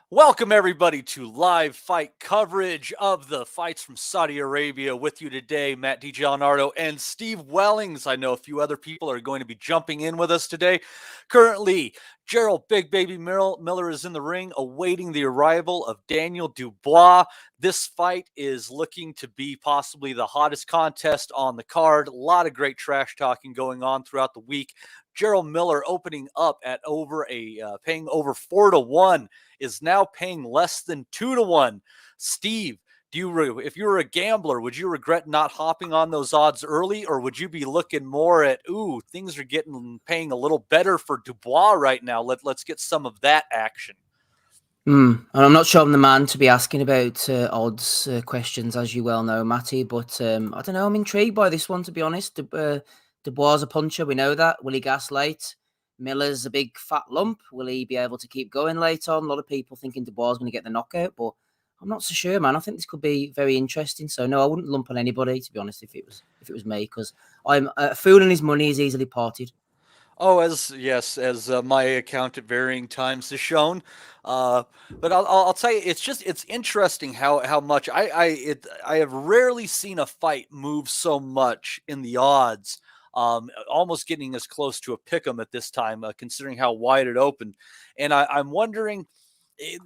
Welcome, everybody, to live fight coverage of the fights from Saudi Arabia. With you today, Matt DiGianardo and Steve Wellings. I know a few other people are going to be jumping in with us today. Currently, Gerald Big Baby Miller is in the ring awaiting the arrival of Daniel Dubois. This fight is looking to be possibly the hottest contest on the card. A lot of great trash talking going on throughout the week. Gerald Miller opening up at paying over 4-1 is now paying less than 2-1. Steve, if you were a gambler, would you regret not hopping on those odds early, or would you be looking more at, things are paying a little better for Dubois right now? Let's get some of that action. And I'm not sure I'm the man to be asking about odds questions, as you well know, Matty. But I don't know. I'm intrigued by this one, to be honest. Dubois is a puncher. We know that. Will he gas late? Miller's a big fat lump. Will he be able to keep going late on? A lot of people thinking Dubois is going to get the knockout, but I'm not so sure, man. I think this could be very interesting. So no, I wouldn't lump on anybody, to be honest, if it was me, because I'm a fool and his money is easily parted. Oh, as my account at varying times has shown. But I'll tell you, it's interesting how much I have rarely seen a fight move so much in the odds. Almost getting as close to a pick'em at this time, considering how wide it opened. And I'm wondering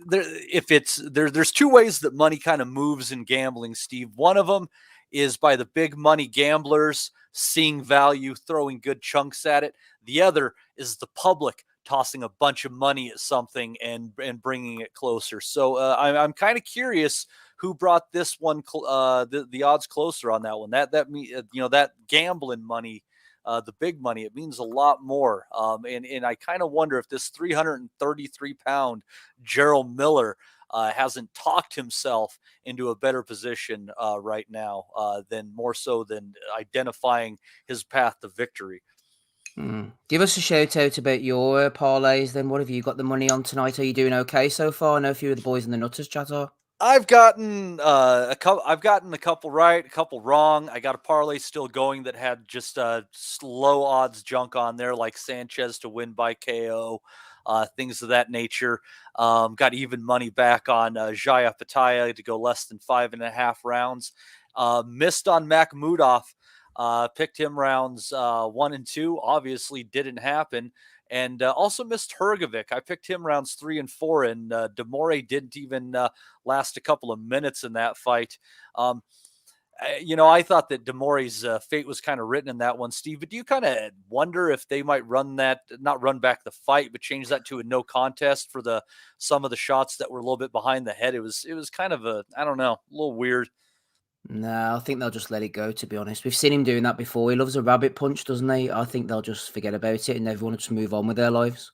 there's two ways that money kind of moves in gambling, Steve. One of them is by the big money gamblers seeing value, throwing good chunks at it. The other is the public tossing a bunch of money at something and bringing it closer. So I'm kind of curious who brought this one, the odds closer on that one. That gambling money, the big money, it means a lot more. And I kind of wonder if this 333-pound Gerald Miller hasn't talked himself into a better position right now than more so than identifying his path to victory. Give us a shout out about your parlays then. What have you got the money on tonight? Are you doing okay so far? I know a few of the boys in the Nutters chat are. I've gotten a couple. I've gotten a couple right, a couple wrong. I got a parlay still going that had just low odds junk on there, like Sanchez to win by KO, things of that nature. Got even money back on Jaya Pataya to go less than 5.5 rounds. Missed on Makhmudov. Picked him rounds 1 and 2. Obviously, didn't happen. And also missed Hergovic. I picked him rounds 3 and 4, and Demore didn't even last a couple of minutes in that fight. I thought that Demore's fate was kind of written in that one, Steve. But do you kind of wonder if they might not run back the fight, but change that to a no contest for some of the shots that were a little bit behind the head? It was kind of I don't know, a little weird. No, I think they'll just let it go, to be honest. We've seen him doing that before. He loves a rabbit punch, doesn't he? I think they'll just forget about it and everyone will just move on with their lives.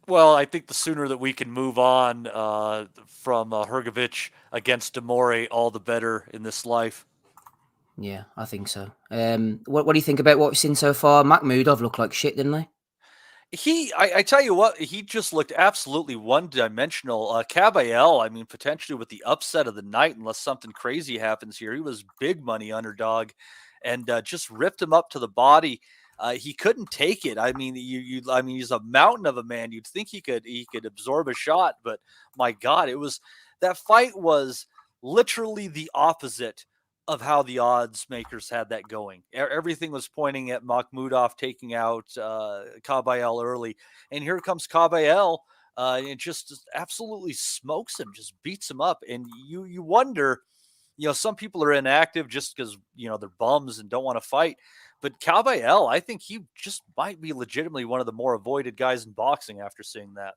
Well, I think the sooner that we can move on from Hergovic against Demore, all the better in this life. Yeah, I think so. What do you think about what we've seen so far? Makhmudov looked like shit, didn't he? I tell you what, he just looked absolutely one-dimensional. Caballel, I mean, potentially with the upset of the night, unless something crazy happens here. He was big money underdog, and just ripped him up to the body. He couldn't take it. I mean, I mean, he's a mountain of a man. You'd think he could absorb a shot, but my God, that fight was literally the opposite of how the odds makers had that going. Everything was pointing at Makhmudov taking out Caballel early, and here comes Caballel, and just absolutely smokes him, just beats him up, and you wonder. Some people are inactive just because they're bums and don't want to fight. But Caballel, I think he just might be legitimately one of the more avoided guys in boxing after seeing that.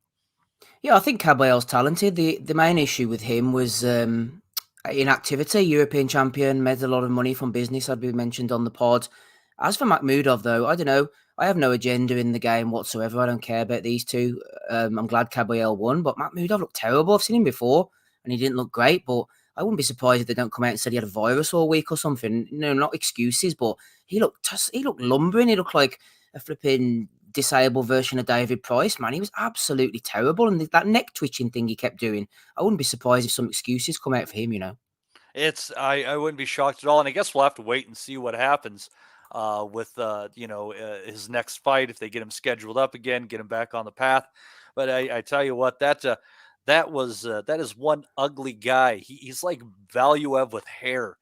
Yeah, I think Caballel's talented. The main issue with him was inactivity. European champion, made a lot of money from business, I'd be mentioned on the pod. As for Makhmudov, though, I don't know. I have no agenda in the game whatsoever. I don't care about these two. I'm glad Caballel won, but Makhmudov looked terrible. I've seen him before, and he didn't look great, but I wouldn't be surprised if they don't come out and said he had a virus all week or something. Not excuses, but he looked lumbering. He looked like a flipping disabled version of David Price, man. He was absolutely terrible. And that neck twitching thing he kept doing, I wouldn't be surprised if some excuses come out for him. I wouldn't be shocked at all, and I guess we'll have to wait and see what happens with his next fight if they get him scheduled up again, get him back on the path. But I tell you what, that is one ugly guy. He's like Valuev with hair.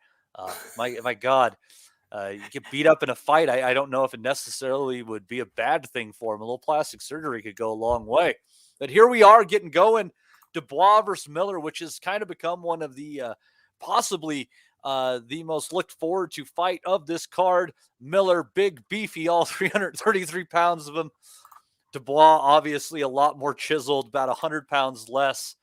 My God, you get beat up in a fight. I don't know if it necessarily would be a bad thing for him. A little plastic surgery could go a long way. But here we are getting going. Dubois versus Miller, which has kind of become one of the possibly the most looked forward to fight of this card. Miller, big, beefy, all 333 pounds of him. Dubois, obviously a lot more chiseled, about 100 pounds less.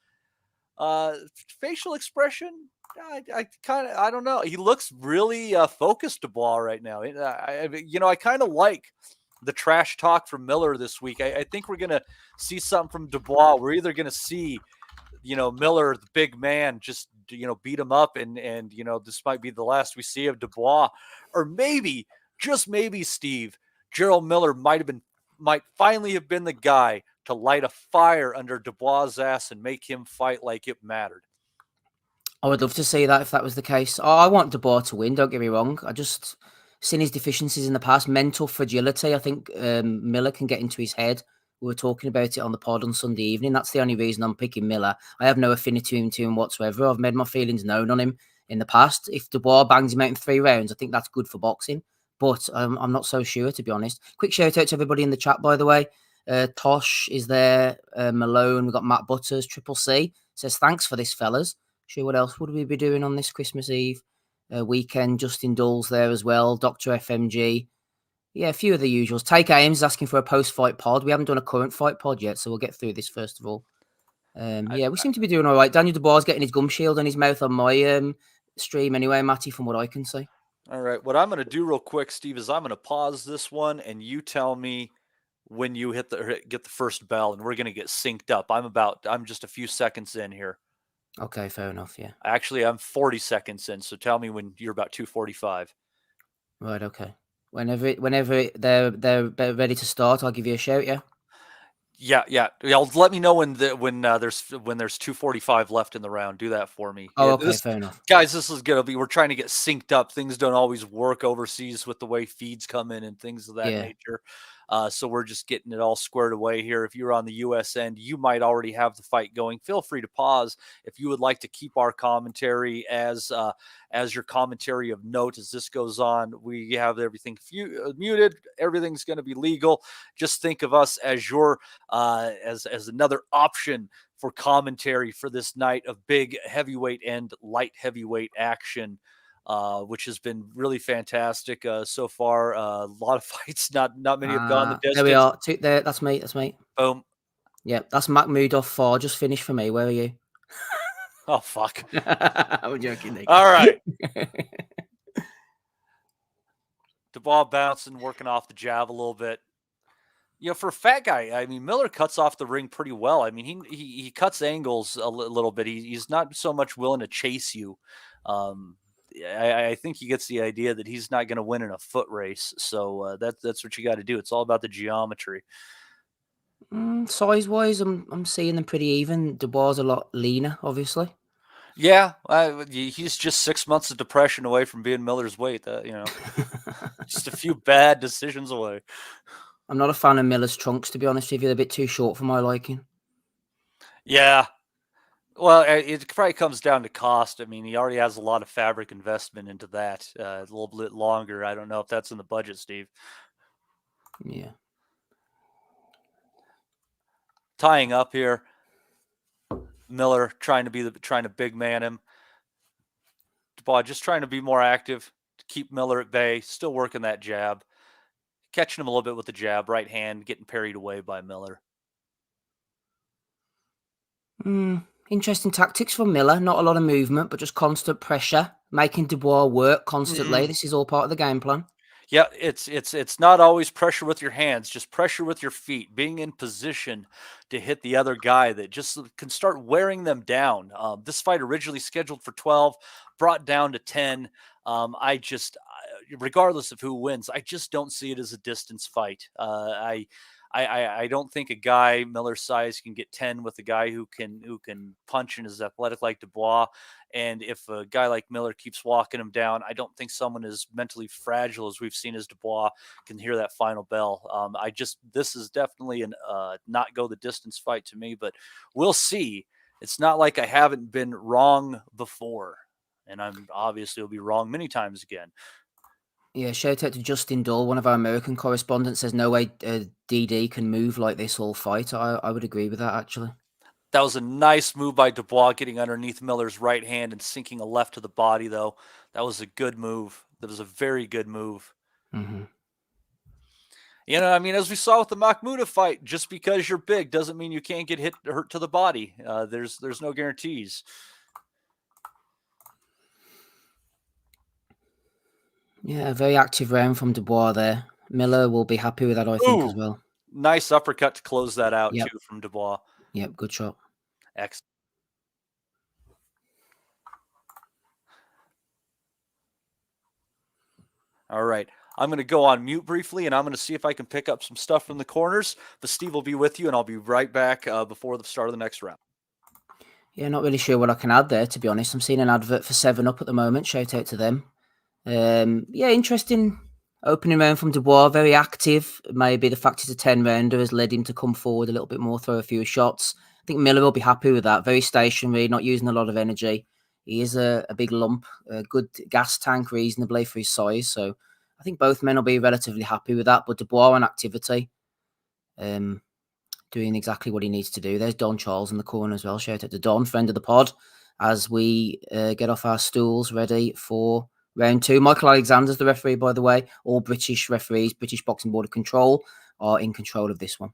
Uh, Facial expression, I don't know. He looks really focused, Dubois, right now. I kind of like the trash talk from Miller this week. I think we're gonna see something from Dubois. We're either gonna see, Miller, the big man, just beat him up, and this might be the last we see of Dubois, or maybe, just maybe, Steve, Gerald Miller might finally have been the guy to light a fire under Dubois' ass and make him fight like it mattered. I would love to see that if that was the case. I want Dubois to win. Don't get me wrong. I just seen his deficiencies in the past, mental fragility. I think Miller can get into his head. We were talking about it on the pod on Sunday evening. That's the only reason I'm picking Miller. I have no affinity to him whatsoever. I've made my feelings known on him in the past. If Dubois bangs him out in 3 rounds, I think that's good for boxing. But I'm not so sure, to be honest. Quick shout out to everybody in the chat, by the way. Tosh is there. Malone. We've got Matt Butters. Triple C says, thanks for this, fellas. Sure, what else would we be doing on this Christmas Eve weekend? Justin Dull's there as well. Dr. FMG. Yeah, a few of the usuals. Take Ames is asking for a post-fight pod. We haven't done a current fight pod yet, so we'll get through this first of all. Yeah, we seem to be doing all right. Daniel Dubois getting his gum shield on his mouth on my stream anyway, Matty, from what I can see. All right. What I'm going to do real quick, Steve, is I'm going to pause this one, and you tell me when you get the first bell, and we're going to get synced up. I'm just a few seconds in here. Okay, fair enough. Yeah. Actually, I'm 40 seconds in, so tell me when you're about 2:45. Right. Okay. Whenever they're ready to start, I'll give you a shout. Yeah. Yeah. Let me know when there's 2:45 left in the round. Do that for me. Oh, Yeah, okay, fair enough. guys, this is gonna be. We're trying to get synced up. Things don't always work overseas with the way feeds come in and things of that Yeah. nature. So we're just getting it all squared away here. If you're on the U.S. end, you might already have the fight going. Feel free to pause if you would like to keep our commentary as your commentary of note as this goes on. We have everything muted. Everything's going to be legal. Just think of us as your as another option for commentary for this night of big heavyweight and light heavyweight action, which has been really fantastic so far. A lot of fights, not many have gone the There we distance. are. There, that's me. That's me. Boom. Yeah, that's Mahmoud off 4. Just finished for me. Where are you? Oh, fuck. I'm joking, Nick. All right. The ball bouncing, working off the jab a little bit. For a fat guy, I mean, Miller cuts off the ring pretty well. I mean, he cuts angles a little bit. He's not so much willing to chase you. I think he gets the idea that he's not going to win in a foot race. So that's what you got to do. It's all about the geometry. Size wise, I'm seeing them pretty even. Dubois a lot leaner, obviously. Yeah, he's just 6 months of depression away from being Miller's weight. Just a few bad decisions away. I'm not a fan of Miller's trunks, to be honest with you. They're a bit too short for my liking. Yeah. Well, it probably comes down to cost. I mean, he already has a lot of fabric investment into that. A little bit longer. I don't know if that's in the budget, Steve. Yeah. Tying up here. Miller trying to big man him. Dubois just trying to be more active to keep Miller at bay. Still working that jab. Catching him a little bit with the jab, right hand, getting parried away by Miller. Interesting tactics from Miller. Not a lot of movement, but just constant pressure, making Dubois work constantly. This is all part of the game plan. Yeah, it's not always pressure with your hands, just pressure with your feet, being in position to hit the other guy that just can start wearing them down. This fight originally scheduled for 12, brought down to 10. Regardless of who wins, I just don't see it as a distance fight. I don't think a guy Miller's size can get 10 with a guy who can punch and is athletic like Dubois. And if a guy like Miller keeps walking him down, I don't think someone as mentally fragile as we've seen as Dubois can hear that final bell. This is definitely an not go the distance fight to me, but we'll see. It's not like I haven't been wrong before, and I'm obviously will be wrong many times again. Yeah, shout out to Justin Dull, one of our American correspondents, says no way DD can move like this all fight. I would agree with that, actually. That was a nice move by Dubois, getting underneath Miller's right hand and sinking a left to the body, though. That was a good move. That was a very good move. Hmm. I mean, as we saw with the Mahmuda fight, just because you're big doesn't mean you can't get hurt to the body. There's no guarantees. Yeah, a very active round from Dubois there. Miller will be happy with that, I think, as Ooh, well. nice uppercut to close that out Yep, too from Dubois. yep, good shot. Excellent. All right. I'm going to go on mute briefly, and I'm going to see if I can pick up some stuff from the corners. But Steve will be with you, and I'll be right back before the start of the next round. Yeah, not really sure what I can add there, to be honest. I'm seeing an advert for 7 Up at the moment. Shout out to them. Yeah, interesting opening round from Dubois. Very active. Maybe the fact he's a 10 rounder has led him to come forward a little bit more, throw a few shots. I think Miller will be happy with that. Very stationary, not using a lot of energy. He is a big lump, a good gas tank, reasonably for his size. So I think both men will be relatively happy with that. But Dubois on activity, um, doing exactly what he needs to do. There's Don Charles in the corner as well. Shout out to Don, friend of the pod, as we get off our stools ready for round 2. Michael Alexander's the referee, by the way. All British referees, British Boxing Board of Control, are in control of this one.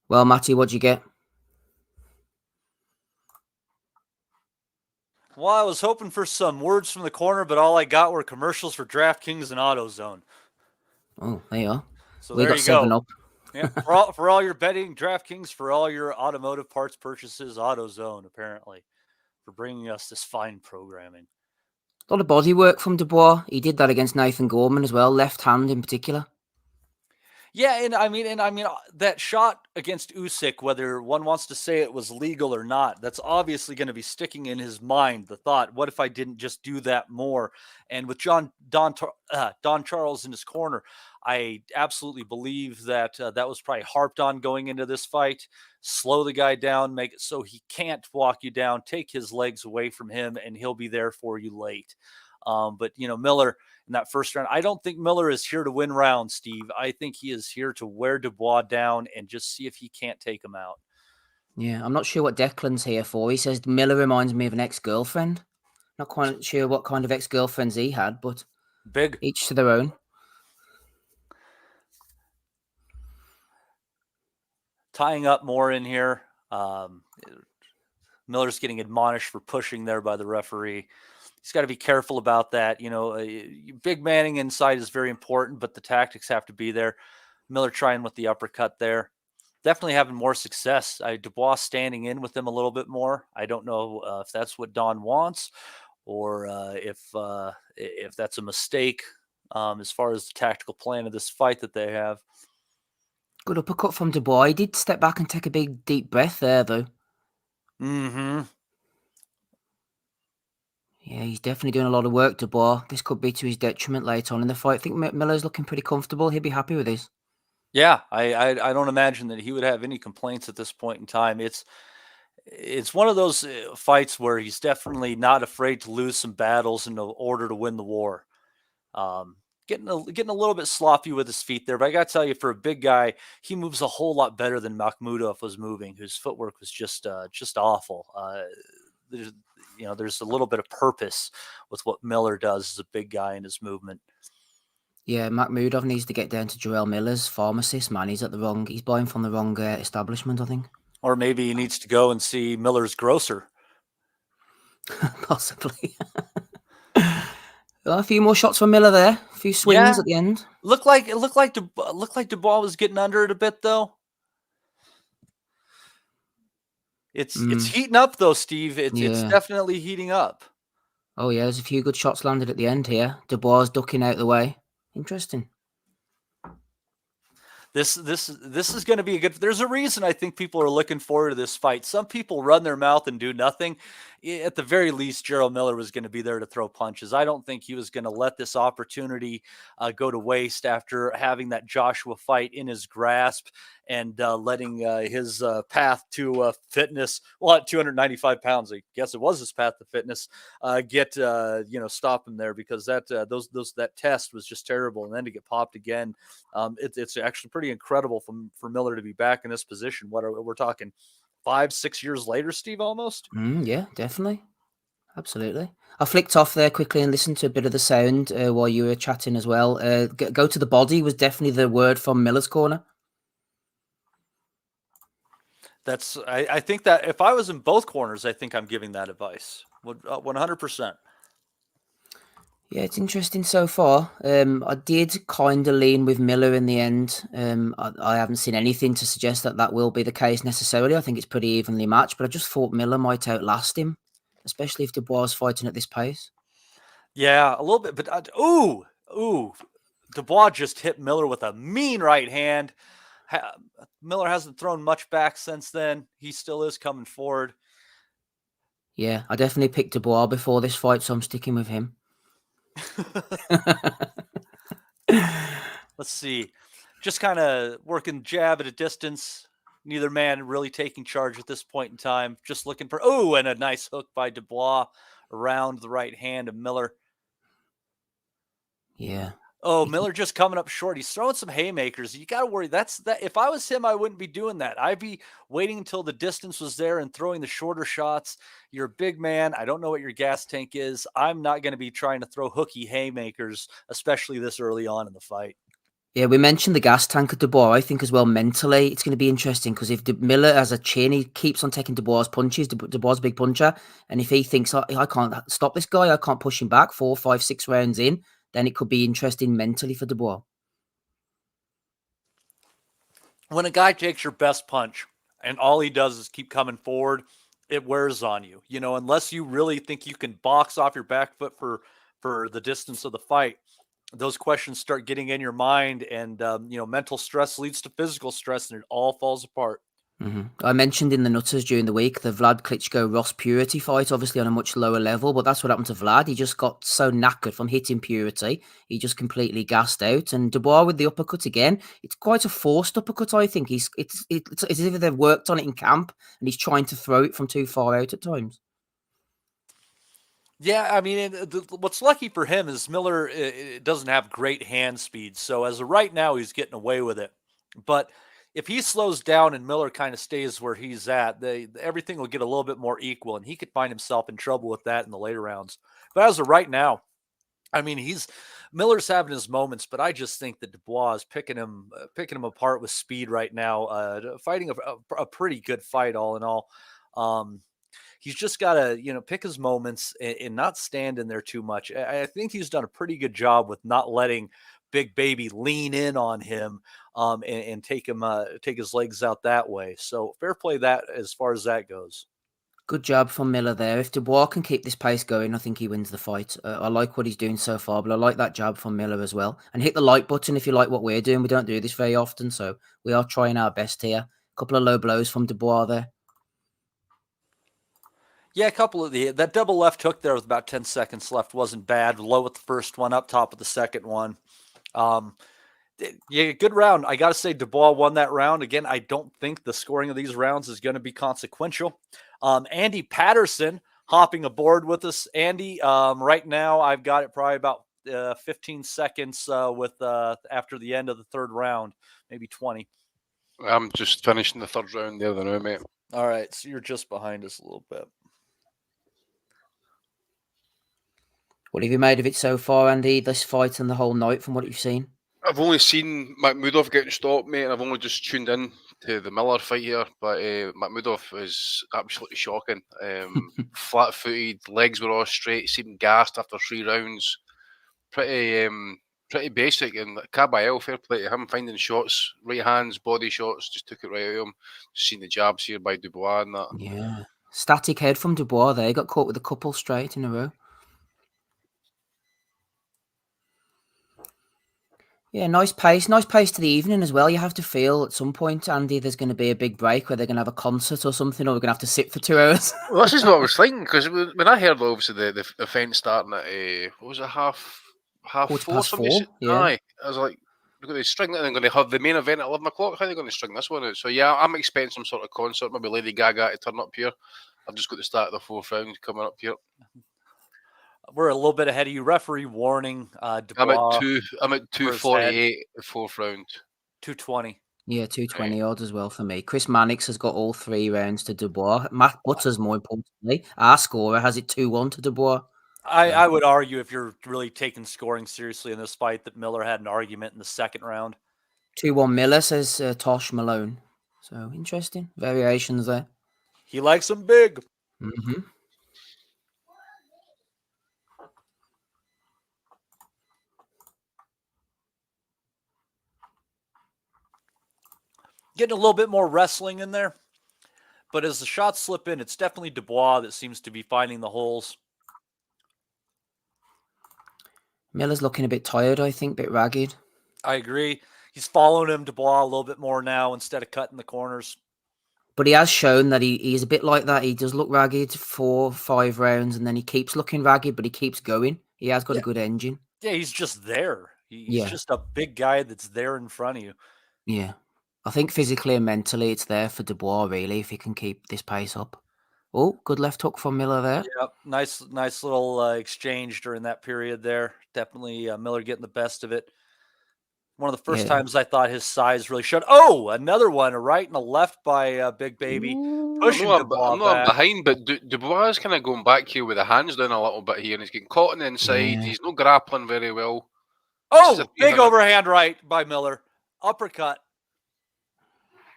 Well, Matty, what'd you get? Well, I was hoping for some words from the corner, but all I got were commercials for DraftKings and AutoZone. Oh, there you are. So We there got you 7 go. Up. Yeah, for all your betting, DraftKings, for all your automotive parts purchases, AutoZone, apparently, for bringing us this fine programming. A lot of body work from Dubois. He did that against Nathan Gorman as well, left hand in particular. Yeah, and I mean that shot against Usyk, whether one wants to say it was legal or not, that's obviously going to be sticking in his mind. The thought, what if I didn't just do that more? And with Don Charles in his corner, I absolutely believe that that was probably harped on going into this fight. Slow the guy down, make it so he can't walk you down, take his legs away from him, and he'll be there for you late. But Miller in that first round. I don't think Miller is here to win rounds, Steve. I think he is here to wear Dubois down and just see if he can't take him out. Yeah, I'm not sure what Declan's here for. He says Miller reminds me of an ex-girlfriend. Not quite sure what kind of ex-girlfriends he had, but Big. each to their own. Tying up more in here. Miller's getting admonished for pushing there by the referee. He's got to be careful about that. Big manning inside is very important, but the tactics have to be there. Miller trying with the uppercut there. Definitely having more success. Dubois standing in with him a little bit more. I don't know if that's what Don wants or if that's a mistake as far as the tactical plan of this fight that they have. Good uppercut from Dubois. He did step back and take a big, deep breath there, though. Mm-hmm. Yeah, he's definitely doing a lot of work, Dubois. This could be to his detriment later on in the fight. I think Miller's looking pretty comfortable. He'll be happy with this. Yeah, I don't imagine that he would have any complaints at this point in time. It's one of those fights where he's definitely not afraid to lose some battles in order to win the war. Getting a little bit sloppy with his feet there, but I got to tell you, for a big guy, he moves a whole lot better than Makhmudov was moving, whose footwork was just awful. There's a little bit of purpose with what Miller does as a big guy in his movement. Yeah, Makhmudov needs to get down to Jarrell Miller's pharmacist, man. He's buying from the wrong establishment, I think. Or maybe he needs to go and see Miller's grocer. Possibly. A few more shots from Miller there. A few swings Yeah, at the end. looked like Dubois was getting under it a bit though. It's Mm, heating up though, Steve. It's yeah. definitely heating up. Oh yeah, there's a few good shots landed at the end here. Dubois ducking out the way. Interesting. This is going to be a good. There's a reason I think people are looking forward to this fight. Some people run their mouth and do nothing. At the very least, Gerald Miller was going to be there to throw punches. I don't think he was going to let this opportunity go to waste after having that Joshua fight in his grasp and letting his path to fitness. Well, at 295 pounds, I guess it was his path to fitness. Get stop him there because that test was just terrible, and then to get popped again. It's actually pretty incredible for Miller to be back in this position. We're talking 5-6 years later, Steve, almost. Yeah, definitely. Absolutely. I flicked off there quickly and listened to a bit of the sound while you were chatting as well. Go to the body was definitely the word from Miller's corner. I think that if I was in both corners, I think I'm giving that advice. 100%. Yeah, it's interesting so far. I did kind of lean with Miller in the end. I haven't seen anything to suggest that that will be the case necessarily. I think it's pretty evenly matched, but I just thought Miller might outlast him, especially if Dubois is fighting at this pace. Yeah, a little bit, but ooh, Dubois just hit Miller with a mean right hand. Miller hasn't thrown much back since then. He still is coming forward. Yeah, I definitely picked Dubois before this fight, so I'm sticking with him. Let's see. Just kind of working jab at a distance. Neither man really taking charge at this point in time. Just looking for, and a nice hook by Dubois around the right hand of Miller. Yeah. Oh, Miller just coming up short. He's throwing some haymakers. You got to worry. That's that. If I was him, I wouldn't be doing that. I'd be waiting until the distance was there and throwing the shorter shots. You're a big man. I don't know what your gas tank is. I'm not going to be trying to throw hooky haymakers, especially this early on in the fight. Yeah, we mentioned the gas tank at Dubois. I think as well mentally, it's going to be interesting because if Miller has a chin, he keeps on taking Dubois' punches. Dubois' a big puncher, and if he thinks I can't stop this guy, I can't push him back 4, 5, 6 rounds in, then it could be interesting mentally for Dubois. When a guy takes your best punch and all he does is keep coming forward, it wears on you. Unless you really think you can box off your back foot for the distance of the fight, those questions start getting in your mind, and mental stress leads to physical stress, and it all falls apart. I mentioned in the Nutters during the week the Vlad Klitschko Ross Purity fight, obviously on a much lower level, but that's what happened to Vlad. He just got so knackered from hitting Purity, he just completely gassed out. And Dubois with the uppercut again, it's quite a forced uppercut. I think it's as if they've worked on it in camp, and he's trying to throw it from too far out at times. Yeah, I mean, what's lucky for him is Miller doesn't have great hand speed. So as of right now, he's getting away with it. But if he slows down and Miller kind of stays where he's at, everything will get a little bit more equal, and he could find himself in trouble with that in the later rounds. But as of right now, I mean, Miller's having his moments, but I just think that Dubois is picking him apart with speed right now, fighting a pretty good fight all in all. Um, he's just got to pick his moments and not stand in there too much. I think he's done a pretty good job with not letting Big Baby lean in on him and take his legs out that way. So fair play that as far as that goes. Good job from Miller there. If Dubois can keep this pace going, I think he wins the fight. I like what he's doing so far, but I like that jab from Miller as well. And hit the like button if you like what we're doing. We don't do this very often, so we are trying our best here. A couple of low blows from Dubois there. Yeah, a couple of that double left hook there with about 10 seconds left wasn't bad. Low with the first one, up top with the second one. Um, yeah, good round. I got to say, Dubois won that round. Again, I don't think the scoring of these rounds is going to be consequential. Andy Patterson hopping aboard with us. Andy, right now I've got it probably about 15 seconds with after the end of the third round, maybe 20. I'm just finishing the third round there now, mate. All right, so you're just behind us a little bit. What have you made of it so far, Andy? This fight and the whole night from what you've seen? I've only seen Makhmudov getting stopped, mate, and I've only just tuned in to the Miller fight here. But Makhmudov is absolutely shocking. Flat-footed, legs were all straight, seemed gassed after 3 rounds. Pretty basic. And Kabayel, fair play to him, finding shots, right hands, body shots, just took it right out of him. Just seen the jabs here by Dubois and that. Yeah. Static head from Dubois there. He got caught with a couple straight in a row. Yeah, nice pace to the evening as well. You have to feel at some point, Andy, there's going to be a big break where they're going to have a concert or something, or we're going to have to sit for 2 hours. Well, this is what I was thinking, because when I heard obviously the event starting at what was it, half Quarter four? past Somebody said, 4, yeah. aye. I was like, they're going to string it, and they're going to have the main event at 11 o'clock. How are they going to string this one out? So yeah, I'm expecting some sort of concert, maybe Lady Gaga to turn up here. I've just got to start the 4th round coming up here. We're a little bit ahead of you. Referee warning. I'm at Dubois 2:48, the 4th round. 220. Yeah, 220 odd as well for me. Chris Mannix has got all 3 rounds to Dubois. Matt Butters, more importantly, our scorer, has it 2-1 to Dubois. I would argue, if you're really taking scoring seriously in this fight, that Miller had an argument in the second round. 2-1 Miller, says Tosh Malone. So interesting variations there. He likes them big. Mm-hmm. Getting a little bit more wrestling in there. But as the shots slip in, it's definitely Dubois that seems to be finding the holes. Miller's looking a bit tired, I think, a bit ragged. I agree. He's following him, Dubois, a little bit more now instead of cutting the corners. But he has shown that he's a bit like that. He does look ragged 4, 5 rounds, and then he keeps looking ragged, but he keeps going. He has got a good engine. Yeah, he's just there. He's Yeah. just a big guy that's there in front of you. Yeah. I think physically and mentally it's there for Dubois, really, if he can keep this pace up. Oh, good left hook from Miller there. Yep, nice little exchange during that period there. Definitely Miller getting the best of it. One of the first times I thought his size really showed. Oh, another one, a right and a left by Big Baby. Pushing Dubois I'm not back. behind, but Dubois is kind of going back here with the hands down a little bit here, and he's getting caught on the inside. Yeah. He's not grappling very well. Oh, big overhand right by Miller. Uppercut.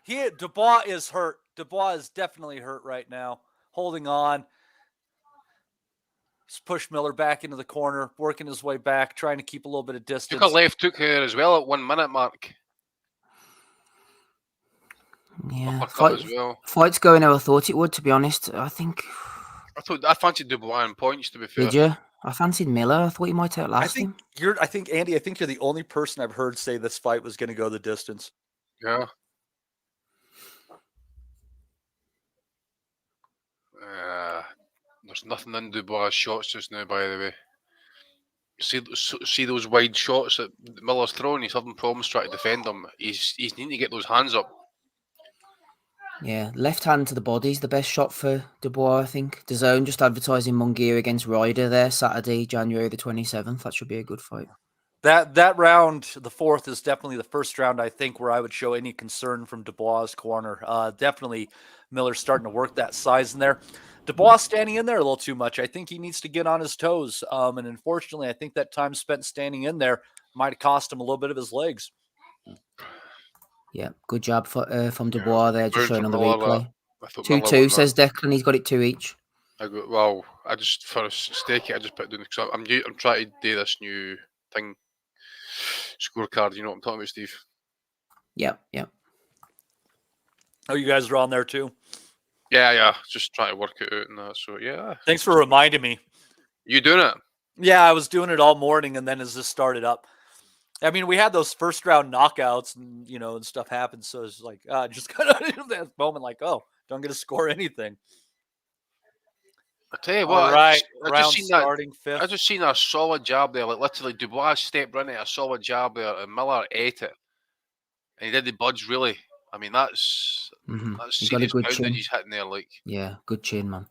Dubois is hurt. Dubois is definitely hurt right now. Holding on. He's pushed Miller back into the corner, working his way back, trying to keep a little bit of distance. Took a left hook here as well at 1 minute mark. Yeah, Uppercut as well. Fight's going how I thought it would, to be honest. I fancied Dubois in points, to be fair. Did you? I fancied Miller. I thought he might outlast him. Andy, I think you're the only person I've heard say this fight was going to go the distance. Yeah. There's nothing in Dubois' shots just now, by the way. See those wide shots that Miller's throwing? He's having problems trying to defend them. He's needing to get those hands up. Yeah, left hand to the body is the best shot for Dubois, I think. DAZN just advertising Munguia against Ryder there, Saturday, January the 27th. That should be a good fight. That round, the 4th, is definitely the first round, I think, where I would show any concern from Dubois' corner. Definitely Miller's starting to work that size in there. Dubois standing in there a little too much. I think he needs to get on his toes. And unfortunately, I think that time spent standing in there might have cost him a little bit of his legs. Yeah, good job from Dubois there, just showing on the replay. 2-2, says Declan. He's got it 2 each. I just, for a stake it, I just put it down because I'm trying to do this new thing, scorecard. You know what I'm talking about, Steve? Yeah. Oh, you guys are on there too? Yeah. Just trying to work it out and that. So yeah. Thanks for reminding me. You doing it? Yeah, I was doing it all morning, and then as this started up, I mean, we had those first round knockouts, and and stuff happened. So it's like, just kind of in that moment, like, oh, don't get to score anything. I tell you what, all right, I just seen a solid jab there. Like literally, Dubois stepped running a solid jab there, and Miller ate it, and he didn't budge really. I mean, that's serious pounding he's hitting there. Like, yeah, good chin, man.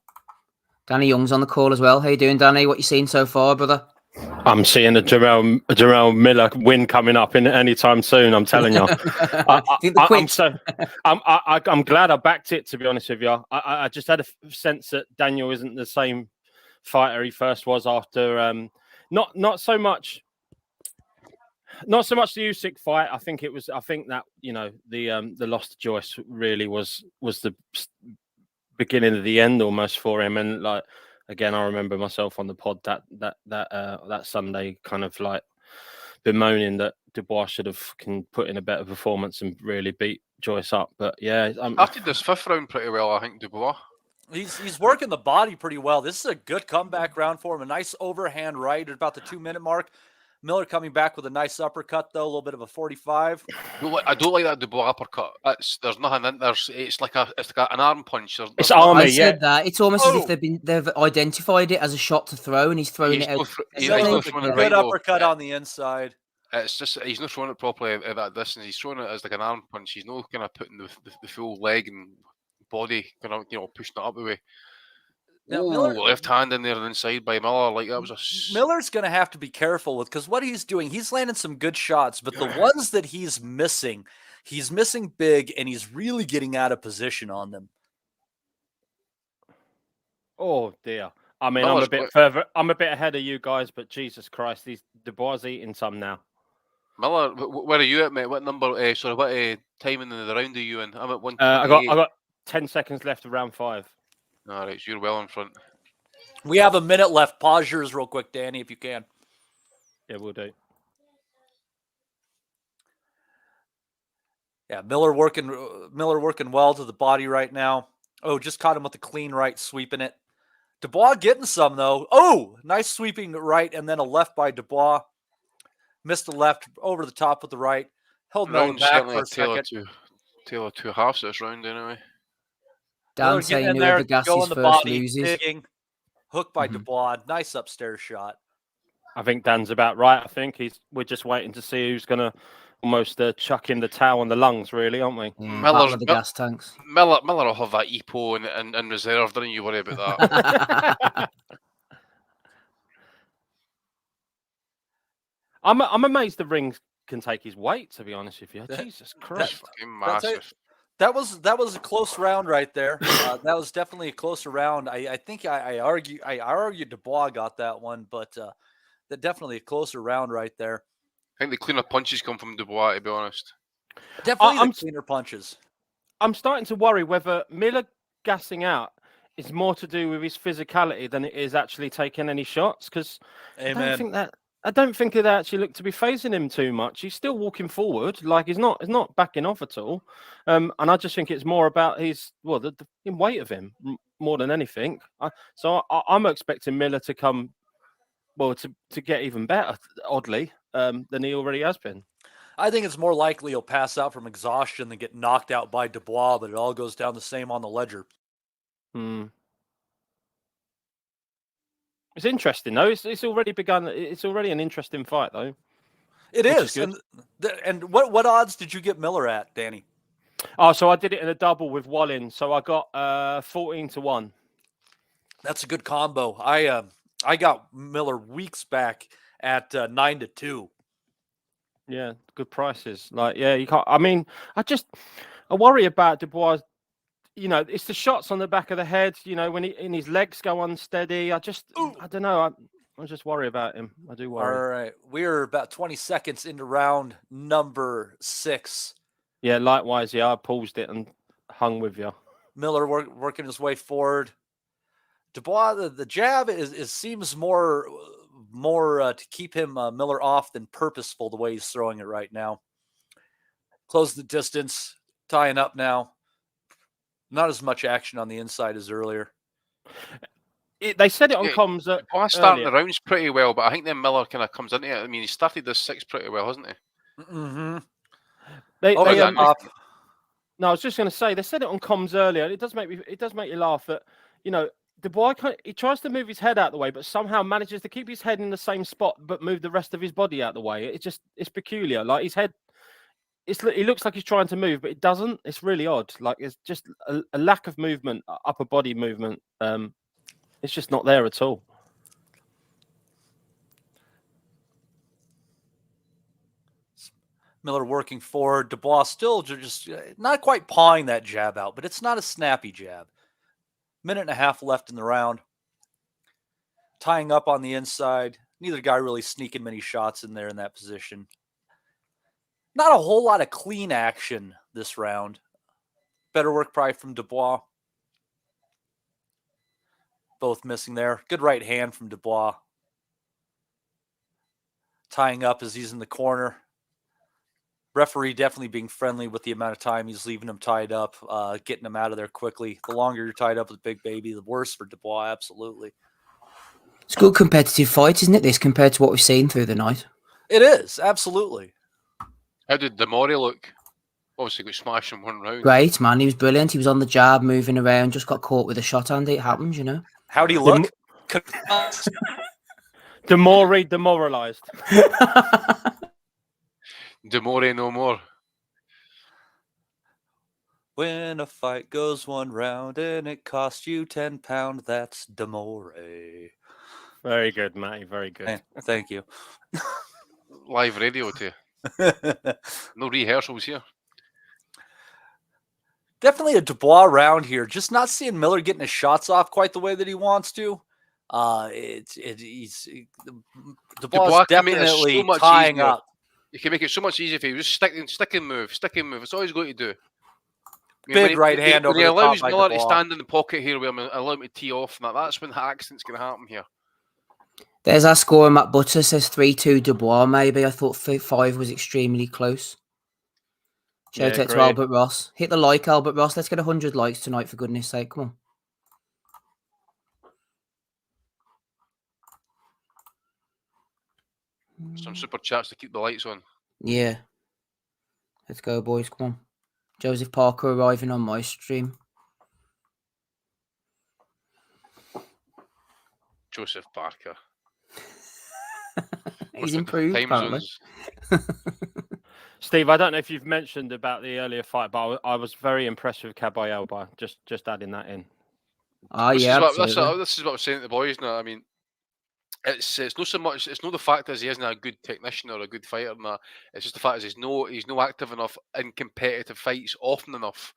Danny Young's on the call as well. How you doing, Danny? What you seen so far, brother? I'm seeing a Jarrell Miller win coming up in anytime soon. I'm telling you. I'm glad I backed it, to be honest with you. I just had a sense that Daniel isn't the same fighter he first was after. Not so much the Usyk fight. I think that the loss to Joyce really was the beginning of the end almost for him, and like. Again, I remember myself on the pod that Sunday, kind of like bemoaning that Dubois should have put in a better performance and really beat Joyce up. But yeah, started this 5th round pretty well, I think, Dubois. He's working the body pretty well. This is a good comeback round for him. A nice overhand right at about the 2-minute mark. Miller coming back with a nice uppercut, though, a little bit of a 45. I don't like that Dubois uppercut. There's nothing in there. It's like an arm punch. It's there's army, I yeah. said that. It's almost as if Oh! they've identified it as a shot to throw, and he's throwing He's it out. not thr- he's Miller not with a throwing it good right, though. uppercut on the inside. It's just he's not throwing it properly at that distance. He's throwing it as like an arm punch. He's not kind of putting the full leg and body kind of pushing it up the way. Now, Left hand in there and inside by Miller. Like that was a Miller's going to have to be careful with, because what he's doing, he's landing some good shots, but the ones that he's missing big, and he's really getting out of position on them. Oh dear. I mean, Miller's I'm a bit further. I'm a bit ahead of you guys, but Jesus Christ, these Dubois eating some now. Miller, where are you at, mate? What number? Sorry, what timing in the round are you in? I'm at 128. I got 10 seconds left of round 5. All right, so you're well in front. We have a minute left. Pause yours real quick, Danny, if you can. Yeah, we'll do. Yeah, Miller working well to the body right now. Oh, just caught him with a clean right, sweeping it. Dubois getting some, though. Oh, nice sweeping right, and then a left by Dubois. Missed the left, over the top with the right. Held Miller back for a second. Taylor two halves this round, anyway. Dan saying whoever gasses first loses. Digging. Hook by Dubois. Nice upstairs shot. I think Dan's about right. I think we're just waiting to see who's going to almost chuck in the towel on the lungs, really, aren't we? Miller's the gas tanks. Miller will have that EPO in reserve. Don't you worry about that. I'm amazed the rings can take his weight, to be honest with you. Jesus Christ. That's fucking massive. That was a close round right there. That was definitely a closer round. I think I argued Dubois got that one, but that definitely a closer round right there. I think the cleaner punches come from Dubois, to be honest. Definitely the cleaner punches. I'm starting to worry whether Miller gassing out is more to do with his physicality than it is actually taking any shots, because I don't think they actually look to be phasing him too much. He's still walking forward, like he's not backing off at all. And I just think it's more about the weight of him more than anything. I'm expecting Miller to come, to get even better, oddly, than he already has been. I think it's more likely he'll pass out from exhaustion than get knocked out by Dubois, but it all goes down the same on the ledger. It's interesting, though. It's already begun. It's already an interesting fight, though. It is. And what odds did you get Miller at, Danny? Oh, so I did it in a double with Wallin. So I got 14-1. That's a good combo. I got Miller weeks back at 9-2. Yeah, good prices. You can't. I mean, I worry about Dubois. It's the shots on the back of the head. When his legs go unsteady. I don't know. I just worry about him. I do worry. All right, we're about 20 seconds into round number 6. Yeah, likewise. Yeah, I paused it and hung with you. Miller working his way forward. Dubois, the jab seems more to keep him Miller off than purposeful the way he's throwing it right now. Close the distance, tying up now. Not as much action on the inside as earlier. They said it on comms. Dubois starting the rounds pretty well, but I think then Miller kind of comes into it. I mean, he started this 6 pretty well, hasn't he? Mm-hmm. No, I was just going to say they said it on comms earlier. It does make you laugh that Dubois he tries to move his head out the way, but somehow manages to keep his head in the same spot, but move the rest of his body out the way. It's peculiar. Like his head, he looks like he's trying to move, but it doesn't. It's really odd. Like it's just a lack of movement, upper body movement. It's just not there at all. Miller working forward. Dubois still just not quite pawing that jab out, but it's not a snappy jab. 1.5 minutes left in the round. Tying up on the inside. Neither guy really sneaking many shots in there in that position. Not a whole lot of clean action this round. Better work probably from Dubois. Both missing there. Good right hand from Dubois. Tying up as he's in the corner. Referee definitely being friendly with the amount of time he's leaving him tied up, getting him out of there quickly. The longer you're tied up with Big Baby, the worse for Dubois, absolutely. It's a good competitive fight, isn't it, this, compared to what we've seen through the night? It is, absolutely. How did Dubois look? Obviously got smashed in one round. Great, man. He was brilliant. He was on the jab, moving around, just got caught with a shot, and it happens, you know. How'd he The look? Demore demoralized. Dubois no more. When a fight goes one round and it costs you £10, that's Demore. Very good, Matty. Very good. Thank you. Live radio to no rehearsals here. Definitely a Dubois round here. Just not seeing Miller getting his shots off quite the way that he wants to. Dubois can make this so definitely much tying easier. up. You can make it so much easier for you. Just stick and move. It's all he's got to do. Big right hand over when he the top allows by Miller to Dubois. stand in the pocket here, where allow him to tee off, and that's when the accident's going to happen here. There's our score. Matt Butter says 3-2 Dubois, maybe. I thought 5 was extremely close. Shout out to Albert Ross. Hit the like, Albert Ross. Let's get 100 likes tonight, for goodness sake. Come on. Some super chats to keep the lights on. Yeah. Let's go, boys. Come on. Joseph Parker arriving on my stream. Joseph Parker. He's improved, apparently. Steve, I don't know if you've mentioned about the earlier fight, but I was very impressed with Caballero by just adding that in. This is what I was saying to the boys now. I mean, it's not so much. It's not the fact that he isn't a good technician or a good fighter. Nah. It's just the fact that he's no active enough in competitive fights often enough.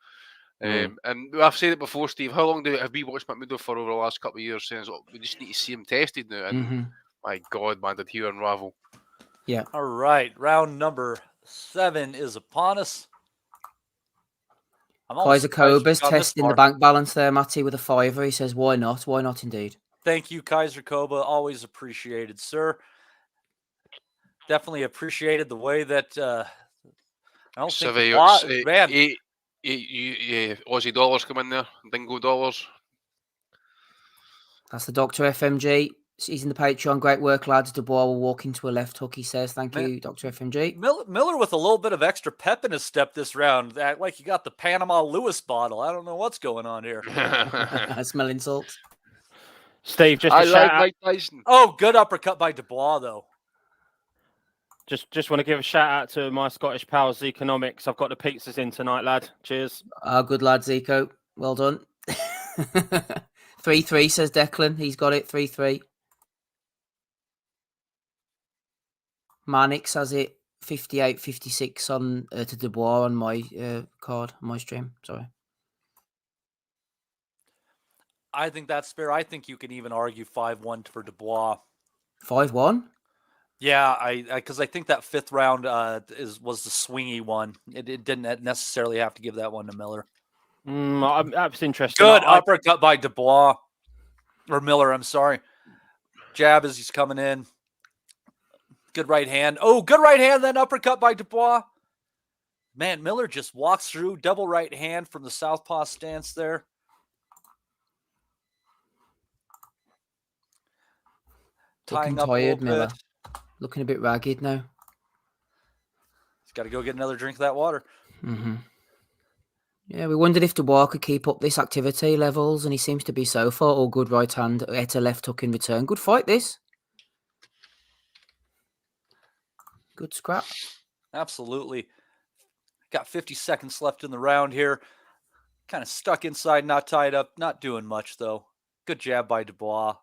And I've said it before, Steve. How long have we watched McMudo for over the last couple of years? Saying we just need to see him tested now. And my God, man, did he unravel? Yeah. All right, round number 7 is upon us. Kaiser Koba's testing the bank balance there, Matty, with a $5. He says, "Why not? Why not, indeed." Thank you, Kaiser Koba. Always appreciated, sir. Definitely appreciated the way that I don't think man. Aussie dollars come in there, dingo dollars. That's the Dr. FMG. He's in the Patreon. Great work, lads. Dubois will walk into a left hook, he says. Thank you, Dr. FMG. Miller with a little bit of extra pep in his step this round. Act like he got the Panama Lewis bottle. I don't know what's going on here. I smell insults. Steve, just a shout out. Mike Tyson. Oh, good uppercut by Dubois, though. Just want to give a shout out to my Scottish pals, Economics. I've got the pizzas in tonight, lad. Cheers. Good lad, Zico. Well done. 3-3 says Declan. He's got it. 3-3. Manix has it 58-56 on to Dubois on my card, on my stream. Sorry. I think that's fair. I think you can even argue 5-1 for Dubois. 5-1? Yeah, because I think that 5th round was the swingy one. It didn't necessarily have to give that one to Miller. That's interesting. Good uppercut by Dubois. Or Miller, I'm sorry. Jab as he's coming in. Good right hand. Oh, good right hand, then uppercut by Dubois. Man, Miller just walks through. Double right hand from the southpaw stance there. Looking tired, Miller. Looking a bit ragged now. He's got to go get another drink of that water. Yeah, we wondered if Dubois could keep up this activity levels, and he seems to be so far. All good right hand, at a left hook in return. Good fight, this. Good scrap. Absolutely. Got 50 seconds left in the round here. Kind of stuck inside, not tied up. Not doing much, though. Good jab by Dubois.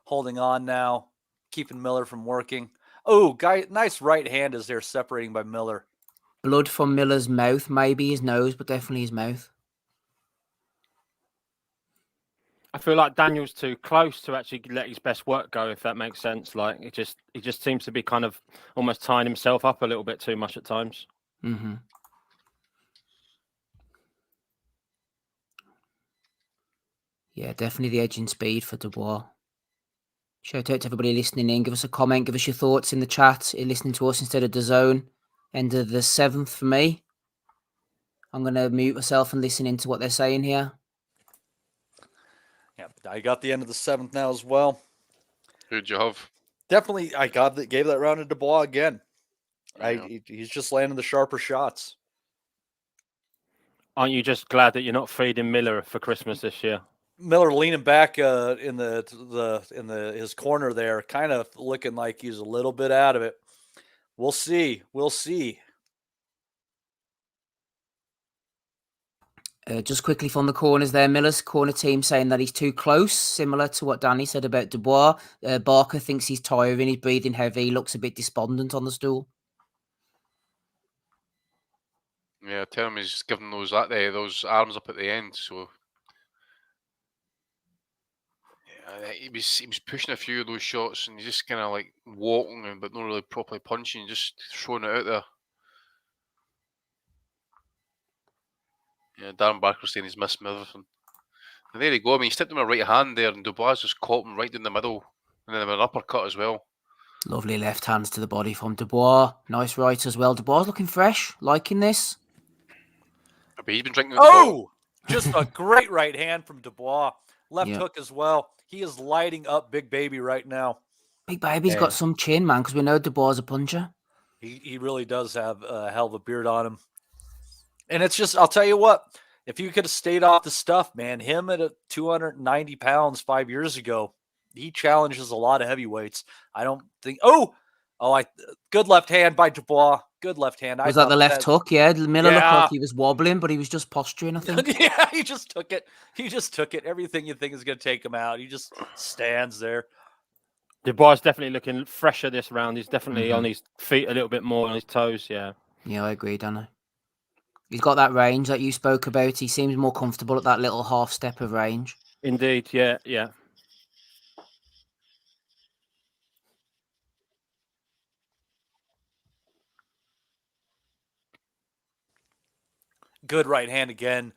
Holding on now. Keeping Miller from working. Oh, nice right hand is there separating by Miller. Blood from Miller's mouth. Maybe his nose, but definitely his mouth. I feel like Daniel's too close to actually let his best work go, if that makes sense. Like he just seems to be kind of almost tying himself up a little bit too much at times. Yeah, definitely the edge in speed for Dubois. Shout out to everybody listening in. Give us a comment. Give us your thoughts in the chat. You're listening to us instead of DAZN. End of the 7th for me. I'm going to mute myself and listen into what they're saying here. Yeah, I got the end of the 7th now as well. Who'd you have? Definitely, I gave that round to Dubois again. Yeah. He's just landing the sharper shots. Aren't you just glad that you're not feeding Miller for Christmas this year? Miller leaning back in his corner there, kind of looking like he's a little bit out of it. We'll see. We'll see. Just quickly from the corners there, Miller's corner team saying that he's too close, similar to what Danny said about Dubois. Barker thinks he's tiring, he's breathing heavy, he looks a bit despondent on the stool. Yeah, tell him he's giving those arms up at the end. So yeah, he was pushing a few of those shots, and he's just kind of like walking, but not really properly punching, just throwing it out there. Yeah, Darren Barker saying he's missed everything. And there you go. I mean, he stepped him a right hand there, and Dubois just caught him right in the middle, and then an uppercut as well. Lovely left hands to the body from Dubois. Nice right as well. Dubois looking fresh, liking this. But he's been drinking at the bottom. Oh, just a great right hand from Dubois. Left hook as well. He is lighting up Big Baby right now. Big Baby's got some chin, man, because we know Dubois is a puncher. He really does have a hell of a beard on him. And it's just, I'll tell you what, if you could have stayed off the stuff, man, him at 290 pounds 5 years ago, he challenges a lot of heavyweights. I don't think, good left hand by Dubois. Good left hand. Was that the left hook? Yeah, Miller looked like he was wobbling, but he was just posturing, I think. Yeah, he just took it. He just took it. Everything you think is going to take him out. He just stands there. Dubois is definitely looking fresher this round. He's definitely on his feet a little bit more, on his toes, yeah. Yeah, I agree, Danny. He's got that range that you spoke about. He seems more comfortable at that little half step of range. Indeed, yeah. Good right hand again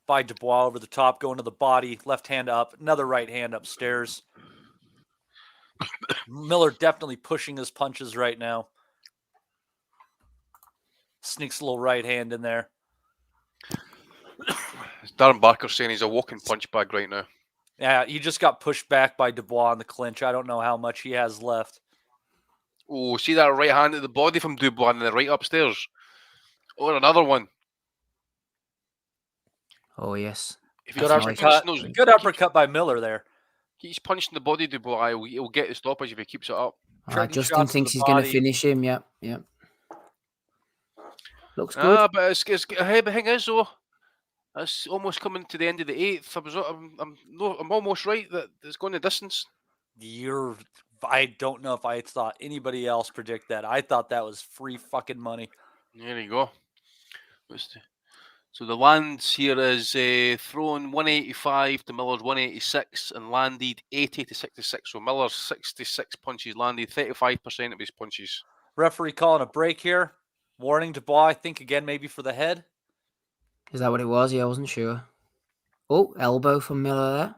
by Dubois over the top, going to the body, left hand up, another right hand upstairs. Miller definitely pushing his punches right now. Sneaks a little right hand in there. Darren Barker saying he's a walking punch bag right now. Yeah, he just got pushed back by Dubois in the clinch. I don't know how much he has left. Oh, see that right hand at the body from Dubois and then right upstairs. Oh, another one. Oh, yes. Good uppercut by Miller there. He's punching the body, Dubois. He'll get the stoppage if he keeps it up. Justin thinks he's going to finish him. Yep. Looks good. But the thing is, though, it's almost coming to the end of the eighth. I'm almost right that it's going the distance. I don't know if I thought anybody else predict that. I thought that was free fucking money. There you go. So the lands here is thrown 185 to Miller's 186 and landed 80 to 66. So Miller's 66 punches landed, 35% of his punches. Referee calling a break here. Warning Dubois, I think again maybe for the head. Is that what it was? Yeah, I wasn't sure. Oh, elbow from Miller there.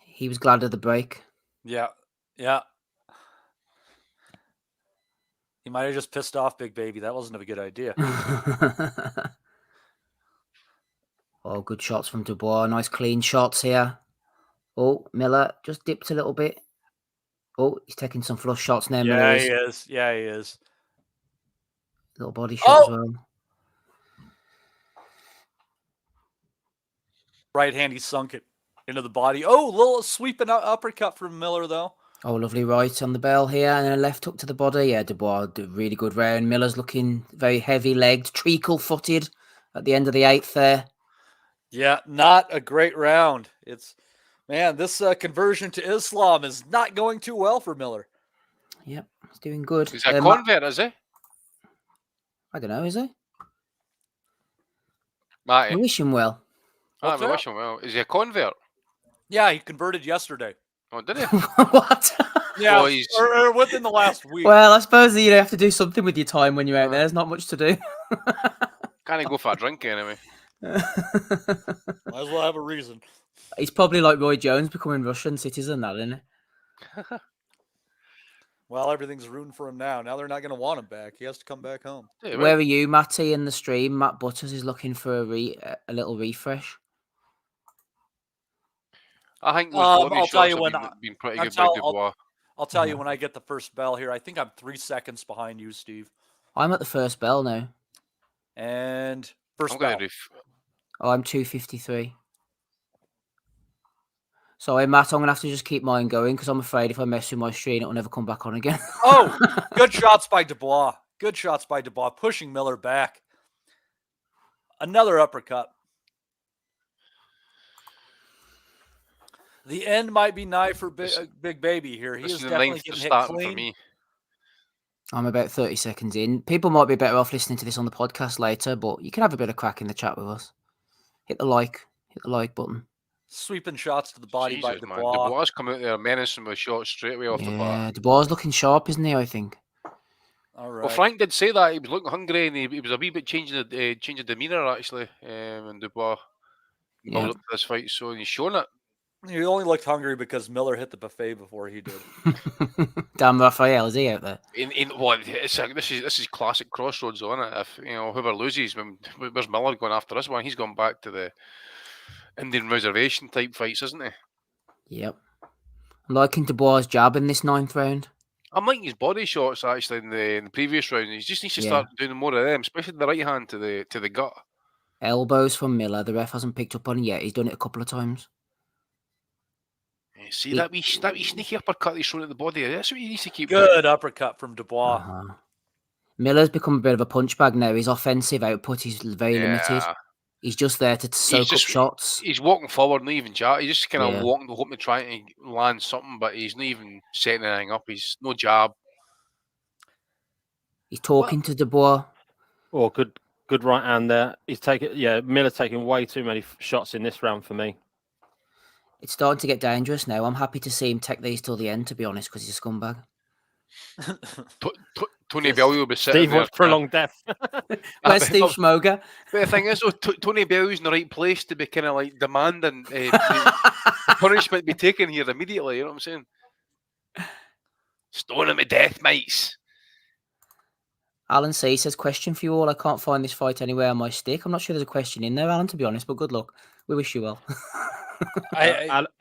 He was glad of the break. Yeah. He might have just pissed off Big Baby. That wasn't a good idea. Oh, good shots from Dubois. Nice clean shots here. Oh, Miller just dipped a little bit. Oh, he's taking some flush shots now. Yeah, he is. Yeah, he is. Little body shot as well. Right hand, he sunk it into the body. Oh, little sweeping uppercut from Miller, though. Oh, lovely right on the bell here, and then a left hook to the body. Yeah, Dubois did a really good round. Miller's looking very heavy-legged, treacle-footed at the end of the eighth there. Yeah, not a great round. This conversion to Islam is not going too well for Miller. Yep, he's doing good. He's a convert, is he? I don't know, is he? Matty. I wish him well. I wish him well. Is he a convert? Yeah, he converted yesterday. Oh, did he? What? Yeah, or within the last week. Well, I suppose you have to do something with your time when you're out there. There's not much to do. Can't he go for a drink anyway? Might as well have a reason. He's probably like Roy Jones becoming Russian citizen, isn't he? Well, everything's ruined for him now. Now they're not going to want him back. He has to come back home. Yeah, Where are you, Matty, in the stream? Matt Butters is looking for a little refresh. I think those body I'll tell shots you have when. been pretty I'll good by tell, Dubois. I'll tell you when I get the first bell here. I think I'm 3 seconds behind you, Steve. I'm at the first bell now. And I'm first going bell. to Oh, I'm 2:53. Sorry, Matt, I'm going to have to just keep mine going because I'm afraid if I mess with my stream, it'll never come back on again. Oh, good shots by Dubois. Good shots by Dubois, pushing Miller back. Another uppercut. The end might be nigh for Big Baby here. He This is is the definitely ninth getting hit starting for clean. me. I'm about 30 seconds in. People might be better off listening to this on the podcast later, but you can have a bit of crack in the chat with us. Hit the like button. Sweeping shots to the body by Jesus, man. Dubois. Dubois come out there menacing with shots straight away off the bat. Yeah, Dubois looking sharp, isn't he? I think. All right. Well, Frank did say that he was looking hungry and he was a wee bit changing of demeanour actually. And Dubois built up to this fight, so he's shown it. He only looked hungry because Miller hit the buffet before he did. Damn, Raphael, is he out there? This is classic crossroads, isn't it? If whoever loses, where's Miller going after this one? He's gone back to the Indian reservation type fights, isn't he? Yep. I'm liking Dubois' jab in this 9th round. I'm liking his body shots actually in the previous round. He just needs to start doing more of them, especially the right hand to the gut. Elbows from Miller. The ref hasn't picked up on it yet. He's done it a couple of times. See that wee sneaky uppercut he's thrown at the body. That's what he needs to keep Good doing. uppercut from Dubois. Miller's become a bit of a punch bag now. His offensive output is very limited. He's just there to soak up shots. He's walking forward, not even jab. He's just kind of walking, hoping to try and land something, but he's not even setting anything up. He's no jab. He's talking to Dubois. Oh, good right hand there. Miller's taking way too many shots in this round for me. It's starting to get dangerous now. I'm happy to see him take these till the end, to be honest, because he's a scumbag. Tony Bellew will be sitting Steve there. wants prolonged death. Where's Steve Schmoger? But the thing is, though, Tony Bellew's in the right place to be kind of like demanding punishment be taken here immediately. You know what I'm saying? Stone him to death, mates. Alan C says, question for you all. I can't find this fight anywhere on my stick. I'm not sure there's a question in there, Alan, to be honest, but good luck. We wish you well.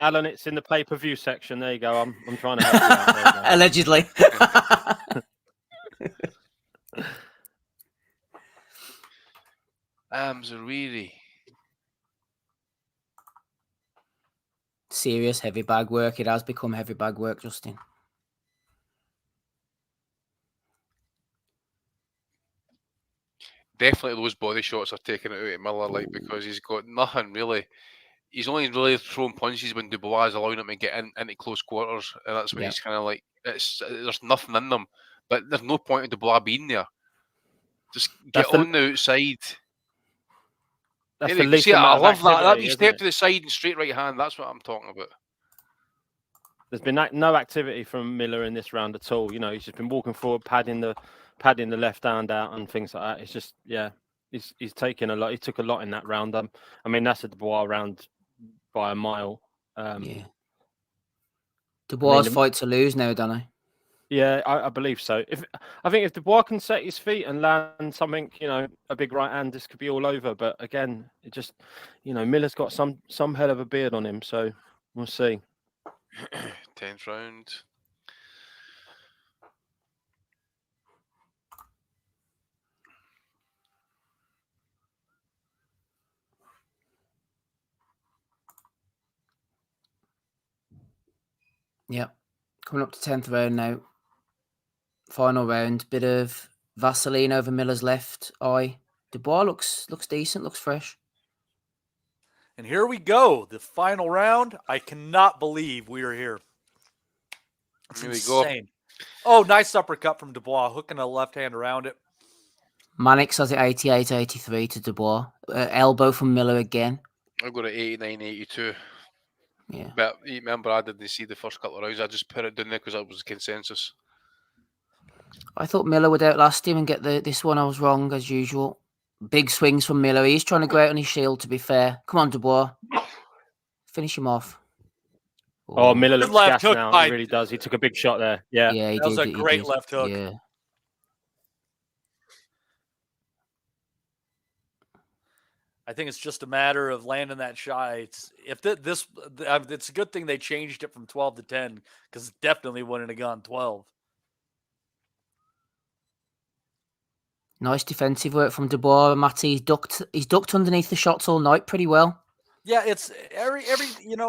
Alan, it's in the pay-per-view section. There you go. I'm trying to help you out. Allegedly. Zariri. Serious heavy bag work. It has become heavy bag work, Justin. Definitely those body shots are taking it out of Miller, like, because he's got nothing really. He's only really throwing punches when Dubois is allowing him to get into close quarters, and that's when he's kind of like, there's nothing in them. But there's no point in Dubois being there. Just get on the outside. That's Anyway, the least see, I amount love of that. activity, That he step to the side and straight right hand. That's what I'm talking about. There's been no activity from Miller in this round at all. You know, he's just been walking forward, padding the left hand out and things like that. It's just, he's taken a lot. He took a lot in that round. I mean, that's a Dubois round by a mile. Dubois' fight to lose now, don't I? Yeah, I believe so. I think if Dubois can set his feet and land something, a big right hand, this could be all over. But again, it just, Miller's got some hell of a beard on him, so we'll see. 10th round. Yep. Coming up to 10th round now. Final round. Bit of Vaseline over Miller's left eye. Dubois looks decent, looks fresh. And here we go. The final round. I cannot believe we are here. It's Here insane. Oh, nice uppercut from Dubois, hooking a left hand around it. Mannix has it 88-83 to Dubois. Elbow from Miller again. I've got it 89-82. Yeah. But you remember, I didn't see the first couple of rounds. I just put it down there because that was the consensus. I thought Miller would outlast him and get this one. I was wrong, as usual. Big swings from Miller. He's trying to go out on his shield, to be fair. Come on, Dubois. Finish him off. Oh, Miller looks gassed hook now. He really does. He took a big shot there. Yeah. Yeah, he that was a great left hook. Yeah. I think it's just a matter of landing that shot. It's a good thing they changed it from 12 to 10 because it definitely wouldn't have gone 12. Nice defensive work from Dubois. Matty, he's ducked underneath the shots all night pretty well. Yeah, it's every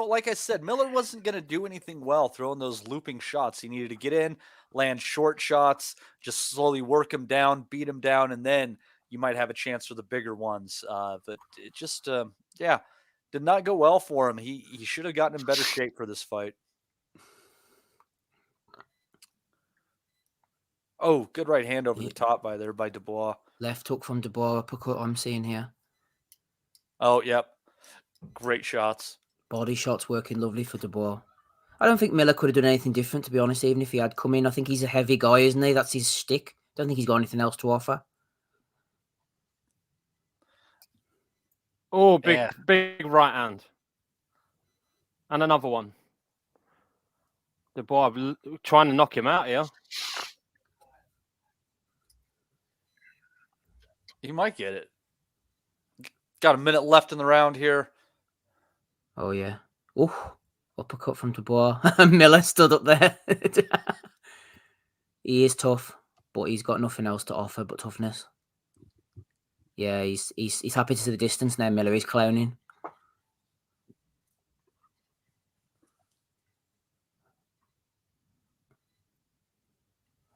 like I said, Miller wasn't going to do anything well throwing those looping shots. He needed to get in, land short shots, just slowly work him down, beat him down, and then you might have a chance for the bigger ones. But it just, did not go well for him. He should have gotten in better shape for this fight. Oh, good right hand over the top by Dubois. Left hook from Dubois, uppercut I'm seeing here. Oh, yep. Great shots. Body shots working lovely for Dubois. I don't think Miller could have done anything different, to be honest, even if he had come in. I think he's a heavy guy, isn't he? That's his shtick. Don't think he's got anything else to offer. Oh, big right hand. And another one. Dubois trying to knock him out here. He might get it. Got a minute left in the round here. Oh, yeah. Oh, uppercut from Dubois. Miller stood up there. He is tough, but he's got nothing else to offer but toughness. Yeah, he's happy to see the distance now, Miller. He's clowning.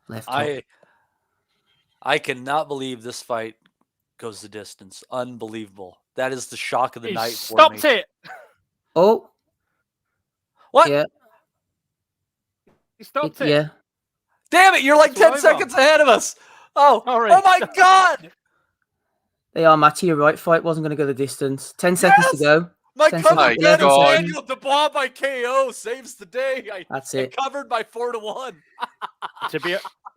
Left hook. I cannot believe this fight goes the distance. Unbelievable. That is the shock of the night for me. Stopped it. Oh. What? Yeah. He stopped it. Yeah. Damn it, you're like It's 10 over. seconds ahead of us. Oh Sorry. my God. They are, Matty. You're right. Fight wasn't going to go the distance. 10 seconds to go. My 10 cousin seconds. Daniel 11 Daniel Dubois by KO saves the day. That's I it. covered by 4-1.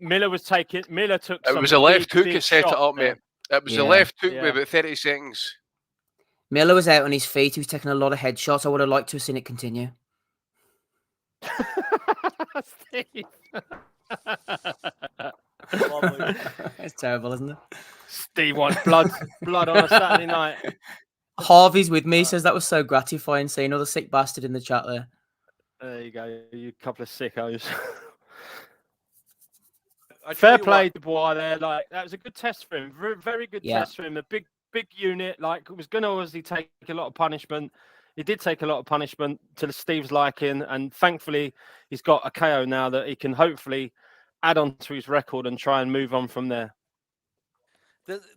Miller took. It was a left hook that set it up, mate. It was a Yeah. left hook with about 30 seconds. Miller was out on his feet. He was taking a lot of headshots. I would have liked to have seen it continue. Steve. It's terrible, isn't it? Steve wants blood on a Saturday night. Harvey's with me, says that was so gratifying seeing another sick bastard in the chat there. There you go, you couple of sickos. I tell Fair you play, what, Dubois there. Like that was a good test for him. Very good test for him. A big unit. Like it was going to obviously take a lot of punishment. He did take a lot of punishment to Steve's liking, and thankfully he's got a KO now that he can hopefully add on to his record and try and move on from there.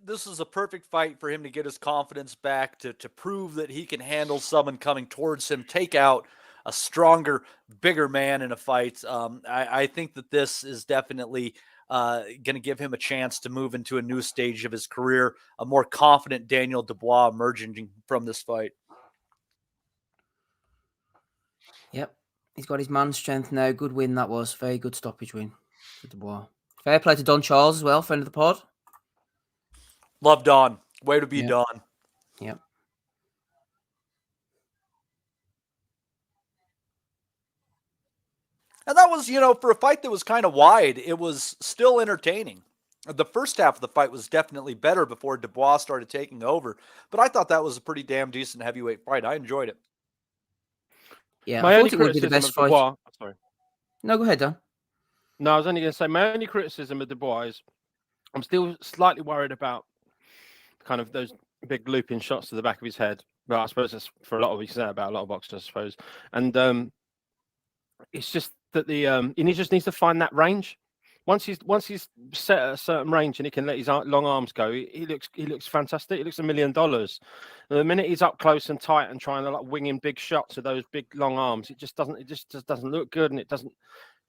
This is a perfect fight for him to get his confidence back, to prove that he can handle someone coming towards him, take out a stronger, bigger man in a fight. I think that this is definitely going to give him a chance to move into a new stage of his career, a more confident Daniel Dubois emerging from this fight. Yep. He's got his man strength now. Good win that was. Very good stoppage win for Dubois. Fair play to Don Charles as well, friend of the pod. Love Don. Way to be Don. Yep. And that was, for a fight that was kind of wide, it was still entertaining. The first half of the fight was definitely better before Dubois started taking over. But I thought that was a pretty damn decent heavyweight fight. I enjoyed it. Yeah, My I only thought it would be the best fight. Dubois, sorry. No, go ahead, Dan. No, I was only going to say my only criticism of Dubois is I'm still slightly worried about kind of those big looping shots to the back of his head. But I suppose that's for a lot of you say about a lot of boxers, I suppose. And it's just that he just needs to find that range. Once he's set at a certain range and he can let his long arms go, he looks fantastic. He looks $1 million. And the minute he's up close and tight and trying to like wing in big shots with those big long arms, it just doesn't look good, and it doesn't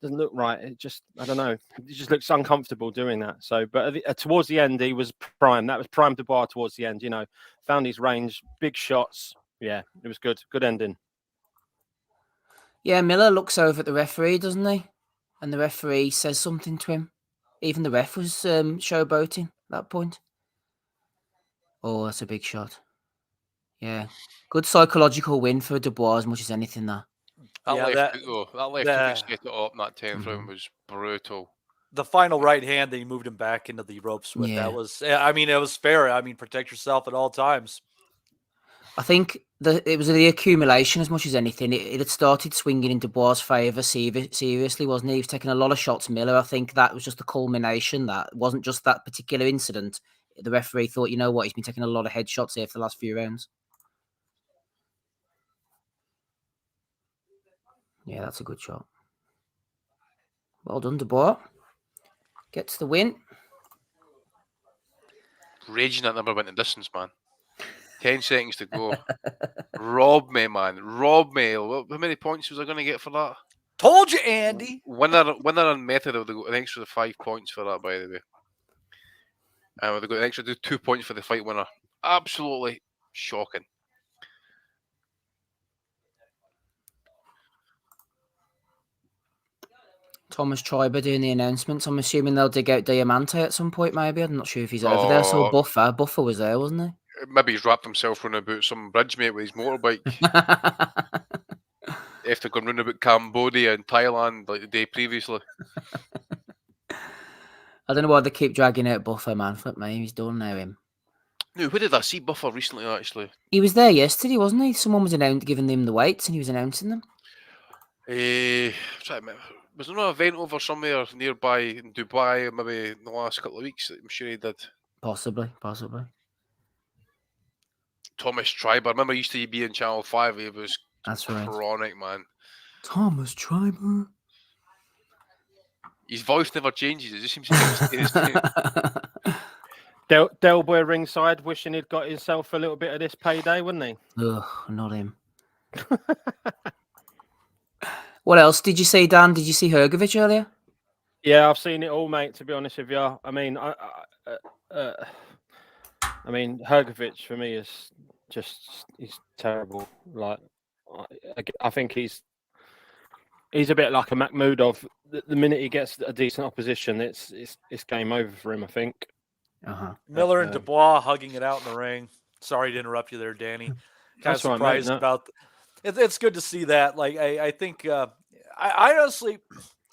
look right. It just, I don't know. It just looks uncomfortable doing that. So, but towards the end, he was prime. That was prime Dubois towards the end. Found his range, big shots. Yeah, it was good. Good ending. Yeah, Miller looks over at the referee, doesn't he? And the referee says something to him. Even the ref was showboating at that point. Oh, that's a big shot. Yeah. Good psychological win for Dubois as much as anything there. That Yeah, left hook, though. That left hook that- that set it up in that 10th round was brutal. The final right hand that he moved him back into the ropes with, Yeah. that was, it was fair. Protect yourself at all times. I think it was the accumulation as much as anything. It had started swinging in Dubois' favour seriously, wasn't he? He was taking a lot of shots, Miller. I think that was just the culmination. That wasn't just that particular incident. The referee thought, you know what, he's been taking a lot of headshots here for the last few rounds. Yeah, that's a good shot. Well done, Dubois. Gets the win. Raging that number went the distance, man. 10 seconds to go. Rob me, man. Rob me. How many points was I going to get for that? Told you, Andy. Winner and method, they got an extra 5 points for that, by the way. And they got an extra 2 points for the fight winner. Absolutely shocking. Thomas Triber doing the announcements. I'm assuming they'll dig out Diamante at some point, maybe. I'm not sure if he's over there. I saw Buffer. Buffer was there, wasn't he? Maybe he's wrapped himself around about some bridge, mate, with his motorbike. After going round about Cambodia and Thailand like the day previously. I don't know why they keep dragging out Buffer, man. Fuck me, he's done now, him. No, where did I see Buffer recently, actually? He was there yesterday, wasn't he? Someone was giving him the weights and he was announcing them. Was there no event over somewhere nearby in Dubai maybe in the last couple of weeks? I'm sure he did. Possibly. Thomas Triber. I remember he used to be in Channel 5. He was That's right. chronic, man. Thomas Triber. His voice never changes. It just seems to stay the same. Delboy ringside, wishing he'd got himself a little bit of this payday, wouldn't he? Ugh, not him. What else did you see, Dan? Did you see Hrgovic earlier? Yeah, I've seen it all, mate. To be honest with you, I mean, Hrgovic for me is he's terrible. Like, I think he's a bit like a Makhmudov. The minute he gets a decent opposition, it's game over for him, I think. Miller and Dubois hugging it out in the ring. Sorry to interrupt you there, Danny. Kind of surprised about. It's good to see that. Like I think I honestly,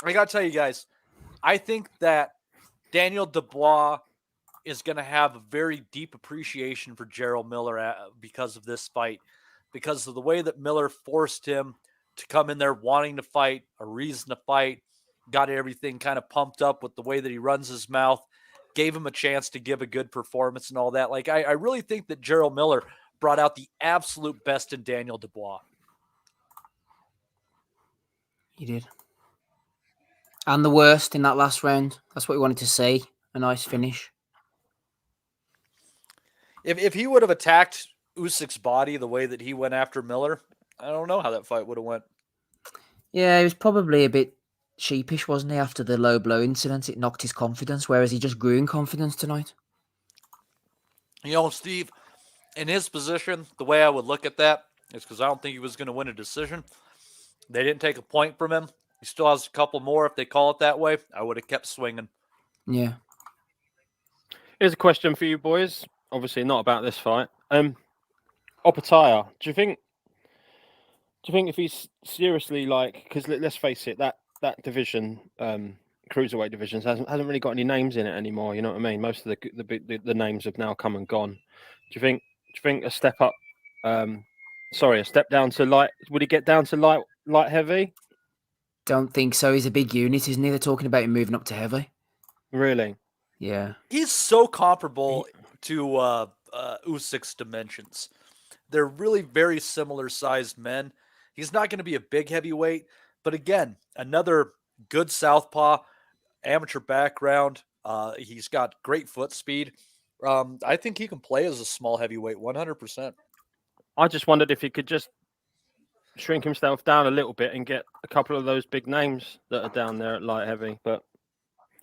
I gotta tell you guys, I think that Daniel Dubois is going to have a very deep appreciation for Jarrell Miller because of this fight, because of the way that Miller forced him to come in there wanting to fight, a reason to fight, got everything kind of pumped up with the way that he runs his mouth, gave him a chance to give a good performance and all that. Like I really think that Jarrell Miller brought out the absolute best in Daniel Dubois. He did. And the worst in that last round. That's what we wanted to see. A nice finish. If he would have attacked Usyk's body the way that he went after Miller, I don't know how that fight would have went. Yeah, he was probably a bit sheepish, wasn't he, after the low blow incident? It knocked his confidence, whereas he just grew in confidence tonight. You know, Steve, in his position, the way I would look at that is because I don't think he was going to win a decision. They didn't take a point from him. He still has a couple more if they call it that way. I would have kept swinging. Yeah. Here's a question for you boys. Obviously not about this fight. Opataya, do you think if he's seriously like, because let's face it, that division, cruiserweight divisions hasn't really got any names in it anymore. You know what I mean? Most of the names have now come and gone. Do you think a step up? A step down to light. Would he get down to light heavy? Don't think so. He's a big unit, isn't he? They're talking about him moving up to heavy. Really? Yeah. He's so comparable to Usyk's dimensions. They're really very similar sized men. He's not going to be a big heavyweight, but again, another good southpaw, amateur background. He's got great foot speed. I think he can play as a small heavyweight 100%. I just wondered if he could just shrink himself down a little bit and get a couple of those big names that are down there at light heavy, but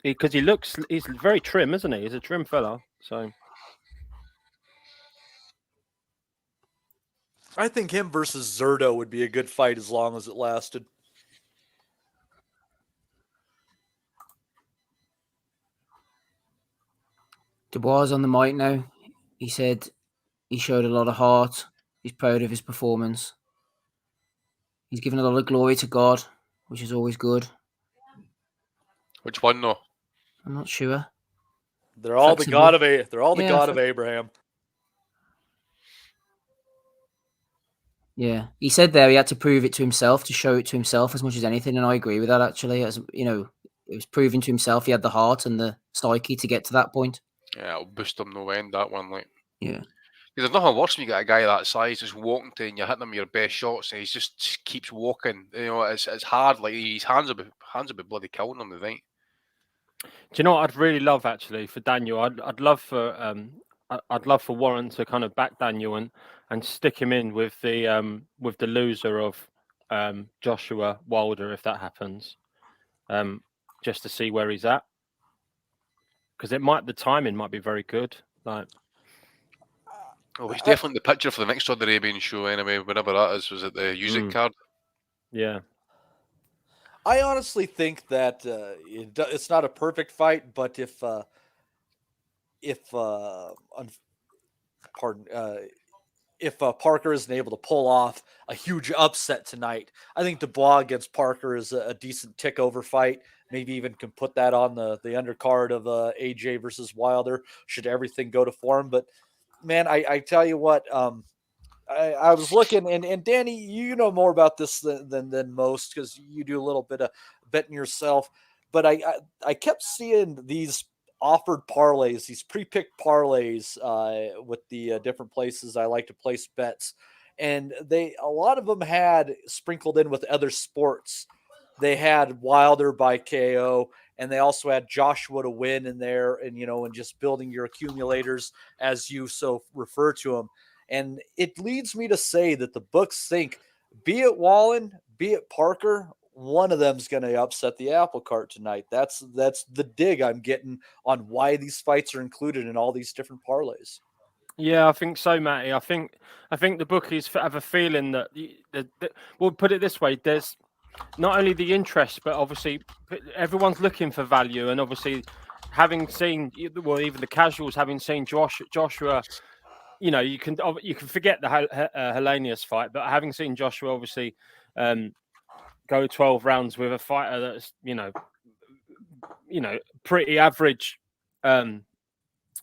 because he's very trim, isn't he? He's a trim fella, so I think him versus Zerto would be a good fight as long as it lasted. Dubois on the mic now. He said he showed a lot of heart. He's proud of his performance. He's given a lot of glory to God, which is always good. Which one, though? I'm not sure. They're all the God of Abraham. Yeah, he said there he had to prove it to himself, to show it to himself as much as anything, and I agree with that actually. As you know, it was proving to himself he had the heart and the psyche to get to that point. Yeah, it'll boost him no end, that one. Like, Yeah. there's nothing worse when you get a guy that size just walking to you and you're hitting him your best shots and he just keeps walking. You know, it's hard. Like, his hands will be bloody killing him, I think. Do you know what I'd really love actually for Daniel? I'd love for I'd love for Warren to kind of back Daniel and stick him in with the loser of Joshua Wilder if that happens, just to see where he's at, because the timing might be very good. Like, Oh, he's definitely in the picture for the next Saudi Arabian show anyway, whenever that is. Was it the music card? yeah. I honestly think that it's not a perfect fight, but if pardon, if Parker isn't able to pull off a huge upset tonight, I think Dubois against Parker is a decent tick over fight. Maybe even can put that on the undercard of AJ versus Wilder should everything go to form. But man, I tell you what, I was looking, and Danny, you know more about this than most because you do a little bit of betting yourself. But I kept seeing these offered parlays, these pre-picked parlays with the different places I like to place bets, and a lot of them had sprinkled in with other sports. They had Wilder by KO, and they also had Joshua to win in there, and and just building your accumulators as you so refer to them. And it leads me to say that the books think, be it Wallin, be it Parker, one of them's going to upset the apple cart tonight. That's the dig I'm getting on why these fights are included in all these different parlays. Yeah, I think so, Matty. I think the bookies have a feeling that we'll put it this way: there's not only the interest, but obviously everyone's looking for value, and obviously having seen, well, even the casuals having seen Joshua. You can forget the Hellenius fight, but having seen Joshua obviously go 12 rounds with a fighter that's pretty average, in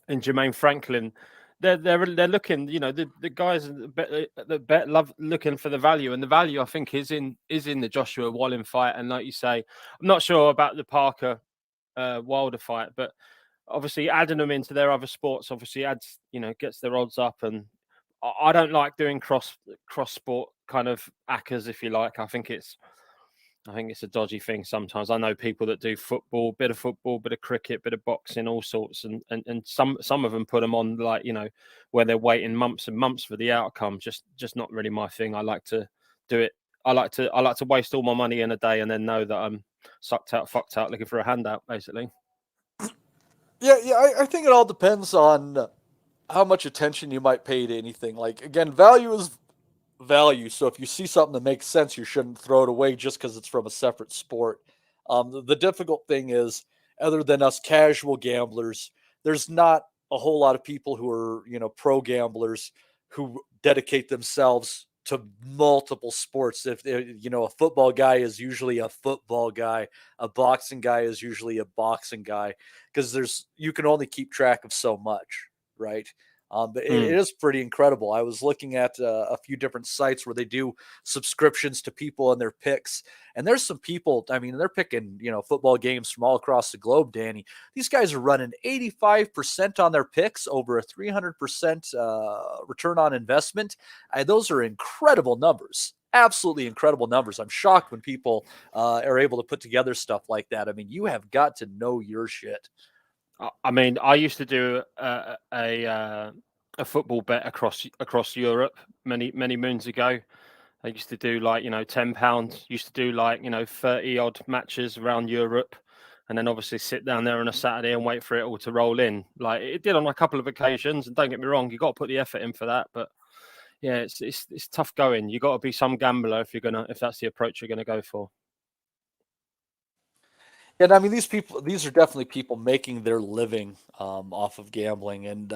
Jermaine Franklin, they're looking. The guys that bet love looking for the value, and the value I think is in the Joshua Wallin fight. And like you say, I'm not sure about the Parker Wilder fight, but obviously adding them into their other sports obviously adds, gets their odds up. And I don't like doing cross sport kind of accas, if you like. I think it's a dodgy thing sometimes. I know people that do bit of cricket, bit of boxing, all sorts, and some of them put them on, like, where they're waiting months and months for the outcome. Just not really my thing. I like to do it. I like to waste all my money in a day and then know that I'm fucked out, looking for a handout, basically. Yeah. I think it all depends on how much attention you might pay to anything. Like, again, value is value. So if you see something that makes sense, you shouldn't throw it away just because it's from a separate sport. The difficult thing is, other than us casual gamblers, there's not a whole lot of people who are, pro gamblers who dedicate themselves to multiple sports. If a football guy is usually a football guy, a boxing guy is usually a boxing guy, because you can only keep track of so much, right? But it is pretty incredible. I was looking at a few different sites where they do subscriptions to people and their picks. And there's some people, I mean, they're picking, football games from all across the globe, Danny. These guys are running 85% on their picks, over a 300% return on investment. Those are incredible numbers. Absolutely incredible numbers. I'm shocked when people are able to put together stuff like that. I mean, you have got to know your shit. I mean, I used to do a football bet across Europe many moons ago. I used to do, like, £10. Used to do, like, 30 odd matches around Europe, and then obviously sit down there on a Saturday and wait for it all to roll in. Like it did on a couple of occasions. And don't get me wrong, you got to put the effort in for that. But yeah, it's tough going. You got to be some gambler if that's the approach you're gonna go for. And I mean, these are definitely people making their living off of gambling. And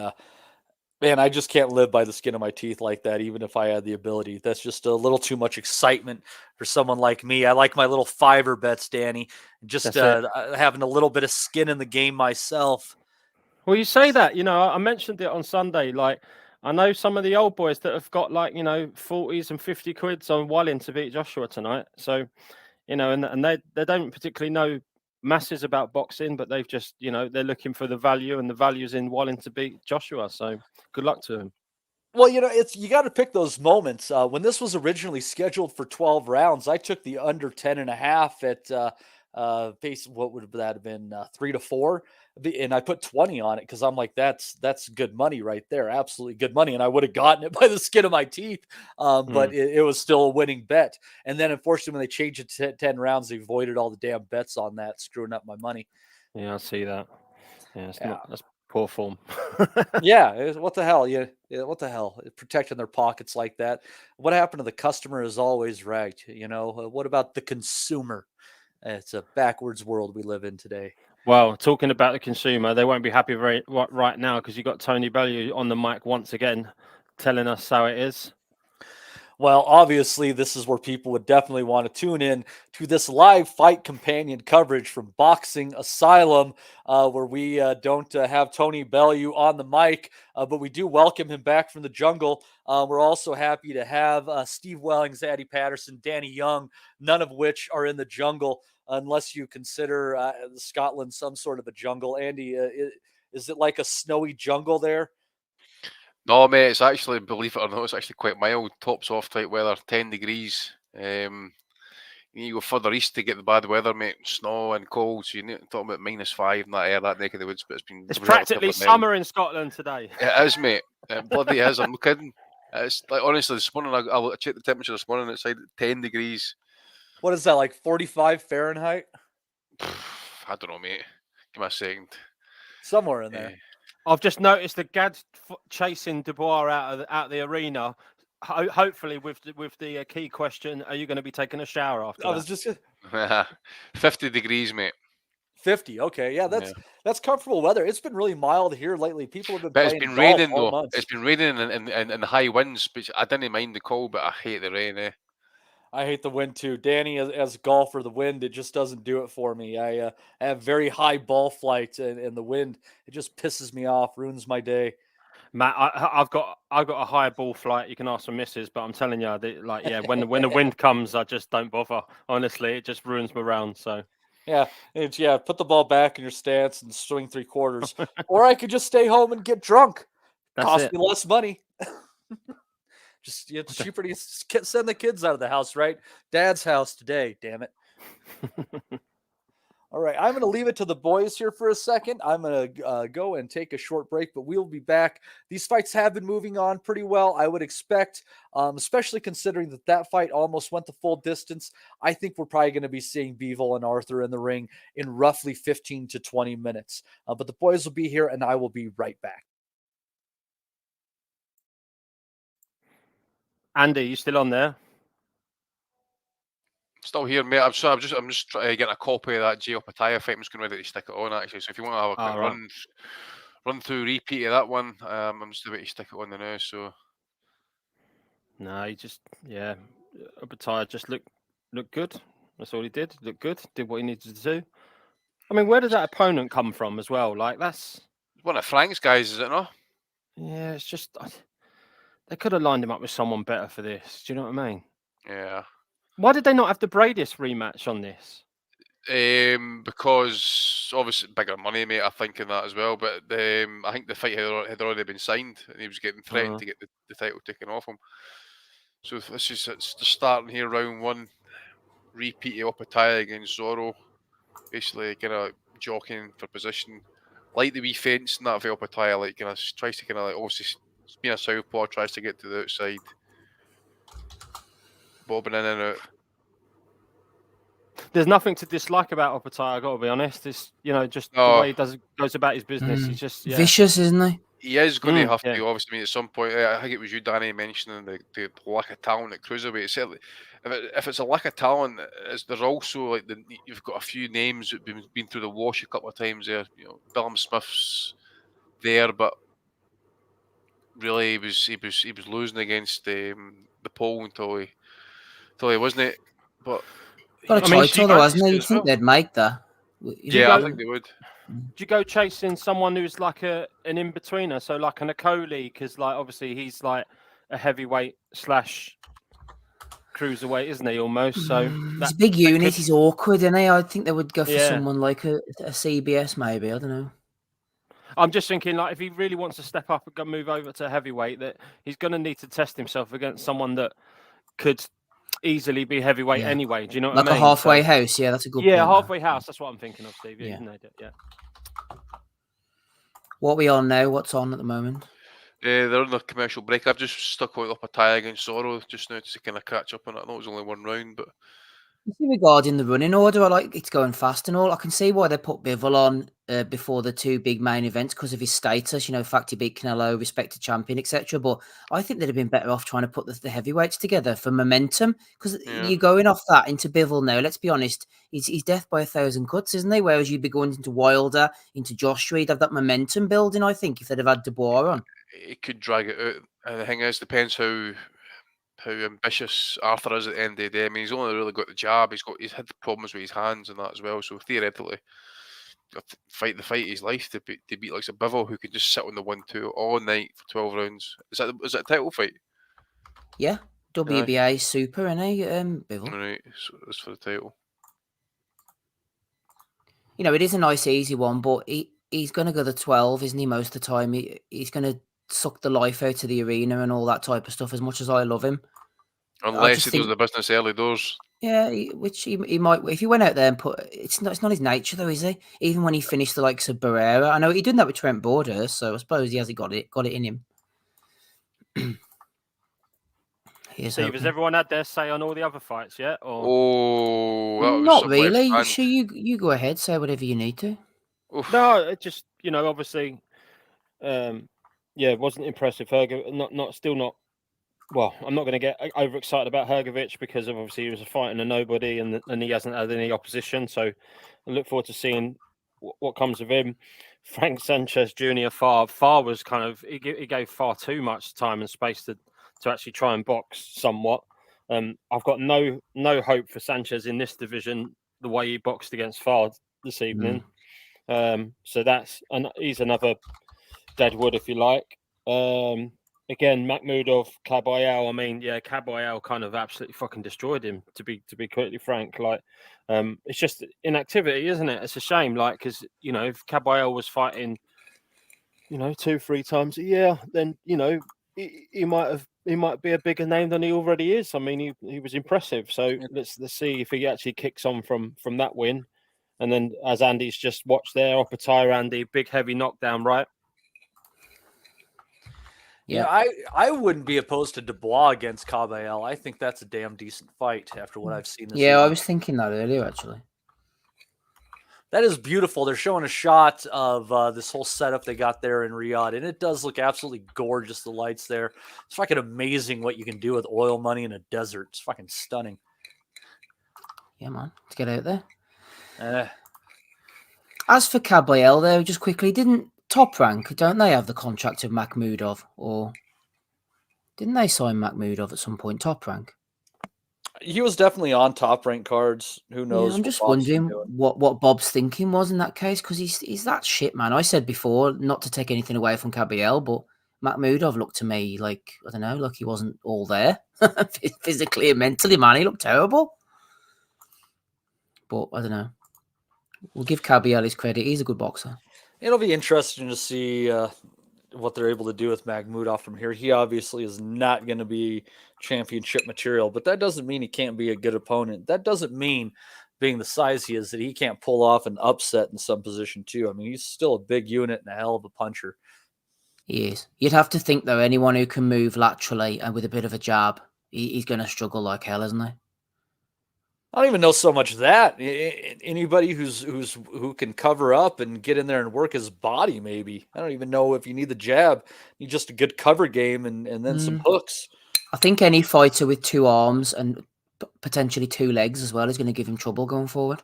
man, I just can't live by the skin of my teeth like that, even if I had the ability. That's just a little too much excitement for someone like me. I like my little fiver bets, Danny, just having a little bit of skin in the game myself. Well, you say that, I mentioned it on Sunday. Like, I know some of the old boys that have got like 40s and 50 quids on Wallin to beat Joshua tonight. So and they don't particularly know masses about boxing, but they've just they're looking for the value, and the value's in Wallin to beat Joshua. So good luck to him. Well, it's you got to pick those moments. When this was originally scheduled for 12 rounds, I took the under 10 and a half at base. What would that have been? 3-4, and I put 20 on it because I'm like, that's good money right there, absolutely good money, and I would have gotten it by the skin of my teeth. But it was still a winning bet. And then unfortunately, when they changed it to 10 rounds, they voided all the damn bets on that, screwing up my money. Yeah, I see that. Yeah, that's poor form. Yeah, what the hell? Yeah, what the hell? Protecting their pockets like that. What happened to the customer is always right. What about the consumer? It's a backwards world we live in today. Well, talking about the consumer, they won't be happy right now because you got Tony Bellew on the mic once again, telling us how it is. Well, obviously, this is where people would definitely want to tune in to this live fight companion coverage from Boxing Asylum, where we don't have Tony Bellew on the mic, but we do welcome him back from the jungle. We're also happy to have Steve Wellings, Addy Patterson, Danny Young, none of which are in the jungle, unless you consider Scotland some sort of a jungle. Andy, is it like a snowy jungle there? No, mate, it's actually, believe it or not, it's actually quite mild. Tops off type weather, 10 degrees. You go further east to get the bad weather, mate. Snow and cold. So you're talking about -5 in that neck of the woods. But it's practically summer in Scotland today. It is, mate. It bloody is. I'm not kidding. It's like, honestly, this morning I checked the temperature this morning. It's like 10 degrees. What is that, like 45 Fahrenheit? I don't know, mate. Give me a second. Somewhere in there. I've just noticed the Gad's chasing Dubois out of the arena. Hopefully, with the key question, are you going to be taking a shower after? I was just 50 degrees, mate. 50. Okay, yeah, that's comfortable weather. It's been really mild here lately. People have been But playing it's been golf raining all though. month. It's been raining and high winds, but I didn't mind the cold, but I hate the rain. I hate the wind too. Danny, as a golfer, the wind, it just doesn't do it for me. I have very high ball flight, and the wind, it just pisses me off, ruins my day. Matt, I've got a higher ball flight. You can ask for misses, but I'm telling you, when the wind comes, I just don't bother. Honestly, it just ruins my round. So put the ball back in your stance and swing 3/4, or I could just stay home and get drunk. Cost me less money. Just cheaper to send the kids out of the house, right? Dad's house today, damn it. All right, I'm going to leave it to the boys here for a second. I'm going to go and take a short break, but we'll be back. These fights have been moving on pretty well, I would expect, especially considering that fight almost went the full distance. I think we're probably going to be seeing Bivol and Arthur in the ring in roughly 15 to 20 minutes. But the boys will be here, and I will be right back. Andy, you still on there? Still here, mate. I'm just trying to get a copy of that Gio Pataya fight. I'm just going ready to stick it on, actually. So if you want to have a quick run through repeat of that one, I'm just ready to stick it on now. So no, he just Pataya just looked good. That's all he did. Looked good. Did what he needed to do. I mean, where did that opponent come from as well? Like, that's one of Frank's guys, is it not? Yeah, it's just they could have lined him up with someone better for this. Do you know what I mean? Yeah. Why did they not have the Bradis rematch on this? Because obviously bigger money, mate. I think in that as well. But I think the fight had already been signed, and he was getting threatened to get the title taken off him. So it's just starting here, round one. Repeat of Opataya against Zorro, basically kind of jockeying for position, like the wee fence and that of Opataya, like kind of tries to obviously being a southpaw, tries to get to the outside, bobbing in and out. There's nothing to dislike about Opataya, I got to be honest. It's just the way he goes about his business. He's just vicious, isn't he? He is going to have to, obviously, at some point. I think it was you, Danny, mentioning the lack of talent at cruiserweight. Certainly, if it's a lack of talent, there's also like you've got a few names that have been through the wash a couple of times there. Billum Smith's there, but really he was losing against the pole until he wasn't it. But got a title though, hasn't he? You'd think they'd make that. Yeah, I think they would. Do you go chasing someone who's like an in-betweener, so like an Akoli, because like obviously he's like a heavyweight / cruiserweight, isn't he? Almost. So he's a big unit. He's awkward, isn't he? I think they would go for Yeah. someone like a CBS, maybe. I don't know. I'm just thinking, like, if he really wants to step up and move over to heavyweight, that he's going to need to test himself against someone that could easily be heavyweight anyway. Do you know what I mean? Like a halfway house. Yeah, that's a good point. Yeah, halfway house. That's what I'm thinking of, Steve. Yeah, yeah. What are we on now? What's on at the moment? They're on the commercial break. I've just stuck out up a tie against Zorro just now to kind of catch up on it. I know it was only one round, but Regarding the running order, I like it's going fast and all. I can see why they put Bivol on before the two big main events because of his status. You know, fact he beat Canelo, respected champion, etc. But I think they'd have been better off trying to put the heavyweights together for momentum because you're going off that into Bivol now. Let's be honest, he's death by 1,000 cuts, isn't he? Whereas you'd be going into Wilder, into Joshua, you'd have that momentum building. I think if they'd have had Dubois on, it could drag it out. And the thing is, depends how ambitious Arthur is at the end of the day. I mean, he's only really got the jab. He's had the problems with his hands and that as well. So theoretically, fight the fight of his life to beat like a Bivol who could just sit on the 1-2 all night for 12 rounds. Is that a title fight? Yeah, WBA super, isn't he? Bivol. Right, so it's for the title. You know, it is a nice easy one, but he's going to go the 12, isn't he? Most of the time, he's going to suck the life out of the arena and all that type of stuff. As much as I love him, unless he does the business early doors. Yeah, which he might. If he went out there and put, it's not his nature though, is he? Even when he finished the likes of Barrera, I know he did that with Trent Borders, so I suppose he hasn't got it in him. Steve, has everyone had their say on all the other fights yet? Or not really. Sure, you go ahead, say whatever you need to. Oof. No, it just obviously, wasn't impressive. Still not. Well, I'm not going to get overexcited about Hrgovic because obviously he was a fighting a nobody and he hasn't had any opposition. So I look forward to seeing what comes of him. Frank Sanchez Jr. Far was kind of he gave far too much time and space to actually try and box somewhat. I've got no hope for Sanchez in this division the way he boxed against Far this evening. So he's another deadwood if you like. Again, Makhmudov, Kabayel. I mean, Kabayel kind of absolutely fucking destroyed him. To be completely frank, like, it's just inactivity, isn't it? It's a shame, like, because if Kabayel was fighting, 2-3 times a year, then he might be a bigger name than he already is. I mean, he was impressive. So let's see if he actually kicks on from that win, and then as Andy's just watched there, Opatire Andy, big heavy knockdown, right? Yeah, I wouldn't be opposed to Dubois against Caballel. I think that's a damn decent fight after what I've seen this Yeah, evening. I was thinking that earlier, actually. That is beautiful. They're showing a shot of this whole setup they got there in Riyadh, and it does look absolutely gorgeous, the lights there. It's fucking amazing what you can do with oil money in a desert. It's fucking stunning. Yeah, man. Let's get out there. Eh. As for Caballel, though, just quickly, didn't Top Rank, don't they have the contract of Makhmudov? Or didn't they sign Makhmudov at some point, Top Rank? He was definitely on Top Rank cards. Who knows? Yeah, I'm just wondering what Bob's thinking was in that case, because he's that shit, man. I said before, not to take anything away from Caballel, but Makhmudov looked to me like, I don't know, like he wasn't all there. Physically and mentally, man. He looked terrible. But I don't know. We'll give Caballel his credit. He's a good boxer. It'll be interesting to see what they're able to do with Makhmudov from here. He obviously is not going to be championship material, but that doesn't mean he can't be a good opponent. That doesn't mean, being the size he is, that he can't pull off an upset in some position too. I mean, he's still a big unit and a hell of a puncher. He is. You'd have to think, though, anyone who can move laterally and with a bit of a jab, he's going to struggle like hell, isn't he? I don't even know so much that anybody who can cover up and get in there and work his body. Maybe I don't even know if you need the jab. You need just a good cover game and then some hooks. I think any fighter with 2 arms and potentially 2 legs as well is going to give him trouble going forward.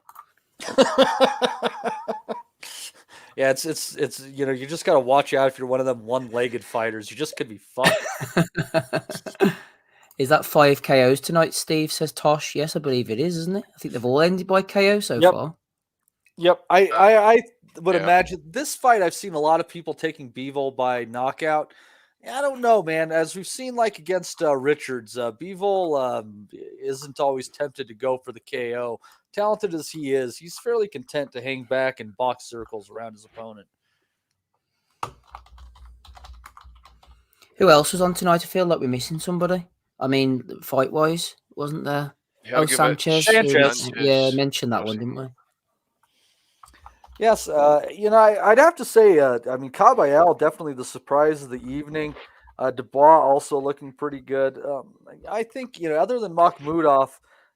Yeah, it's you just got to watch out if you're one of them one-legged fighters. You just could be fucked. Is that 5 KOs tonight, Steve, says Tosh? Yes, I believe it is, isn't it? I think they've all ended by KO so far. Yep, I would Yeah. imagine this fight. I've seen a lot of people taking Bivol by knockout. I don't know, man. As we've seen, like against Richards, Bivol isn't always tempted to go for the KO. Talented as he is, he's fairly content to hang back and box circles around his opponent. Who else was on tonight? I feel like we're missing somebody. I mean, fight wise, wasn't there? Oh, Sanchez. Sanchez. Yeah, mentioned that one, didn't we? Yes, I'd have to say, I mean, Caballero definitely the surprise of the evening. Dubois also looking pretty good. I think, other than Makhmudov,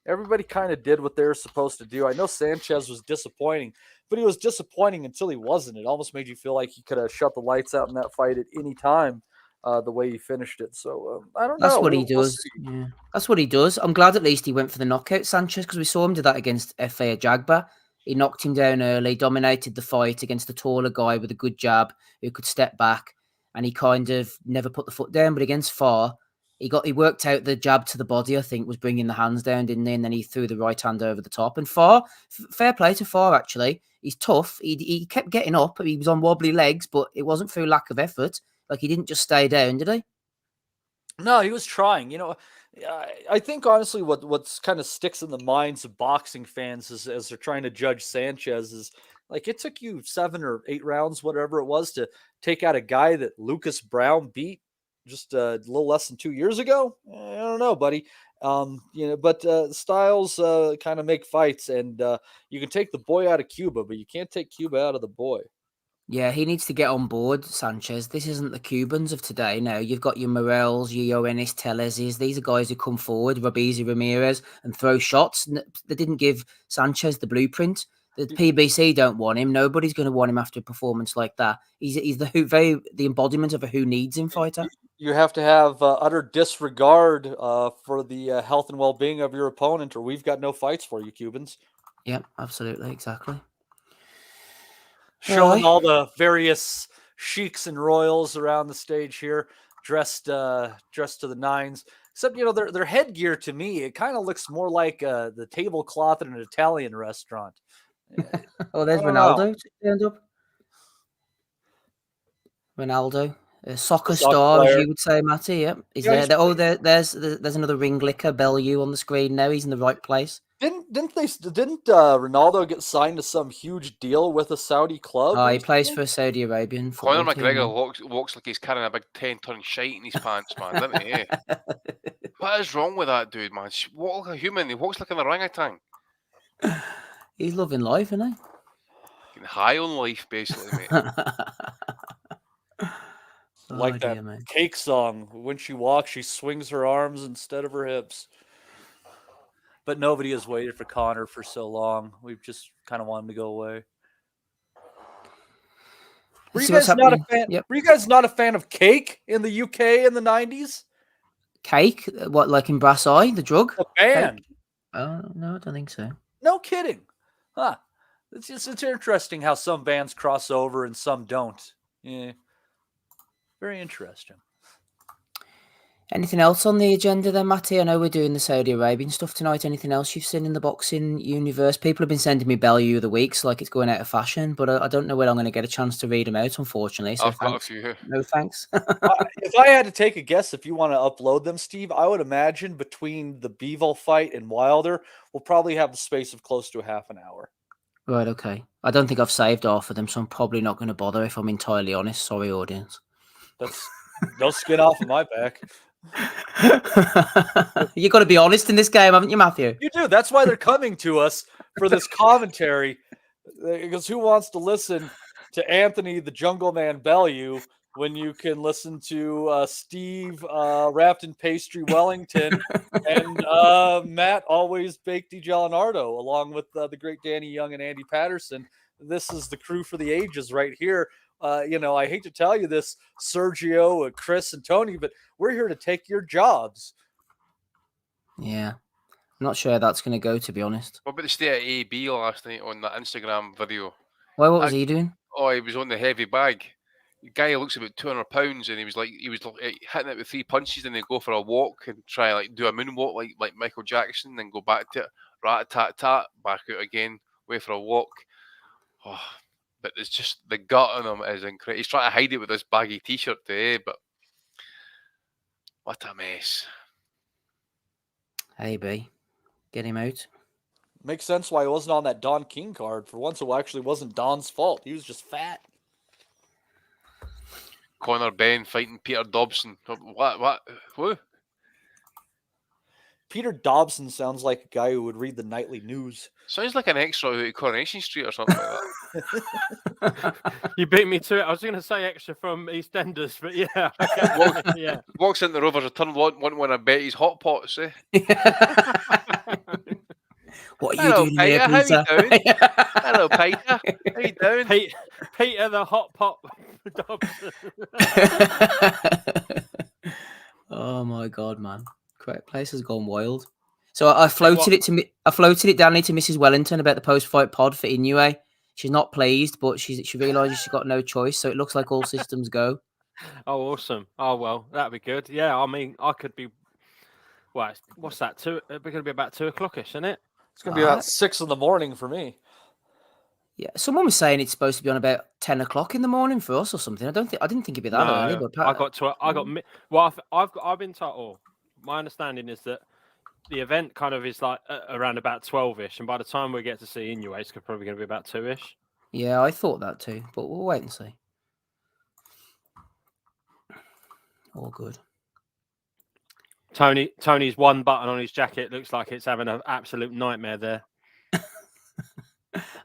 everybody kind of did what they were supposed to do. I know Sanchez was disappointing, but he was disappointing until he wasn't. It almost made you feel like he could have shut the lights out in that fight at any time, the way he finished it. So I don't That's know. what he We'll does. see. Yeah. That's what he does. I'm glad at least he went for the knockout, Sanchez, because we saw him do that against F.A. Jagba. He knocked him down early, dominated the fight against a taller guy with a good jab who could step back, and he kind of never put the foot down. But against Farr, he worked out the jab to the body, I think, was bringing the hands down, didn't he? And then he threw the right hand over the top. And Farr, fair play to Farr, actually. He's tough. He kept getting up. He was on wobbly legs, but it wasn't through lack of effort. Like, he didn't just stay down, did he? No, he was trying. I think honestly, what's kind of sticks in the minds of boxing fans as they're trying to judge Sanchez is like it took you 7 or 8 rounds, whatever it was, to take out a guy that Lucas Brown beat just a little less than 2 years ago. I don't know, buddy. But styles kind of make fights, and you can take the boy out of Cuba, but you can't take Cuba out of the boy. Yeah, he needs to get on board, Sanchez. This isn't the Cubans of today. No, you've got your Morels, your Yoenis Telezes. These are guys who come forward, Rabizi Ramirez, and throw shots. They didn't give Sanchez the blueprint. The PBC don't want him. Nobody's going to want him after a performance like that. He's the embodiment of a who needs him fighter. You have to have utter disregard for the health and well-being of your opponent, or we've got no fights for you, Cubans. Yep, absolutely, exactly. Showing all the various sheiks and royals around the stage here, dressed to the nines. Except, their headgear to me, it kind of looks more like the tablecloth at an Italian restaurant. Oh, there's Ronaldo turned up. Ronaldo, a soccer star, player. as you would say, Matty. Yep, he's there. There's another ring licker, Bellew, on the screen now. He's in the right place. Didn't Ronaldo get signed to some huge deal with a Saudi club? Oh, he plays for a Saudi Arabian Conor football team. McGregor walks like he's carrying a big 10-ton shite in his pants, man, doesn't he? What is wrong with that dude, man? He walks like a human. He walks like an orangutan. He's loving life, isn't he? Getting high on life, basically, mate. Like that Cake song. When she walks, she swings her arms instead of her hips. But nobody has waited for Conor for so long. We've just kind of wanted him to go away. Were you guys not a fan? Yep. Were you guys not a fan of Cake in the UK in the 90s? Cake? What, like in Brass Eye, the drug? The band. Oh, no, I don't think so. No kidding. Huh. It's interesting how some bands cross over and some don't. Yeah. Very interesting. Anything else on the agenda then, Matty? I know we're doing the Saudi Arabian stuff tonight. Anything else you've seen in the boxing universe? People have been sending me Bellew of the weeks like it's going out of fashion, but I don't know when I'm going to get a chance to read them out, unfortunately. So I've got a few. No thanks. If I had to take a guess, if you want to upload them, Steve, I would imagine between the Bivol fight and Wilder, we'll probably have the space of close to a half an hour. Right, okay. I don't think I've saved half of them, so I'm probably not going to bother if I'm entirely honest. Sorry, audience. That's no skin off of my back. You got to be honest in this game, haven't you, Matthew? You do. That's why they're coming to us for this commentary. Because who wants to listen to Anthony the Jungle Man Bellew when you can listen to Steve wrapped in pastry Wellington and Matt always baked DiGianardo along with the great Danny Young and Andy Patterson. This is the crew for the ages right here. I hate to tell you this, Sergio, Chris, and Tony, but we're here to take your jobs. Yeah. I'm not sure how that's going to go, to be honest. What about the state of AB last night on that Instagram video? Well, what was he doing? Oh, he was on the heavy bag. The guy looks about 200 pounds, and he was hitting it with 3 punches, and then go for a walk and try do a moonwalk like Michael Jackson, then go back to it, rat tat tat, back out again, wait for a walk. Oh, but it's just the gut on him is incredible. He's trying to hide it with this baggy t-shirt today, but what a mess. Hey, B, get him out. Makes sense why he wasn't on that Don King card. For once, it actually wasn't Don's fault. He was just fat. Conor Benn fighting Peter Dobson. What? Who? Peter Dobson sounds like a guy who would read the nightly news. Sounds like an extra out of Coronation Street or something like that. You beat me to it. I was going to say extra from EastEnders, but yeah, yeah. Walks into the Rovers return, want to bet his hot pots, eh? What are you doing Peter, here, how you Peter? doing? Hello, Peter. How you doing? Peter the hot pot Dobson. Oh my god, man! Great place has gone wild. So I floated it down to Mrs. Wellington about the post-fight pod for Inoue. She's not pleased, but she realises she's got no choice. So it looks like all systems go. Oh, awesome! Oh well, that'd be good. Yeah, I mean, I could be. Well, what's that? We're going to be about 2:00ish, isn't it? It's going to be about 6 in the morning for me. Yeah, someone was saying it's supposed to be on about 10 o'clock in the morning for us or something. I didn't think it'd be that early. But I've been told. Oh, my understanding is that the event kind of is like around about 12ish, and by the time we get to see Inoue, it's probably going to be about 2ish. Yeah, I thought that too, but we'll wait and see. All good. Tony's one button on his jacket looks like it's having an absolute nightmare there.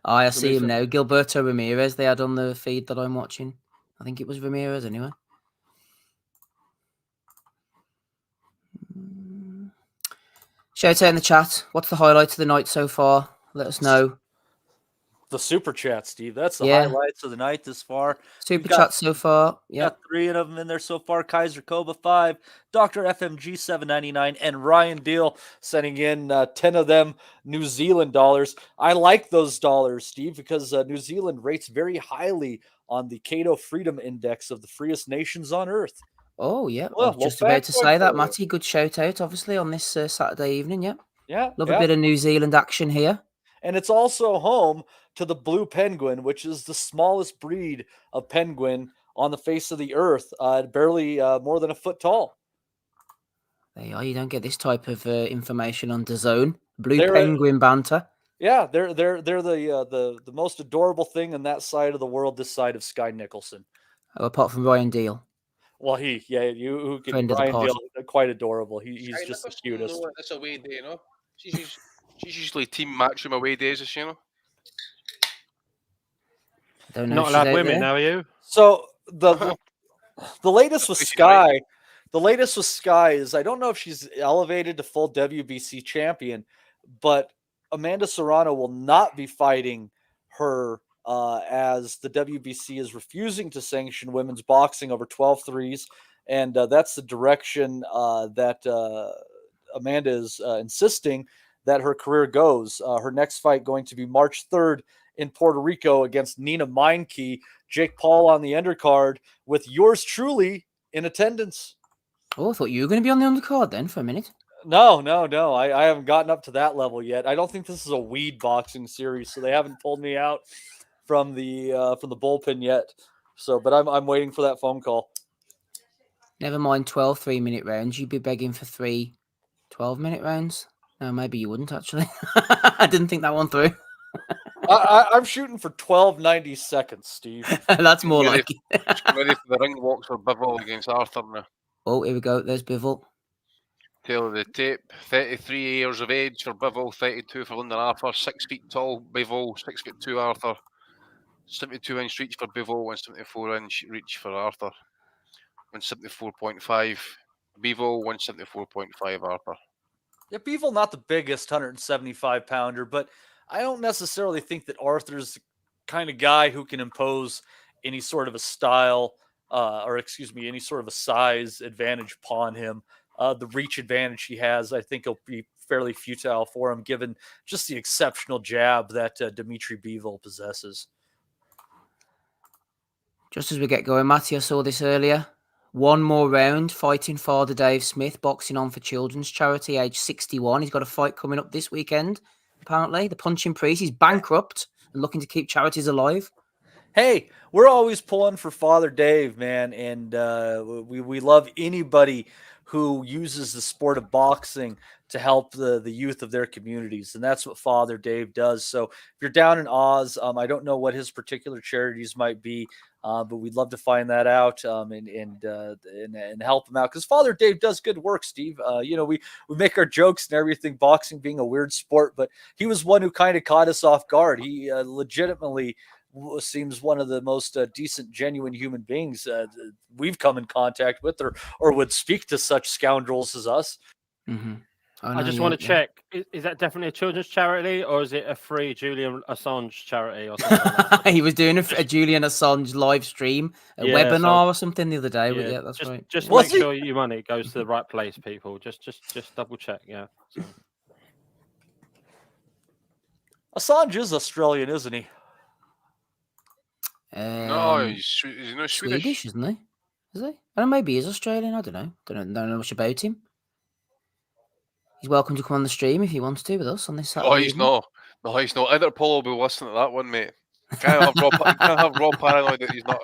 I see him now. Gilberto Ramirez, they had on the feed that I'm watching. I think it was Ramirez anyway. Shout out in the chat. What's the highlight of the night so far? Let us know. The super chat, Steve. That's the highlights of the night this far. Super chat so far. Yeah, got 3 of them in there so far. Kaiser Koba 5, Dr. FMG 799, and Ryan Deal sending in 10 of them New Zealand dollars. I like those dollars, Steve, because New Zealand rates very highly on the Cato Freedom Index of the freest nations on earth. Oh, yeah. Well, I was just about to say that, Matty. Good shout out, obviously, on this Saturday evening. Yeah. Yeah. Love a bit of New Zealand action here. And it's also home to the blue penguin, which is the smallest breed of penguin on the face of the earth, barely more than a foot tall. There you are. You don't get this type of information on DAZN. Penguin banter. Yeah, they're the most adorable thing in that side of the world, this side of Sky Nicholson. Oh, apart from Ryan Deal. Well, Ryan Deal, quite adorable. He's just the cutest. That's away day, you know. She's usually team matchroom away days, is she, you know? Don't know. Not allowed women now, are you? So the latest with Sky, is I don't know if she's elevated to full WBC champion, but Amanda Serrano will not be fighting her as the WBC is refusing to sanction women's boxing over 12 threes, and that's the direction that Amanda is insisting that her career goes. Her next fight going to be March 3rd in Puerto Rico against Nina Meinke. Jake Paul on the undercard with yours truly in attendance. Oh, I thought you were going to be on the undercard then for a minute. No. I haven't gotten up to that level yet. I don't think this is a weed boxing series, so they haven't pulled me out from the bullpen yet. So, but I'm waiting for that phone call. Never mind 12 3-minute rounds. You'd be begging for 3 12-minute rounds. No, maybe you wouldn't actually. I didn't think that one through. I'm shooting for 12 90 seconds, Steve. That's more like it. Ready for the ring walks for Bivol against Arthur now. Oh, here we go. There's Bivol. Tail of the tape. 33 years of age for Bivol, 32 for Lyndon Arthur, 6 feet tall Bivol, 6'2" Arthur, 72-inch reach for Bivol, 174-inch reach for Arthur, 174.5 Bivol, 174.5 Arthur. Yeah, Bivol not the biggest 175-pounder, but I don't necessarily think that Arthur's the kind of guy who can impose any sort of a style, any sort of a size advantage upon him. The reach advantage he has, I think, will be fairly futile for him, given just the exceptional jab that Dimitri Bivol possesses. Just as we get going, Matty, I saw this earlier. One more round, fighting Father Dave Smith, boxing on for children's charity, age 61. He's got a fight coming up this weekend, apparently. The Punching Priest, he's bankrupt and looking to keep charities alive. Hey, we're always pulling for Father Dave, man, and we love anybody who uses the sport of boxing to help the youth of their communities, and that's what Father Dave does. So if you're down in Oz, I don't know what his particular charities might be, but we'd love to find that out and help him out because Father Dave does good work, Steve. We make our jokes and everything, boxing being a weird sport, but he was one who kind of caught us off guard. He legitimately seems one of the most decent, genuine human beings we've come in contact with, or would speak to such scoundrels as us. Mm-hmm. I just want to check: is that definitely a children's charity, or is it a free Julian Assange charity or something like that? He was doing a Julian Assange live stream, a webinar or something the other day. Yeah, that's right. Just make sure your money goes to the right place, people. Just double check. Yeah. So. Assange is Australian, isn't he? No, he's not Swedish, isn't he? Is he? Well, maybe he's Australian. I don't know. Don't know much about him. He's welcome to come on the stream if he wants to with us on this Saturday. Oh, he's not. No, he's not. Either Paul will be listening to that one, mate. Can't have Rob paranoid that he's not.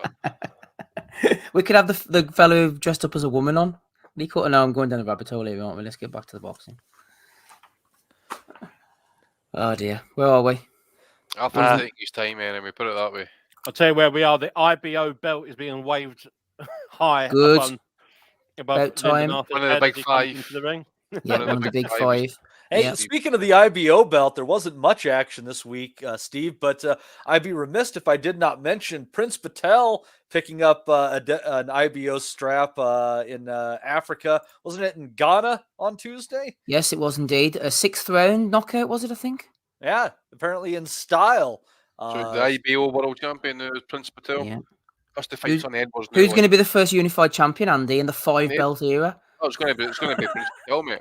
We could have the fellow dressed up as a woman on. No, I'm going down a rabbit hole here, aren't we? Let's get back to the boxing. Oh dear, where are we? I thought taking his time, man. We put it that way. I'll tell you where we are. The IBO belt is being waved high Good. above time. One of the big five. Into the ring. Yeah, one of the big five. Hey, speaking of the IBO belt, there wasn't much action this week, Steve, but I'd be remiss if I did not mention Prince Patel picking up an IBO strap in Africa. Wasn't it in Ghana on Tuesday? Yes, it was indeed. A 6th round knockout, was it, I think? Yeah, apparently in style. So the IBO world champion is Prince Patel. Yeah. Has to fight Sonny Edwards. Who's going to be the first unified champion, Andy, in the 5-belt era? Oh, it's going to be Prince Patel, mate.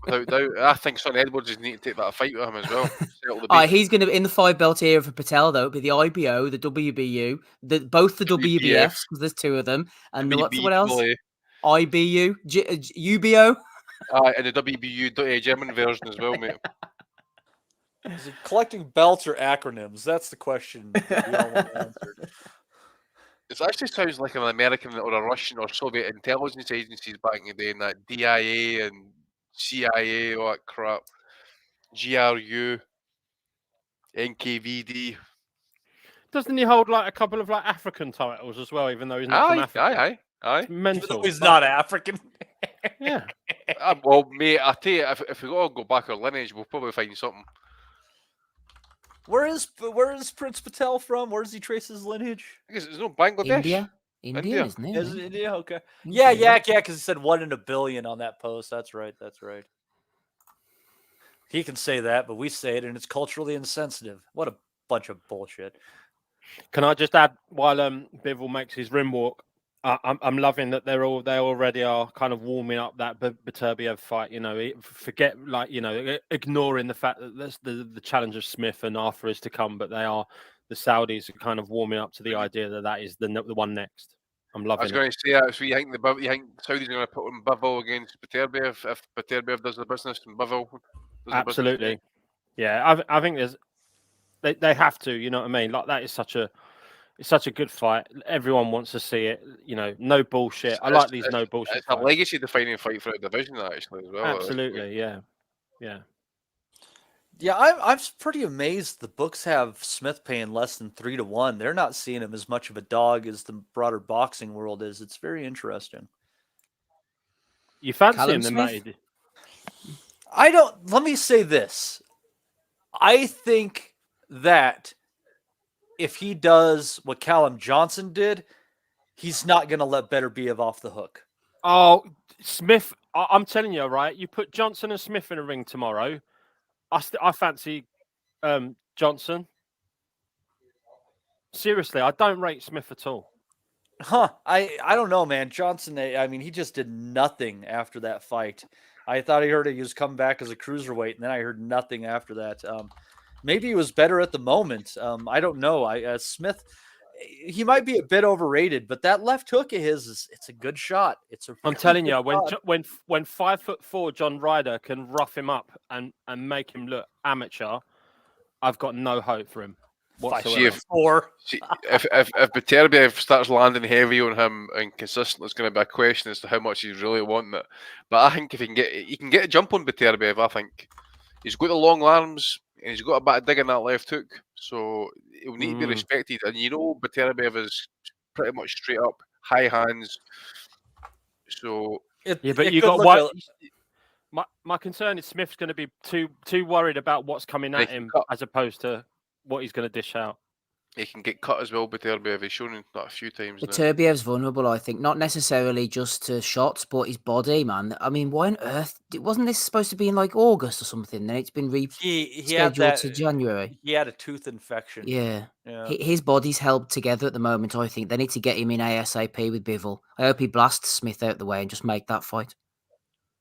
Without doubt, I think Sonny Edwards is need to take that fight with him as well. He's going to be in the 5-belt era for Patel, though. It'll be the IBO, the WBU, both the WBFs, because there's 2 of them, and what else? IBU, UBO. And the WBU German version as well, mate. Is he collecting belts or acronyms? That's the question that we all want answered. It actually sounds like an American or a Russian or Soviet intelligence agencies back in the day, in that DIA and CIA, all that crap. GRU, NKVD. Doesn't he hold like a couple of like African titles as well, even though he's not from Africa? Aye. It's mental. Even though he's not African. Yeah. Well, mate, I tell you, if we all go back our lineage, we'll probably find something. Where is Prince Patel from? Where does he trace his lineage? I guess there's no Bangladesh. India, isn't it? Is it India? Okay. Yeah, because he said 1 in a billion on that post. That's right. He can say that, but we say it, and it's culturally insensitive. What a bunch of bullshit. Can I just add, while Bivol makes his rim walk, I'm loving that they already are kind of warming up that Beterbiev fight. You know, forget ignoring the fact that the challenge of Smith and Arthur is to come, but the Saudis are kind of warming up to the idea that is the one next. I'm loving it. I was going to say, so you think the Saudis are going to put on Bivol against Beterbiev if Beterbiev does the business and Bivol does absolutely the business? Yeah, I think they have to. You know what I mean? Like that is such a good fight. Everyone wants to see it. You know, no bullshit. I like these no bullshit. It's a legacy-defining fight for a division, actually, as well. Absolutely, yeah. Yeah, I'm pretty amazed the books have Smith paying less than 3-1. They're not seeing him as much of a dog as the broader boxing world is. It's very interesting. You fancy him, then, mate? Let me say this. I think that if he does what Callum Johnson did, he's not going to let Beterbiev off the hook. Oh, Smith, I'm telling you, right? You put Johnson and Smith in a ring tomorrow. I fancy Johnson. Seriously, I don't rate Smith at all. I don't know, man. Johnson, I mean, he just did nothing after that fight. I thought he was coming back as a cruiserweight, and then I heard nothing after that. Maybe he was better at the moment. I don't know. Smith, he might be a bit overrated, but that left hook of his it's a good shot. I'm telling you, when 5'4" John Ryder can rough him up and make him look amateur, I've got no hope for him. whatsoever. See, if Beterbiev starts landing heavy on him and consistently, it's going to be a question as to how much he's really wanting it. But I think if he can get a jump on Beterbiev, I think he's got the long arms and he's got a bit of dig in that left hook, so he'll need to be respected. And Beterbiev is pretty much straight up high hands. So but you got one. My concern is Smith's going to be too worried about what's coming at him as opposed to what he's going to dish out. He can get cut as well, Beterbiev. He's shown that a few times. Beterbiev's vulnerable, I think. Not necessarily just to shots, but his body, man. I mean, why on earth? Wasn't this supposed to be in like August or something? Then it's been rescheduled to January. He had a tooth infection. Yeah. His body's held together at the moment, I think. They need to get him in ASAP with Bivol. I hope he blasts Smith out the way and just make that fight.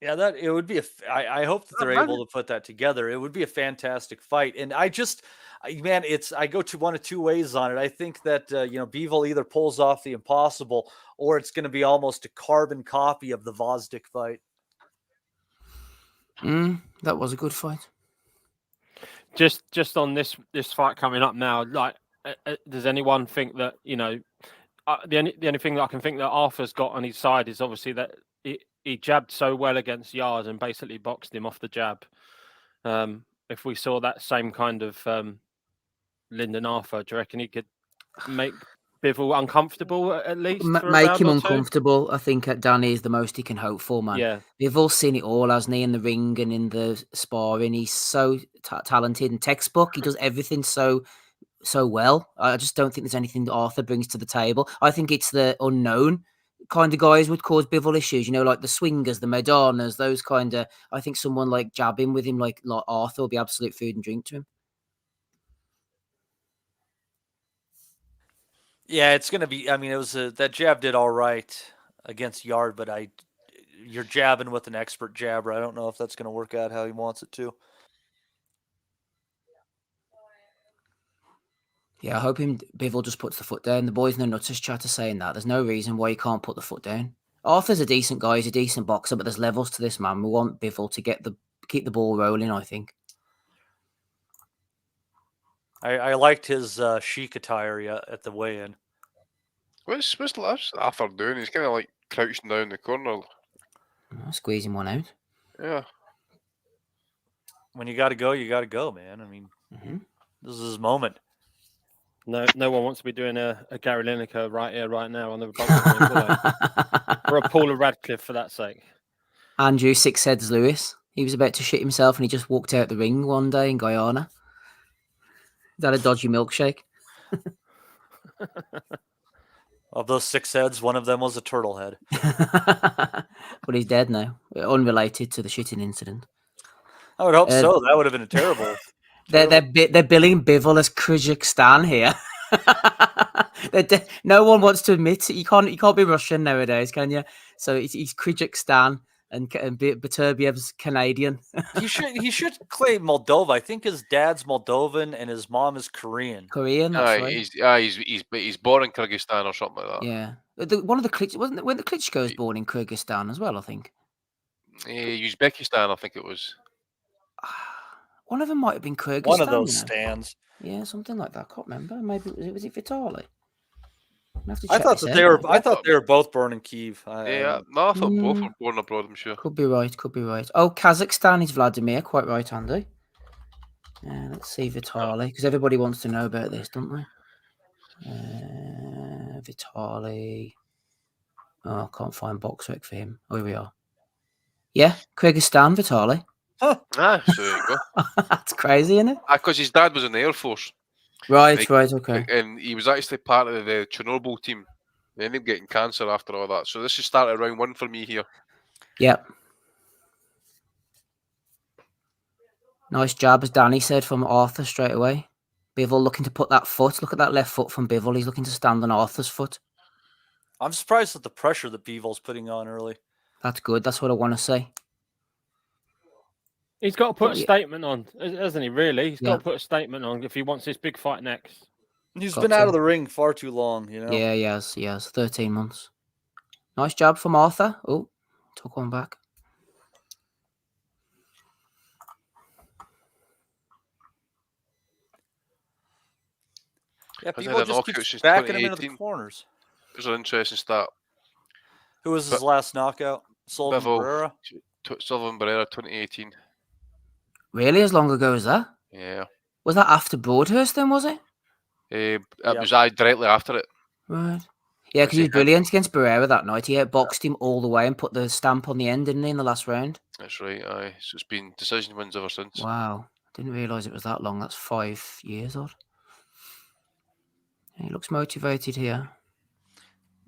Yeah, that it would be I hope that they're able to put that together. It would be a fantastic fight. And I go to one of two ways on it. I think that Bivol either pulls off the impossible or it's going to be almost a carbon copy of the Vosdick fight. That was a good fight. Just on this fight coming up now, like, does anyone think that the only thing that I can think that Arthur's got on his side is obviously that he jabbed so well against Yard and basically boxed him off the jab. If we saw that same kind of Lyndon Arthur, do you reckon he could make Bivol uncomfortable at least? Make him uncomfortable. I think Danny is the most he can hope for, man. Yeah. Bivol's seen it all, hasn't he, in the ring and in the sparring. He's so talented and textbook. He does everything so well. I just don't think there's anything that Arthur brings to the table. I think it's the unknown kind of guys would cause Bivol issues, like the swingers, the Madonnas, those kind of. I think someone like jabbing with him like Arthur will be absolute food and drink to him. Yeah, it's going to be. I mean, it was that jab did all right against Yard, but you're jabbing with an expert jabber. I don't know if that's going to work out how he wants it to. Yeah, I hope Bivol just puts the foot down. The boys in the Nutters chat are saying that. There's no reason why he can't put the foot down. Arthur's a decent guy. He's a decent boxer, but there's levels to this, man. We want Bivol to keep the ball rolling, I think. I liked his chic attire at the weigh-in. What's Arthur doing? He's kind of like crouching down in the corner. Squeezing one out. Yeah. When you got to go, you got to go, man. I mean, This is his moment. No one wants to be doing a Gary Lineker right here, right now on the boxing ring, or a Paula Radcliffe, for that sake. Andrew Six Heads Lewis. He was about to shit himself and he just walked out the ring one day in Guyana. Is that a dodgy milkshake? Of those 6 heads, one of them was a turtle head. But he's dead now, unrelated to the shitting incident. I would hope so. That would have been a terrible. They're billing Bivol as Kyrgyzstan here. No one wants to admit it. You can't be Russian nowadays, can you? So he's Kyrgyzstan and Beterbiev's Canadian. He should claim Moldova. I think his dad's Moldovan and his mom is Korean. That's right. He's born in Kyrgyzstan or something like that. Yeah, one of the Klitschko's born in Kyrgyzstan as well, I think. Uzbekistan, I think it was. One of them might have been Kyrgyzstan. One of those stands. Yeah, something like that. I can't remember. Maybe was it Vitali? I thought they were both born in Kyiv. I thought both were born abroad. I'm sure. Could be right. Oh, Kazakhstan is Vladimir. Quite right, Andy. Let's see Vitali, because everybody wants to know about this, don't they? Vitali. Oh, I can't find box rec for him. Oh, here we are. Yeah, Kyrgyzstan, Vitali. So there you go. That's crazy, isn't it? Because his dad was in the Air Force. Right, okay. And he was actually part of the Chernobyl team. They ended up getting cancer after all that. So this is started round 1 for me here. Yep. Nice jab, as Danny said, from Arthur straight away. Bivol looking to put that foot. Look at that left foot from Bivol. He's looking to stand on Arthur's foot. I'm surprised at the pressure that Bivol's putting on early. That's good. That's what I want to see. He's got to put a statement on, hasn't he, really? He's got to put a statement on if he wants this big fight next. He's been out of the ring far too long, Yeah, he has. 13 months. Nice jab from Arthur. Oh, took one back. Yeah, Hasn't people had a just knockout keeps since backing him into the 2018. corners. It was an interesting start. Who was his But last knockout? Sullivan Bivol, Barrera? Sullivan Barrera, 2018. Really, as long ago as that? Yeah. Was that after Broadhurst then, was it? It Yep. was directly after it. Right. Yeah, because he was brilliant against Barrera that night. He outboxed him all the way and put the stamp on the end, didn't he, in the last round? That's right, aye. So it's been decision wins ever since. Wow. Didn't realise it was that long. That's 5 years odd. He looks motivated here.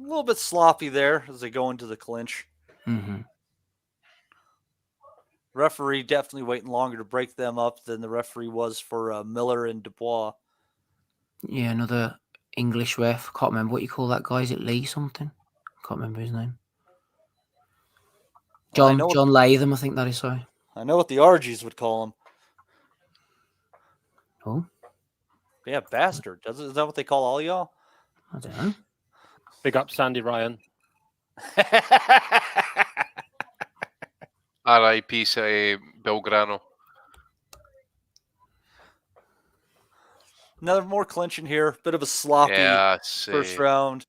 A little bit sloppy there as they go into the clinch. Mm-hmm. Referee definitely waiting longer to break them up than the referee was for Miller and Dubois. Yeah, another English ref. Can't remember what you call that guy. Is it Lee something? Can't remember his name. Well, John Latham, I think that is, sorry. I know what the RGs would call him. Oh? Yeah, bastard. Is that what they call all y'all? I don't know. Big up Sandy Ryan. R.I.P. Belgrano. Another more clinching here. Bit of a sloppy first round.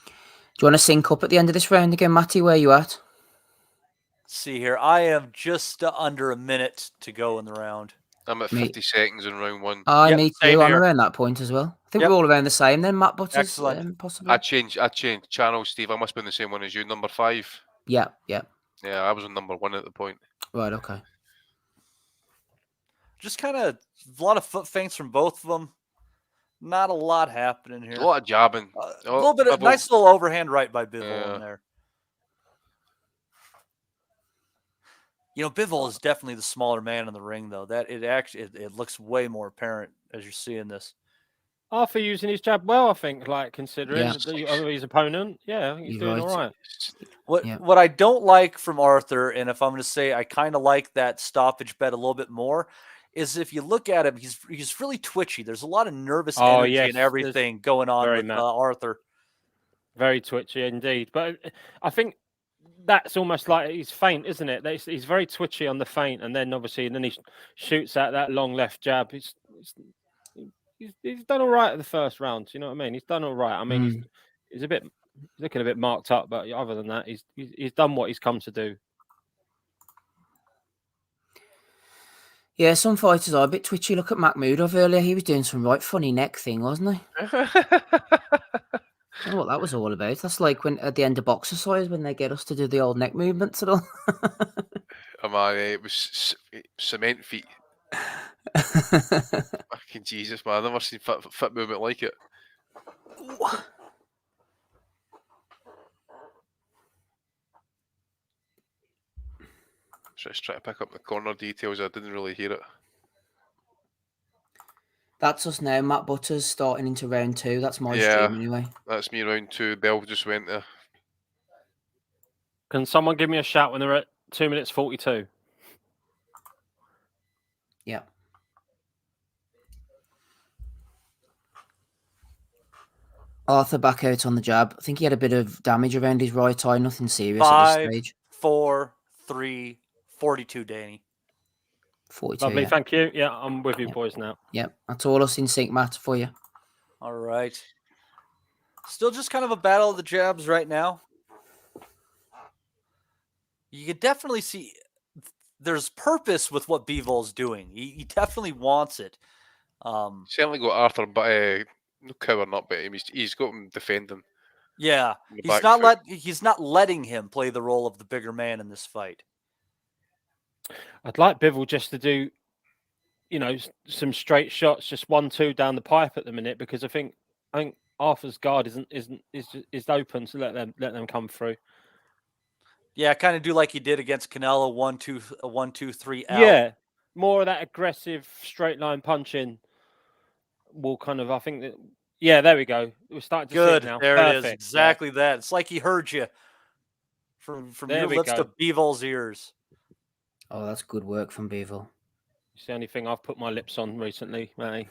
Do you want to sync up at the end of this round again, Matty? Where are you at? Let's see here. I am just under a minute to go in the round. I'm at 50 seconds in round one. Yep, me too. I'm around that point as well. I think we're all around the same then, Matt Butters. Excellent. Possibly. I changed channel, Steve. I must be in the same one as you, number 5. Yeah. Yeah, I was on number 1 at the point. Right, okay. Just kind of a lot of foot feints from both of them. Not a lot happening here. A lot of jabbing. A little bit of nice little overhand right by Bivol in there. You know, Bivol is definitely the smaller man in the ring, though. That it looks way more apparent as you're seeing this. Arthur using his jab well, I think, like considering his opponent. Yeah, I think he's doing all right. What I don't like from Arthur, and if I'm going to say I kind of like that stoppage bet a little bit more, is if you look at him, he's really twitchy. There's a lot of nervous energy and everything going on with Arthur. Very twitchy indeed. But I think that's almost like he's feint, isn't it? He's very twitchy on the feint, and then he shoots out that long left jab. He's done all right at the first round. You know what I mean? He's done all right. I mean, he's looking a bit marked up, but other than that, he's done what he's come to do. Yeah, some fighters are a bit twitchy. Look at Makhmudov earlier. He was doing some right funny neck thing, wasn't he? I don't know what that was all about. That's like when at the end of boxercise when they get us to do the old neck movements and all. It was cement feet. Fucking Jesus, man! I've never seen fit movement like it. Just try to pick up the corner details. I didn't really hear it. That's us now. Matt Butters starting into round 2. That's my stream anyway. That's me round 2. Bell just went there. Can someone give me a shout when they're at 2 minutes 42? Yeah. Arthur back out on the jab. I think he had a bit of damage around his right eye. Nothing serious at this stage. 4, 3, 42, Danny. 42. Lovely, thank you. Yeah, I'm with you boys now. Yep, that's all us in sync, Matt, for you. All right. Still just kind of a battle of the jabs right now. You can definitely see there's purpose with what Bivol's doing. He definitely wants it. Certainly got Arthur, but no covering up, but he's got him defending. Yeah, he's not letting him play the role of the bigger man in this fight. I'd like Bivol just to do, some straight shots, just 1-2 down the pipe at the minute, because I think Arthur's guard is open to let them come through. Yeah, kind of do like he did against Canelo, 1, 2, 3 out. Yeah, more of that aggressive straight line punching will kind of, I think that. Yeah, there we go. We're starting to see it now. There it is. Exactly that. It's like he heard you from your lips to Bivol's ears. Oh, that's good work from Bivol. It's the only thing I've put my lips on recently, Matty.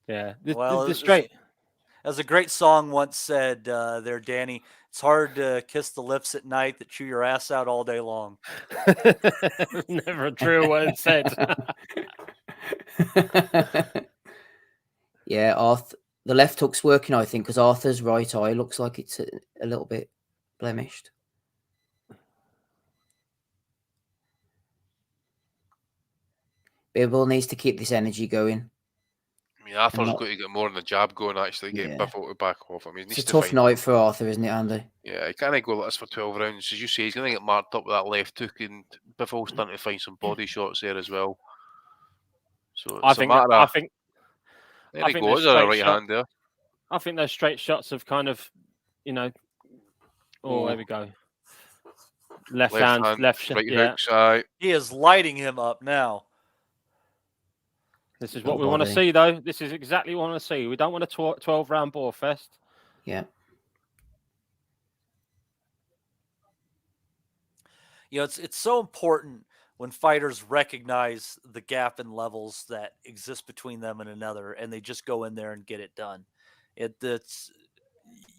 Yeah, The As a great song once said, there, Danny, it's hard to kiss the lips at night that chew your ass out all day long. Never a truer word said. Yeah, Arthur. The left hook's working, I think, because Arthur's right eye looks like it's a little bit blemished. Bivol needs to keep this energy going. I mean, Arthur's not- got to get more on the jab going, actually, getting Yeah. Bivol to back off. I mean, he It's needs a to tough find. night for Arthur, isn't it, Andy? Yeah, he can't go like this for 12 rounds. As you say, he's going to get marked up with that left hook, and Bivol's starting to find some body shots there as well. So it's a matter of. There he goes, a right hand there. I think those straight shots have kind of, Oh. there we go. Left hand, left shot. Right Yeah. hooks, aye. He is lighting him up now. This is what we want to see, though. This is exactly what we want to see. We don't want a 12-round ball fest. Yeah. It's so important when fighters recognize the gap in levels that exist between them and another, and they just go in there and get it done.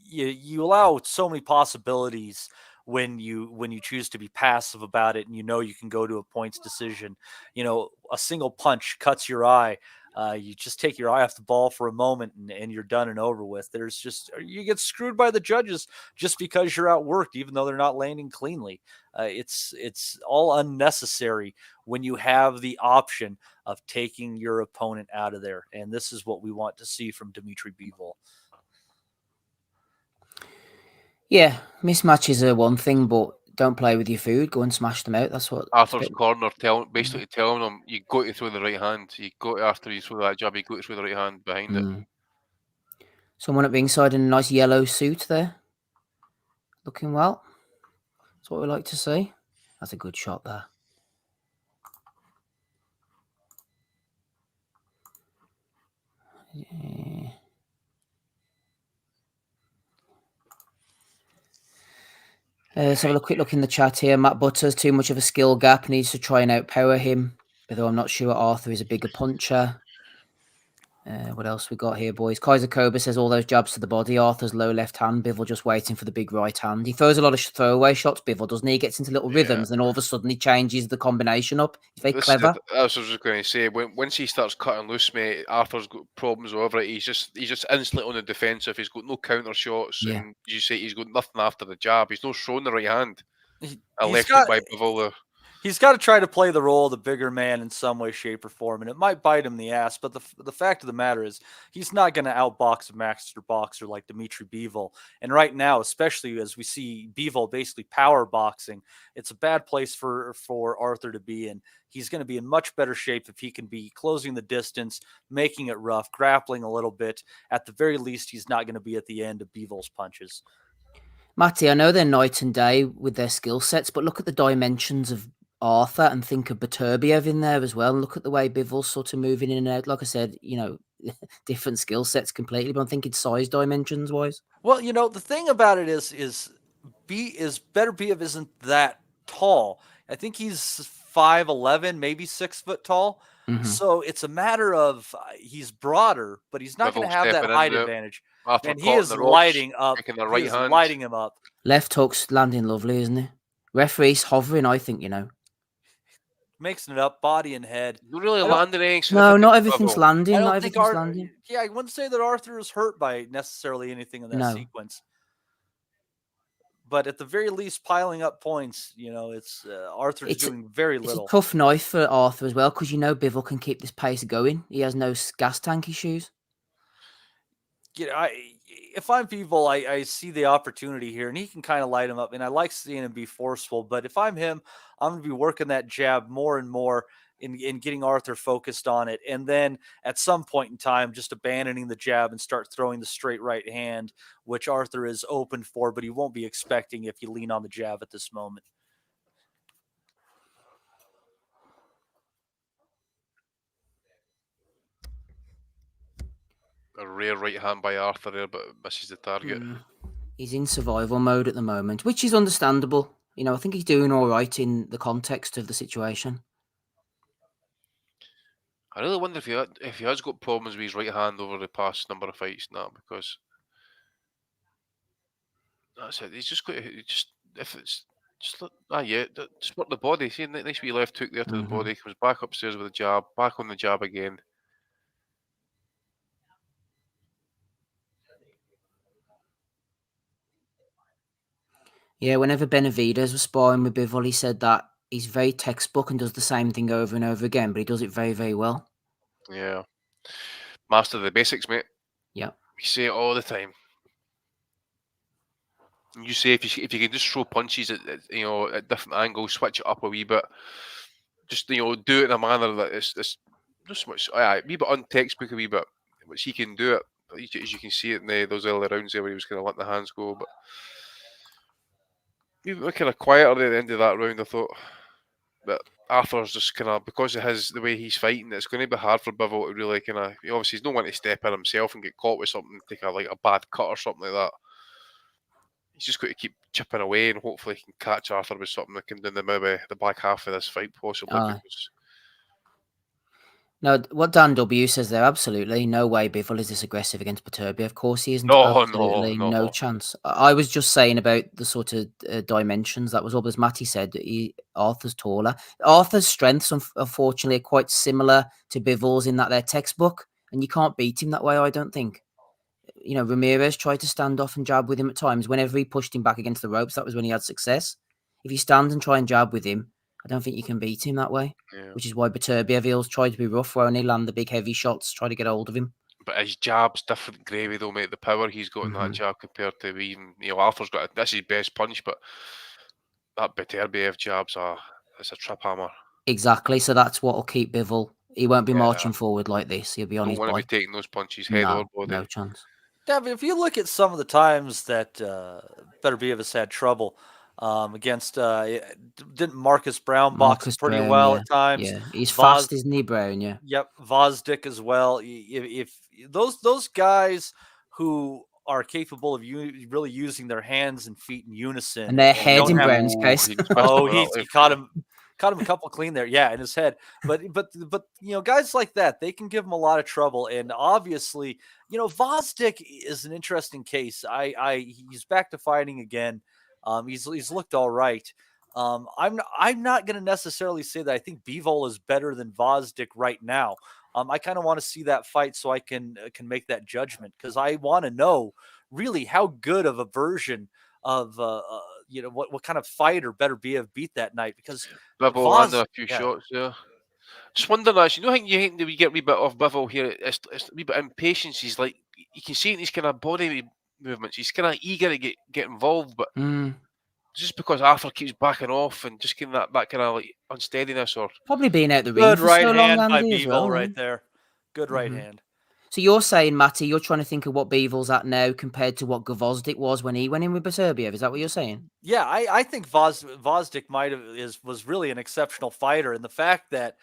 You allow so many possibilities when you choose to be passive about it, and you can go to a points decision. A single punch cuts your eye. You just take your eye off the ball for a moment and you're done and over with. You get screwed by the judges just because you're outworked, even though they're not landing cleanly. It's all unnecessary when you have the option of taking your opponent out of there. And this is what we want to see from Dimitri Bivol. Yeah, mismatches are one thing, but don't play with your food. Go and smash them out. That's what Arthur's corner basically telling him, you got to throw the right hand. You got to, after you throw that jab, you got to throw the right hand behind it. Someone at ringside in a nice yellow suit there. Looking well. That's what we like to see. That's a good shot there. Yeah. Let's have a quick look in the chat here. Matt Butters, too much of a skill gap, needs to try and outpower him. Although I'm not sure Arthur is a bigger puncher. What else we got here, boys? Kaiser Cobra says all those jabs to the body. Arthur's low left hand. Bivol just waiting for the big right hand. He throws a lot of throwaway shots, Bivol, doesn't he? He gets into little rhythms, and all of a sudden he changes the combination up. He's very clever. That's what I was just going to say. Once he starts cutting loose, mate, Arthur's got problems over it. He's just instantly on the defensive. He's got no counter shots, and you say he's got nothing after the jab. He's not showing the right hand. Left hook by Bivol there. He's got to try to play the role of the bigger man in some way, shape, or form, and it might bite him in the ass. But the fact of the matter is, he's not going to outbox a master boxer like Dimitri Bivol. And right now, especially as we see Bivol basically power boxing, it's a bad place for Arthur to be in. He's going to be in much better shape if he can be closing the distance, making it rough, grappling a little bit. At the very least, he's not going to be at the end of Bivol's punches. Matty, I know they're night and day with their skill sets, but look at the dimensions of Arthur and think of Beterbiev in there as well. And look at the way Bivol's sort of moving in and out. Like I said, different skill sets completely, but I'm thinking size dimensions wise. Well, the thing about it is Beterbiev isn't that tall. I think he's 5'11", maybe 6 foot tall. Mm-hmm. So it's a matter of he's broader, but he's not going to have that height advantage. And he is lighting up. He's lighting him up. Left hook's landing lovely, isn't he? Referee's hovering, I think, Mixing it up, body and head. Not really landing anything. No, not everything's landing. Not everything's landing. Yeah, I wouldn't say that Arthur is hurt by necessarily anything in that sequence. But at the very least, piling up points, it's Arthur's doing very little. It's a tough knife for Arthur as well, because Bivol can keep this pace going. He has no gas tank issues. If I'm Bivol, I see the opportunity here, and he can kind of light him up, and I like seeing him be forceful. But if I'm him, I'm going to be working that jab more and more in getting Arthur focused on it, and then at some point in time, just abandoning the jab and start throwing the straight right hand, which Arthur is open for, but he won't be expecting if you lean on the jab at this moment. A rare right hand by Arthur there, but misses the target. He's in survival mode at the moment, which is understandable. I think he's doing all right in the context of the situation. I really wonder if he has got problems with his right hand over the past number of fights now, because That's it. He's just got to just if it's just just work the body. See, nice wee left hook there to the body. Comes back upstairs with a jab, back on the jab again. Yeah, whenever Benavidez was sparring with Bivol, he said that he's very textbook and does the same thing over and over again, but he does it very, very well. Yeah, master the basics, mate. Yeah. We say it all the time. You say if you can just throw punches at at different angles, switch it up a wee bit, just do it in a manner that it's just much a wee bit untextbook a wee bit, which he can do it. As you can see it in those early rounds there where he was kind of letting the hands go, but we were kind of quieter at the end of that round. I thought, but Arthur's just kind of because of the way he's fighting, it's going to be hard for Bivol to really kind of. Obviously, he's no one to step in himself and get caught with something, take a bad cut or something like that. He's just got to keep chipping away and hopefully he can catch Arthur with something that can do maybe the back half of this fight possibly. Because no, what Dan W says there, absolutely no way Bivol is this aggressive against Beterbiev. Of course he isn't. No, Absolutely no. no chance. I was just saying about the sort of dimensions. That was all. As Matty said, Arthur's taller. Arthur's strengths, unfortunately, are quite similar to Bivol's in that they're textbook, and you can't beat him that way. I don't think. Ramirez tried to stand off and jab with him at times. Whenever he pushed him back against the ropes, that was when he had success. If you stand and try and jab with him, I don't think you can beat him that way. Yeah. Which is why Beterbiev tried to be rough, where only land the big heavy shots, try to get hold of him. But his jab's different gravy though, mate. The power he's got in that jab compared to even Arthur's got. That's his best punch, but that Beterbiev jab's it's a trip hammer. Exactly. So that's what will keep Bivol. He won't be marching forward like this. He'll be on his Don't want to bike. be taking those punches head or body. No chance. Devin, if you look at some of the times that Beterbiev has had trouble against, didn't Marcus Brown box pretty well at times? Yeah, he's fast, isn't he, Brown? Yeah. Yep, Vosdick as well. If those guys who are capable of really using their hands and feet in unison, and their head in Brown's case. He caught him a couple clean there, yeah, in his head. But guys like that, they can give him a lot of trouble. And obviously, Vosdick is an interesting case. He's back to fighting again. He's looked all right. I'm not going to necessarily say that I think Bivol is better than Vosdick right now. I kind of want to see that fight so I can make that judgment, because I want to know really how good of a version of what kind of fighter Beterbiev beat that night, because Bivol had a few shots there. Just wondering, actually, you think that we get a wee bit off Bivol here? It's a wee bit impatience. He's like, you can see in his kind of body movements, he's kind of eager to get involved, but just because Arthur keeps backing off and just getting that kind of like unsteadiness, or probably being out the ring for so long, Andy, as well. Right there, good right hand. So you're saying, Matty, you're trying to think of what Bivol's at now compared to what Gvozdyk was when he went in with Beterbiev. Is that what you're saying? Yeah, I think Vosdick was really an exceptional fighter, and the fact that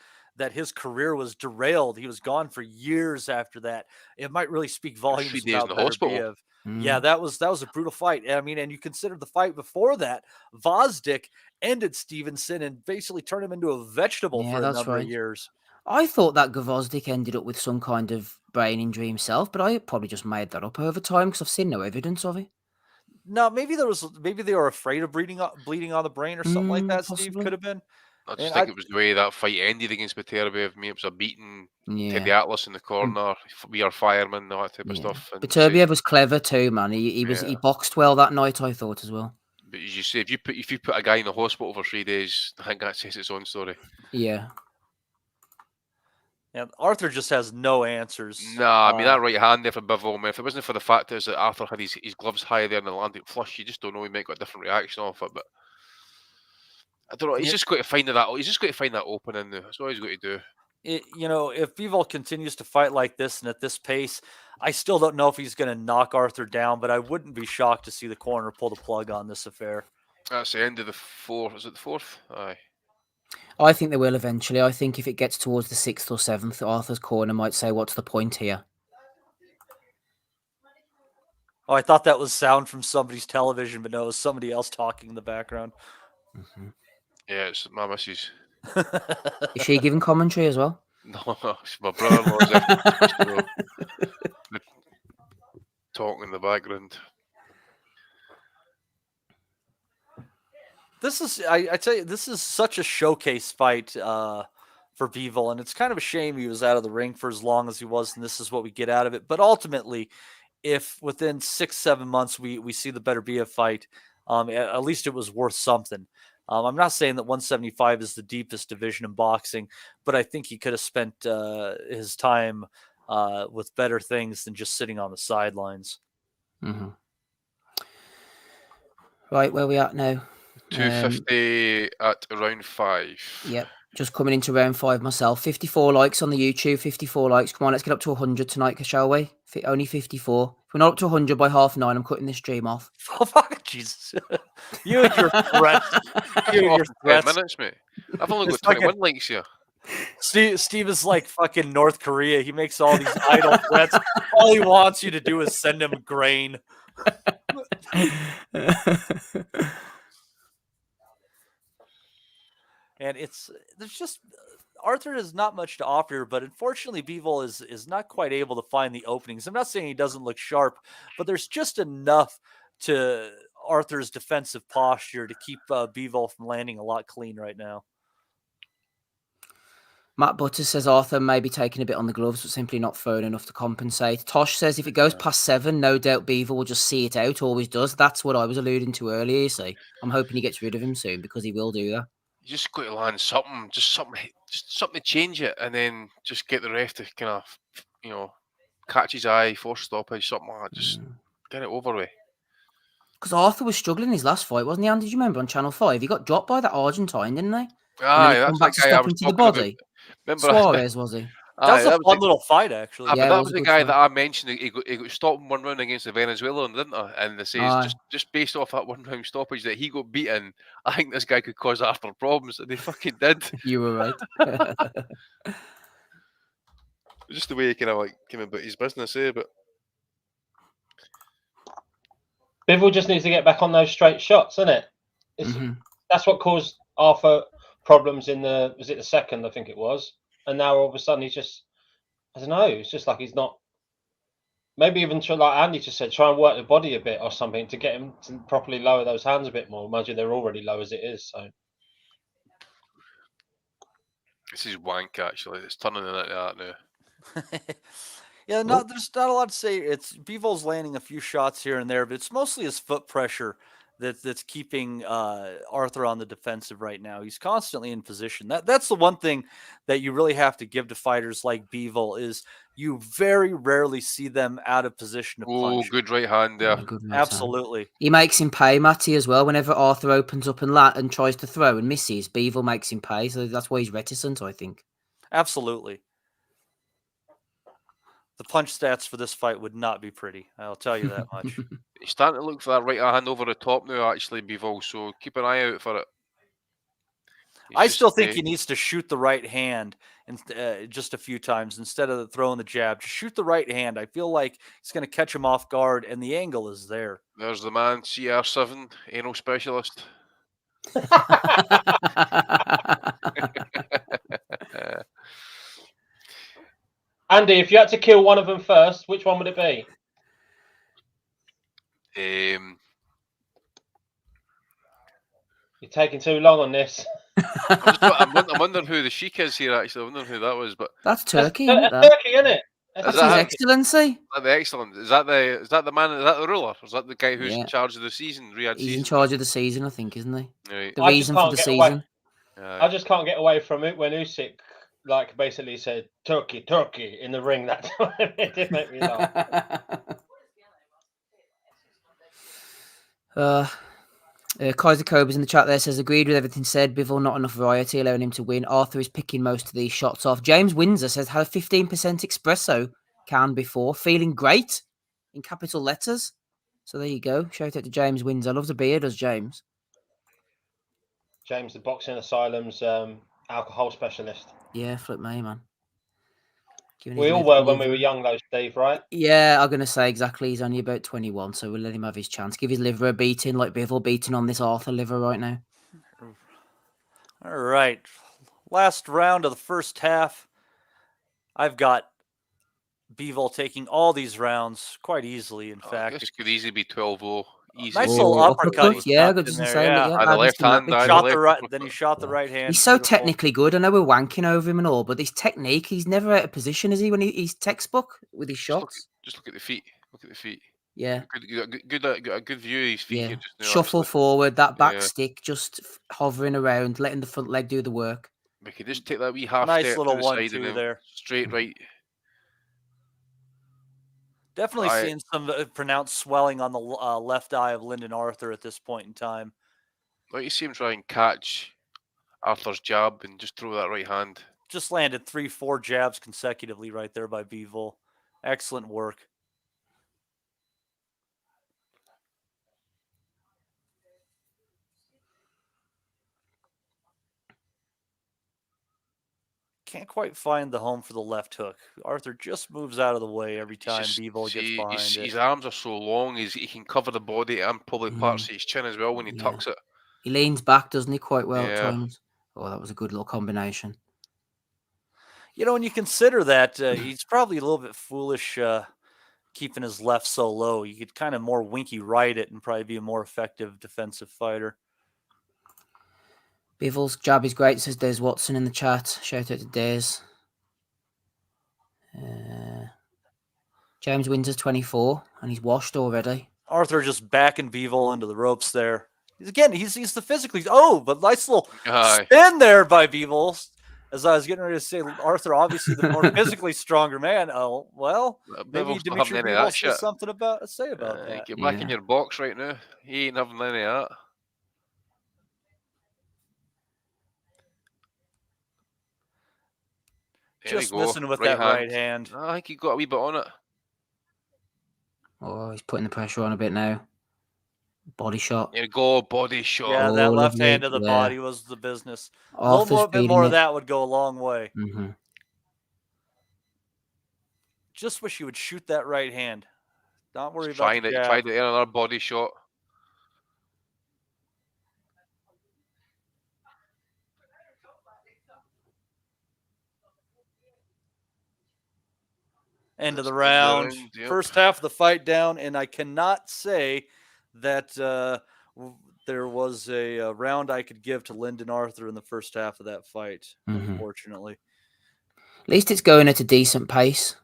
his career was derailed, he was gone for years after that, it might really speak volumes about Beterbiev. Yeah, that was a brutal fight. I mean, and you consider the fight before that, Vosdick ended Stevenson and basically turned him into a vegetable for a number of years. I thought that Gvozdyk ended up with some kind of brain injury himself, but I probably just made that up over time because I've seen no evidence of it. No, maybe they were afraid of bleeding on the brain or something like that. Possibly. Steve, could have been. I just think it was the way that fight ended against Beterbiev. Maybe it was a beating. Teddy Atlas in the corner. We are firemen, all that type of stuff. And Beterbiev was clever too, man. He boxed well that night, I thought, as well. But as you say, if you put a guy in the hospital for 3 days, I think that says its own story. Yeah. Yeah, Arthur just has no answers. Nah, I mean, that right hand there for Bivol, man, if it wasn't for the fact that Arthur had his gloves high there in the Atlantic flush, you just don't know. He might got a different reaction off it, but I don't know. He's just got to find that. He's just got to find that opening there. That's all he's got to do. If Bivol continues to fight like this and at this pace, I still don't know if he's going to knock Arthur down, but I wouldn't be shocked to see the corner pull the plug on this affair. That's the end of the fourth. Is it the fourth? Aye. I think they will eventually. I think if it gets towards the 6th or 7th, Arthur's corner might say, "What's the point here?" Oh, I thought that was sound from somebody's television, but no, it was somebody else talking in the background. Yeah, it's my missus. Is she giving commentary as well? No, it's my brother-in-law's talking in the background. This is, I tell you, this is such a showcase fight for Bivol, and it's kind of a shame he was out of the ring for as long as he was, and this is what we get out of it. But ultimately, if within 6-7 months we see the better be a fight, at least it was worth something. I'm not saying that 175 is the deepest division in boxing, but I think he could have spent his time with better things than just sitting on the sidelines. Mm-hmm. Right, where we at now? 250 at round 5. Yep, just coming into round 5 myself. 54 likes on the YouTube, 54 likes. Come on, let's get up to 100 tonight, shall we? Only 54. If we're not up to 100 by 9:30, I'm cutting this stream off. Oh, fuck, Jesus. You and your threats. You and your 10 threats. minutes, mate. I've only got It's like 21 likes here. Steve is like fucking North Korea. He makes all these idle threats. All he wants you to do is send him grain. And there's just Arthur has not much to offer, but unfortunately Bivol is not quite able to find the openings. I'm not saying he doesn't look sharp, but there's just enough to Arthur's defensive posture to keep Bivol from landing a lot clean right now. Matt Butters says Arthur may be taking a bit on the gloves, but simply not throwing enough to compensate. Tosh says if it goes past 7, no doubt Bivol will just see it out. Always does. That's what I was alluding to earlier. You see, I'm hoping he gets rid of him soon because he will do that. You just got to land something, just something to change it, and then just get the ref to kind of, catch his eye, force stoppage, something like that. Just get it over with. Because Arthur was struggling in his last fight, wasn't he, Andy? Did you remember on Channel 5? He got dropped by that Argentine, didn't they? Aye, and then he come that's back that to guy I step was into the talking about. body. Remember, Suarez, was he? That was aye, a fun little fight, actually. But Yeah, it that was was a the good guy fight. that I mentioned. He got stopped in 1 round against the Venezuelan, didn't he? And they say Aye. just based off that 1 round stoppage that he got beaten, I think this guy could cause Arthur problems, and they fucking did. You were right. Just the way he kind of like came about his business, but Bivol just needs to get back on those straight shots, isn't it? That's what caused Arthur problems in was it the second, I think it was. And now all of a sudden he's just, I don't know, it's just like he's not, maybe even like Andy just said, try and work the body a bit or something to get him to properly lower those hands a bit more. Imagine they're already low as it is. So this is wank actually. It's turning into that now. Yeah, there's not a lot to say. It's Bivol's landing a few shots here and there, but it's mostly his foot pressure that's keeping Arthur on the defensive right now. He's constantly in position. That's the one thing that you really have to give to fighters like Bivol is you very rarely see them out of position to punch. Oh, good right hand there. Yeah, good right Absolutely. hand. He makes him pay, Matty, as well. Whenever Arthur opens up and tries to throw and misses, Bivol makes him pay. So that's why he's reticent, I think. Absolutely. The punch stats for this fight would not be pretty. I'll tell you that much. He's starting to look for that right hand over the top now, actually, Bivol. So keep an eye out for it. I still think he needs to shoot the right hand and just a few times instead of throwing the jab. Just shoot the right hand. I feel like it's going to catch him off guard, and the angle is there. There's the man, CR7, anal specialist. Andy, if you had to kill one of them first, which one would it be? You're taking too long on this. I'm wondering who the Sheik is here, actually. I wonder who that was. But that's Turkey, isn't it? Turkey, isn't it? That's His Excellency. Is that the Excellent? Is that the man? Is that the ruler? Or is that the guy who's in charge of the season? He's in charge of the season, I think, isn't he? Right. The reason for the season. I just can't get away from it when Usyk basically said Turkey in the ring that time. It did make me laugh. Kaiser Koba's in the chat there says, agreed with everything said. Bivol, not enough variety, allowing him to win. Arthur is picking most of these shots off. James Windsor says, had a 15% espresso can before. Feeling great in capital letters. So there you go. Shout out to James Windsor. Loves a beer, does James. James, the Boxing Asylum's alcohol specialist. Yeah, flip me, man. We all were when we were young, though, Steve, right? Yeah, I'm going to say exactly. He's only about 21, so we'll let him have his chance. Give his liver a beating like Bivol beating on this Arthur liver right now. All right. Last round of the first half. I've got Bivol taking all these rounds quite easily, in fact. This could easily be 12-0. Easy. Nice as little Oh, uppercut he uppercut. Yeah, I snapped got in just to there. say, Yeah. yeah, Aye, I the haven't left seen that hand, aye, before. the Shot the left right, then he uppercut. shot the Yeah. right hand. He's so Beautiful. technically good. I know we're wanking over him and all, but his technique, he's never out of position, is he? When he's textbook with his shots. Just look at the feet. Look at the feet. Yeah, Got a good view of his feet yeah. here just now. Shuffle Actually, forward, that back yeah. stick just hovering around, letting the front leg do the work. We could just take that wee half Nice step to little the side and 1-2 then there. straight right. Definitely I seeing some pronounced swelling on the left eye of Lyndon Arthur at this point in time. like you see him try and catch Arthur's jab and just throw that right hand. Just landed 3-4 jabs consecutively right there by Bivol. Excellent work. Can't quite find the home for the left hook. Arthur just moves out of the way every time Bivol gets behind His it. arms are so long, he can cover the body and probably parts of his chin as well when he Yeah. tucks it. He leans back, doesn't he, quite well at Yeah. times? Oh, that was a good little combination. You know, when you consider that, he's probably a little bit foolish keeping his left so low. You could kind of more winky right it and probably be a more effective defensive fighter. Bivol's jab is great, says Des Watson in the chat. Shout out to Des. James Windsor's 24, and he's washed already. Arthur just backing Bivol into the ropes there. He's the physically. Oh, but nice little Aye. spin there by Bivol. As I was getting ready to say, Arthur obviously the more physically stronger man. Oh well, maybe Bivol's not having Dimitri any of Bivol that shit. has something to say about that. Get back in Yeah. your box right now. He ain't having any of that. There Just we go. missing with that right hand. I think he got a wee bit on it. Oh, he's putting the pressure on a bit now. Body shot. There you go, body shot. Yeah, Oh, that left lovely. hand to the Yeah. body was the business. A Arthur's little bit feeding more of it. that would go a long way. Mm-hmm. Just wish you would shoot that right hand. Not worry He's about trying the it. jab. Tried it in another body shot. End of That's the the round. yep. First half of the fight down, and I cannot say that there was a round I could give to Lyndon Arthur in the first half of that fight, unfortunately. At least it's going at a decent pace.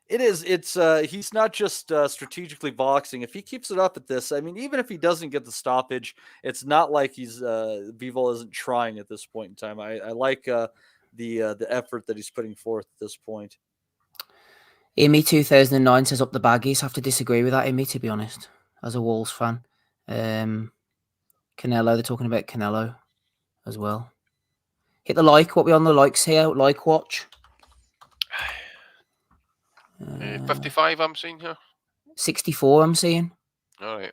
It is. It's he's not just strategically boxing. If he keeps it up at this, I mean, even if he doesn't get the stoppage, it's not like he's Bivol isn't trying at this point in time. I like the effort that he's putting forth at this point. Imi 2009 says up the baggies. Have to disagree with that, Imi, to be honest, as a Wolves fan. Canelo, they're talking about Canelo as well. Hit the like. What we on the likes here? Like watch. 55 I'm seeing here. 64 I'm seeing. All right.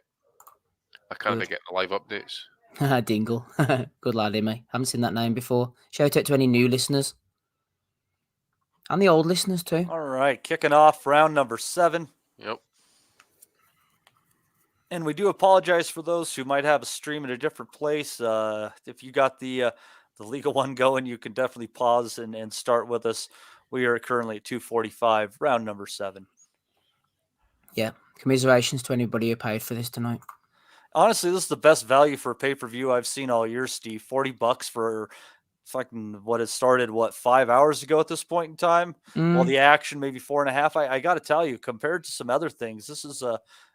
I can't Good. get the live updates. Dingle. Good lad, Imi. Haven't seen that name before. Shout out to any new listeners. And the old listeners too. All right, kicking off round number 7. Yep. And we do apologize for those who might have a stream in a different place. If you got the legal one going, you can definitely pause and start with us. We are currently at 2:45, round number 7. Yeah. Commiserations to anybody who paid for this tonight. Honestly, this is the best value for a pay-per-view I've seen all year, Steve. $40 for fucking what it started 5 hours ago at this point in time. Well, the action maybe 4.5. I got to tell you, compared to some other things, this is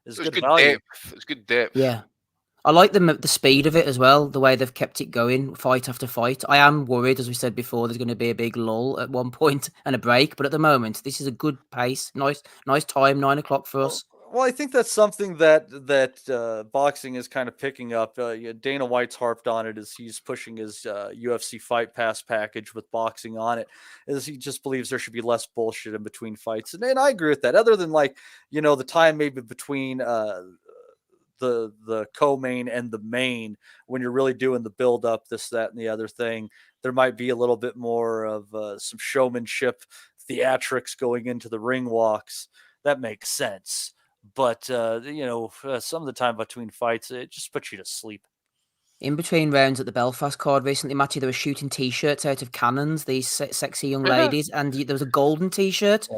good value. Depth. It's good depth. Yeah. I like the speed of it as well, the way they've kept it going fight after fight. I am worried, as we said before, there's going to be a big lull at one point and a break, but at the moment, this is a good pace. Nice time, 9 o'clock for us. Well, I think that's something that boxing is kind of picking up. Dana White's harped on it as he's pushing his UFC Fight Pass package with boxing on it, as he just believes there should be less bullshit in between fights. And I agree with that. Other than the time maybe between the co-main and the main, when you're really doing the build up, this, that, and the other thing, there might be a little bit more of some showmanship, theatrics going into the ring walks. That makes sense. But, some of the time between fights, it just puts you to sleep. In between rounds at the Belfast card recently, Matty, they were shooting T-shirts out of cannons, these sexy young ladies, and there was a golden T-shirt,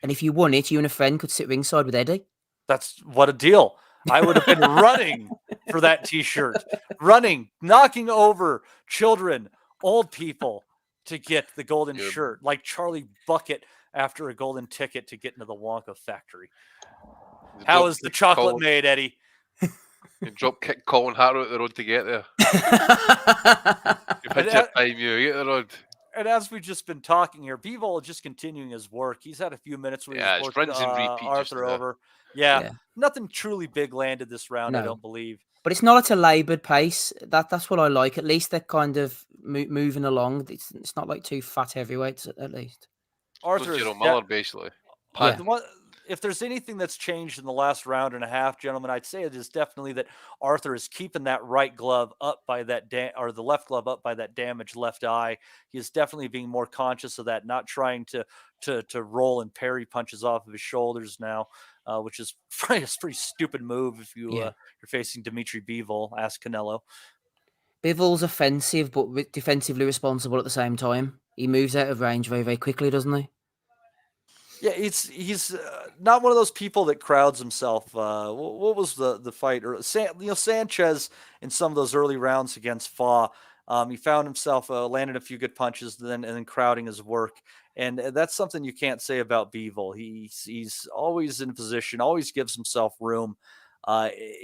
and if you won it, you and a friend could sit ringside with Eddie. That's what a deal. I would have been running for that T-shirt, running, knocking over children, old people to get the golden Good. shirt, like Charlie Bucket after a golden ticket to get into the Wonka factory. How is the chocolate made, Eddie? You drop kick Colin Harrow out the road to get there. You've had your time, you get the road. And as we've just been talking here, Bivol is just continuing his work. He's had a few minutes where he's worked rinse and repeat just Arthur there. over. Yeah, nothing truly big landed this round, I don't believe. But it's not at a laboured pace. That's what I like. At least they're kind of moving along. It's not like two fat heavyweights, at least. Arthur is Miller, basically. If there's anything that's changed in the last round and a half, gentlemen, I'd say it is definitely that Arthur is keeping that right glove up by that or the left glove up by that damaged left eye. He is definitely being more conscious of that, not trying to roll and parry punches off of his shoulders now, which is a pretty stupid move if you're facing Dimitri Bivol. Ask Canelo. Bivol's offensive but defensively responsible at the same time. He moves out of range very, very quickly, doesn't he? Yeah, he's not one of those people that crowds himself. What was the fight? Or Sanchez in some of those early rounds against Fa, he found himself landing a few good punches, and then crowding his work, and that's something you can't say about Bivol. He's always in position, always gives himself room.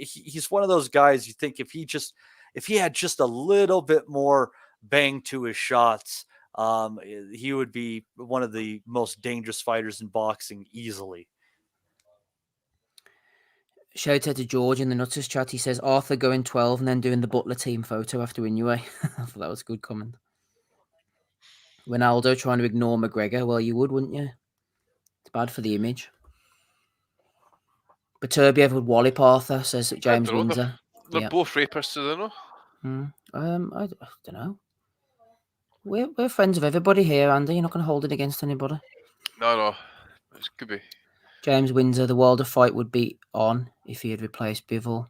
He's one of those guys you think if he had just a little bit more bang to his shots, he would be one of the most dangerous fighters in boxing easily. Shout out to George in the Nutters chat. He says Arthur going 12 and then doing the Butler team photo after Inoue. I thought that was a good comment. Ronaldo trying to ignore McGregor. Well, you would, wouldn't you? It's bad for the image. Beterbiev would wallop Arthur, says James Windsor. They're both rapists, do they know? I don't know. We're friends of everybody here, Andy. You're not going to hold it against anybody. No. It could be. James Windsor, the Wilder fight would be on if he had replaced Bivol.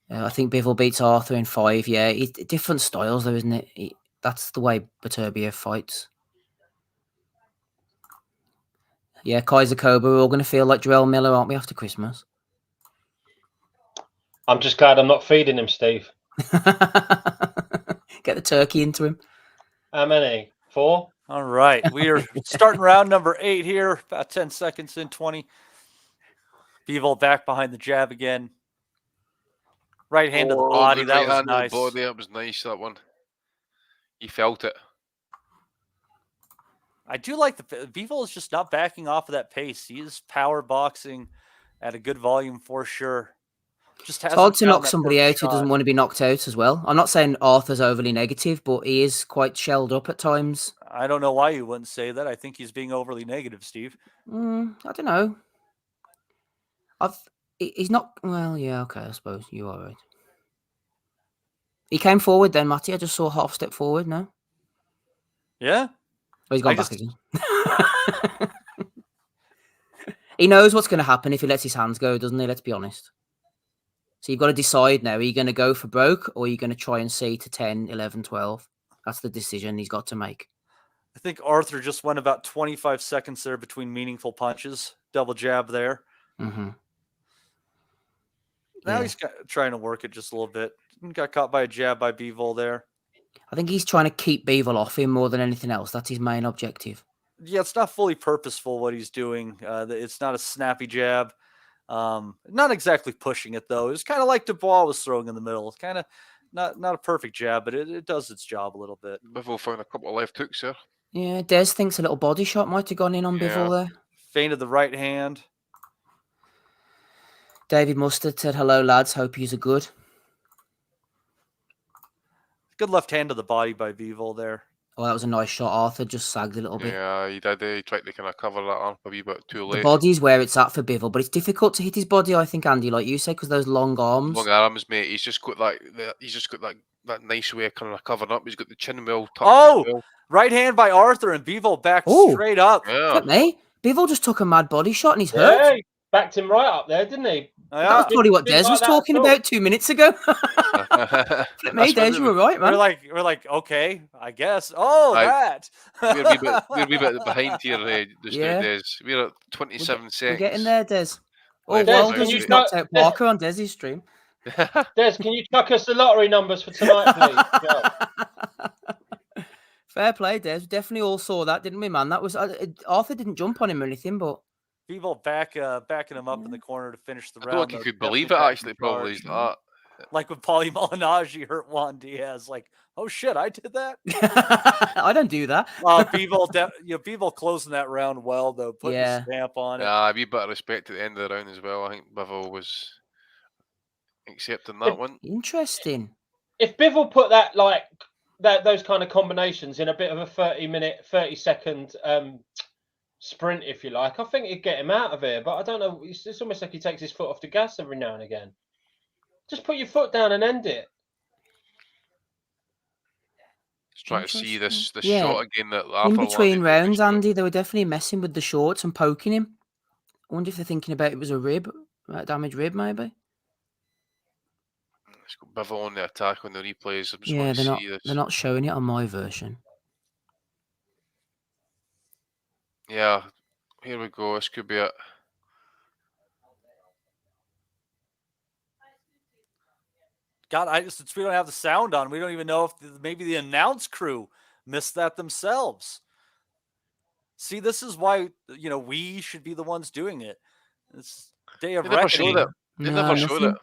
I think Bivol beats Arthur in 5. Yeah, different styles though, isn't it? That's the way Beterbiev fights. Yeah, Kaiser Cobra, we're all going to feel like Jarrell Miller, aren't we, after Christmas? I'm just glad I'm not feeding him, Steve. Get the turkey into him. How many? 4? All right. We are starting round number 8 here. About 10 seconds in, 20. Bivol back behind the jab again. Right hand to the body. That was nice. That was nice, that one. He felt it. I do like Bivol is just not backing off of that pace. He is power boxing at a good volume for sure. It's hard to knock somebody out who doesn't want to be knocked out as well. I'm not saying Arthur's overly negative, but he is quite shelled up at times. I don't know why you wouldn't say that. I think he's being overly negative, Steve. I don't know. He's not. Well, yeah, okay, I suppose you are right. He came forward then, Matty. I just saw half step forward. No. Yeah. Oh, he's gone back again. He knows what's going to happen if he lets his hands go, doesn't he? Let's be honest. So you've got to decide now. Are you going to go for broke or are you going to try and see to 10, 11, 12? That's the decision he's got to make. I think Arthur just went about 25 seconds there between meaningful punches. Double jab there. Mm-hmm. Now he's trying to work it just a little bit. Got caught by a jab by Bivol there. I think he's trying to keep Bivol off him more than anything else. That's his main objective. Yeah, it's not fully purposeful what he's doing. It's not a snappy jab. Not exactly pushing it though. It's kind of like Dubois was throwing in the middle. It's kind of not a perfect jab, but it does its job a little bit. Bivol found a couple of left hooks there. Yeah, Des thinks a little body shot might have gone in on Bivol there. Feinted the right hand. David Mustard said, "Hello lads, hope yous are good." Good left hand to the body by Bivol there. Oh, that was a nice shot. Arthur just sagged a little bit. Yeah, he did. He tried to kind of cover that arm a wee bit too late. The body's where it's at for Bivol, but it's difficult to hit his body, I think, Andy, like you said, because those long arms. Long arms, mate. He's just got that nice way of kind of covering up. He's got the chin well tucked. Oh, right hand by Arthur and Bivol backed straight up. Yeah. Look, mate. Bivol just took a mad body shot and he's hurt. He backed him right up there, didn't he? Yeah. That was probably what Des was talking about 2 minutes ago. Flip me, Des, you were right, man. We're like, okay, I guess. Oh, that. We're a wee bit behind here, Des. We're at 27 seconds. We're getting there, Des. Oh, Left well, and does right you straight. knocked out Parker on Desi's stream. Des, can you chuck us the lottery numbers for tonight, please? Fair play, Des. Definitely all saw that, didn't we, man? That was Arthur didn't jump on him or anything, but Bivol backing him up in the corner to finish the I don't round. think though, you could believe definitely it, back in actually, probably. charge. Is that. Like when Paulie Malignaggi hurt Juan Diaz. Like, oh shit, I did that. I don't do that. Bivol closing that round well though, putting Yeah. a stamp on it. Yeah, a wee bit of respect at the end of the round as well. I think Bivol was accepting that one. Interesting. If Bivol put that those kind of combinations in a bit of a 30-second sprint, if you like, I think it'd get him out of here. But I don't know. It's almost like he takes his foot off the gas every now and again. Just put your foot down and end it. Just trying to see this Yeah. shot again that In Arthur between landed. rounds, Andy, they were definitely messing with the shorts and poking him. I wonder if they're thinking about it was a rib, a damaged rib, maybe. It's got Bivol on the attack on the replays. I just Yeah, want to they're see this. not showing it on my version. Yeah, here we go. This could be it. God, since we don't have the sound on, we don't even know if maybe the announce crew missed that themselves. See, this is why we should be the ones doing it. It's day of They never reckoning. showed it. They No, never showed it. nothing.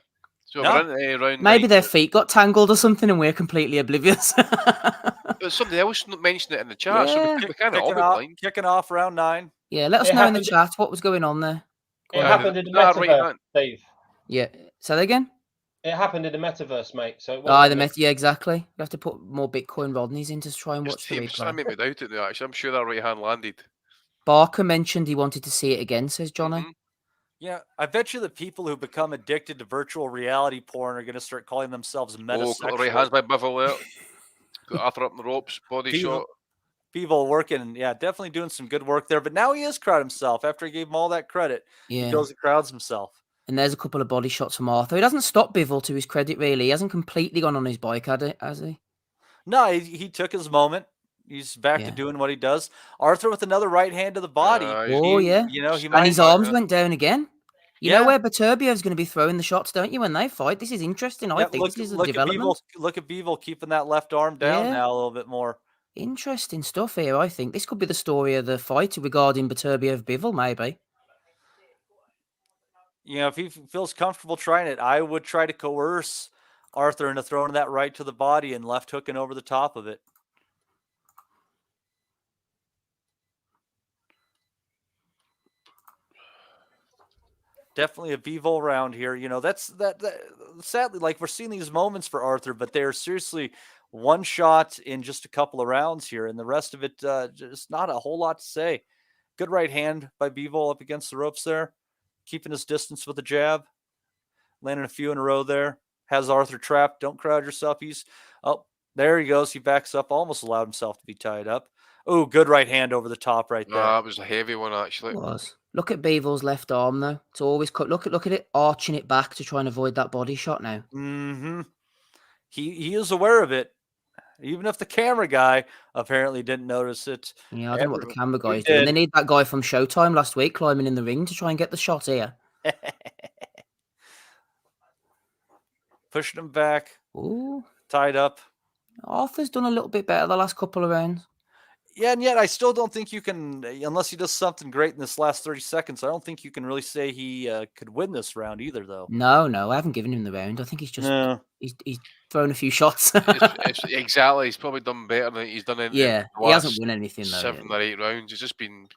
So No. we're in round Maybe 9. their feet got tangled or something and we're completely oblivious. But somebody else mentioned it in the chat, so Yeah. we can't all be blind. Kicking off round 9. Yeah, let us It know in the happened- chat what was going on there. It happened in the that right metaverse, hand? Steve. Yeah. Say that again? It happened in the metaverse, mate. So it Oh, wasn't yeah, exactly. We have to put more Bitcoin Rodneys in to try and watch the I'm trying to replay. make me doubt it now, actually. I'm sure that right hand landed. Barker mentioned he wanted to see it again, says Johnny. Mhm. Yeah, I bet you the people who become addicted to virtual reality porn are going to start calling themselves Oh, metasexual. got the right hands by Bivol there. Got Arthur up in the ropes, body shot. Bivol working, yeah, definitely doing some good work there. But now he is crowd himself. After he gave him all that credit, Yeah. he goes and crowds himself. And there's a couple of body shots from Arthur. He doesn't stop Bivol, to his credit, really. He hasn't completely gone on his bike, has he? No, he took his moment. He's back to doing what he does. Arthur with another right hand to the body. Oh, yeah. He And might his arms went down again. You Yeah. know where Baturbio's going to be throwing the shots, don't you, when they fight? This is interesting. I think this is a development. Look at Bivol keeping that left arm down Yeah. now a little bit more. Interesting stuff here, I think. This could be the story of the fight regarding Baturbio of Bivol, maybe. If he feels comfortable trying it, I would try to coerce Arthur into throwing that right to the body and left hooking over the top of it. Definitely a Bivol round here. That's sadly, like, we're seeing these moments for Arthur, but they're seriously one shot in just a couple of rounds here, and the rest of it just not a whole lot to say. Good right hand by Bivol up against the ropes there, keeping his distance with the jab, landing a few in a row there. Has Arthur trapped. Don't crowd yourself. There he goes. He backs up, almost allowed himself to be tied up. Oh, good right hand over the top right there. That was a heavy one, actually. It was. Look at Bivol's left arm, though. It's always cut. Look at it, arching it back to try and avoid that body shot now. Mm-hmm. He is aware of it, even if the camera guy apparently didn't notice it. Yeah, I don't know what the camera guy is doing. They need that guy from Showtime last week climbing in the ring to try and get the shot here. Pushing him back. Ooh. Tied up. Arthur's done a little bit better the last couple of rounds. Yeah, and yet I still don't think you can, unless he does something great in this last 30 seconds, I don't think you can really say he could win this round either, though. No, I haven't given him the round. I think he's just he's thrown a few shots. Exactly. He's probably done better than he's done in he the hasn't won anything, though. 7 or 8 rounds. It's just been...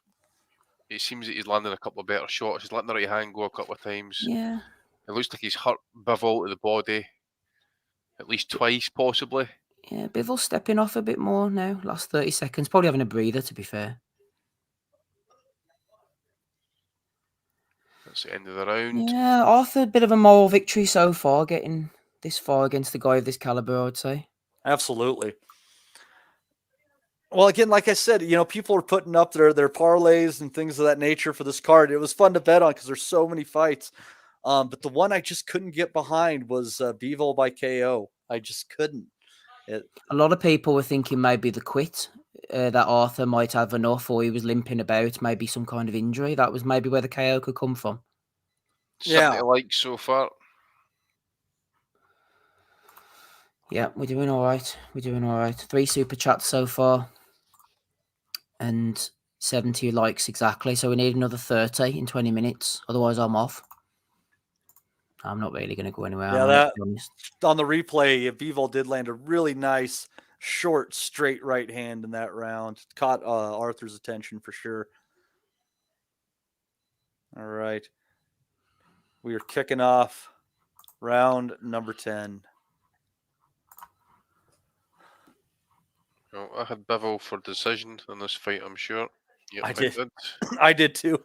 It seems that he's landing a couple of better shots. He's letting the right hand go a couple of times. Yeah. It looks like he's hurt Bivol to the body at least twice, possibly. Yeah, Bivol's stepping off a bit more now. Last 30 seconds. Probably having a breather, to be fair. That's the end of the round. Yeah, Arthur, a bit of a moral victory so far, getting this far against the guy of this caliber, I would say. Absolutely. Well, again, like I said, people are putting up their parlays and things of that nature for this card. It was fun to bet on because there's so many fights. But the one I just couldn't get behind was Bivol by KO. I just couldn't. A lot of people were thinking maybe the quit, that Arthur might have enough, or he was limping about, maybe some kind of injury. That was maybe where the KO could come from. 70 likes so far. Yeah, we're doing all right. We're doing all right. 3 super chats so far, and 70 likes exactly. So we need another 30 in 20 minutes. Otherwise, I'm off. I'm not really going to go anywhere. Yeah, am I, that let's be honest. on the replay, Bivol did land a really nice, short, straight right hand in that round. Caught Arthur's attention for sure. All right. We are kicking off round number 10. Well, I had Bivol for decision in this fight, I'm sure. Yep, I did. did. I did too.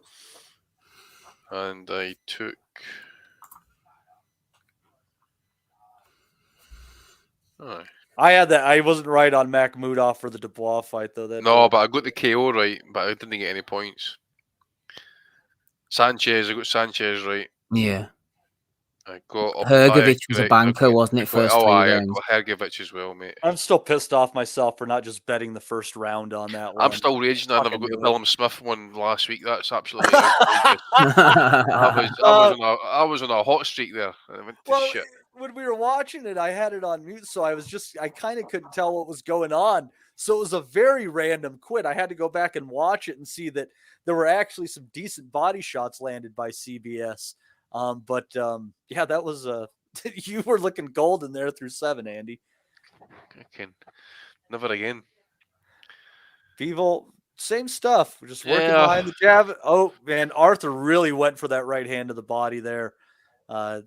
And I took... Aye. I had that. I wasn't right on Makhmudov for the Dubois fight, though. That No, but I got the KO right, but I didn't get any points. Sanchez, I got Sanchez right. Yeah. I got Hergovich was a correct. banker, wasn't it? First 3 I rounds. got Hergovich as well, mate. I'm still pissed off myself for not just betting the first round on that one. I'm still raging. I never Fucking got the do it. Willem Smith one last week. That's absolutely outrageous. I was on a hot streak there. I went to Well, shit. when we were watching it, I had it on mute, so I kind of couldn't tell what was going on. So it was a very random quit. I had to go back and watch it and see that there were actually some decent body shots landed by CBS. Yeah, that was you were looking golden there through 7, Andy. Never again. Bivol, same stuff. We're just working behind the jab. Oh man, Arthur really went for that right hand to the body there. I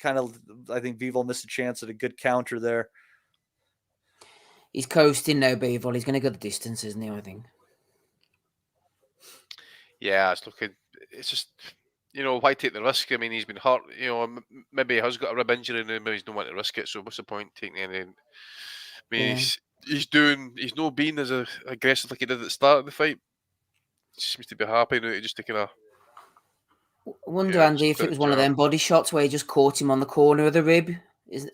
think Bivol missed a chance at a good counter there. He's coasting now, Bivol. He's going to go the distance, isn't he? I think. Yeah, it's just, why take the risk? I mean, he's been hurt. Maybe he has got a rib injury and maybe he's not want to risk it. So what's the point taking any? I mean, he's not being as aggressive like he did at the start of the fight. He seems to be happy now to just taking a. I wonder, Andy, if it was one of them body shots where he just caught him on the corner of the rib. Is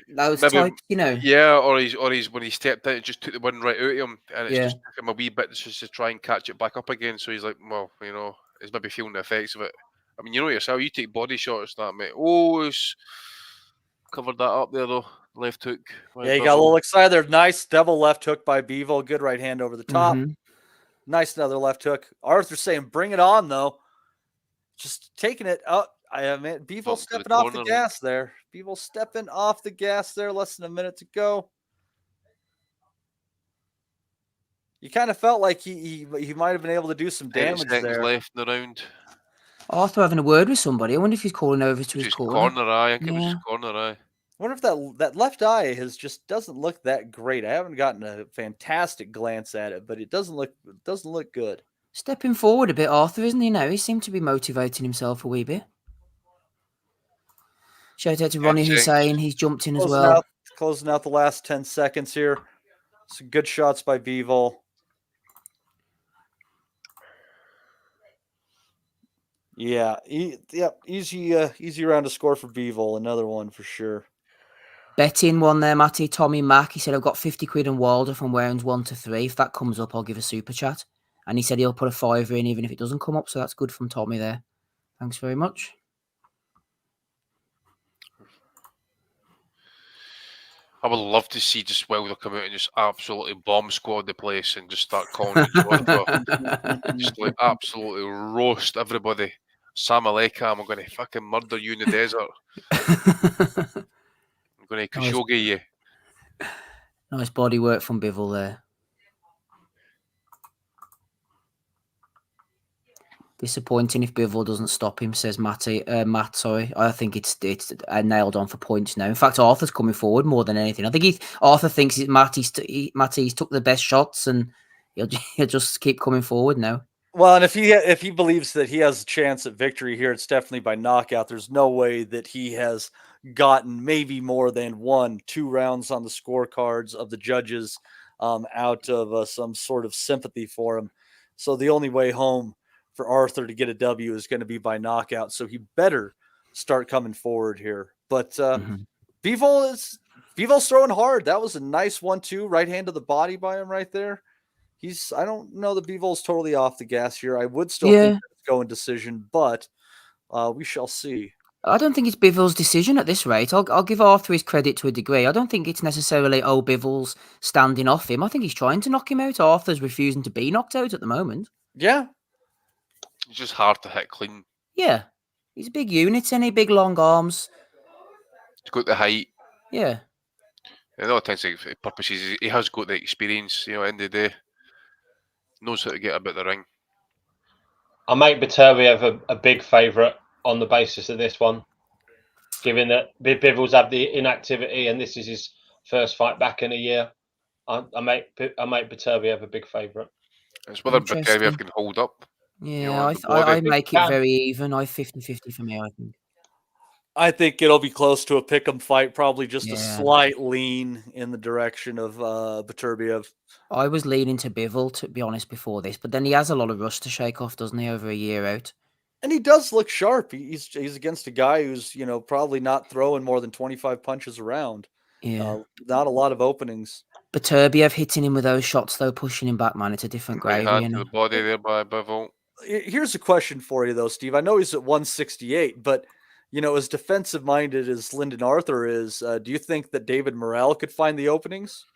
those types, Yeah, or he's when he stepped out, just took the one right out of him, and it's just took him a wee bit just to try and catch it back up again. So he's like, well, he's maybe feeling the effects of it. I mean, yourself, you take body shots, that mate. Oh, he's covered that up there though. Left hook. Yeah, he got a little excited there. Nice devil left hook by Bivol. Good right hand over the top. Nice another left hook. Arthur saying, "Bring it on," though. Just taking it up. Bivol stepping off the gas there. Bivol stepping off the gas there. Less than a minute to go. You kind of felt like he might have been able to do some damage there. Left in the round. Arthur having a word with somebody. I wonder if he's calling over to his corner eye. I think it was his corner eye. I wonder if that left eye doesn't look that great. I haven't gotten a fantastic glance at it, but it doesn't look good. Stepping forward a bit, Arthur, isn't he now? He seemed to be motivating himself a wee bit. Shout out to Ronnie Hussein. He's jumped in as well. Closing out the last 10 seconds here. Some good shots by Bivol. Yeah, easy round to score for Bivol. Another one for sure. Betting one there, Matty. Tommy Mack. He said, I've got 50 quid on Wilder from rounds 1 to 3. If that comes up, I'll give a super chat. And he said he'll put a $5 in even if it doesn't come up. So that's good from Tommy there. Thanks very much. I would love to see just Wilder come out and just absolutely bomb squad the place and just start calling each other. Just like absolutely roast everybody. Sam Alekam, I'm going to fucking murder you in the desert. I'm going to Khashoggi you. Nice body work from Bivol there. Disappointing if Bivol doesn't stop him, says Matt. Sorry, I think it's nailed on for points now. In fact, Arthur's coming forward more than anything. I think Arthur thinks Matty's took the best shots, and he'll just keep coming forward now. Well, and if he believes that he has a chance at victory here, it's definitely by knockout. There's no way that he has gotten maybe more than 1-2 rounds on the scorecards of the judges out of some sort of sympathy for him. So the only way home for Arthur to get a W is going to be by knockout. So he better start coming forward here. But Bivol's throwing hard. That was a nice 1-2 right hand to the body by him right there. I don't know that Bivol's totally off the gas here. I would still think that it's going decision, but We shall see. I don't think it's Bivol's decision at this rate. I'll give Arthur his credit to a degree. I don't think it's necessarily Bivol's standing off him. I think he's trying to knock him out. Arthur's refusing to be knocked out at the moment. Yeah. It's just hard to hit clean. Yeah. He's a big unit, isn't he? Big long arms. He's got the height. Yeah. And all things like purposes, he has got the experience, at the end of the day. Knows how to get about the ring. I make Beterbiev a big favourite on the basis of this one, given that Bivol's had the inactivity and this is his first fight back in a year. I make Beterbiev a big favourite. It's whether Interesting. Beterbiev can hold up. Yeah, on the body. I make it Can. very even. I 50-50 for me, I think. I think it'll be close to a pick'em fight, probably just a Yeah. slight lean in the direction of Beterbiev. I was leaning to Bivol, to be honest, before this, but then he has a lot of rust to shake off, doesn't he, over a year out? And he does look sharp. He's against a guy who's, probably not throwing more than 25 punches around. Yeah. Not a lot of openings. Beterbiev hitting him with those shots, though, pushing him back, man. It's a different Right gravy. hand You to know? the body there by Bivol. Here's a question for you, though, Steve. I know he's at 168, but, as defensive-minded as Lyndon Arthur is, do you think that David Morrell could find the openings?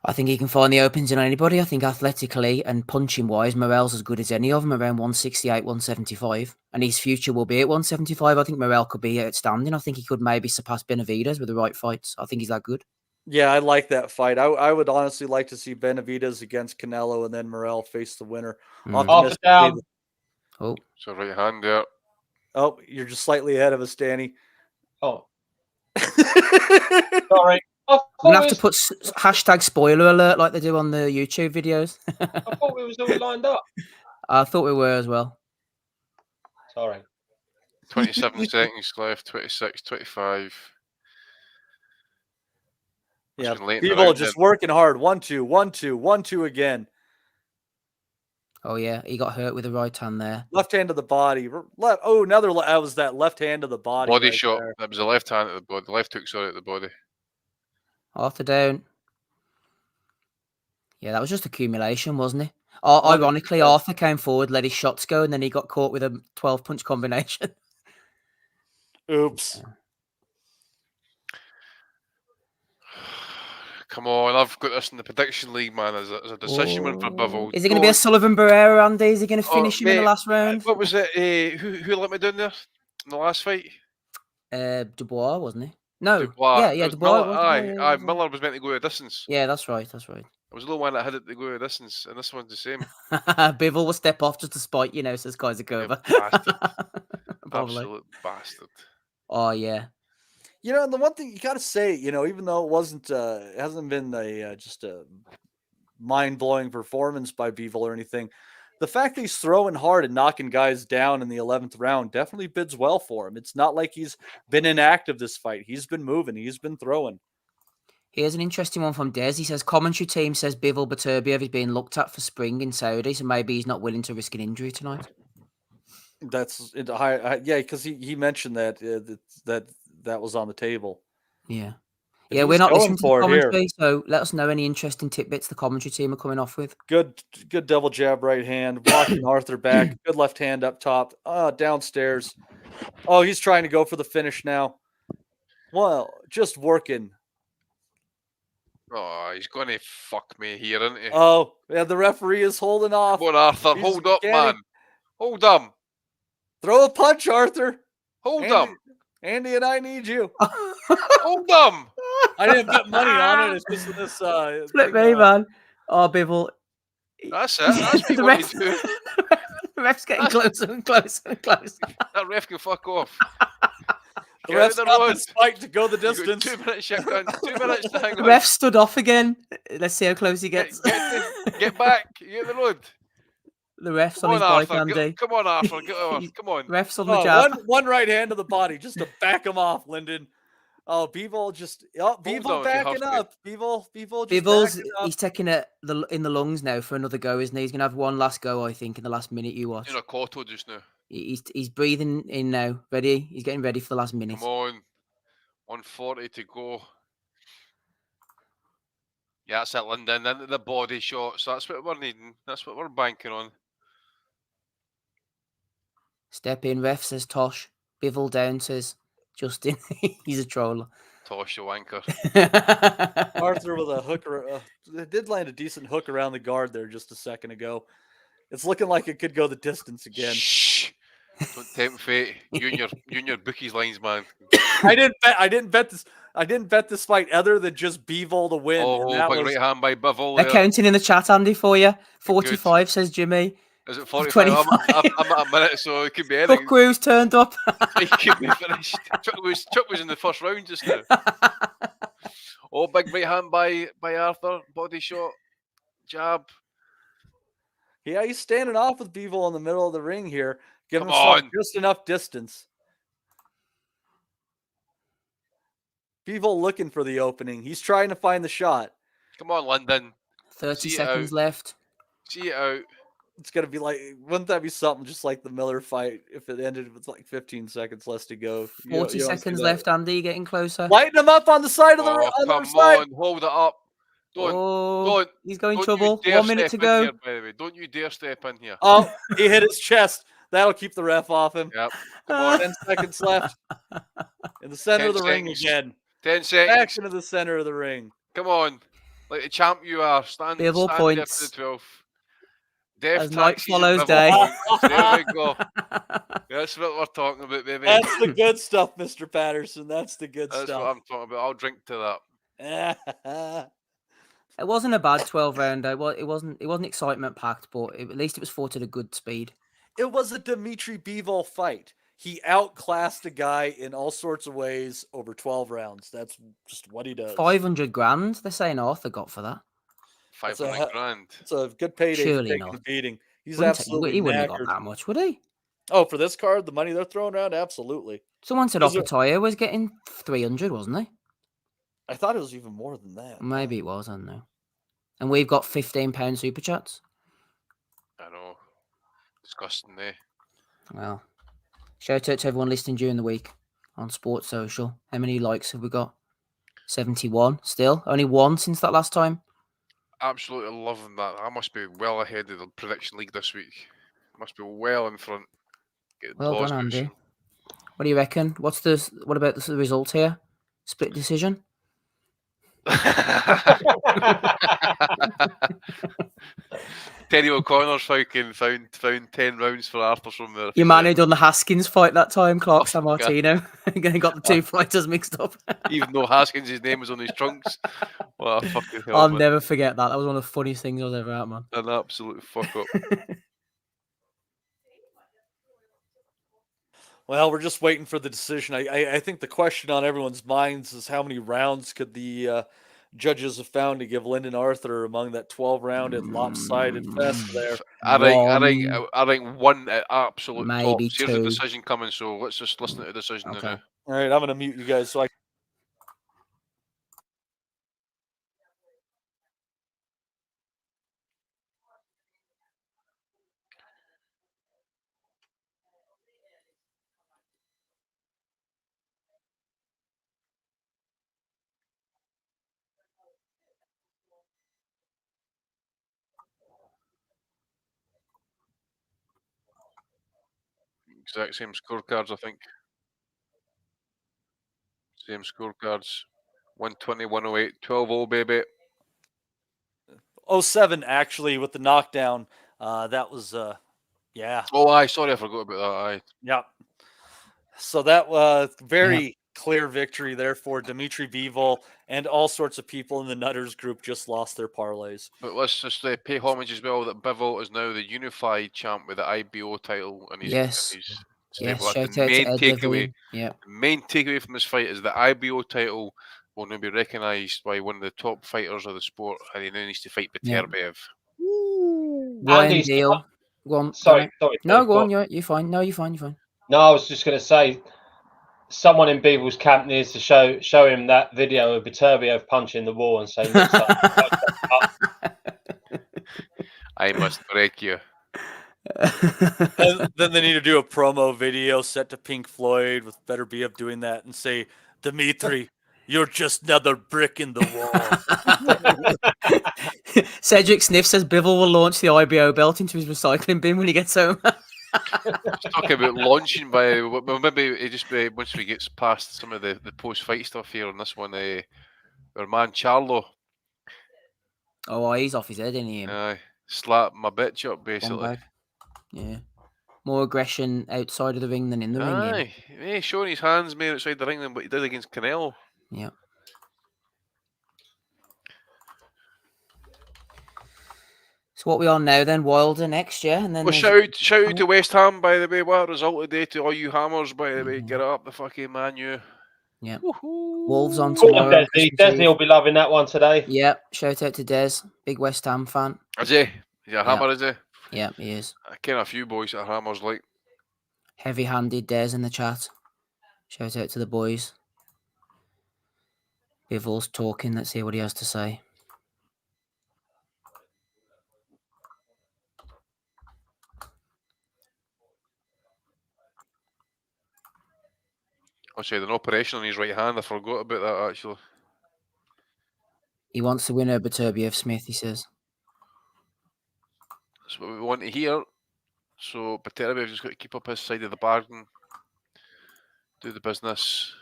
I think he can find the openings in anybody. I think athletically and punching-wise, Morrell's as good as any of them, around 168, 175. And his future will be at 175. I think Morrell could be outstanding. I think he could maybe surpass Benavidez with the right fights. I think he's that good. Yeah, I like that fight. I would honestly like to see Benavidez against Canelo and then Morrell face the winner. Half down. Oh, So right hand there. Oh, you're just slightly ahead of us, Danny. Oh, sorry. I we'll thought, have to put hashtag spoiler alert like they do on the YouTube videos. I thought we was all lined up. I thought we were as well. Sorry. 27 seconds left. 26, 25. Yeah, Been late in the people round just then. working hard. 1-2, 1-2, 1-2 again. Oh, yeah. He got hurt with the right hand there. Left hand to the body. Left. Oh, that was that left hand to the body. Body right shot. there. That was the left hand at the body. The left hook, sorry, at the body. Arthur down. Yeah, that was just accumulation, wasn't it? Ironically, 100%. Arthur came forward, let his shots go, and then he got caught with a 12-punch combination. Oops. Come on, I've got this in the prediction league, man. As a decision win for Bivol. Is it going to be a Sullivan Barrera, Andy? Is he going to finish him in the mate, last round? What was it? Who let me down there in the last fight? Dubois, wasn't he? No. Dubois. Yeah, It was Dubois. Miller. wasn't it? Aye, Miller was meant to go a distance. Yeah, that's right. I was the only one that had it to go a distance, and this one's the same. Bivol will step off just to spite, says Kaiserkova. Bastard. Probably. Absolute bastard. Oh, yeah. And the one thing you got to say, even though it hasn't been just a mind-blowing performance by Bivol or anything, the fact that he's throwing hard and knocking guys down in the 11th round definitely bids well for him. It's not like he's been inactive this fight. He's been moving. He's been throwing. Here's an interesting one from Des. He says, commentary team says Bivol Beterbiev is being looked at for spring in Saudi, so maybe he's not willing to risk an injury tonight. That's because he mentioned that was on the table. Yeah. If Yeah, we're he's not going listening to the for it here. commentary, so let us know any interesting tidbits the commentary team are coming off with. Good double jab right hand, walking Arthur back. Good left hand up top. Downstairs. Oh, he's trying to go for the finish now. Well, just working. Oh, he's going to fuck me here, isn't he? Oh, yeah, the referee is holding off. Come on, Arthur. He's Hold up, getting- man. Hold him. Throw a punch, Arthur. Hold Andy, him. Andy and I need you. Hold him. I didn't bet money on it. It's just this. Flip me, man. Oh, Bivol. That's it. That's The what ref- you do. The ref's getting closer and closer and closer. That ref can fuck off. The Get ref's out got the this fight to go the road. You've got distance. 2 minutes, you cunt. 2 minutes to hang The on. ref stood off again. Let's see how close he gets. Get back. Get the road. The ref's Come on his on, bike, Arthur. Andy. Come on, Arthur. Get off. Come on. Ref's on the Oh, jab. one right hand to the body just to back him off, Lyndon. Oh, Bivol just on, Bivol you backing have to. up. Bivol just Bivol's backing up. he's taking it in the lungs now for another go, isn't he? He's gonna have one last go, I think, in the last minute you watch. You're a Cotto just now. He's breathing in now. Ready? He's getting ready for the last minute. Come on. 140 to go. Yeah, that's it, Lyndon. Into the body shots. That's what we're needing. That's what we're banking on. Step in, ref, says Tosh. Bivol down, says Justin. He's a troller. Tosh the wanker. Arthur with a hook. They did land a decent hook around the guard there just a second ago. It's looking like it could go the distance again. Shh! Don't tempt fate. You and your bookies lines, man. I didn't bet this fight other than just Bivol to win. Oh, and that big was, right hand by Bivol They're there. counting in the chat, Andy, for you. 45, says Jimmy. Is it 45? 25. I'm at a minute, so it could be anything. Hook Woo's turned up. It could be finished. Chuck was in the first round just now. Oh, big right hand by Arthur. Body shot. Jab. yeah, he's standing off with Bivol in the middle of the ring here, giving Come himself on. just enough distance. Bivol looking for the opening. He's trying to find the shot. Come on, London. 30 See it seconds out. left. See it out. It's gonna be like, wouldn't that be something just like the Miller fight if it ended with like 15 seconds less to go? 40 You don't see seconds that. left, Andy. Getting closer. Lighten him up on the side of the Oh, on the come side. on. Hold it up. Don't. He's going Don't trouble. you dare 1 minute to step in go. Here, by the way. Don't you dare step in here. Oh, he hit his chest. That'll keep the ref off him. Yep. Come on. 10 seconds left. In the center 10 of the ring seconds. again. 10 Back seconds. into the center of the ring. Come on. Like the champ you are. Stand Bivol there points. to the 12th. Death As night taxis and follows Bivol day. points. There we go. That's what we're talking about, baby. That's the good stuff, Mr. Patterson. That's the good That's what stuff. I'm talking about. I'll drink to that. It wasn't a bad 12 rounder. Well, it wasn't excitement packed, but at least it was fought at a good speed. It was a Dimitri Bivol fight. He outclassed a guy in all sorts of ways over 12 rounds. That's just what he does. 500 grand, they're saying Arthur got for that. 500 grand. It's a good payday Surely for taking not. a beating. He's He absolutely wouldn't have got knackered. that much, would he? Oh, for this card, the money they're throwing around, absolutely. Someone said Is it- Opataya was getting 300, wasn't he? I thought it was even more than that. Maybe it was, I don't know. And we've got £15 super chats. I know. Disgusting, eh? Well, shout out to everyone listening during the week on Sports Social. How many likes have we got? 71 still. Only one since that last time. Absolutely loving that. I must be well ahead of the prediction league this week. Must be well in front. Get Well applause done, Andy. boost. What do you reckon? What about the result here? Split decision? Terry O'Connor's found 10 rounds for Arthur from there. Your man who done the Haskins fight that time, Clark Oh, San Martino. Got the two fighters mixed up. Even though Haskins' name was on his trunks. What a fucking hell. I'll man. never forget that. That was one of the funniest things I was ever at, man. An absolute fuck up. Well, we're just waiting for the decision. I think the question on everyone's minds is how many rounds could the judges have found to give Lyndon Arthur among that 12-rounded lopsided fest there. I think one at absolute Maybe tops. Here's the two. decision coming, so let's just listen to the decision Okay. now. All right, I'm going to mute you guys so I Exact same scorecards, I think. Same scorecards. 120, 108, 12-0, baby. 07 actually with the knockdown. That was yeah. Oh, aye, sorry, I forgot about that. Aye. Yeah. So that was very clear victory there for Dimitri Bivol, and all sorts of people in the Nutters group just lost their parlays. But let's just pay homage as well that Bivol is now the unified champ with the IBO title, and he's Yes. stable. Yes, That's shout out the main to Ed takeaway. Devlin. Yeah. The main takeaway from this fight is the IBO title will now be recognised by one of the top fighters of the sport, and he now needs to fight Yeah. Beterbiev. Ryan Andy's- Deal. Go on. Sorry. No, Dave, go on. You're fine. No, you're fine. You're fine. No, I was just going to say, someone in Bivol's camp needs to show him that video of Beterbiev punching the wall and saying, "Looks like I must break you. And then they need to do a promo video set to Pink Floyd with Better Be Up doing that and say, Dimitri, you're just another brick in the wall. Cedric Sniff says Bivol will launch the IBO belt into his recycling bin when he gets home. Talking about launching by well, maybe it just be once we get past some of the post-fight stuff here on this one. Our man Charlo, Oh, he's off his head, isn't he? slapped my bitch up basically. Bombag. Yeah. More aggression outside of the ring than in the ring. Aye, yeah, showing his hands more outside the ring than what he did against Canelo. Yeah. So what we on now then? Wilder next year, and then Well, shout out to West Ham, by the way. What a result today to all you Hammers, by the way. Get it up the fucking Man U. Yeah. Woohoo. Wolves on Go on, tomorrow. Desney. Desney will be loving that one today. Yeah. Shout out to Des, big West Ham fan. Is he? Is he a Hammer, is he? Yeah, he is. I ken a few boys that are Hammers like. Heavy-handed Des in the chat. Shout out to the boys. Bivol's talking. Let's see what he has to say. I say an operation on his right hand. I forgot about that actually. He wants to win over Beterbiev Smith, he says. That's what we want to hear. So Beterbiev's just got to keep up his side of the bargain, do the business.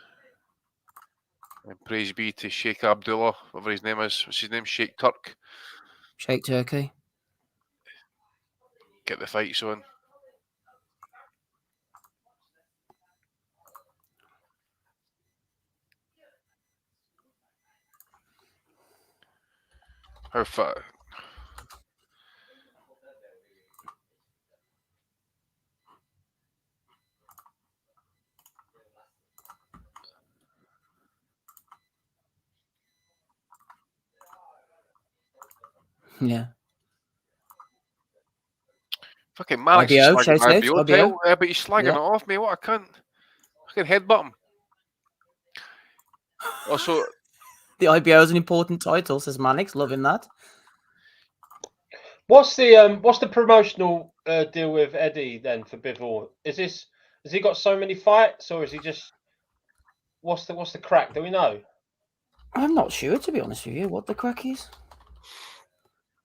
And praise be to Sheikh Abdullah, whatever his name is. What's his name? Sheikh Turk. Sheikh Turkey. Get the fights on. How far? Yeah. Fucking Malik's IBO, slagging shout my out, IBO IBO. title. Yeah, but he's slagging Yeah. it off me. What a cunt. Fucking headbutt him. Also, The IBO is an important title, says Mannix. Loving that. What's the promotional deal with Eddie then for Bivol? Has he got so many fights, or is he just what's the crack? Do we know? I'm not sure, to be honest with you, what the crack is.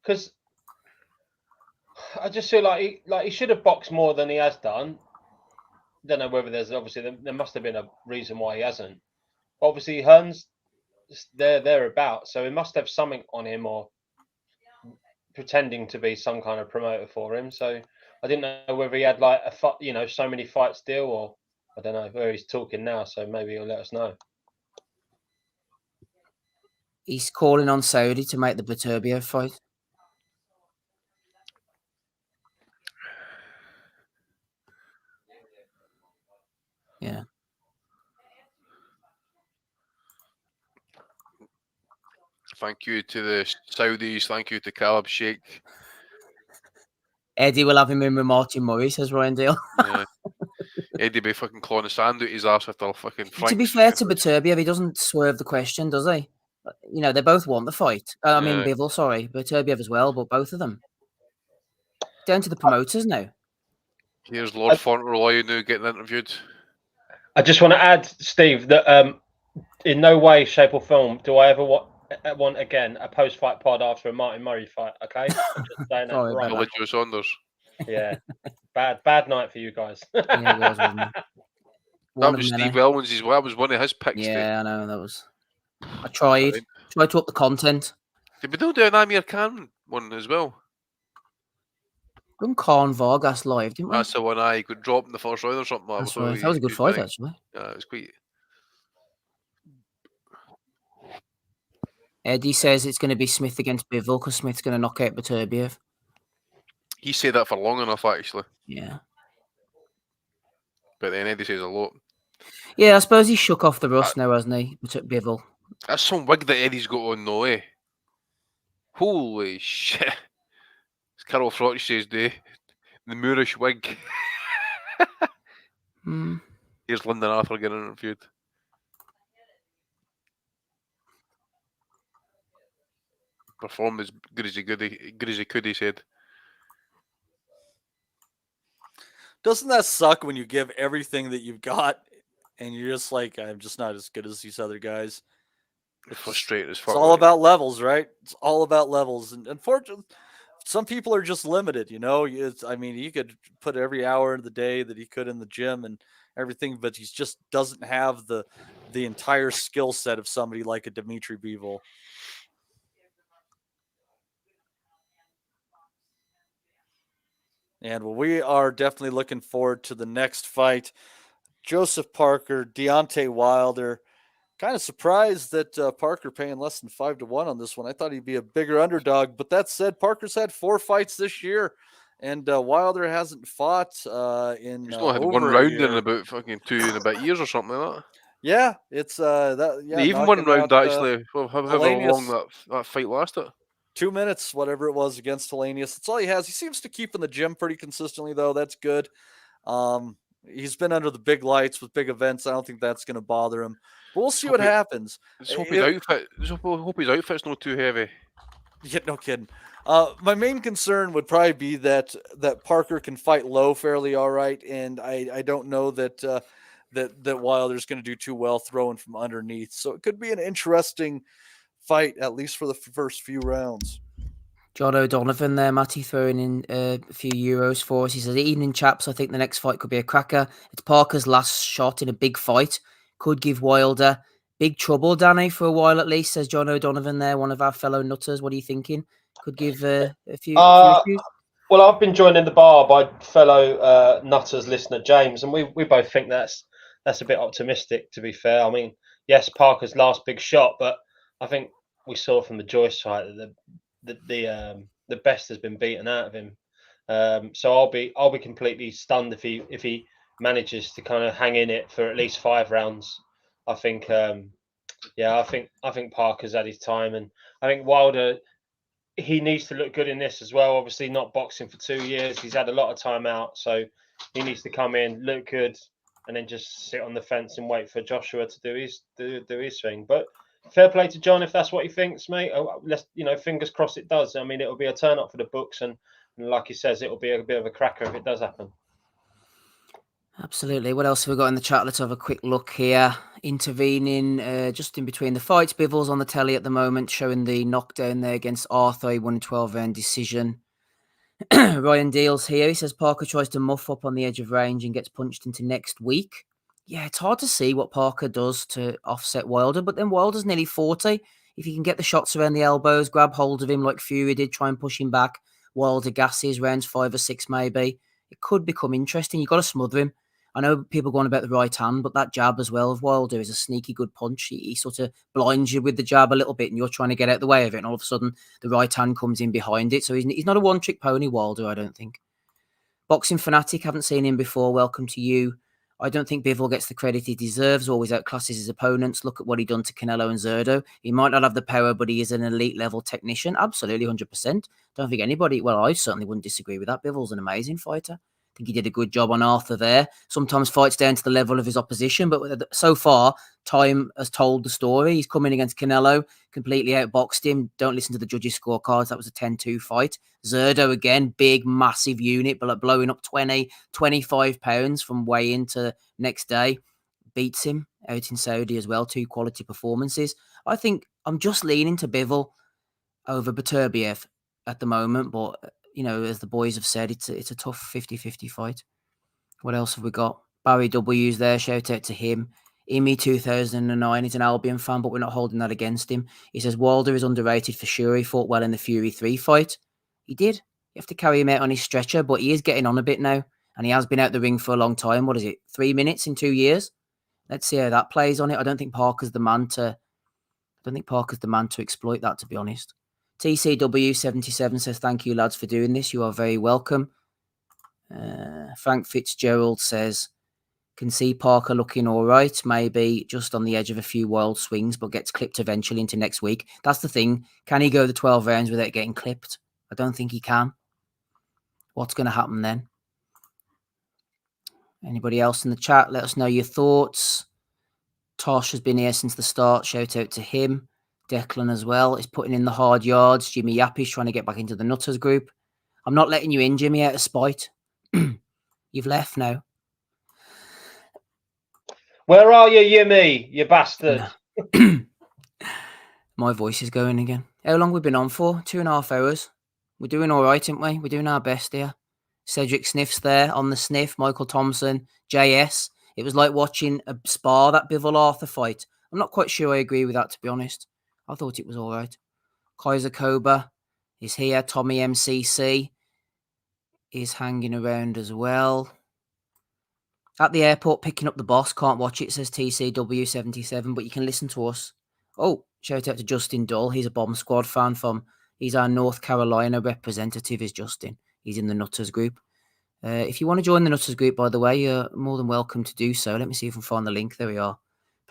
Because I just feel like he should have boxed more than he has done. Don't know whether there must have been a reason why he hasn't. But obviously Hearn's thereabouts, so he must have something on him or pretending to be some kind of promoter for him. So I didn't know whether he had like so many fights deal, or I don't know where he's talking now. So maybe he'll let us know. He's calling on Saudi to make the Beterbiev fight. Yeah. thank you to the Saudis. Thank you to Caleb Sheikh. Eddie will have him in with Martin Murray, says Ryan Dale. Yeah. Eddie be fucking clawing the sand out his ass after fucking Frank's. To be fair to Beterbiev, he doesn't swerve the question, does he? You know, they both want the fight. I mean, Bivol, sorry. Beterbiev as well, but both of them. Down to the promoters now. Here's Lord Fauntleroy now getting interviewed. I just want to add, Steve, that in no way, shape, or form do I ever want again a post-fight pod after a Martin Murray fight. Okay, I'm just saying that right now. Joe Saunders. Yeah, bad night for you guys. Yeah, it was, wasn't it? That was Steve Elwins as well. That was one of his picks. Yeah, I know that was. I tried to up the content. Did we do an Amir Khan one as well? Done Khan Vargas live, didn't we? That's the one I could drop in the first round or something. That's right. That was a good fight, actually. Yeah, it was quite. Eddie says it's going to be Smith against Bivol because Smith's going to knock out Beterbiev. He said that for long enough, actually. Yeah. But then Eddie says a lot. Yeah, I suppose he shook off the rust now, hasn't he? Bivol. That's some wig that Eddie's got on, though, eh? Holy shit. As Carol Frotch says, the Moorish wig. Here's Lyndon Arthur getting interviewed. Performed as good as he could, he said. Doesn't that suck when you give everything that you've got and you're just like, I'm just not as good as these other guys? It's frustrating as fuck. It's all about levels, right? It's all about levels. And unfortunately, some people are just limited, you know. I mean, he could put every hour of the day that he could in the gym and everything, but he just doesn't have the entire skill set of somebody like a Dimitri Bivol. And we are definitely looking forward to the next fight. Joseph Parker, Deontay Wilder. Kind of surprised that Parker paying less than 5-1 on this one. I thought he'd be a bigger underdog. But that said, Parker's had 4 fights this year, and Wilder hasn't fought in He's not had one over a round in year. about fucking 2.5 years or something like that. Yeah, it's Even one knocking round out actually. Well, however long Hellenius. that fight lasted. 2 minutes, whatever it was, against Hellenius. That's all he has. He seems to keep in the gym pretty consistently, though. That's good. He's been under the big lights with big events. I don't think that's going to bother him. But we'll see what happens. Just hope his outfit's not too heavy. Yeah, no kidding. My main concern would probably be that Parker can fight low fairly all right, and I don't know that Wilder's going to do too well throwing from underneath. So it could be an interesting fight, at least for the first few rounds. John O'Donovan there, Matty, throwing in a few euros for us. He says, evening, chaps. I think the next fight could be a cracker. It's Parker's last shot in a big fight. Could give Wilder big trouble, Danny, for a while at least, says John O'Donovan there, one of our fellow nutters. What are you thinking? Could give a few issues? Well, I've been joined in the bar by fellow nutters listener James, and we both think that's a bit optimistic, to be fair. I mean, yes, Parker's last big shot, but I think we saw from the Joyce fight that the best has been beaten out of him. So I'll be completely stunned if he manages to kind of hang in it for at least 5 rounds. I think I think Parker's had his time, and I think Wilder, he needs to look good in this as well. Obviously, not boxing for 2 years. He's had a lot of time out, so he needs to come in, look good, and then just sit on the fence and wait for Joshua to do his thing. But fair play to John if that's what he thinks, mate. Let's fingers crossed it does. I mean, it'll be a turn up for the books, and like he says, it'll be a bit of a cracker if it does happen. Absolutely. What else have we got in the chat? Let's have a quick look here. Intervening just in between the fights. Bivol's on the telly at the moment, showing the knockdown there against Arthur. He won a 12-round decision. Ryan Deals here. He says Parker tries to muff up on the edge of range and gets punched into next week. Yeah, it's hard to see what Parker does to offset Wilder, but then Wilder's nearly 40. If he can get the shots around the elbows, grab hold of him like Fury did, try and push him back, Wilder gasses rounds 5 or 6 maybe, it could become interesting. You've got to smother him. I know people going about the right hand, but that jab as well of Wilder is a sneaky good punch. He sort of blinds you with the jab a little bit, and you're trying to get out the way of it, and all of a sudden the right hand comes in behind it. So he's not a one-trick pony, Wilder, I don't think. Boxing Fanatic, haven't seen him before. Welcome to you. I don't think Bivol gets the credit he deserves, always outclasses his opponents. Look at what he done to Canelo and Zerdo. He might not have the power, but he is an elite level technician. Absolutely, 100%. Don't think anybody, well, I certainly wouldn't disagree with that. Bivol's an amazing fighter. I think he did a good job on Arthur there. Sometimes fights down to the level of his opposition, but so far, time has told the story. He's coming against Canelo, completely outboxed him. Don't listen to the judges' scorecards. That was a 10-2 fight. Zerdo, again, big, massive unit, but blowing up 20, 25 pounds from weigh-in to next day. Beats him out in Saudi as well. 2 quality performances. I think I'm just leaning to Bivol over Beterbiev at the moment, but as the boys have said, it's a tough 50-50 fight. What else have we got? Barry W's there. Shout out to him. Imi 2009. He's an Albion fan, but we're not holding that against him. He says Wilder is underrated for sure. He fought well in the Fury 3 fight. He did. You have to carry him out on his stretcher, but he is getting on a bit now, and he has been out the ring for a long time. What is it? 3 minutes in 2 years? Let's see how that plays on it. I don't think Parker's the man to exploit that, to be honest. TCW77 says, thank you, lads, for doing this. You are very welcome. Frank Fitzgerald says, can see Parker looking all right, maybe just on the edge of a few wild swings, but gets clipped eventually into next week. That's the thing. Can he go the 12 rounds without getting clipped? I don't think he can. What's going to happen then? Anybody else in the chat? Let us know your thoughts. Tosh has been here since the start. Shout out to him. Declan as well is putting in the hard yards. Jimmy Yappy's trying to get back into the Nutters group. I'm not letting you in, Jimmy, out of spite. You've left now. Where are you, Jimmy, you bastard? My voice is going again. How long have we been on for? 2.5 hours. We're doing all right, aren't we? We're doing our best here. Cedric Sniff's there on the sniff. Michael Thompson, JS. It was like watching a spar, that Bivol Arthur fight. I'm not quite sure I agree with that, to be honest. I thought it was all right. Kaiser Koba is here. Tommy MCC is hanging around as well. At the airport, picking up the boss. Can't watch it, says TCW77, but you can listen to us. Oh, shout out to Justin Dull. He's a Bomb Squad fan he's our North Carolina representative, is Justin. He's in the Nutters group. If you want to join the Nutters group, by the way, you're more than welcome to do so. Let me see if I can find the link. There we are.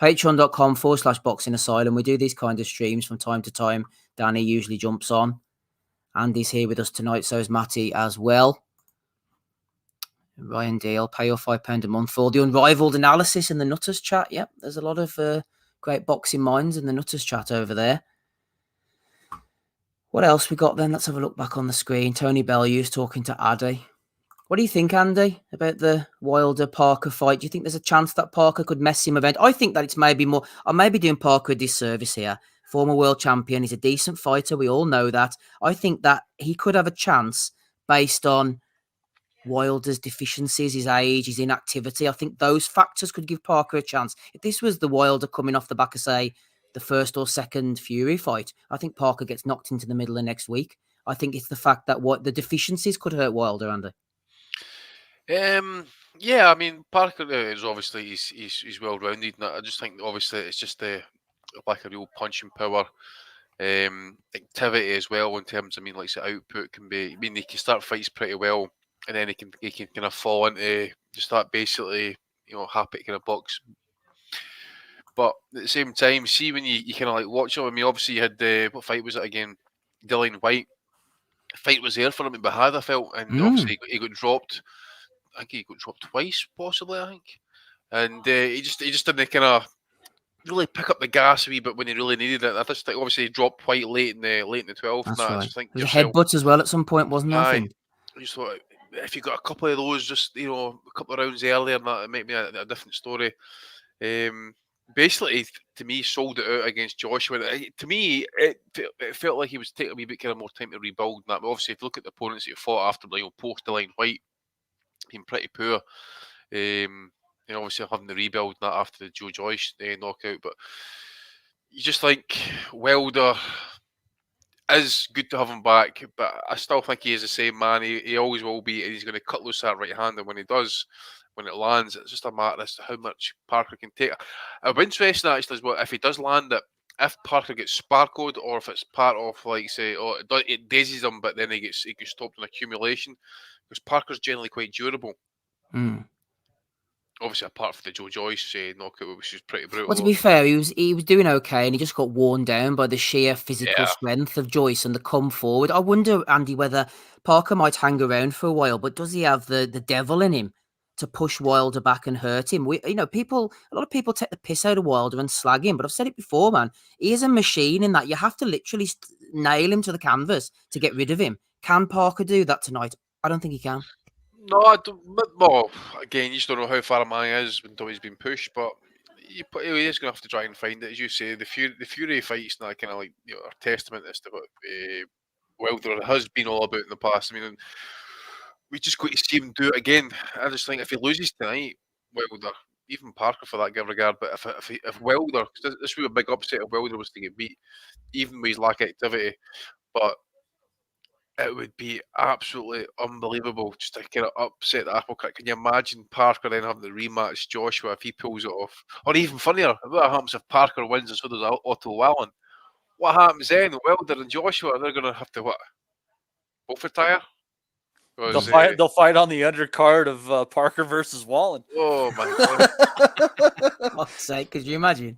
Patreon.com/Boxing Asylum. We do these kind of streams from time to time. Danny usually jumps on. Andy's here with us tonight, so is Matty as well. Ryan Dale, pay your £5 a month for the unrivaled analysis in the Nutters chat. Yep, there's a lot of great boxing minds in the Nutters chat over there. What else we got then? Let's have a look back on the screen. Tony Bellews talking to Addy. What do you think, Andy, about the Wilder-Parker fight? Do you think there's a chance that Parker could mess him event? I think that it's maybe more... I may be doing Parker a disservice here. Former world champion. He's a decent fighter. We all know that. I think that he could have a chance based on Wilder's deficiencies, his age, his inactivity. I think those factors could give Parker a chance. If this was the Wilder coming off the back of, say, the first or second Fury fight, I think Parker gets knocked into the middle of next week. I think it's the fact that what the deficiencies could hurt Wilder, Andy. Yeah, I mean, Parker is obviously he's well rounded. I just think obviously it's just the lack of real punching power, activity as well in terms. I mean, like the output can be. I mean, he can start fights pretty well, and then he can kind of fall into just that basically happy kind of box. But at the same time, see when you kind of like watch him. I mean, obviously you had what fight was it again? Dillian White. The fight was there for him to be had, I felt, and obviously he got dropped. I think he got dropped twice, possibly. I think, and he just didn't kind of really pick up the gas a wee bit when he really needed it. I just think obviously he dropped quite late in the 12th. That's and right. I just think There was a headbutt as well at some point, wasn't there? I think. I just thought if you got a couple of those, just a couple of rounds earlier, that it might be a different story. Basically, to me, sold it out against Joshua. To me, it felt like he was taking a wee bit kind of more time to rebuild. That, but obviously, if you look at the opponents that he fought after, post Dillian White, been pretty poor. Obviously having the rebuild that after the Joe Joyce knockout, but you just think Wilder is good to have him back, but I still think he is the same man. He always will be, and he's going to cut loose that right hand, and when he does, when it lands, it's just a matter as to how much Parker can take. It'll be interesting actually as well if he does land it. If Parker gets sparkled, or if it's part of it dazes him, but then he gets stopped in accumulation, because Parker's generally quite durable. Obviously, apart from the Joe Joyce knockout, which was pretty brutal. Well, to be fair, he was doing okay, and he just got worn down by the sheer physical strength of Joyce and the come forward. I wonder, Andy, whether Parker might hang around for a while, but does he have the devil in him to push Wilder back and hurt him? A lot of people take the piss out of Wilder and slag him, but I've said it before, man. He is a machine in that you have to literally nail him to the canvas to get rid of him. Can Parker do that tonight? I don't think he can. No, I don't. Well, again, you just don't know how far a man is until he's been pushed, but he is going to have to try and find it. As you say, the Fury fights now kind of like are testament as to what Wilder has been all about in the past. I mean, we just got to see him do it again. I just think if he loses tonight, Wilder, even Parker for that regard, but if Wilder, cause this would be a big upset if Wilder was to get beat, even with his lack of activity, but it would be absolutely unbelievable just to kind of upset the apple cart. Can you imagine Parker then having to rematch Joshua if he pulls it off? Or even funnier, what happens if Parker wins and so does Otto Wallin? What happens then? Wilder and Joshua, they're going to have to what? Both retire? They'll fight on the undercard of Parker versus Wallin. Oh my god! God's sake, could you imagine?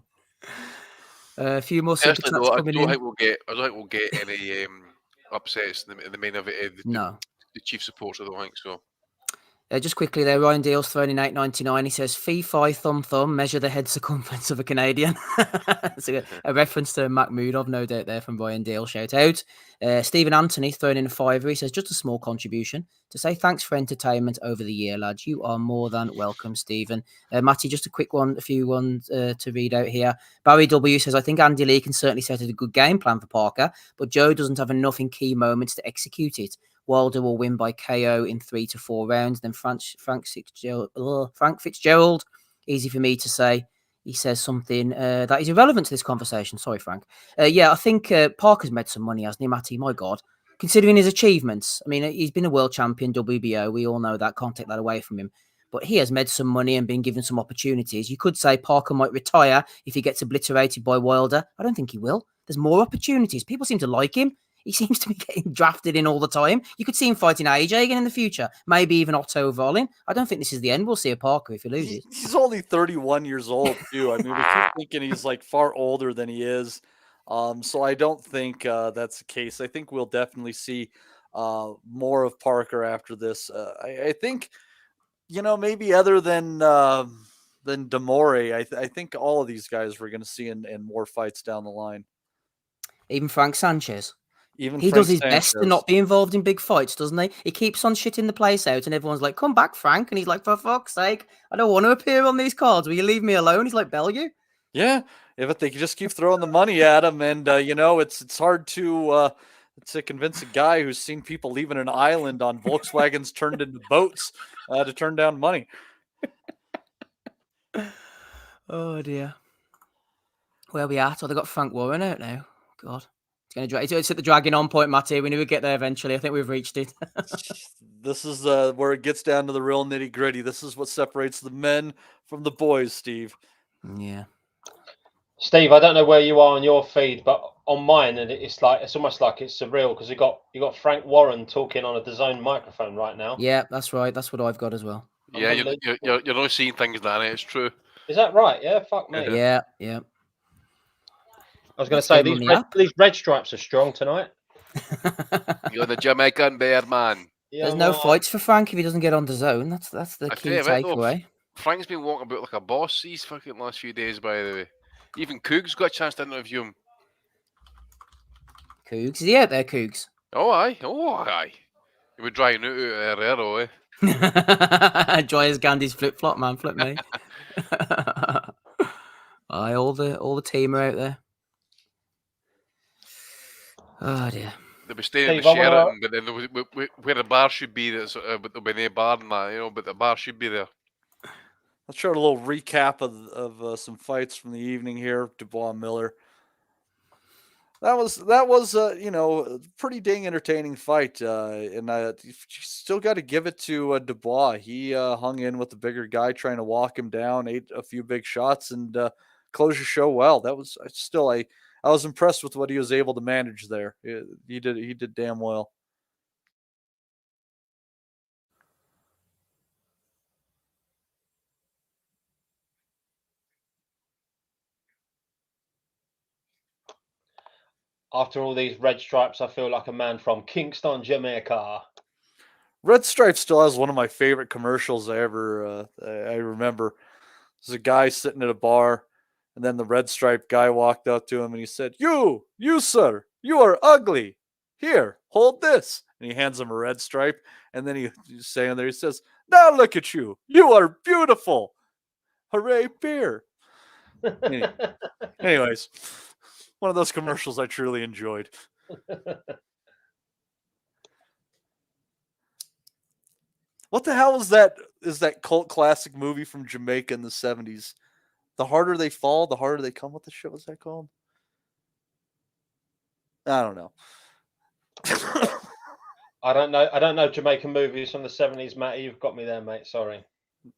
A few more super chats coming in. I don't think we'll get any upsets in the main event. No, the chief supporter, I don't think so. Just quickly there, Ryan Deal's thrown in 8.99. He says, "Fee fi thumb, measure the head circumference of a Canadian." So a reference to Mac Mudov, no doubt there from Ryan Deal. Shout out. Stephen Anthony thrown in a fiver. He says, "Just a small contribution to say thanks for entertainment over the year, lads. You are more than welcome, Stephen." Matty, just a quick one, a few ones to read out here. Barry W says, "I think Andy Lee can certainly set a good game plan for Parker, but Joe doesn't have enough in key moments to execute it. Wilder will win by KO in 3 to 4 rounds." Then Frank Fitzgerald, easy for me to say. He says something that is irrelevant to this conversation. Sorry, Frank. Yeah, I think Parker's made some money, hasn't he, Matty? My God. Considering his achievements. I mean, he's been a world champion, WBO. We all know that. Can't take that away from him. But he has made some money and been given some opportunities. You could say Parker might retire if he gets obliterated by Wilder. I don't think he will. There's more opportunities. People seem to like him. He seems to be getting drafted in all the time. You could see him fighting AJ again in the future. Maybe even Otto Wallin. I don't think this is the end. We'll see a Parker if he loses. He's only 31 years old, too. I mean, we keep thinking he's like far older than he is. So I don't think that's the case. I think we'll definitely see more of Parker after this. I think, maybe other than Demore, I think all of these guys we're going to see in more fights down the line. Even Frank Sanchez. Even He Frank does his best to Sanchez. not be involved in big fights, doesn't he? He keeps on shitting the place out, and everyone's like, "Come back, Frank," and he's like, "For fuck's sake, I don't want to appear on these cards. Will you leave me alone?" He's like, "Bellew." Yeah, if they just keep throwing the money at him, and it's hard to convince a guy who's seen people leaving an island on Volkswagens turned into boats to turn down money. Oh dear. Where are we at? Oh, they got Frank Warren out now. God. It's at the dragging on point, Matty. We knew we'd get there eventually. I think we've reached it. This is where it gets down to the real nitty gritty. This is what separates the men from the boys, Steve. Yeah. Steve, I don't know where you are on your feed, but on mine, and it's almost like it's surreal because you got Frank Warren talking on a DAZN microphone right now. Yeah, that's right. That's what I've got as well. Yeah, you're not seeing things, Danny. It's true. Is that right? Yeah, fuck me. Yeah. I was going to say these red stripes are strong tonight. You're the Jamaican bear man. Yeah, There's no fights for Frank if he doesn't get on DAZN. That's the key takeaway. Frank's been walking about like a boss these fucking last few days, by the way. Even Cougs got a chance to interview him. Cougs? Is he out there, Cougs? Oh, aye. He was drying out there, though, eh? Dry as Gandhi's flip-flop, man. Flip me. Aye, all the team are out there. Oh dear. They were staying at the Sheraton, but then there was, where the bar should be, but there'll be no bar in that, but the bar should be there. Let's show a little recap of some fights from the evening here. Dubois Miller. That was a pretty dang entertaining fight, and you still got to give it to Dubois. He hung in with the bigger guy, trying to walk him down, ate a few big shots, and closed the show well. That was I was impressed with what he was able to manage there. He did damn well. After all these red stripes, I feel like a man from Kingston, Jamaica. Red Stripe still has one of my favorite commercials I remember. There's a guy sitting at a bar, and then the Red Stripe guy walked up to him and he said, You, sir, you are ugly. Here, hold this. And he hands him a red stripe, and then he's saying there, he says, Now look at you. You are beautiful. Hooray, beer. Anyways, one of those commercials I truly enjoyed. What the hell is that cult classic movie from Jamaica in the 70s? The Harder They Fall, The Harder They Come. What the shit was that called? I don't know. I don't know Jamaican movies from the 70s, Matty. You've got me there, mate. Sorry.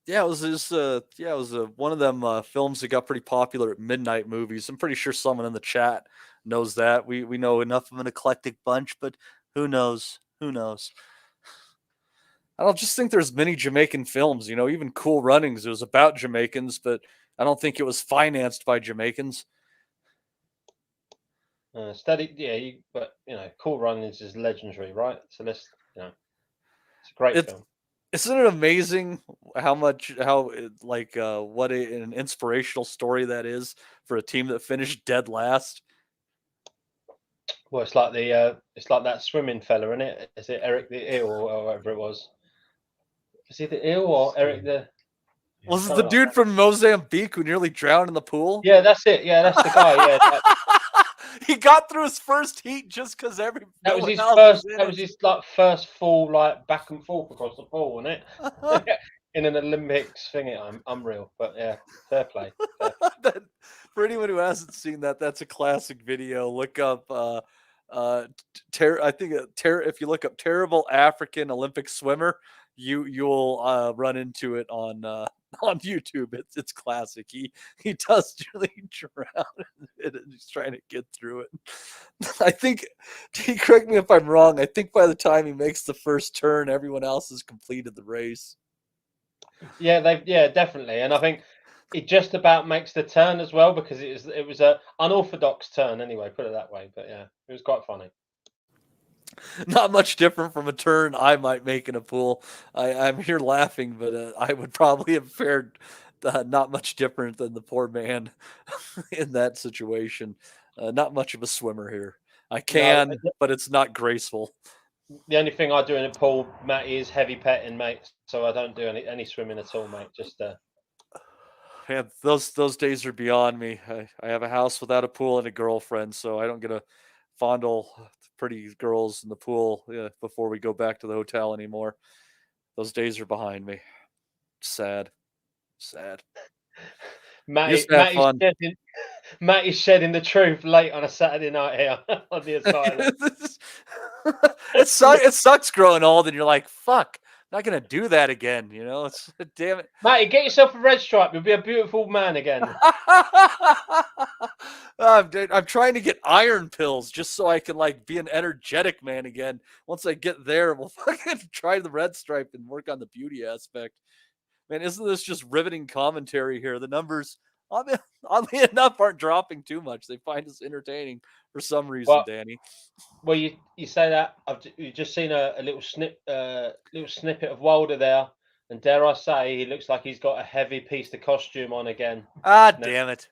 Yeah, it was one of them films that got pretty popular at midnight movies. I'm pretty sure someone in the chat knows that. We know enough of an eclectic bunch, but who knows? Who knows? I don't just think there's many Jamaican films, even Cool Runnings. It was about Jamaicans, but I don't think it was financed by Jamaicans. But Cool Runnings is legendary, right? So it's a great film. Isn't it amazing what an inspirational story that is for a team that finished dead last? Well, it's like that swimming fella, isn't it? Is it Eric the Eel or whatever it was? Is he the Eel or Eric the Was it the something like dude that? from Mozambique who nearly drowned in the pool? Yeah, that's it. Yeah, that's the guy. Yeah, He got through his first heat just because that no was one his else was first. in That was it. his like first full like back and forth across the pool, wasn't it? In an Olympics thing, unreal. But yeah, fair play. Fair play. That, for anyone who hasn't seen that, that's a classic video. Look up, I think if you look up terrible African Olympic swimmer, you'll run into it on on YouTube. It's classic. He does really drown in it, and he's trying to get through it. I think, correct me if I'm wrong. I think by the time he makes the first turn, everyone else has completed the race. Yeah, definitely. And I think it just about makes the turn as well because it was a unorthodox turn anyway. Put it that way. But yeah, it was quite funny. Not much different from a turn I might make in a pool. I'm here laughing, but I would probably have fared not much different than the poor man in that situation. Not much of a swimmer here. I No, can, but it's not graceful. the only thing I do in a pool, Matt, is heavy petting, mate. So I don't do any swimming at all, mate. Just Yeah, those days are beyond me. I have a house without a pool and a girlfriend, so I don't get to fondle pretty girls in the pool before we go back to the hotel anymore. Those days are behind me. Sad. Sad. Matt, You used to have Matt is fun. shedding, Matt is shedding the truth late on a Saturday night here on the asylum. It sucks growing old and you're like, fuck, not gonna do that again, you know? It's damn it. Matty, get yourself a red stripe. You'll be a beautiful man again. I'm trying to get iron pills just so I can like be an energetic man again. Once I get there, we'll fucking try the red stripe and work on the beauty aspect. Man, isn't this just riveting commentary here? The numbers, oddly enough, aren't dropping too much. They find us entertaining for some reason, Well, Danny. well, you say that you've just seen a little little snippet of Wilder there, and dare I say, he looks like he's got a heavy piece of costume on again. Ah, Now, damn it.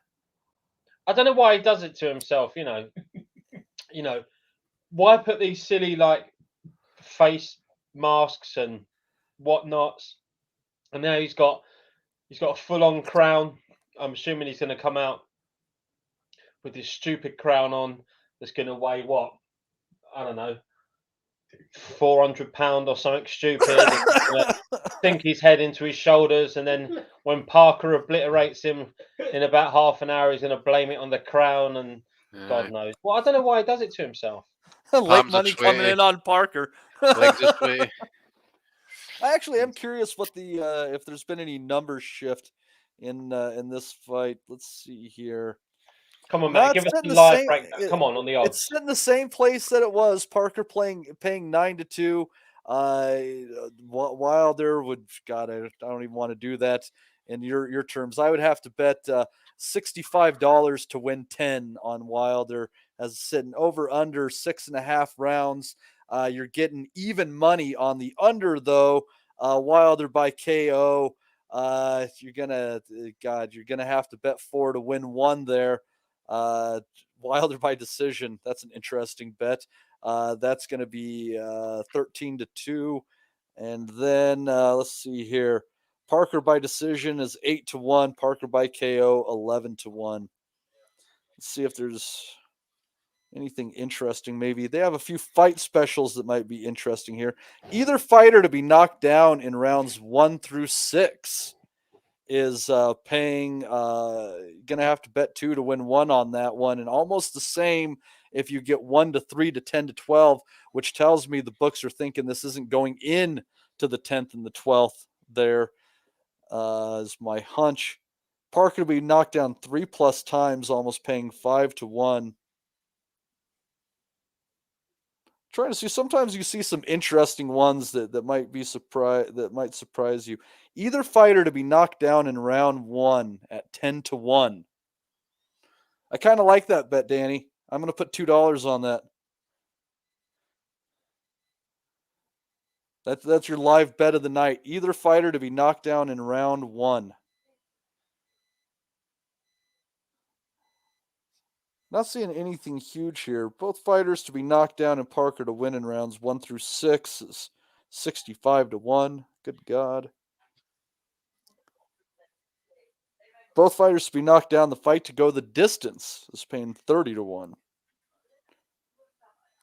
I don't know why he does it to himself. Why put these silly like face masks and whatnots, and now he's got a full on crown. I'm assuming he's going to come out with this stupid crown on that's going to weigh what? I don't know, 400 pound or something stupid. Sink his head into his shoulders, and then when Parker obliterates him in about half an hour, he's going to blame it on the crown, and God knows. Well, I don't know why he does it to himself. Late Palms are money coming sweaty. in on Parker. Legs are sweaty. I actually am curious what the if there's been any number shift in this fight. Let's see here. Come on, No, Matt, it's give us set in the the live same. breakdown. Come on the It's odds. set in the same place that it was. Parker paying 9-2. Wilder would. God, I don't even want to do that in your terms. I would have to bet $65 to win 10 on Wilder as sitting over under 6.5 rounds. You're getting even money on the under though. Wilder by KO. You're gonna have to bet 4 to win 1 there. Wilder by decision. That's an interesting bet. That's going to be 13-2, and then let's see here. Parker by decision is 8-1. Parker by KO 11-1. Let's see if there's anything interesting. Maybe they have a few fight specials that might be interesting here. Either fighter to be knocked down in rounds 1 through 6 is paying gonna have to bet 2 to win 1 on that one, and almost the same if you get 1 to 3 to 10 to 12, which tells me the books are thinking this isn't going in to the 10th and the 12th. There is my hunch. Parker to be knocked down 3+ times, almost paying 5-1. Trying to see, sometimes you see some interesting ones that might be that might surprise you. Either fighter to be knocked down in round 1 at 10-1. I kind of like that bet, Danny. I'm going to put $2 on that. That's your live bet of the night. Either fighter to be knocked down in round 1. Not seeing anything huge here. Both fighters to be knocked down and Parker to win in rounds 1 through 6 is 65 to 1. Good God. Both fighters to be knocked down. The fight to go the distance is paying 30 to 1.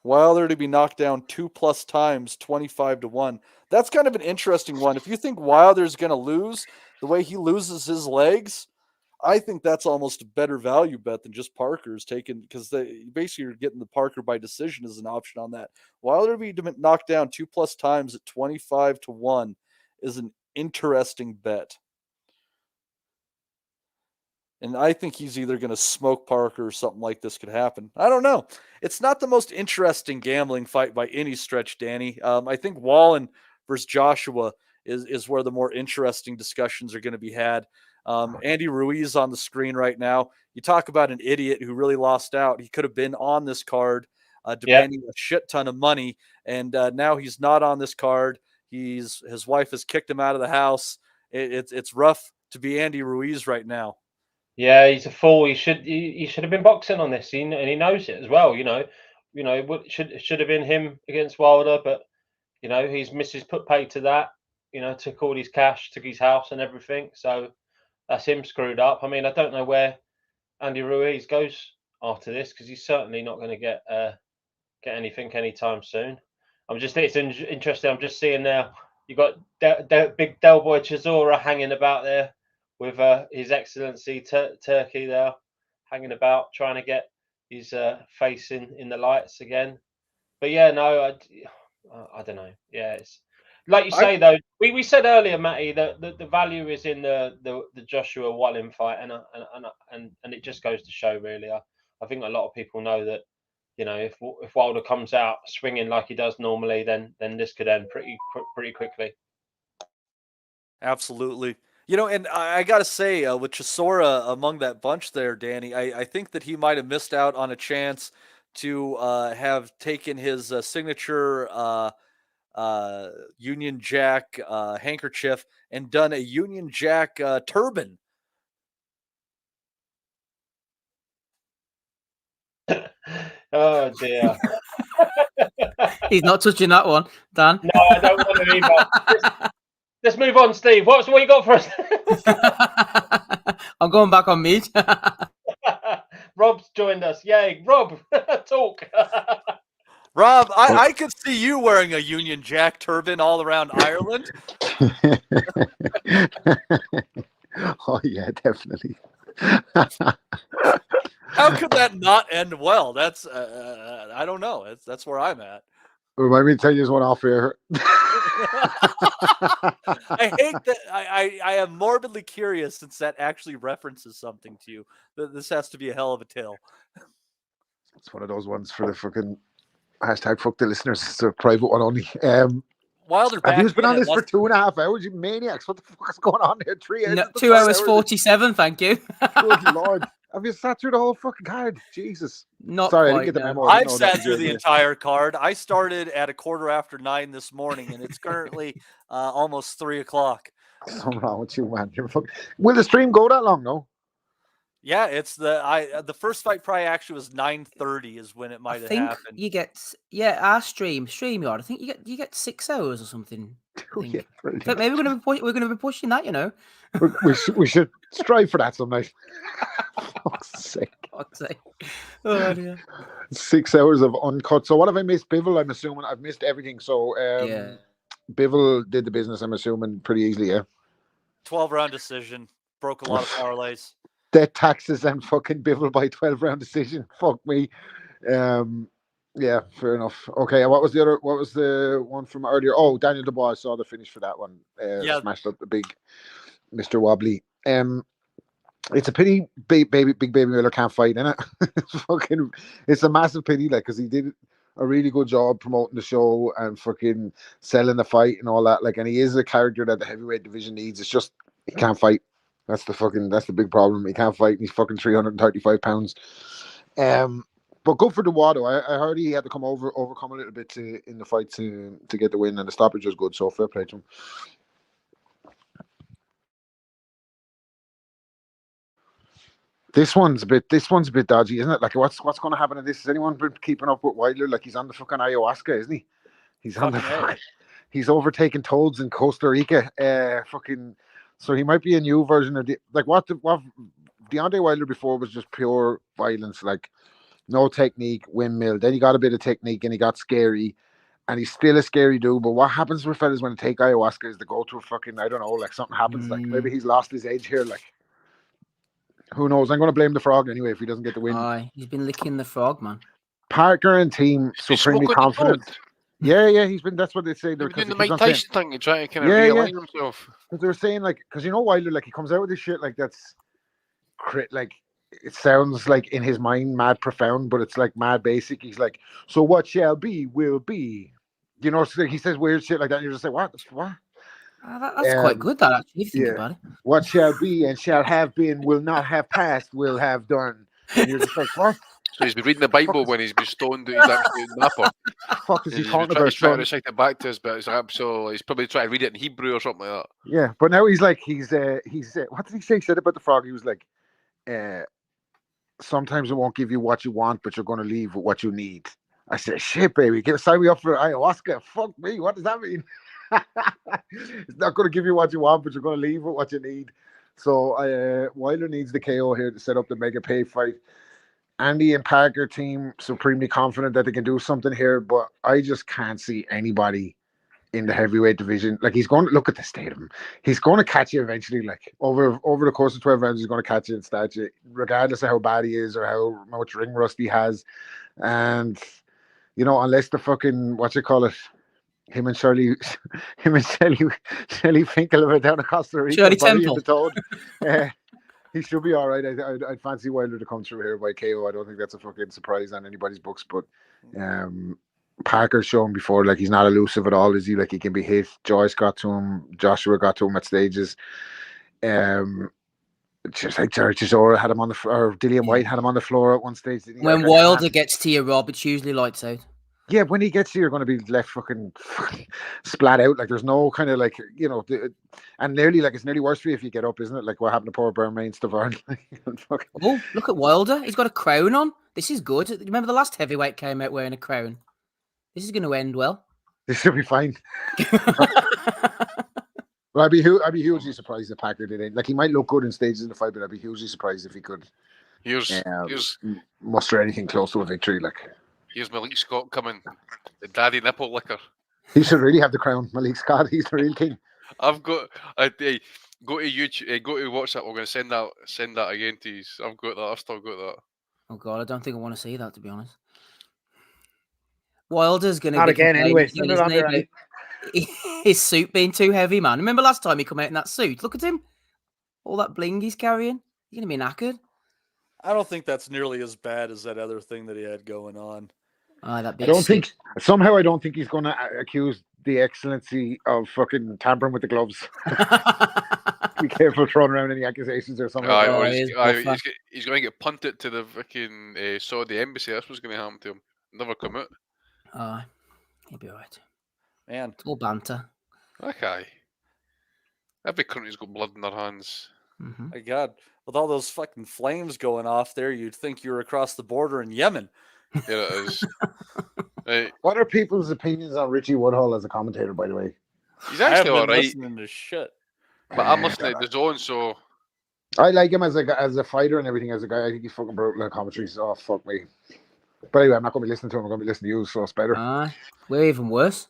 Wilder to be knocked down 2+ times, 25 to 1. That's kind of an interesting one. If you think Wilder's going to lose the way he loses his legs, I think that's almost a better value bet than just Parker's taken, because they basically are getting the Parker by decision as an option on that. Wilder to be knocked down 2+ times at 25 to 1 is an interesting bet. And I think he's either going to smoke Parker or something like this could happen. I don't know. It's not the most interesting gambling fight by any stretch, Danny. I think Wallin versus Joshua is where the more interesting discussions are going to be had. Andy Ruiz on the screen right now. You talk about an idiot who really lost out. He could have been on this card, demanding a shit ton of money, and now he's not on this card. His wife has kicked him out of the house. It's rough to be Andy Ruiz right now. Yeah, he's a fool. He should have been boxing on this, and he knows it as well. It should have been him against Wilder, but his missus put pay to that. Took all his cash, took his house and everything. So that's him screwed up. I mean, I don't know where Andy Ruiz goes after this, because he's certainly not going to get anything anytime soon. It's interesting. I'm just seeing now you got big Del Boy Chisora hanging about there with His Excellency Turkey there, hanging about, trying to get his face in the lights again. But yeah, no, I don't know. Yeah, it's like you say though. We said earlier, Matty, that the value is in the Joshua Wallin fight, and it just goes to show, really. I think a lot of people know that if Wilder comes out swinging like he does normally, then this could end pretty quickly. Absolutely. And I got to say, with Chisora among that bunch there, Danny, I think that he might have missed out on a chance to have taken his signature Union Jack handkerchief and done a Union Jack turban. Oh dear. He's not touching that one, Dan. No, I don't want to either. Let's move on, Steve. What you got for us? I'm going back on mute. Rob's joined us. Yay, Rob, talk. Rob, I could see you wearing a Union Jack turban all around Ireland. Oh yeah, definitely. How could that not end well? That's I don't know. That's where I'm at. Remind me to tell you this one off here. I hate that. I am morbidly curious, since that actually references something to you. This has to be a hell of a tale. It's one of those ones for the fucking hashtag fuck the listeners. It's a private one only. Wilder, have you been on this for 2.5 hours? You maniacs! What the fuck is going on here? 3 hours? No, 2 hours 47. Thank you. Good lord! Have you sat through the whole fucking card? Jesus. Not Sorry, quite, I didn't get the no. memo. I've sat through the entire card. I started at 9:15 this morning, and it's currently almost 3:00. Something wrong with you, man. Will the stream go that long? No. Yeah, it's the first fight probably actually was 9:30 is when it might have happened. You get our StreamYard. I think you get 6 hours or something. Yeah, but maybe we're going to be pushing that. We should strive for that some night. Fuck's sake. Oh dear. 6 hours of uncut. So what have I missed? Bivol, I'm assuming I've missed everything. So Bivol did the business, I'm assuming, pretty easily, yeah. 12-round decision. Broke a lot of parlays. Death taxes and fucking Bivol by 12-round decision. Fuck me. Yeah, fair enough. Okay, what was the one from earlier? Oh, Daniel Dubois, I saw the finish for that one. Smashed up the big Mr. Wobbly. It's a pity big baby Miller can't fight, innit? It's a massive pity, like, because he did a really good job promoting the show and fucking selling the fight and all that. Like, and he is a character that the heavyweight division needs. It's just he can't fight. That's the big problem. He can't fight. And he's fucking 335 pounds. But good for Dubois though. I heard he had to overcome a little bit in the fight to get the win, and the stoppage was good. So fair play to him. This one's a bit dodgy, isn't it? Like what's going to happen in this? Has anyone been keeping up with Wilder? Like he's on the fucking ayahuasca, isn't he? He's on the he's overtaking toads in Costa Rica. So he might be a new version of what Deontay Wilder before was just pure violence, like no technique, windmill. Then he got a bit of technique and he got scary, and he's still a scary dude. But what happens with fellas when they take ayahuasca is they go to a fucking, I don't know, like something happens. Like maybe he's lost his edge here. Like who knows? I'm going to blame the frog anyway if he doesn't get the win. Aye, he's been licking the frog, man. Parker and team supremely confident. Yeah, he's been. That's what they say. They're doing the Mike Tyson thing to try to kind of realign himself. Because they were saying like, because Wilder, like he comes out with this shit like that's, like it sounds like in his mind mad profound, but it's like mad basic. He's like, so what shall be will be. So he says weird shit like that. And you're just like, what? That's quite good. That actually, if you think about it. What shall be and shall have been will not have passed, will have done. And you're just like, what? So he's been reading the Bible when he's been stoned out his absolute napper. Fuck is he talking about? He's trying to recite it back to us, but he's probably trying to read it in Hebrew or something like that. Yeah, but now he's like, he's what did he say? He said about the frog. He was like, sometimes it won't give you what you want, but you're going to leave with what you need. I said, shit, baby, sign me up for ayahuasca. Fuck me. What does that mean? It's not going to give you what you want, but you're going to leave with what you need. So Wilder needs the KO here to set up the mega pay fight. Andy and Parker team supremely confident that they can do something here, but I just can't see anybody in the heavyweight division. Like he's going to look at the state of him. He's going to catch you eventually. Like over the course of 12 rounds, he's going to catch you and start you, regardless of how bad he is or how much ring rust he has. And unless the fucking him and Shelley Finkel are down in Costa Rica, Shirley Temple. The toad. He should be all right. I'd fancy Wilder to come through here by KO. I don't think that's a fucking surprise on anybody's books. But Parker's shown before, like he's not elusive at all, is he? Like he can be hit. Joyce got to him. Joshua got to him at stages. Just like Chisora had him on the floor, or Dillian White had him on the floor at one stage. When Wilder gets to you, Rob, it's usually lights out. Yeah, when he gets to you, you're going to be left fucking splat out. Like there's no kind of like, and it's nearly worse for you if you get up, isn't it? Like what happened to poor Bermain Stavern. Oh, look at Wilder. He's got a crown on. This is good. Remember the last heavyweight came out wearing a crown? This is going to end well. This should be fine. Well, I'd be hugely surprised if Packer did it. Like he might look good in stages of the fight, but I'd be hugely surprised if he could muster anything close to a victory. Here's Malik Scott coming, the daddy nipple licker. He should really have the crown, Malik Scott. He's the real king. I've got. Go to YouTube. Go to WhatsApp. We're going to send that again to you. I've got that. I've still got that. Oh God, I don't think I want to see that, to be honest. Wilder's going to not again anyway. Send it on there, his suit being too heavy, man. Remember last time he come out in that suit? Look at him. All that bling he's carrying. He's going to be knackered. I don't think that's nearly as bad as that other thing that he had going on. I don't think he's going to accuse the excellency of fucking tampering with the gloves. Be careful throwing around any accusations or something. He's going to get punted to the fucking Saudi embassy. That's what's going to happen to him. Never come out. He'll be alright. Man, it's all banter. Okay. Every country's got blood in their hands. Mm-hmm. My God, with all those fucking flames going off there, you'd think you were across the border in Yemen. Yeah, it is. Right. What are people's opinions on Richie Woodhull as a commentator, by the way? He's actually all right. Listening to shit. But I'm listening to the zone, so I like him as a fighter and everything. As a guy, I think he's fucking brutal in commentary. So oh, fuck me. But anyway, I'm not going to be listening to him. I'm going to be listening to you, so it's better. We're even worse.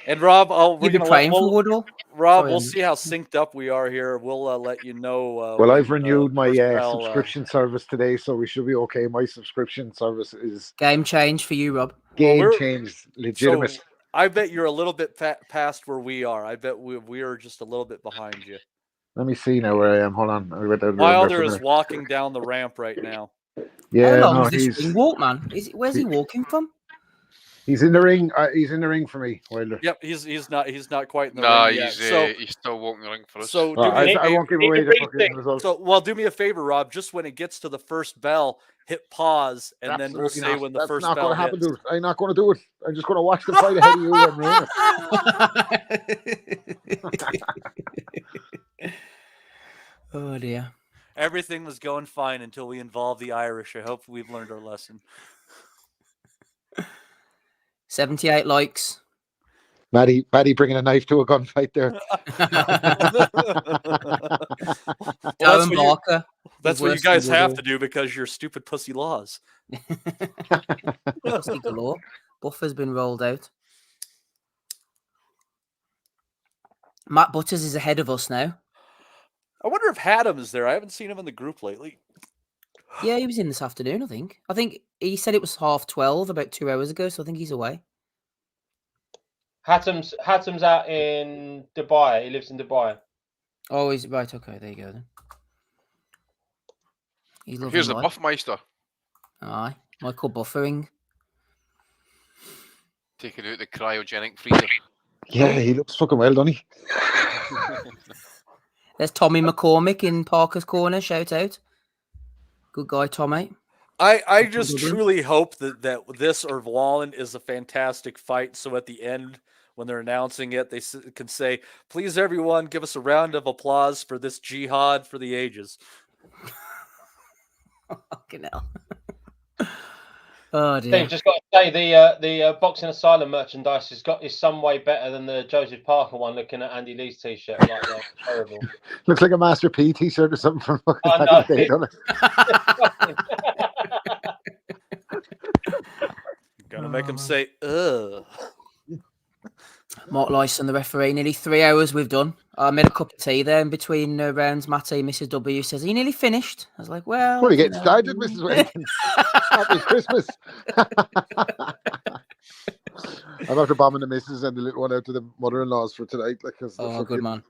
And Rob, you've been praying for Woodhull. Rob, we'll see how synced up we are here. We'll let you know. Well, I've renewed my subscription service today, so we should be okay. My subscription service is game change for you, Rob. Game change, legitimate. So I bet you're a little bit past where we are. I bet we are just a little bit behind you. Let me see now where I am. Hold on. Wilder is walking down the ramp right now. Yeah, how long is this ring walk, man? Where's he walking from? He's in the ring. He's in the ring for me, Wilder. Yep, he's not quite in the Nah, ring yet. So he's still walking the ring for us. so do Well, me a I favor. won't give away the fucking results. So do me a favor, Rob. Just when it gets to the first bell, hit pause, and then we'll Absolutely say not. when the That's first not bell going to happen, hits. dude. I'm not going to do it. I'm just going to watch the fight ahead of you and ruin it. Oh dear. Everything was going fine until we involved the Irish. I hope we've learned our lesson. 78 likes. Maddie bringing a knife to a gunfight there. Well, Darren Barker. that's what you guys have to do because your stupid pussy laws. Pussy galore. Buffer's been rolled out. Matt Butters is ahead of us now. I wonder if Haddam is there. I haven't seen him in the group lately. Yeah, he was in this afternoon, I think. I think he said it was 12:30 about 2 hours ago, so I think he's away. Hattam's out in Dubai. He lives in Dubai. Oh, he's right. Okay, there you go then. He's loving Here's the life. Buffmeister Aye, Michael Buffering. taking out the cryogenic freezer. Yeah, he looks fucking well, doesn't he? There's Tommy McCormick in Parker's corner. Shout out. Good guy, Tommy. I just truly hope that this or Wallin is a fantastic fight. So at the end, when they're announcing it, they can say, "Please, everyone, give us a round of applause for this jihad for the ages." Fucking hell. Oh dear. Steve, just got to say the Boxing Asylum merchandise is some way better than the Joseph Parker one. Looking at Andy Lee's t-shirt, like that, terrible. Looks like a Master P t-shirt or something from fucking I back in the day, doesn't it? Gonna make him say, "Ugh." Mark Lyson, the referee. Nearly 3 hours we've done. I made a cup of tea there in between rounds. Matty, Mrs. W says, "Are you nearly finished?" I was like, "Well, What are you getting started, Mrs. Wellington? Happy Christmas." I'm after bombing the missus and the little one out to the mother-in-laws for tonight. Because oh, good man.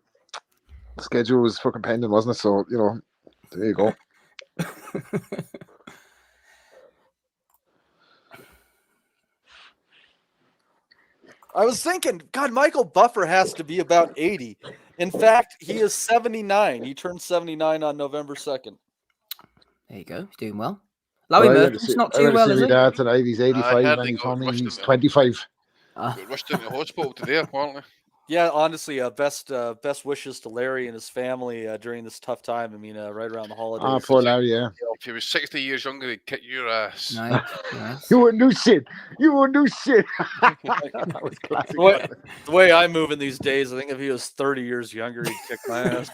The schedule was fucking pending, wasn't it? So, there you go. I was thinking, God, Michael Buffer has to be about 80. In fact, he is 79. He turned 79 on November 2nd. There you go. He's doing well. Larry Merton's not too well, is he? Dad tonight. He's 85 heard and they he got told me rushed he's into- 25. Got rushed into the hospital today, apparently. Yeah, honestly, best wishes to Larry and his family during this tough time. I mean, right around the holidays. Poor Larry, yeah. If he was 60 years younger, he'd kick your ass. Nice. Nice. You wouldn't do shit. That was classic. The way I'm moving these days, I think if he was 30 years younger, he'd kick my ass.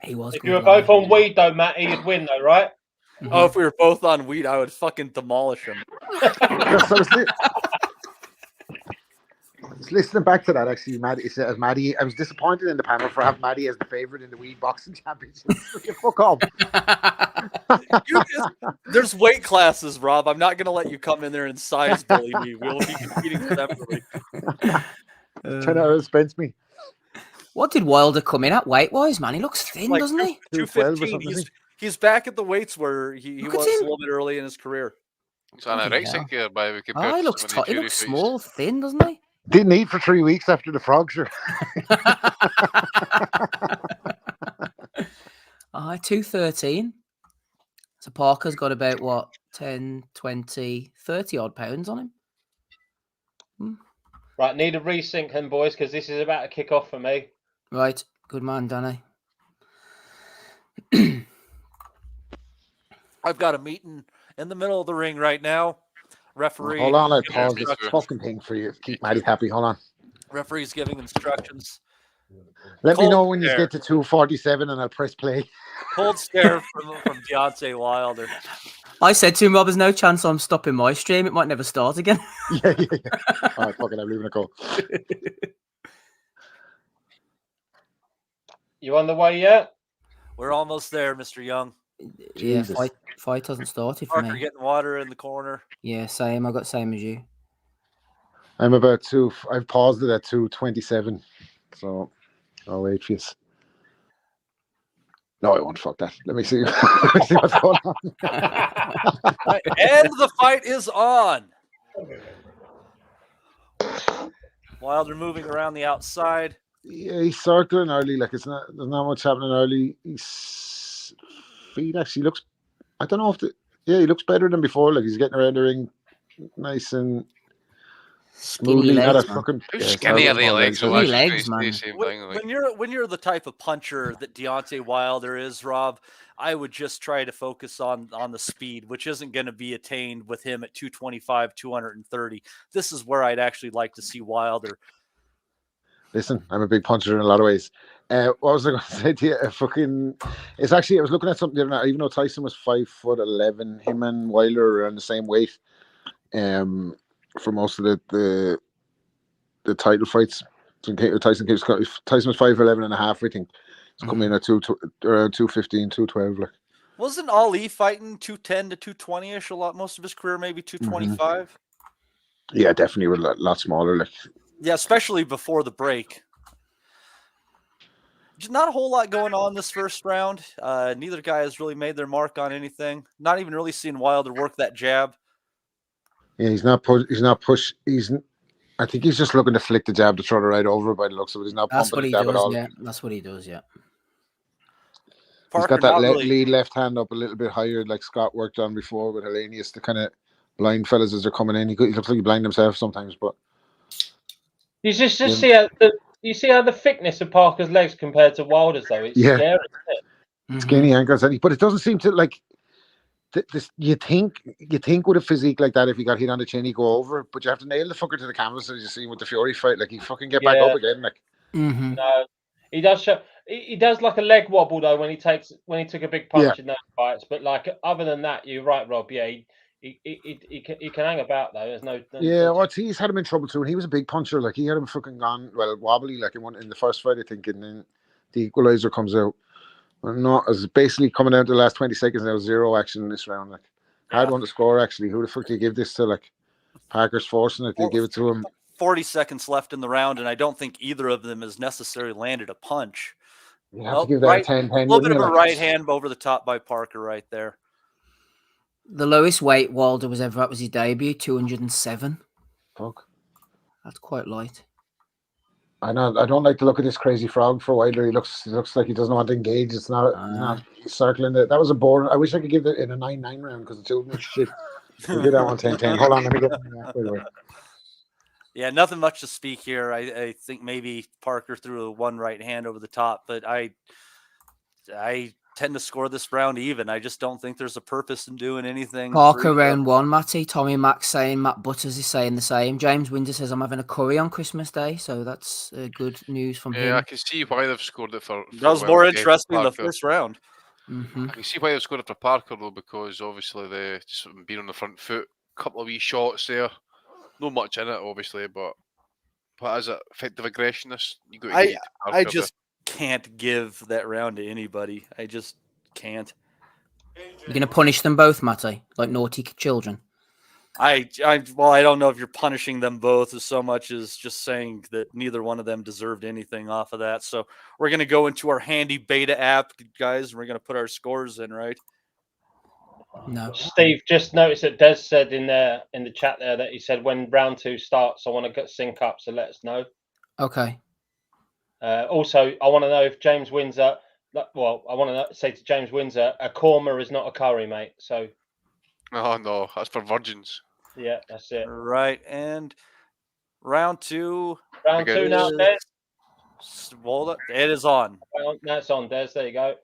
He was. If good, you were Larry. both on weed, though, Matt, you'd win, though, right? Oh, if we were both on weed, I would fucking demolish him. I was listening back to that, actually. Maddie, I was disappointed in the panel for having Maddie as the favourite in the weed boxing championship. Fuck off. There's weight classes, Rob. I'm not going to let you come in there and size bully me. We'll be competing separately. Trying to expense me. What did Wilder come in at weight-wise, man? He looks thin, Like doesn't he? 215. He's back at the weights where he Look was at a him. little bit early in his career. He's anorexic here, by the Oh, he looks he looks small, thin, doesn't he? Didn't eat for 3 weeks after the frog, sure. 213. So Parker's got about, what, 10, 20, 30 odd pounds on him. Right, need a resync then, boys, because this is about to kick off for me. Right. Good man, Danny. I've got a meeting in the middle of the ring right now. Referee. Hold on, I'll giving pause this instructions. fucking thing for you. Keep Maddie happy. Hold on. Referee's giving instructions. Let me Cold know when you stare. get to 247 and I'll press play. Cold stare from Deontay Wilder. I said to him, Rob, there's no chance I'm stopping my stream. It might never start again. Yeah. All right, fuck it, I'm leaving it go. You on the way yet? We're almost there, Mr. Young. Yeah, Jesus. fight hasn't started for Parker me. getting water in the corner. Yeah, same. I got same as you. I'm about I've paused it at 227. So I'll wait for you. No, I won't. Fuck that. Let me see. Let me see what's going on. Right, and the fight is on. Wilder moving around the outside. Yeah, he's circling early. Like there's not much happening early. His feet actually looks. I don't know if he looks better than before. Like he's getting around the ring, nice and smoothly. Skinny Not a legs, man. fucking How skinny are they legs? Skinny I was just legs, going to say man. the same thing. Like, When you're the type of puncher that Deontay Wilder is, Rob, I would just try to focus on the speed, which isn't going to be attained with him at 225, 230. This is where I'd actually like to see Wilder. Listen, I'm a big puncher in a lot of ways. What was I going to say to you? It's actually, I was looking at something the other night. Even though Tyson was 5'11", him and Wilder are around the same weight. For most of the title fights, Tyson was 5'11" and a half. I think he's coming in at around 215, 212. Like, Wasn't Ali fighting 210 to 220-ish a lot most of his career, maybe 225? yeah, definitely a lot smaller. Like, yeah, especially before the break. Just not a whole lot going on this first round. Neither guy has really made their mark on anything. Not even really seeing Wilder work that jab. yeah, he's not push. I think he's just looking to flick the jab to throw the right over by the looks of it. He's not That's pumping what the he jab at does. all. Yeah, that's what he does. Yeah. He's Parker got that not really. lead left hand up a little bit higher, like Scott worked on before with Hellenius, to kind of blind fellas as they're coming in. He looks like he blind himself sometimes, but You just Yeah. see how the thickness of Parker's legs compared to Wilder's though. It's Yeah. scary. Isn't it? skinny ankles, but it doesn't seem to like. You think with a physique like that, if he got hit on the chin, he'd go over. But you have to nail the fucker to the canvas, as you see with the Fury fight. Like he fucking get back Yeah. up again. Like No, he does show. He does like a leg wobble though when he took a big punch in those fights. But like other than that, you're right, Rob. Yeah, he can hang about though. There's no. yeah, well, he's had him in trouble too, and he was a big puncher. Like he had him fucking gone wobbly, like in the first fight, I think, and then the equalizer comes out. Not as basically coming down to the last 20 seconds now, 0 action in this round. Like hard one to score actually. Who the fuck do you give this to? Like Parker's forcing it. Do you give it to him? 40 seconds left in the round, and I don't think either of them has necessarily landed a punch. You have to give that a 10-10. A little bit of a right hand over the top by Parker right there. The lowest weight Wilder was ever at was his debut, 207. Fuck. That's quite light. I know. I don't like to look at this crazy frog for Wilder. He looks like he doesn't want to engage. It's not circling it. That was a boring. I wish I could give it in a 9-9 round because the two of them are shit. We'll get that one 10-10. Hold on, let me get that. Yeah, nothing much to speak here. I think maybe Parker threw one right hand over the top, but I tend to score this round even. I just don't think there's a purpose in doing anything. Parker round one, Matty. Tommy Mack saying, Matt Butters is saying the same. James Winder says, I'm having a curry on Christmas Day, so that's good news from him. Yeah, I can see why they've scored it for that was more interesting in the first round. I can see why they've scored it for Parker though, because obviously they just being on the front foot, couple of wee shots there. Not much in it, obviously, but what is it? Effective aggressionness. You got to get I just can't give that round to anybody. I just can't. You're going to punish them both, Matty, like naughty children. I don't know if you're punishing them both as so much as just saying that neither one of them deserved anything off of that. So we're going to go into our handy beta app, guys, and we're going to put our scores in, right? No. Steve, just noticed that Des said in the chat there that he said when round 2 starts, I want to sync up, so let us know. Okay. Also, I want to know if James Windsor. Well, I want to say to James Windsor, a korma is not a curry, mate. So. Oh no, that's for virgins. Yeah, that's it. Right, and round 2. Round 2 now, Des. Well, it is on. No, it's on, Des. There you go.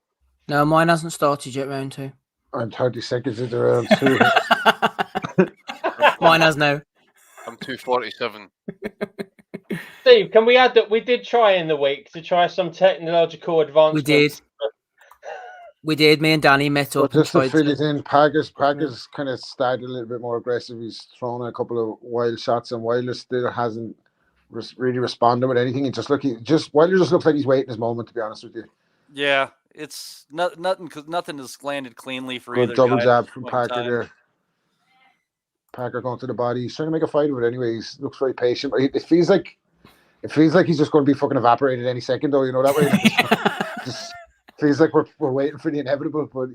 No, mine hasn't started yet, round 2. I'm 30 seconds into round 2. Mine has no. I'm 247. Steve, can we add that we did try in the week to try some technological advancements? We did. Me and Danny met up. Just to fill it in, Parker's kind of started a little bit more aggressive. He's thrown a couple of wild shots, and Wilder still hasn't really responded with anything. Wilder just looks like he's waiting his moment. To be honest with you. Yeah, it's nothing because nothing has landed cleanly for Good either double guy jab from Parker there. Parker going to the body. He's trying to make a fight of it anyway. He looks very patient, but it feels like he's just going to be fucking evaporated any second, though. You know that way. Just feels like we're waiting for the inevitable, but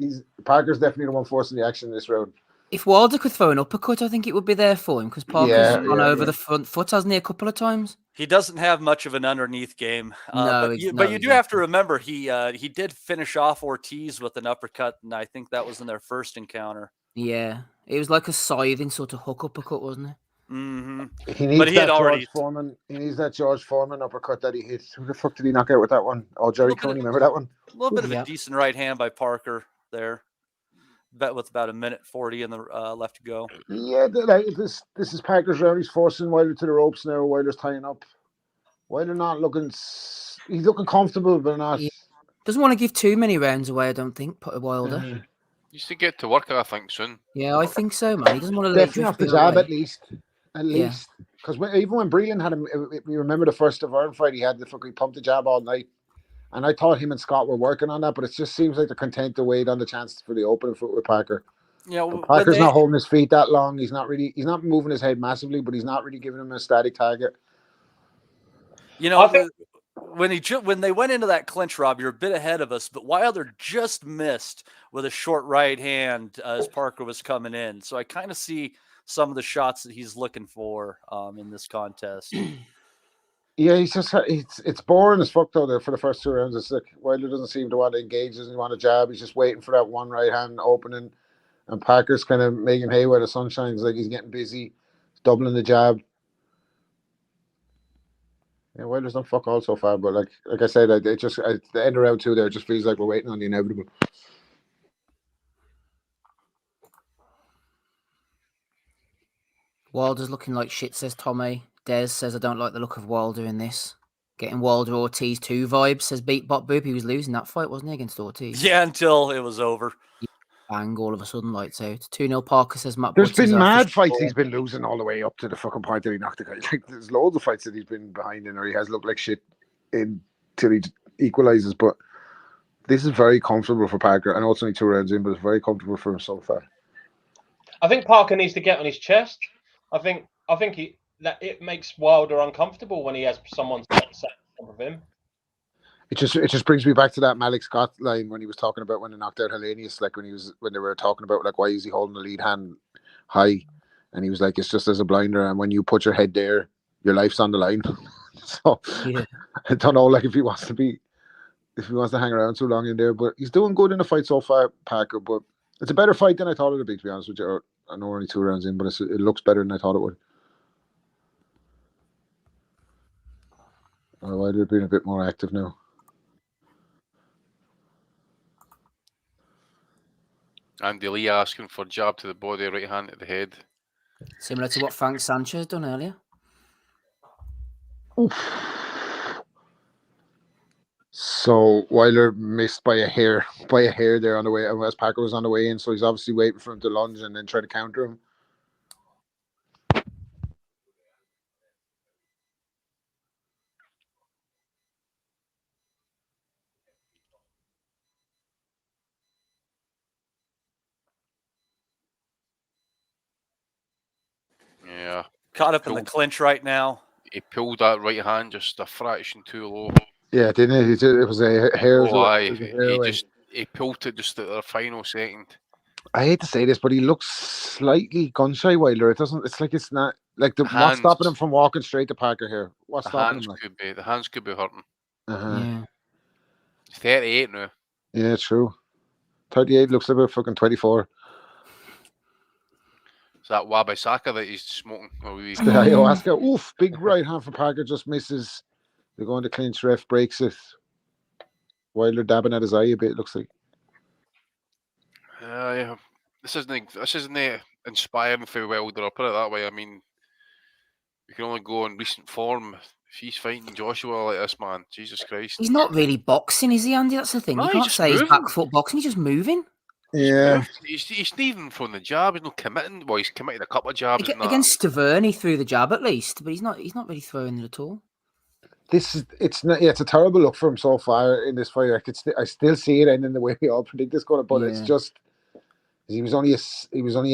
Parker's definitely the one forcing the action in this round. If Wilder could throw an uppercut, I think it would be there for him because Parker's gone over the front foot, hasn't he, a couple of times? He doesn't have much of an underneath game. No, but you do have to remember he did finish off Ortiz with an uppercut, and I think that was in their first encounter. Yeah, it was like a scything sort of hook uppercut, wasn't it? Mm-hmm. He needs George Foreman. He needs that George Foreman uppercut that he hit. Who the fuck did he knock out with that one? Oh, Jerry Cooney, remember that one? A little bit of a decent right hand by Parker there. Bet with about 1:40 in the left to go. Yeah, this is Parker's round. He's forcing Wilder to the ropes now. Wilder's tying up. Wilder not looking. He's looking comfortable, but not. He doesn't want to give too many rounds away. I don't think Wilder. He needs to get to work, I think, soon. Yeah, I think so, man. He doesn't want to definitely off the jab away. At least. Because even when Breland had him, you remember the first of our fight, he had he pumped the jab all night. And I thought him and Scott were working on that, but it just seems like they're content to wait on the chance for the opening foot with Parker. Parker's not holding his feet that long. He's not moving his head massively, but he's not really giving him a static target. You know, when they went into that clinch, Rob, you're a bit ahead of us, but Wilder just missed with a short right hand as Parker was coming in. So I kind of see some of the shots that he's looking for in this contest. Yeah, it's boring as fuck though. There for the first 2 rounds, it's like Wilder doesn't seem to want to engage, doesn't want to jab. He's just waiting for that one right hand opening, and Parker's kind of making hay where the sun shines. Like he's getting busy, doubling the jab. Yeah, Wilder's done fuck all so far, but like I said, at the end of round 2 there, it just feels like we're waiting on the inevitable. Wilder's looking like shit, says Tommy. Des says, I don't like the look of Wilder in this. Getting Wilder Ortiz 2 vibes, says Beat Bot Boop. He was losing that fight, wasn't he, against Ortiz? Yeah, until it was over. Bang, all of a sudden, lights out. 2-0 Parker, says Matt. There's been mad fights he's been losing all the way up to the fucking point that he knocked the guy. Like, there's loads of fights that he's been behind in, or he has looked like shit until he equalizes. But this is very comfortable for Parker. I know it's only 2 rounds in, but it's very comfortable for him so far. I think Parker needs to get on his chest. I think it makes Wilder uncomfortable when he has someone sat on top of him. It just brings me back to that Malik Scott line when he was talking about when he knocked out Hellenius, like when they were talking about like why is he holding the lead hand high, and he was like, it's just as a blinder, and when you put your head there, your life's on the line. So yeah. I don't know, like if he wants to hang around too long in there, but he's doing good in the fight so far, Parker. But it's a better fight than I thought it would be, to be honest with you. I know we're only 2 rounds in, but it looks better than I thought it would. Wilder being a bit more active now. Andy Lee asking for jab to the body, right hand to the head. Similar to what Frank Sanchez done earlier. Oof. So Wilder missed by a hair there on the way, as Parker was on the way in. So he's obviously waiting for him to lunge and then try to counter him. Yeah. Caught up in the clinch right now. He pulled that right hand just a fraction too low. Yeah, didn't he? It was a hair. He pulled it just at the final second. I hate to say this, but he looks slightly gun shy, Wilder. It's not like what's stopping him from walking straight to Parker here? What's stopping him? The hands could be hurting. Yeah. He's 38 now. Yeah, true. 38 looks about fucking 24. Is that Wabasaka that he's smoking? It's the ayahuasca. Oof, big right hand for Parker, just misses. They're going to clinch, ref breaks it. Wilder dabbing at his eye a bit, looks like. Yeah. This isn't inspiring for Wilder, I'll put it that way. I mean, we can only go on recent form. If he's fighting Joshua like this, man, Jesus Christ. He's not really boxing, is he, Andy? That's the thing. No, you can't say he's back foot boxing, he's just moving. Yeah. He's not even from the jab, he's not committing. Well, he's committed a couple of jabs. Against Stavern, he threw the jab at least, but he's not really throwing it at all. It's a terrible look for him so far in this fight. I still see it ending the way we all predict this going to, but it's just he was only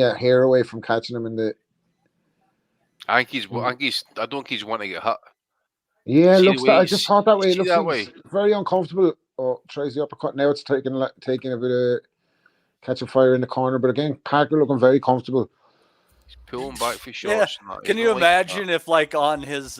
a hair away from catching him in the. I don't think he's wanting to get hit. Yeah, I just thought that way. It looks very uncomfortable. Oh, tries the uppercut. Now it's taking a bit of catching fire in the corner. But again, Parker looking very comfortable. He's pulling back for Yeah. shots. And that. Can He's you not liking imagine if, like, on his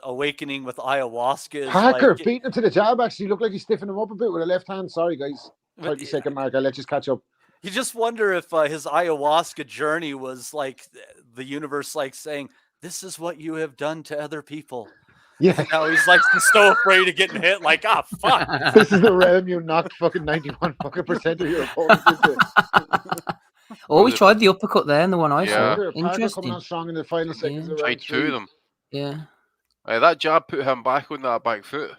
awakening with ayahuasca, is Parker like, beating him to the jab. Actually, looked like he's stiffing him up a bit with a left hand. Sorry, guys. but 30-second mark. I'll let you catch up. you just wonder if his ayahuasca journey was like the universe, like saying, "This is what you have done to other people." Yeah, And now he's like so afraid of getting hit. Like, ah, fuck. this is the realm you knocked fucking 91% of your opponents into. Oh, we tried the uppercut there in the one I Yeah. saw. Parker coming Interesting. on strong in the final seconds Yeah. of tried round 2 of 3. them. Yeah. That jab put him back on that back foot.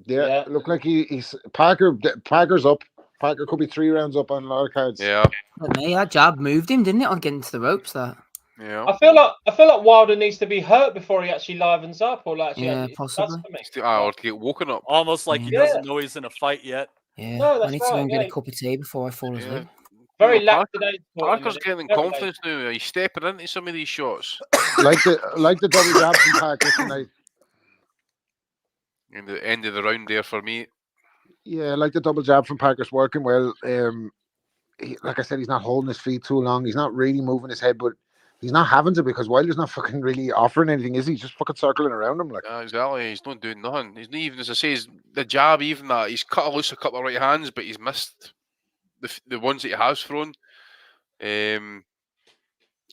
Yeah, Yeah. looked like he's Parker's up. Parker could be 3 rounds up on a lot of cards. Yeah, But me, that jab moved him, didn't it, on getting to the ropes? That. yeah. I feel like Wilder needs to be hurt before he actually livens up, or like actually Yeah, it possibly. does for me. Or to get woken up. Almost like he Yeah. doesn't know he's in a fight yet. Yeah. No, I that's need to go right, and get yeah. a cup of tea before I fall Yeah. asleep. Very You know, lackadaisical. Parker's getting confidence now. He's stepping into some of these shots. Like the double jab from Parker tonight. In the end of the round there for me. Yeah, like the double jab from Parker's working well. Like I said, he's not holding his feet too long. He's not really moving his head, but he's not having to because Wilder's not fucking really offering anything, is he? He's just fucking circling around him like. Exactly. He's not doing nothing. He's not even, as I say, the jab, even that. He's cut loose a couple of right hands, but he's missed the ones that he has thrown.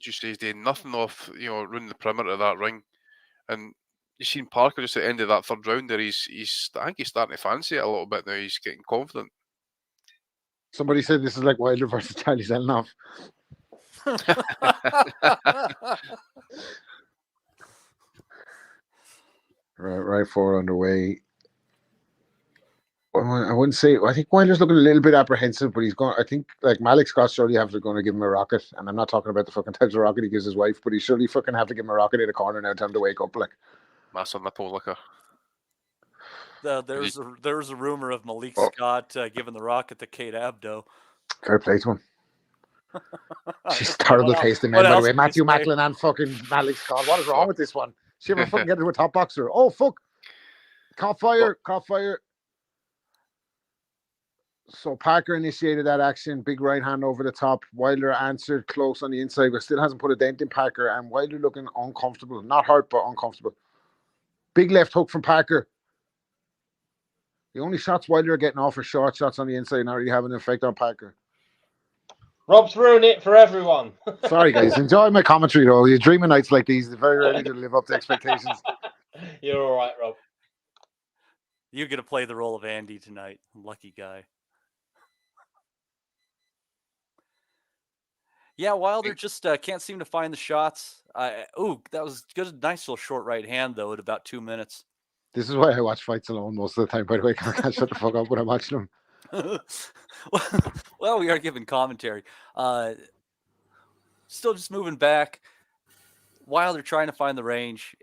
Just he's doing nothing off, running the perimeter of that ring. And you've seen Parker just at the end of that third round there. I think he's starting to fancy it a little bit now. He's getting confident. Somebody said this is like Wilder versus Charlie Zelenoff. Right 4 underway. I wouldn't say. I think Wilder's looking a little bit apprehensive, but he's going. I think like Malik Scott surely have to going to give him a rocket, and I'm not talking about the fucking types of rocket he gives his wife, but he surely fucking have to give him a rocket in the corner now. Time to wake up, like. Massive nipple liquor. There's a rumor of Malik Scott giving the rocket to Kate Abdo. Fair play to him. She's terrible tasting man, by the way. Matthew Macklin and fucking Malik Scott. What is wrong with this one? She ever fucking get into a top boxer? Oh fuck! Caught fire! So Parker initiated that action. Big right hand over the top. Wilder answered close on the inside, but still hasn't put a dent in Parker. And Wilder looking uncomfortable, not hurt but uncomfortable. Big left hook from Parker. The only shots Wilder are getting off are short shots on the inside, not really having an effect on Parker. Rob's ruined it for everyone. Sorry, guys. Enjoy my commentary, though. You're dreaming nights like these. They're very rarely to live up to expectations. You're all right, Rob. You're going to play the role of Andy tonight. Lucky guy. Yeah, Wilder just can't seem to find the shots. That was good. Nice little short right hand, though, at about 2 minutes. This is why I watch fights alone most of the time, by the way. I can't shut the fuck up when I'm watching them. Well, we are giving commentary. Still just moving back. Wilder trying to find the range.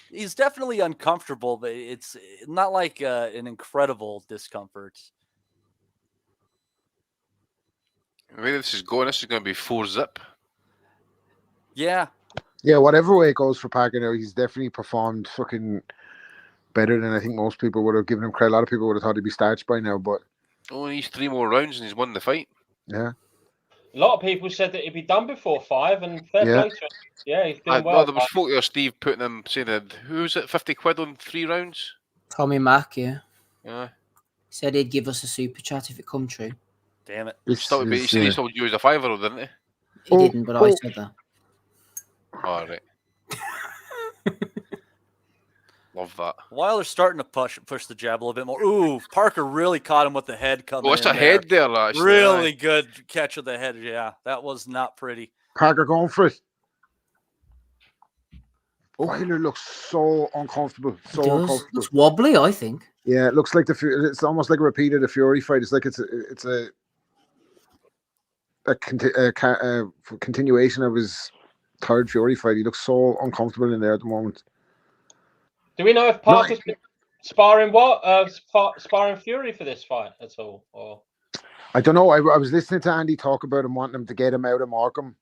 He's definitely uncomfortable, but it's not like an incredible discomfort. The way this is going to be 4-zip. Yeah. Yeah, whatever way it goes for Parker now, he's definitely performed fucking better than I think most people would have given him credit. A lot of people would have thought he'd be starched by now, but Only needs 3 more rounds and he's won the fight. Yeah. A lot of people said that he'd be done before 5, and fair play to him. Yeah, he's doing well. There was folk there, Steve, putting him, saying that, who was it, 50 quid on 3 rounds? Tommy Mack, yeah. Yeah. Said he'd give us a super chat if it come true. Damn it. He said he sold you as a fiver, didn't he? He didn't, but I said that. All right. Love that. Wilder's starting to push the jab a little bit more. Ooh, Parker really caught him with the head coming in. It's a head there, actually. Really good catch of the head. Yeah, that was not pretty. Parker going for it. Wilder looks so uncomfortable. So uncomfortable. Looks wobbly, I think. Yeah, it looks like it's almost like a repeat of the Fury fight. It's like it's a continuation of his third Fury fight. He looks so uncomfortable in there at the moment. Do we know if Parker's been sparring sparring Fury for this fight at all? Or I don't know. I was listening to Andy talk about him wanting him to get him out of Markham,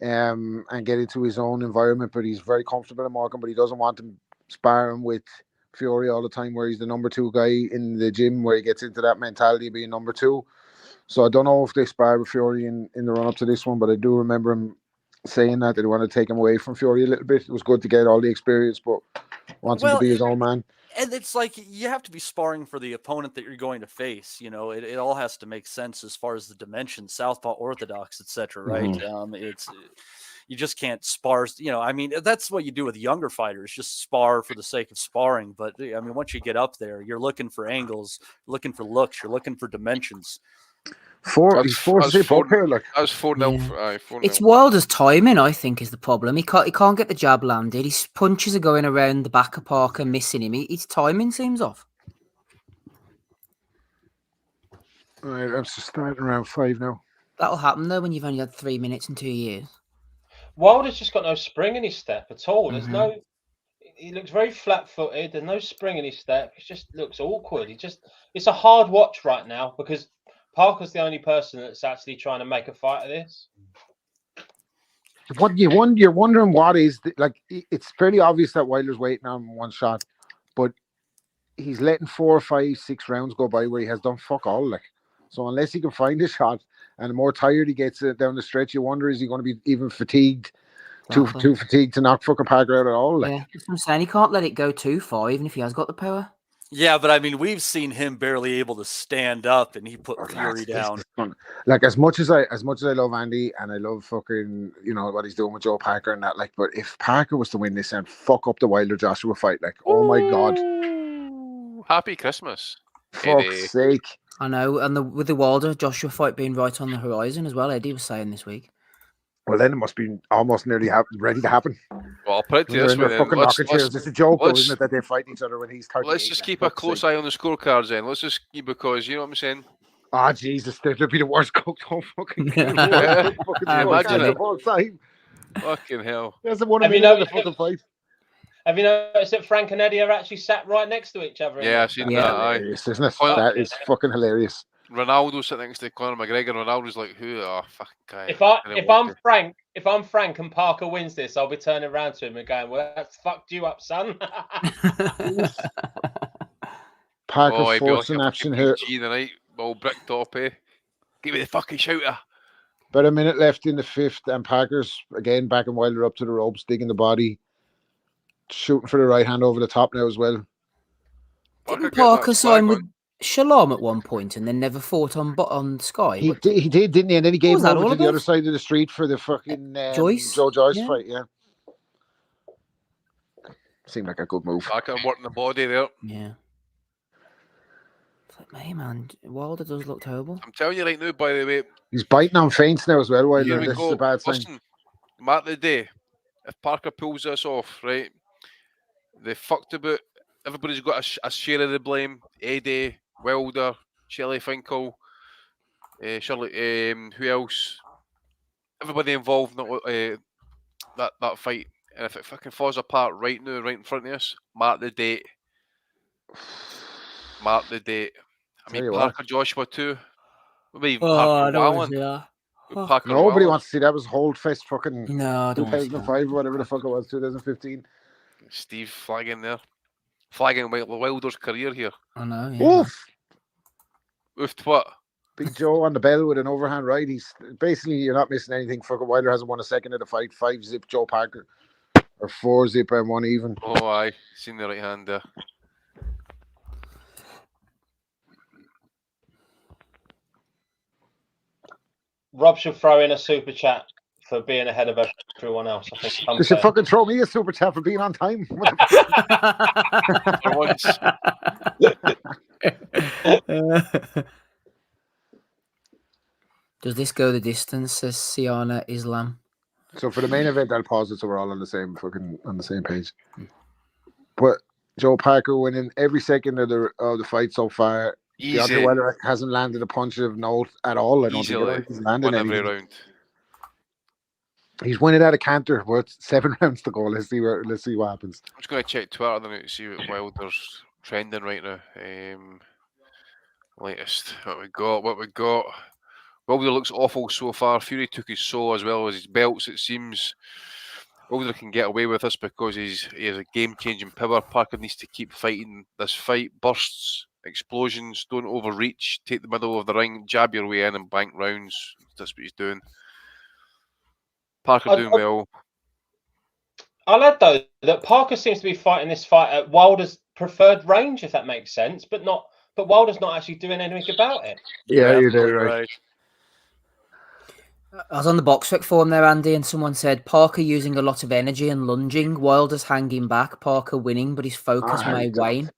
and get into his own environment. But he's very comfortable in Markham. But he doesn't want him sparring with Fury all the time, where he's the number 2 guy in the gym, where he gets into that mentality of being number 2. So I don't know if they sparred with Fury in the run up to this one, but I do remember him saying that they want to take him away from Fury a little bit. It was good to get all the experience, but wants him to be his own man. And it's like you have to be sparring for the opponent that you're going to face. You know, it all has to make sense as far as the dimensions, southpaw, orthodox, etc. Right? It's you just can't spar. You know, I mean, that's what you do with younger fighters, just spar for the sake of sparring. But I mean, once you get up there, you're looking for angles, looking for looks, you're looking for dimensions. He's 4-zip up here, like. That was 4-0. Yeah. 4-0. It's Wilder's timing, I think, is the problem. He can't get the jab landed. His punches are going around the back of Parker, missing him. His timing seems off. All right, I'm just starting around 5 now. That'll happen though when you've only had 3 minutes in 2 years. Wilder's just got no spring in his step at all. There's no. He looks very flat-footed. There's no spring in his step. It just looks awkward. It's a hard watch right now because Parker's the only person that's actually trying to make a fight of this. What you're wondering what is it's fairly obvious that Wilder's waiting on one shot, but he's letting 4, 5, 6 rounds go by where he has done fuck all. Like, so unless he can find a shot, and the more tired he gets down the stretch, you wonder, is he going to be even fatigued, too fatigued to knock fucking Parker out at all? Like, yeah, that's what I'm saying. He can't let it go too far, even if he has got the power. Yeah, but I mean, we've seen him barely able to stand up, and he put Fury down. Like, as much as I love Andy and I love fucking, you know, what he's doing with Joe Parker and that, like, but if Parker was to win this and fuck up the Wilder Joshua fight, like, oh my god, Happy Christmas! Fuck's sake! I know, and with the Wilder Joshua fight being right on the horizon as well, Eddie was saying this week. Well, then it must be almost nearly ready to happen. Well, I'll put it to this way then. It's a joke, though, isn't it, that they fight each other when he's 38? Let's just keep a close eye on the scorecards then. Let's just keep, because you know what I'm saying. Ah, Jesus, they'd be the worst cooked home fucking Imagine it. of all time. Fucking hell. There's one of the fucking fight. Have you noticed that Frank and Eddie are actually sat right next to each other? Yeah, I've seen that. Hilarious, isn't it? That is fucking hilarious. Ronaldo sitting next to Conor McGregor. Ronaldo's like, who? Oh, fucking guy. If I'm Frank and Parker wins this, I'll be turning around to him and going, "Well, that's fucked you up, son." Parker forcing action here. Tonight, all brick top, eh? Give me the fucking shooter. About a minute left in the 5th, and Parker's again backing Wilder up to the ropes, digging the body, shooting for the right hand over the top now as well. Didn't Parker sign with Shalom at one point and then never fought on Sky? He did, didn't he? And then he gave him over to the other side of the street for the fucking Joe Joyce fight, yeah. Seemed like a good move. Parker working the body there. Yeah. It's like, hey man, Wilder does look terrible. I'm telling you right now, by the way. He's biting on feints now as well, Wilder. This is a bad sign. Listen, Mark the day, if Parker pulls this off, right, they fucked about. Everybody's got a share of the blame. Eddie, Wilder, Shelley Finkel, Shirley, who else? Everybody involved in that fight. And if it fucking falls apart right now, right in front of us, mark the date. Mark the date. I mean, Parker Joshua too. Maybe Parker Wallin. Nobody wants to see that. Was Holdfest fucking 2005, whatever the fuck it was, 2015. Steve flagging there. Flagging Wilder's career here. I know. Yeah. Oof. Oofed what? Big Joe on the bell with an overhand right. He's basically, you're not missing anything. Fucking Wilder hasn't won a second of the fight. 5-zip Joe Parker. Or 4-zip and 1 even. Oh, aye. Seen the right hand there. Rob should throw in a super chat for being ahead of everyone else. I think they should fucking throw me a super chat for being on time. For once. Does this go the distance? Says Siana Islam. So for the main event, I'll pause it so we're all on the same page. But Joe Parker winning every second of the fight so far. Deontay Wilder hasn't landed a punch of note at all. I don't think he's landed every round. He's winning out of canter. But 7 rounds to go. Let's see what happens. I'm just going to check Twitter then to see what Wilder's trending right now. Latest. What we got. Wilder looks awful so far. Fury took his soul as well as his belts, it seems. Wilder can get away with this because he has a game-changing power. Parker needs to keep fighting this fight. Bursts, explosions, don't overreach, take the middle of the ring, jab your way in and bank rounds. That's what he's doing. Parker doing well. I'll add though that Parker seems to be fighting this fight at Wilder's preferred range, if that makes sense, but Wilder's not actually doing anything about it. Yeah, you're absolutely dead right. I was on the BoxRec forum there, Andy, and someone said Parker using a lot of energy and lunging, Wilder's hanging back, Parker winning, but his focus may wane.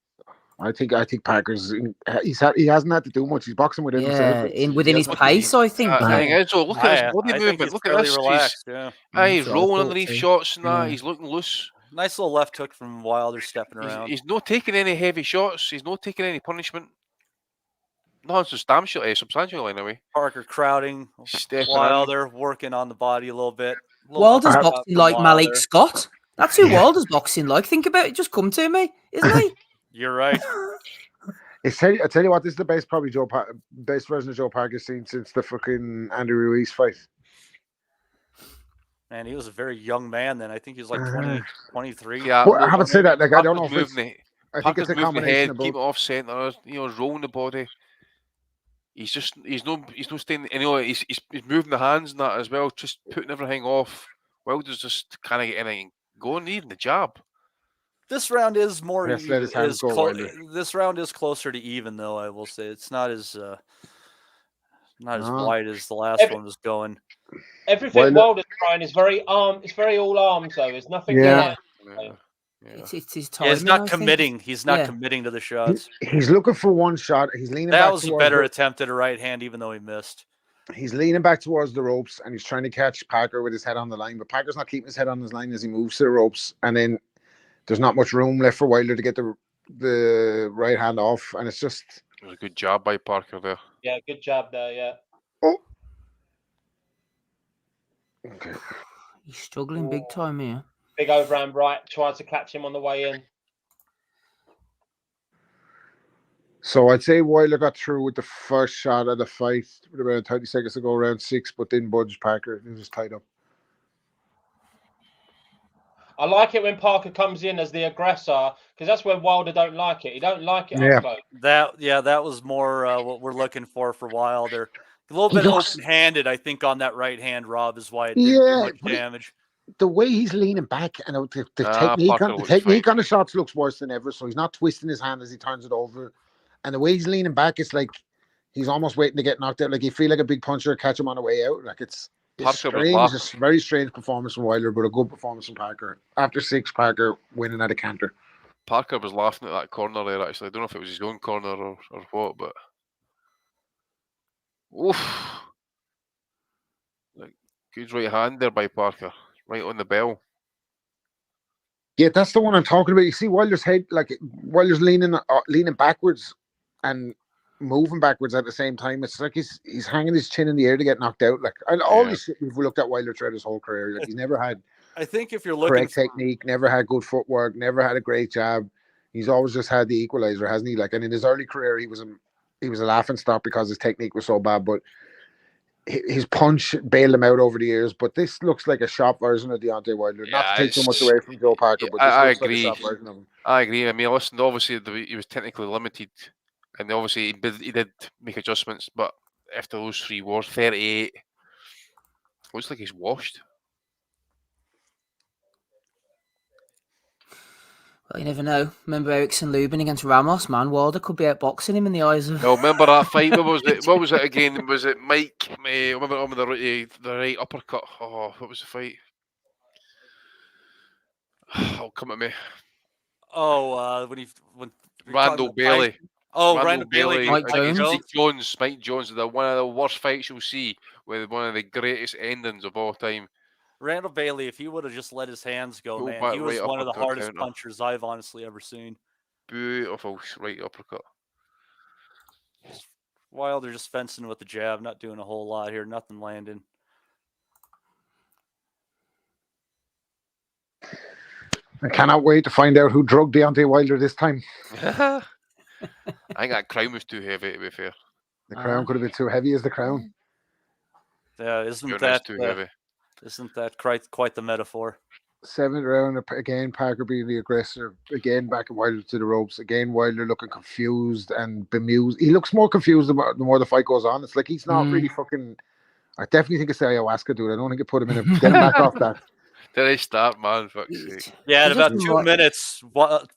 I think Parker's he hasn't had to do much. He's boxing within himself. Within his pace, I think. Look at his body movement. Look at this. Relaxed, yeah. He's rolling underneath shots and that. He's looking loose. Nice little left hook from Wilder stepping around. He's not taking any heavy shots. He's not taking any punishment. Not substantial anyway. Parker crowding, Wilder working on the body a little bit. Wilder's boxing like Malik Scott. That's who Wilder's boxing like. Think about it. Just come to me, isn't he? You're right. I tell you what, this is the best best version of Joe Parker's seen since the fucking Andy Ruiz fight. Man, he was a very young man then. I think he was like 20, 23. Yeah, well, I haven't said that. Like, I don't know if it's... I think it's a combination of both. Keep it off centre, rolling the body. He's no staying. He's moving the hands and that as well, just putting everything off. Wilder's just kind of getting anything going, even the jab. This round is more. This round is closer to even, though. I will say it's not as wide as the last one was going. Everything Wilder's trying is very It's very all arms though. There's nothing. Yeah. It's his time. Yeah, he's not committing. He's not committing to the shots. He's looking for one shot. He's leaning. That was a better attempt at a right hand, even though he missed. He's leaning back towards the ropes and he's trying to catch Parker with his head on the line, but Parker's not keeping his head on his line as he moves to the ropes, and then there's not much room left for Wilder to get the right hand off, and it's just. It was a good job by Parker there. Yeah, good job there. Yeah. Oh. Okay. He's struggling big time here. Big overhand right, tried to catch him on the way in. So I'd say Wilder got through with the first shot of the fight with about 30 seconds to go, round 6, but didn't budge Parker. He was tied up. I like it when Parker comes in as the aggressor because that's when Wilder don't like it. He don't like it. Yeah. That was more what we're looking for Wilder. A little bit open-handed, I think, on that right hand, Rob, is why it did too much damage. The way he's leaning back and the technique on the shots looks worse than ever. So he's not twisting his hand as he turns it over. And the way he's leaning back, it's like he's almost waiting to get knocked out. Like you feel like a big puncher catch him on the way out. Like it's strange. It's a very strange performance from Wilder, but a good performance from Parker. After 6, Parker winning at a canter. Parker was laughing at that corner there, actually. I don't know if it was his own corner or what, but... Oof. Like, good right hand there by Parker. Right on the bell. Yeah, that's the one I'm talking about. You see Wilder's head, like Wilder's leaning backwards and moving backwards at the same time. It's like he's hanging his chin in the air to get knocked out. Like all this shit we've looked at Wilder throughout his whole career. Like he's never had I think if you're looking correct technique, never had good footwork, never had a great jab. He's always just had the equalizer, hasn't he? Like, and in his early career he was a laughing stock because his technique was so bad, but his punch bailed him out over the years. But this looks like a shop version of Deontay Wilder. Yeah, not to take so much away from Joe Parker, but this I looks agree. like a shop version of him. I agree. I mean, listen, obviously he was technically limited, and obviously he did make adjustments. But after those 3 wars, 38, looks like he's washed. Well, you never know. Remember Erickson Lubin against Ramos, man? Wilder could be outboxing him in the eyes of... No, remember that fight? What was it again? Was it Mike? Remember on the right uppercut? Oh, what was the fight? Oh, come at me. Oh, when Randall Bailey. Randall Bailey. Mike Jones. Mike Jones. One of the worst fights you'll see, with one of the greatest endings of all time. Randall Bailey, if he would have just let his hands go, man, he was right one of the hardest counter. punchers I've honestly ever seen. Beautiful right uppercut. Wilder just fencing with the jab, not doing a whole lot here, nothing landing. I cannot wait to find out who drugged Deontay Wilder this time. I think that crown was too heavy, to be fair. The crown could have been too heavy as the crown. Yeah, isn't Too that heavy? Isn't that quite the metaphor? 7th round again. Parker being the aggressor again, backing Wilder to the ropes again. Wilder looking confused and bemused. He looks more confused the more the fight goes on. It's like he's not really fucking. I definitely think it's the ayahuasca, dude. I don't think it put him in a get him back off that. Did I start, man? Fuck's sake. Yeah, in He about doesn't 2 like- minutes,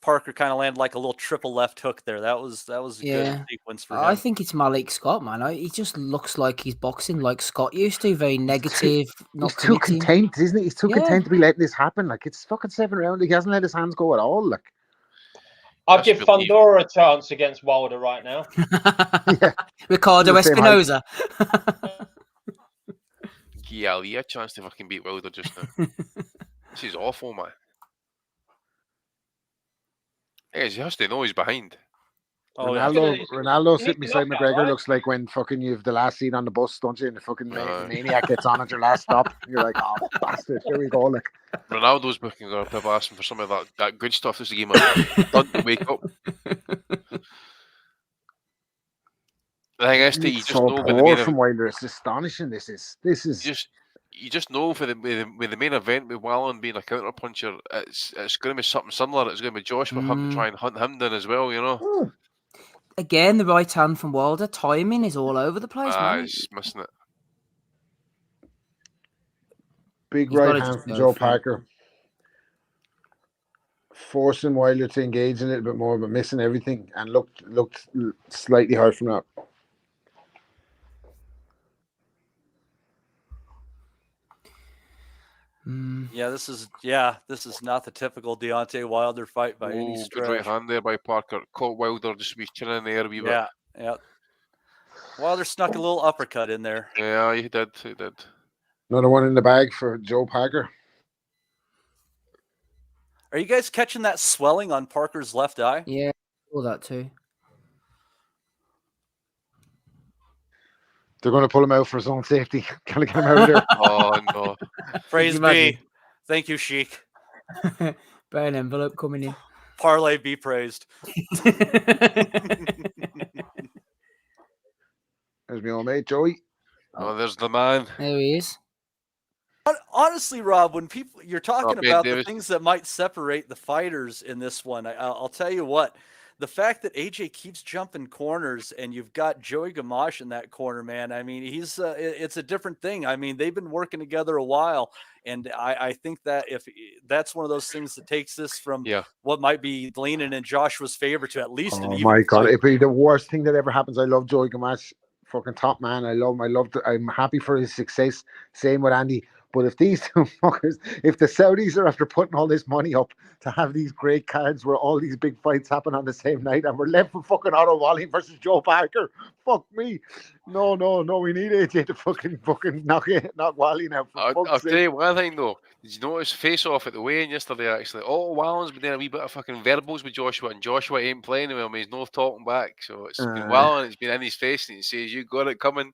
Parker kind of landed like a little triple left hook there. That was a good sequence for him. I think it's Malik Scott, man. He just looks like he's boxing like Scott used to, very negative, not He's too committing. content, isn't he? He's too Yeah. content to be letting this happen. Like it's fucking 7th round. He hasn't let his hands go at all. Like I'd give Best believe. Thundora a chance against Wilder right now. yeah, Ricardo The same height. Espinoza. Yeah, he had a chance to fucking beat Wilder just now. This is awful, man. Hey, he has to know he's behind. Oh, yeah. Ronaldo He's sitting beside knockout, McGregor right? looks like when fucking you have the last seat on the bus, don't you? And the fucking Aye. maniac gets on at your last stop. You're like, oh bastard, here we go. Like Ronaldo's looking up asking for some of that good stuff. This is a game of done to wake up. The thing is, you it's just so know with the poor main from Wilder. It's astonishing. This is you just know for the main event with Wallin being a counter puncher, it's going to be something similar. It's going to be Joshua having to try and hunt him down as well. You know, Again, the right hand from Wilder. Timing is all over the place, man. he's missing it. big He's right gotta hand just from go Joe for it. Parker. Forcing Wilder to engage a little bit more, but missing everything and looked slightly hard from that. Yeah, this is not the typical Deontay Wilder fight by any Good stretch. right hand there by Parker. Caught Wilder just be chin in the air a wee bit. Yeah. Wilder snuck a little uppercut in there. Yeah, he did. He did. Another one in the bag for Joe Parker. Are you guys catching that swelling on Parker's left eye? Yeah, all that too. They're going to pull him out for his own safety. Gotta get him out of there. Oh no. Praise you imagine? be. Thank you, Sheik. Brown envelope coming in. Parlay be praised. There's my old mate Joey. Oh, there's the man. There he is. Honestly, Rob, when you're talking Ben about the Davis. things that might separate the fighters in this one, I'll tell you what. The fact that AJ keeps jumping corners and you've got Joey Gamache in that corner, man. I mean, it's a different thing. I mean, they've been working together a while, and I think that if that's one of those things that takes this from what might be leaning in Joshua's favor to at least an Oh even my god, fight. it'd be the worst thing that ever happens. I love Joey Gamache, fucking top man. I love him. I'm happy for his success. Same with Andy. But if these two fuckers, if the Saudis are after putting all this money up to have these great cards where all these big fights happen on the same night, and we're left with fucking Otto Wallin versus Joe Parker, fuck me. No, we need AJ to fucking knock Wallin out. I'll tell you one thing though. Did you notice face off at the weigh-in yesterday? Actually, Wallin's been doing a wee bit of fucking verbals with Joshua, and Joshua ain't playing with him. He's not talking back. So it's been Wallin. It's been in his face, and he says, "You got it coming."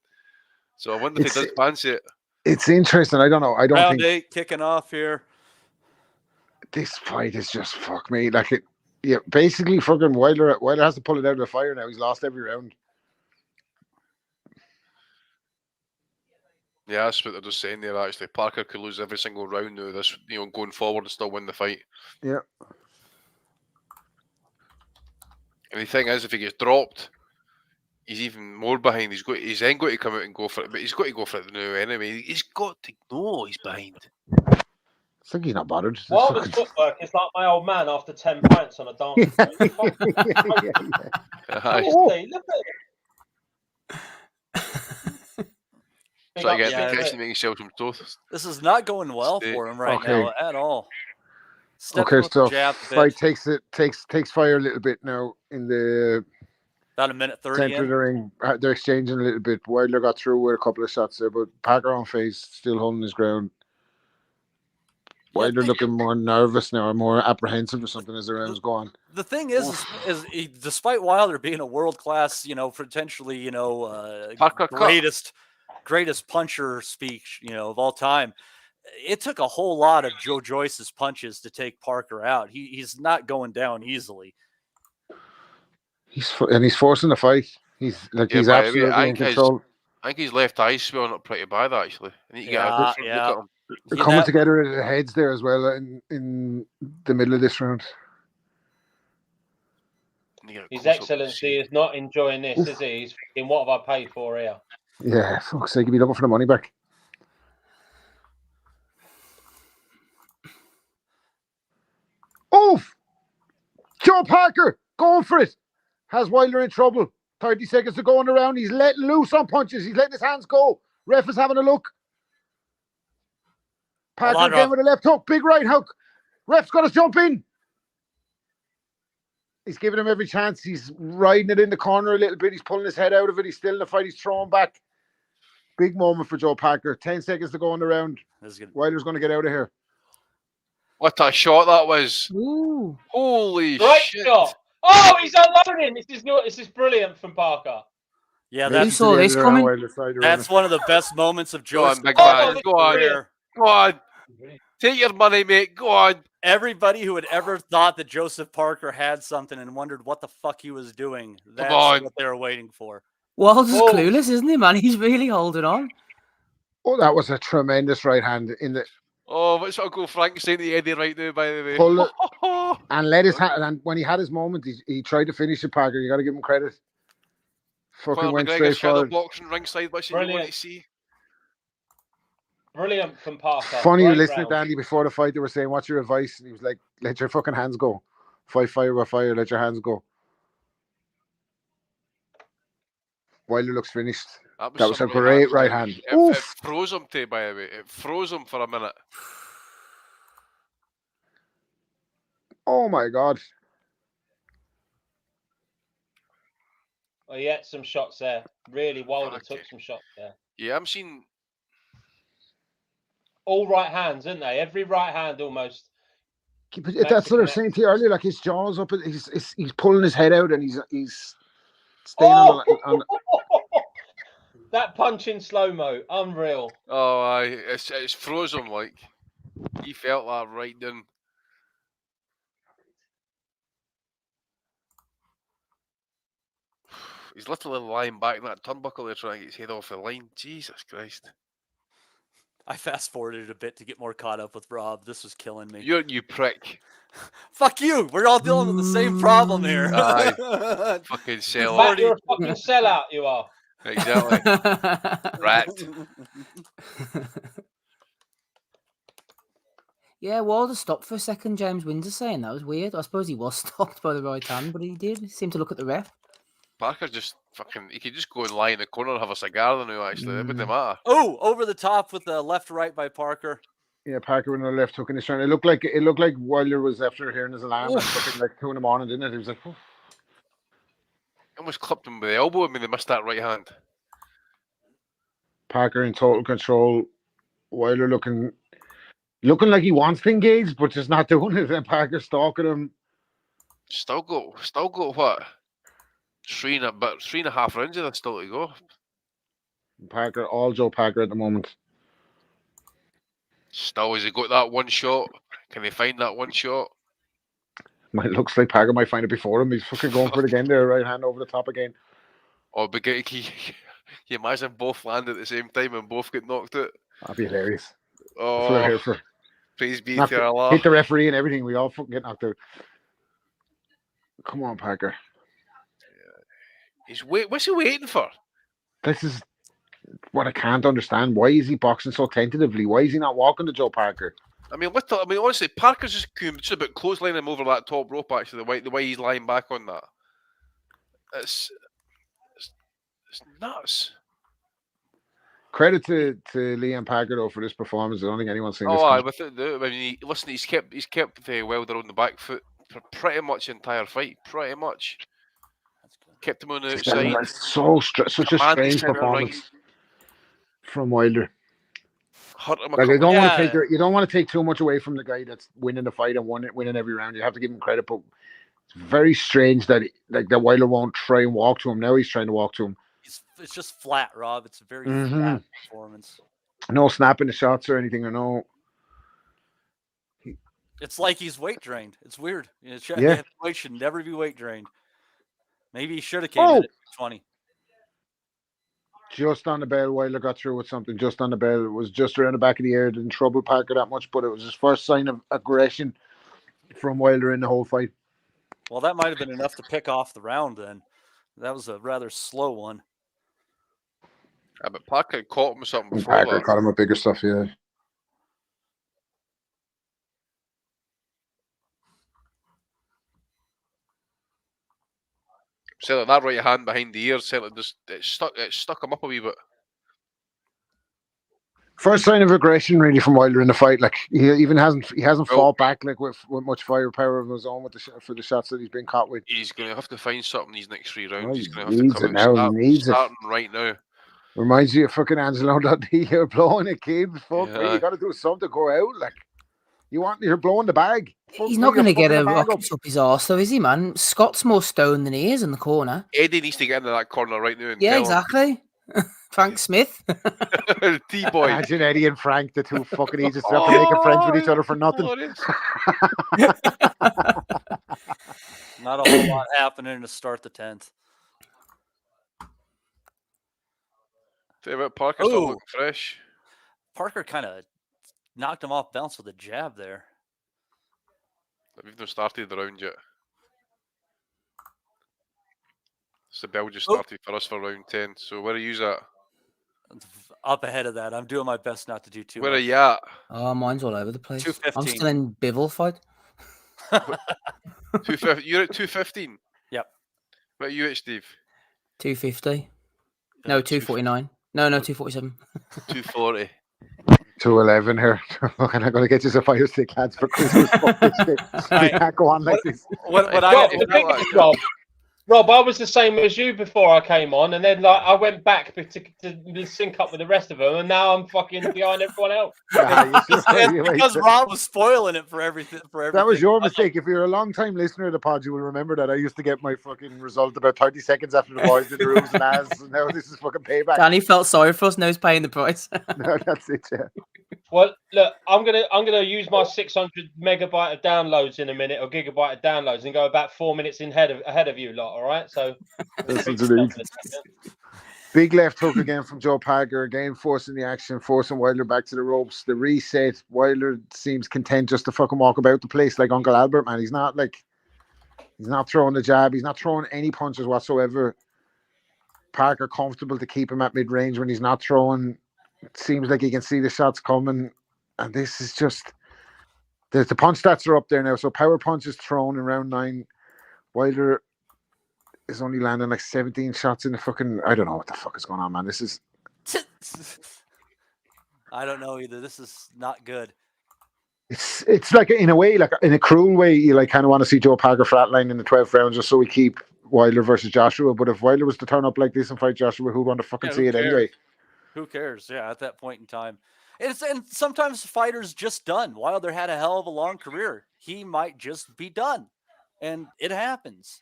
So I wonder if he does fancy it. It's interesting. I don't know. I don't Round think 8 kicking off here. this fight is just fuck me. Like it, yeah. Basically, fucking Wilder has to pull it out of the fire now. He's lost every round. Yeah, that's what they're just saying there. Actually, Parker could lose every single round now. This, going forward and still win the fight. Yeah. And the thing is, if he gets dropped, he's even more behind. He's then got to come out and go for it, but he's got to go for it now anyway. He's got to know he's behind. I think he's not bothered. Wilder's footwork is like my old man after 10 pints on a dance floor. Honestly, look at it. So again, Yeah, the kitchen making yourself some toast. This is not going well for him right now at all. Okay, so jab fight takes fire a little bit now in the about a minute 30 center of the ring. They're exchanging a little bit. Wilder got through with a couple of shots there, but Parker on face, still holding his ground. Wilder looking more nervous now, or more apprehensive or something as the rounds go on. The thing is despite Wilder being a world class, potentially, greatest puncher speech, of all time, it took a whole lot of Joe Joyce's punches to take Parker out. He's not going down easily. He's forcing the fight. He's absolutely in control. I think his left eye's swelling up pretty bad actually. I need to get a look at him. They're Yeah, coming that- together at the heads there as well in the middle of this round. His Excellency is not enjoying this, is he? He's thinking, what have I paid for here? Yeah, fuck's sake, he'd be looking for the money back. Oof! Joe Parker going for it. Has Wilder in trouble. 30 seconds to go on the round. He's letting loose on punches. He's letting his hands go. Ref is having a look. Hold Parker on, again Rob. with a left hook. Big right hook. Ref's got to jump in. He's giving him every chance. He's riding it in the corner a little bit. He's pulling his head out of it. He's still in the fight. He's throwing back. Big moment for Joe Parker. 10 seconds to go on the round. Wilder's going to get out of here. What a shot that was. Ooh. Holy Great shit. shot. Oh, he's unloading. This is brilliant from Parker. Yeah, Who that's saw this coming? one of the best moments of Go on, Joe's big man. Go on. career. Go on. Take your money, mate. Go on. Everybody who had ever thought that Joseph Parker had something and wondered what the fuck he was doing, that's on. what they were waiting for. Walter's Oh. clueless, isn't he, man? He's really holding on. Oh, that was a tremendous right hand in the Oh, what's Uncle Frank saying to Eddie right now, by the way? pull it and let his hand. And when he had his moment, he tried to finish it. Parker, you got to give him credit. Fucking Conor went McGregor's straight shadow forward. boxing ringside. What's it you want Brilliant. to see? Brilliant from Parker. Funny, you Great listening round. to Andy before the fight. They were saying, "What's your advice?" And he was like, "Let your fucking hands go. Fight fire by fire. Let your hands go." Wilder looks finished. That was a some great right hands, hand. It Oof. froze him, by the way. It froze him for a minute. Oh my god. Oh, he had some shots there. Really, Wilder Okay. took some shots there. Yeah, I'm seeing. All right hands, isn't they? Every right hand almost. That's what I was saying to you earlier. Like his jaws up, he's pulling his head out, and he's staying on the. That punch in slow mo, unreal. Oh, it's froze him like he felt that right down. He's literally lying back in that turnbuckle there trying to get his head off the line. Jesus Christ. I fast forwarded a bit to get more caught up with Rob. This was killing me. You prick. Fuck you. We're all dealing with the same problem here. Aye. Fucking sell Matt, out. you're a fucking sellout, you are. Exactly. Rat. Yeah, Wilder stopped for a second. James Windsor saying that was weird. I suppose he was stopped by the right hand, but he did seem to look at the ref. Parker just fucking. He could just go and lie in the corner and have a cigar. Then actually, it wouldn't matter. Oh, over the top with the left right by Parker. Yeah, Parker with another left hook in his turn. It looked like Wilder was after hearing his alarm at fucking like 2 a.m, didn't it? He was like, "Oof." Almost clipped him with the elbow. I mean, they missed that right hand. Parker in total control. Wilder looking like he wants to engage, but just not doing it. And Parker stalking him. Still got what? 3.5 rounds of this still to go. Parker, all Joe Parker at the moment. Still, has he got that one shot? Can he find that one shot? It looks like Parker might find it before him. He's fucking going for it again there. Right hand over the top again. Or can you imagine both land at the same time and both get knocked out? That'd be hilarious. Oh, praise be to Allah. Hit the referee and everything. We all fucking get knocked out. Come on, Parker. What's he waiting for? This is what I can't understand. Why is he boxing so tentatively? Why is he not walking to Joe Parker? I mean, honestly, Parker's just about clotheslining him over that top rope. Actually, the way he's lying back on that, it's nuts. Credit to Liam Parker though for this performance. I don't think anyone's seen this. Oh, without doubt. I mean, he's kept Wilder on the back foot for pretty much the entire fight. Pretty much. Kept him on the outside. Such a strange performance from Wilder. Hurt him. Like, you don't want to take too much away from the guy that's winning the fight and winning every round. You have to give him credit, but it's very strange that that Wilder won't try and walk to him. Now he's trying to walk to him. It's just flat, Rob. It's a very flat performance. No snapping the shots or anything, or no. It's like he's weight drained. It's weird. Weight should never be weight drained. Maybe he should have came in at 20. just on the bell. Wilder got through with something just on the bell. It was just around the back of the ear. Didn't trouble Parker that much, but it was his first sign of aggression from Wilder in the whole fight. Well, that might have been enough to pick off the round then. That was a rather slow one. Yeah, but Parker caught him with something before Parker that. caught him with bigger stuff, yeah. So like that right hand behind the ear, so like just it stuck him up a wee bit. First sign of aggression, really, from Wilder in the fight. Like he hasn't Well- fought back like with much firepower of his own with for the shots that he's been caught with. He's going to have to find something these next 3 rounds. Oh, He's he going to have to needs come it out now, he needs it. starting right now. Reminds you of fucking Angelo.d. You're blowing it, kid. Fuck me, Yeah. you got to do something to go out. Like you're blowing the bag. Fuck He's me, not going to you're get fucking a the bag up. rocket up his arse, though, is he, man? Scott's more stoned than he is in the corner. Eddie needs to get into that corner right now and Yeah, tell exactly. Frank Smith. him. T-boy. Imagine Eddie and Frank, the two fucking Egypts, after making friends with each other for nothing. Glorious. Not a whole lot happening to start the 10th. Favorite Parker still Ooh. looking fresh. Parker kind of knocked him off balance with a jab there. We've not started the round yet. So the bell just Oh. started for us for round 10. So where are you at? Up ahead of that. I'm doing my best not to do too Where are much. you at? Oh, mine's all over the place. I'm 215. still in Bivol fight. 250. You're at 215. Yep. What are you at, Steve? 250. No, 249. No, 247. 240. 211 here. Fucking, I'm going to get you some fire stick, lads, for Christmas. Fuck this shit. We can't go on like this. What Well, I Rob, if the that thing like is, that- Rob, I was the same as you before I came on, and then like I went back to sync up with the rest of them, and now I'm fucking behind everyone else. because Rob was spoiling it for everything. That was your mistake. If you're a long time listener of the pod, you will remember that I used to get my fucking result about 30 seconds after the boys did the rooms and as. And now this is fucking payback. Danny felt sorry for us, now he's paying the price. No, that's it, yeah. Well, look, I'm gonna use my 600 megabyte of downloads in a minute, or gigabyte of downloads, and go about 4 minutes ahead of you lot. All right, so Listen to these. Big left hook again from Joe Parker, again forcing the action, forcing Wilder back to the ropes. The reset, Wilder seems content just to fucking walk about the place like Uncle Albert, man. He's not throwing the jab, he's not throwing any punches whatsoever. Parker comfortable to keep him at mid-range when he's not throwing. It seems like he can see the shots coming, and this is just the punch stats are up there now. So power punches thrown in round 9. Wilder is only landing like 17 shots in the fucking. I don't know what the fuck is going on, man. This is. I don't know either. This is not good. It's like in a way, like in a cruel way, you like kind of want to see Joe Parker flatline in the 12th round just so we keep Wilder versus Joshua. But if Wilder was to turn up like this and fight Joshua, who'd want to fucking see it anyway? Who cares? Yeah, at that point in time. And sometimes fighters just done. Wilder had a hell of a long career. He might just be done. And it happens.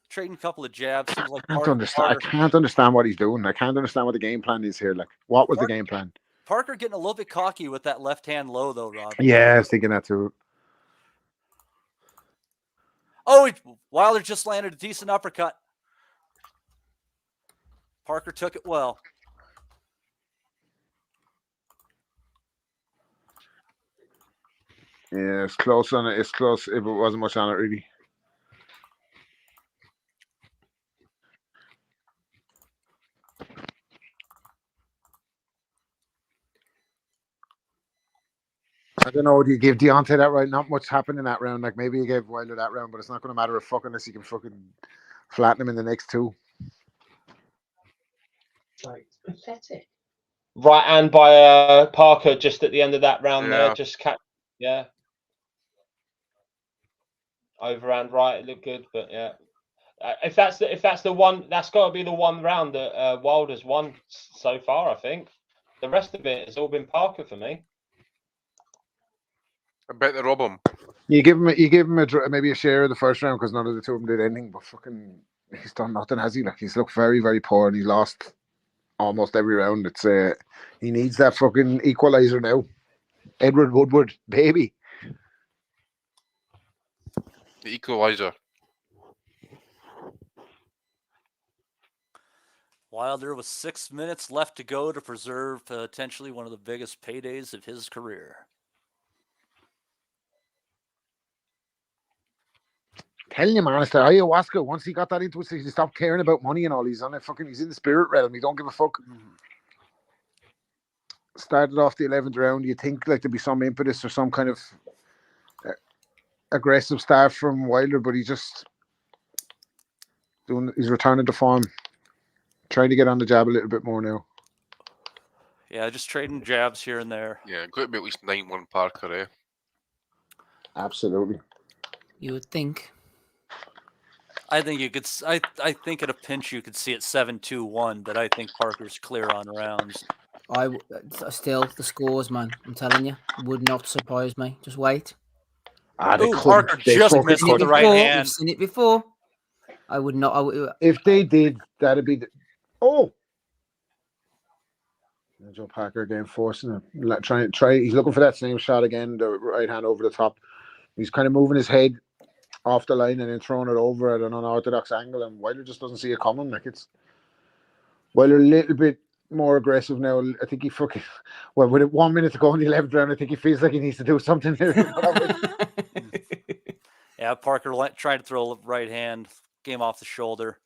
Trading a couple of jabs. Seems like I can't understand what he's doing. I can't understand what the game plan is here. Like, what was the game plan? Parker getting a little bit cocky with that left hand low, though, Rob. Yeah, I was thinking that too. Oh, Wilder just landed a decent uppercut. Parker took it well. Yeah, it's close on it. It's close if it wasn't much on it, really. I don't know. Do you give Deontay that round? Not much happened in that round. Like maybe you gave Wilder that round, but it's not going to matter if fucking unless you can fucking flatten him in the next 2. Pathetic. Right hand by Parker just at the end of that round there. Just catch. Yeah. Overhand right, it looked good, but yeah. If that's the one, that's got to be the one round that Wilder's won so far. I think the rest of it has all been Parker for me. I bet they rob him. You give him maybe a share of the first round because none of the two of them did anything. But fucking, he's done nothing, has he? Like he's looked very, very poor, and he's lost almost every round. It's he needs that fucking equalizer now. Edward Woodward, baby. The equalizer. Wilder with 6 minutes left to go to preserve potentially one of the biggest paydays of his career. Telling you, man, it's the ayahuasca. Once he got that into it, he stopped caring about money and all. He's on it. He's in the spirit realm. He don't give a fuck. Started off the 11th round. You think like there'd be some impetus or some kind of aggressive start from Wilder, but he's just he's returning to form. Trying to get on the jab a little bit more now. Yeah, just trading jabs here and there. Yeah, got to be at least 9-1 Parker, eh? Absolutely. You would think. I think you could. I think at a pinch you could see it 7-2-1, but I think Parker's clear on rounds. Still the scores, man. I'm telling you, would not surprise me. Just wait. Parker just missed with the right hand. We've seen it before. I would not. If they did, that'd be Joe Parker again, forcing him. He's looking for that same shot again. The right hand over the top. He's kind of moving his head off the line and then throwing it over at an unorthodox angle, and Wilder just doesn't see it coming. Like it's Wilder a little bit more aggressive now. I think he with 1 minute to go in the 11th round, I think he feels like he needs to do something here. Yeah, Parker tried to throw a right hand, game off the shoulder.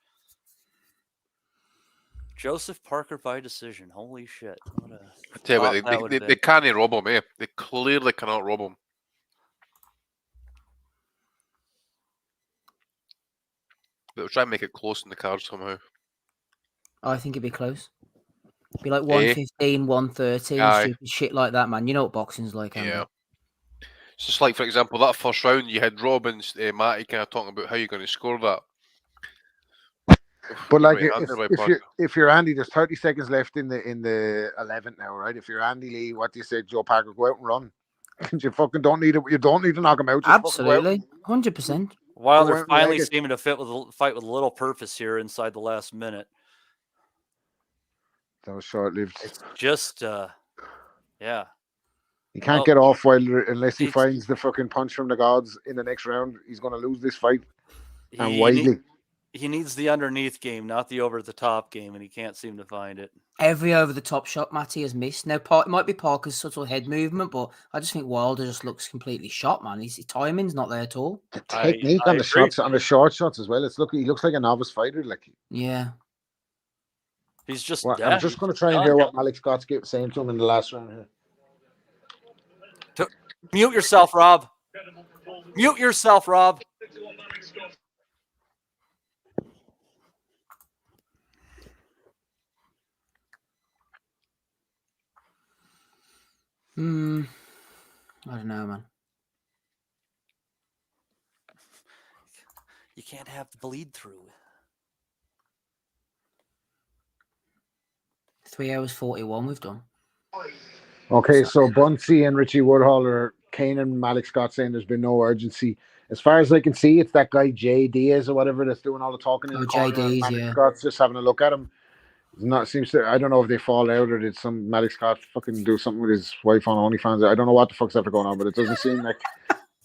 Joseph Parker by decision. Holy shit! I tell you what, they can't rob him, eh? They clearly cannot rob him. They'll try and make it close in the card somehow. I think it'd be close. It'd be like 115, 130, stupid shit like that, man. You know what boxing's like, yeah. It's just like, for example, that first round, you had Robbins, Matty kind of talking about how you're going to score that. But like, if you're Andy, there's 30 seconds left in the 11th now, right? If you're Andy Lee, what do you say, Joe Parker? Go out and run. You fucking don't need it. You don't need to knock him out. Just absolutely, 100%. Wilder finally seeming to fight with a little purpose here inside the last minute. That was short-lived. It's just, yeah. He can't get off Wilder unless he finds the fucking punch from the gods in the next round. He's going to lose this fight. And widely. He needs the underneath game, not the over-the-top game, and he can't seem to find it. Every over-the-top shot Matty has missed. Now, it might be Parker's subtle head movement, but I just think Wilder just looks completely shot, man. His timing's not there at all. The technique on the shots, on the short shots as well. He looks like a novice fighter. Like, yeah. He's just. I'm just going to try and hear what Malik Scott's saying to him in the last round here. Mute yourself, Rob. Mute yourself, Rob. I don't know, man. You can't have the bleed through. 3 hours 41 we've done. Okay, so Bunsey and Richie Woodhall are Kane and Malik Scott saying there's been no urgency. As far as I can see, it's that guy Jay Diaz or whatever that's doing all the talking in the corner. Malik Scott's just having a look at him. I don't know if they fall out or did some Malik Scott fucking do something with his wife on OnlyFans. I don't know what the fuck's ever going on, but it doesn't seem like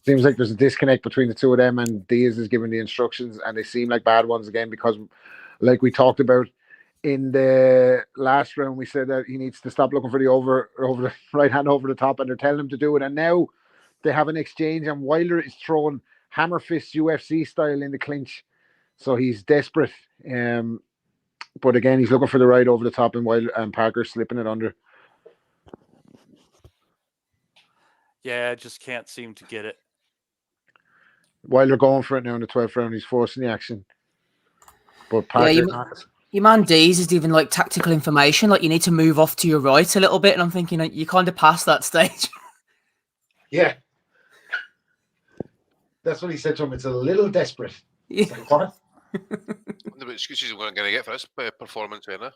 there's a disconnect between the two of them, and Diaz is giving the instructions, and they seem like bad ones again because, like we talked about in the last round, we said that he needs to stop looking for the over the right hand over the top, and they're telling him to do it, and now they have an exchange, and Wilder is throwing hammer fists UFC style in the clinch, so he's desperate. But again, he's looking for the right over the top, and Parker slipping it under. Yeah, I just can't seem to get it. Wilder going for it now in the 12th round. He's forcing the action. But Parker... Your man Dees is even like tactical information, like you need to move off to your right a little bit, and I'm thinking you kind of passed that stage. Yeah. That's what he said to him. It's a little desperate. Yeah. Like, what? I wonder what excuses we're going to get for this performance, Anna.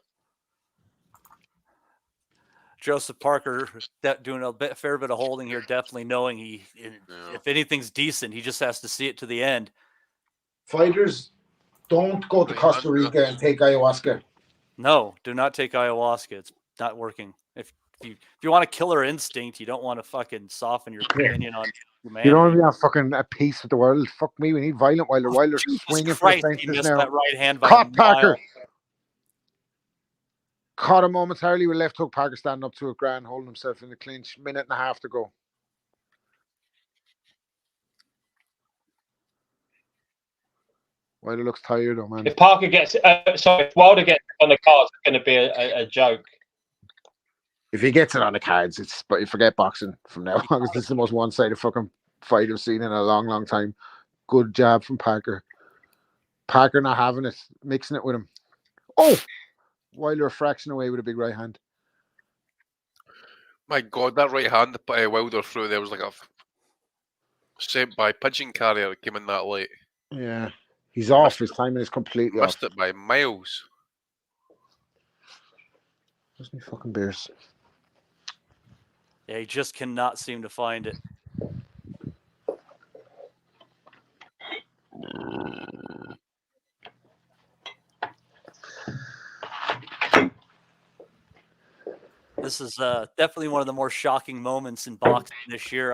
Joseph Parker doing a fair bit of holding here, definitely knowing if anything's decent, he just has to see it to the end. Fighters, don't go to Costa Rica and take ayahuasca. No, do not take ayahuasca. It's not working. If you want a killer instinct, you don't want to fucking soften your opinion on humanity. You don't want to be on fucking at peace with the world. Fuck me, we need violent Wilder. Wilder's swinging for the fences now. That right hand by Caught Parker. Caught him momentarily with left hook. Parker standing up to it, grand, holding himself in the clinch. Minute and a half to go. Wilder looks tired, though, man. If Parker gets, if Wilder gets on the cards, it's going to be a joke. If he gets it on the cards, but you forget boxing from now on, because this is the most one-sided fucking fight I've seen in a long, long time. Good jab from Parker. Parker not having it, mixing it with him. Oh! Wilder a fraction away with a big right hand. My God, that right hand that Wilder threw there was like a sent by pigeon carrier. Came in that late. Yeah. He's off. His timing is completely off. Missed it by miles. Where's my fucking beers? Yeah, he just cannot seem to find it. This is definitely one of the more shocking moments in boxing this year.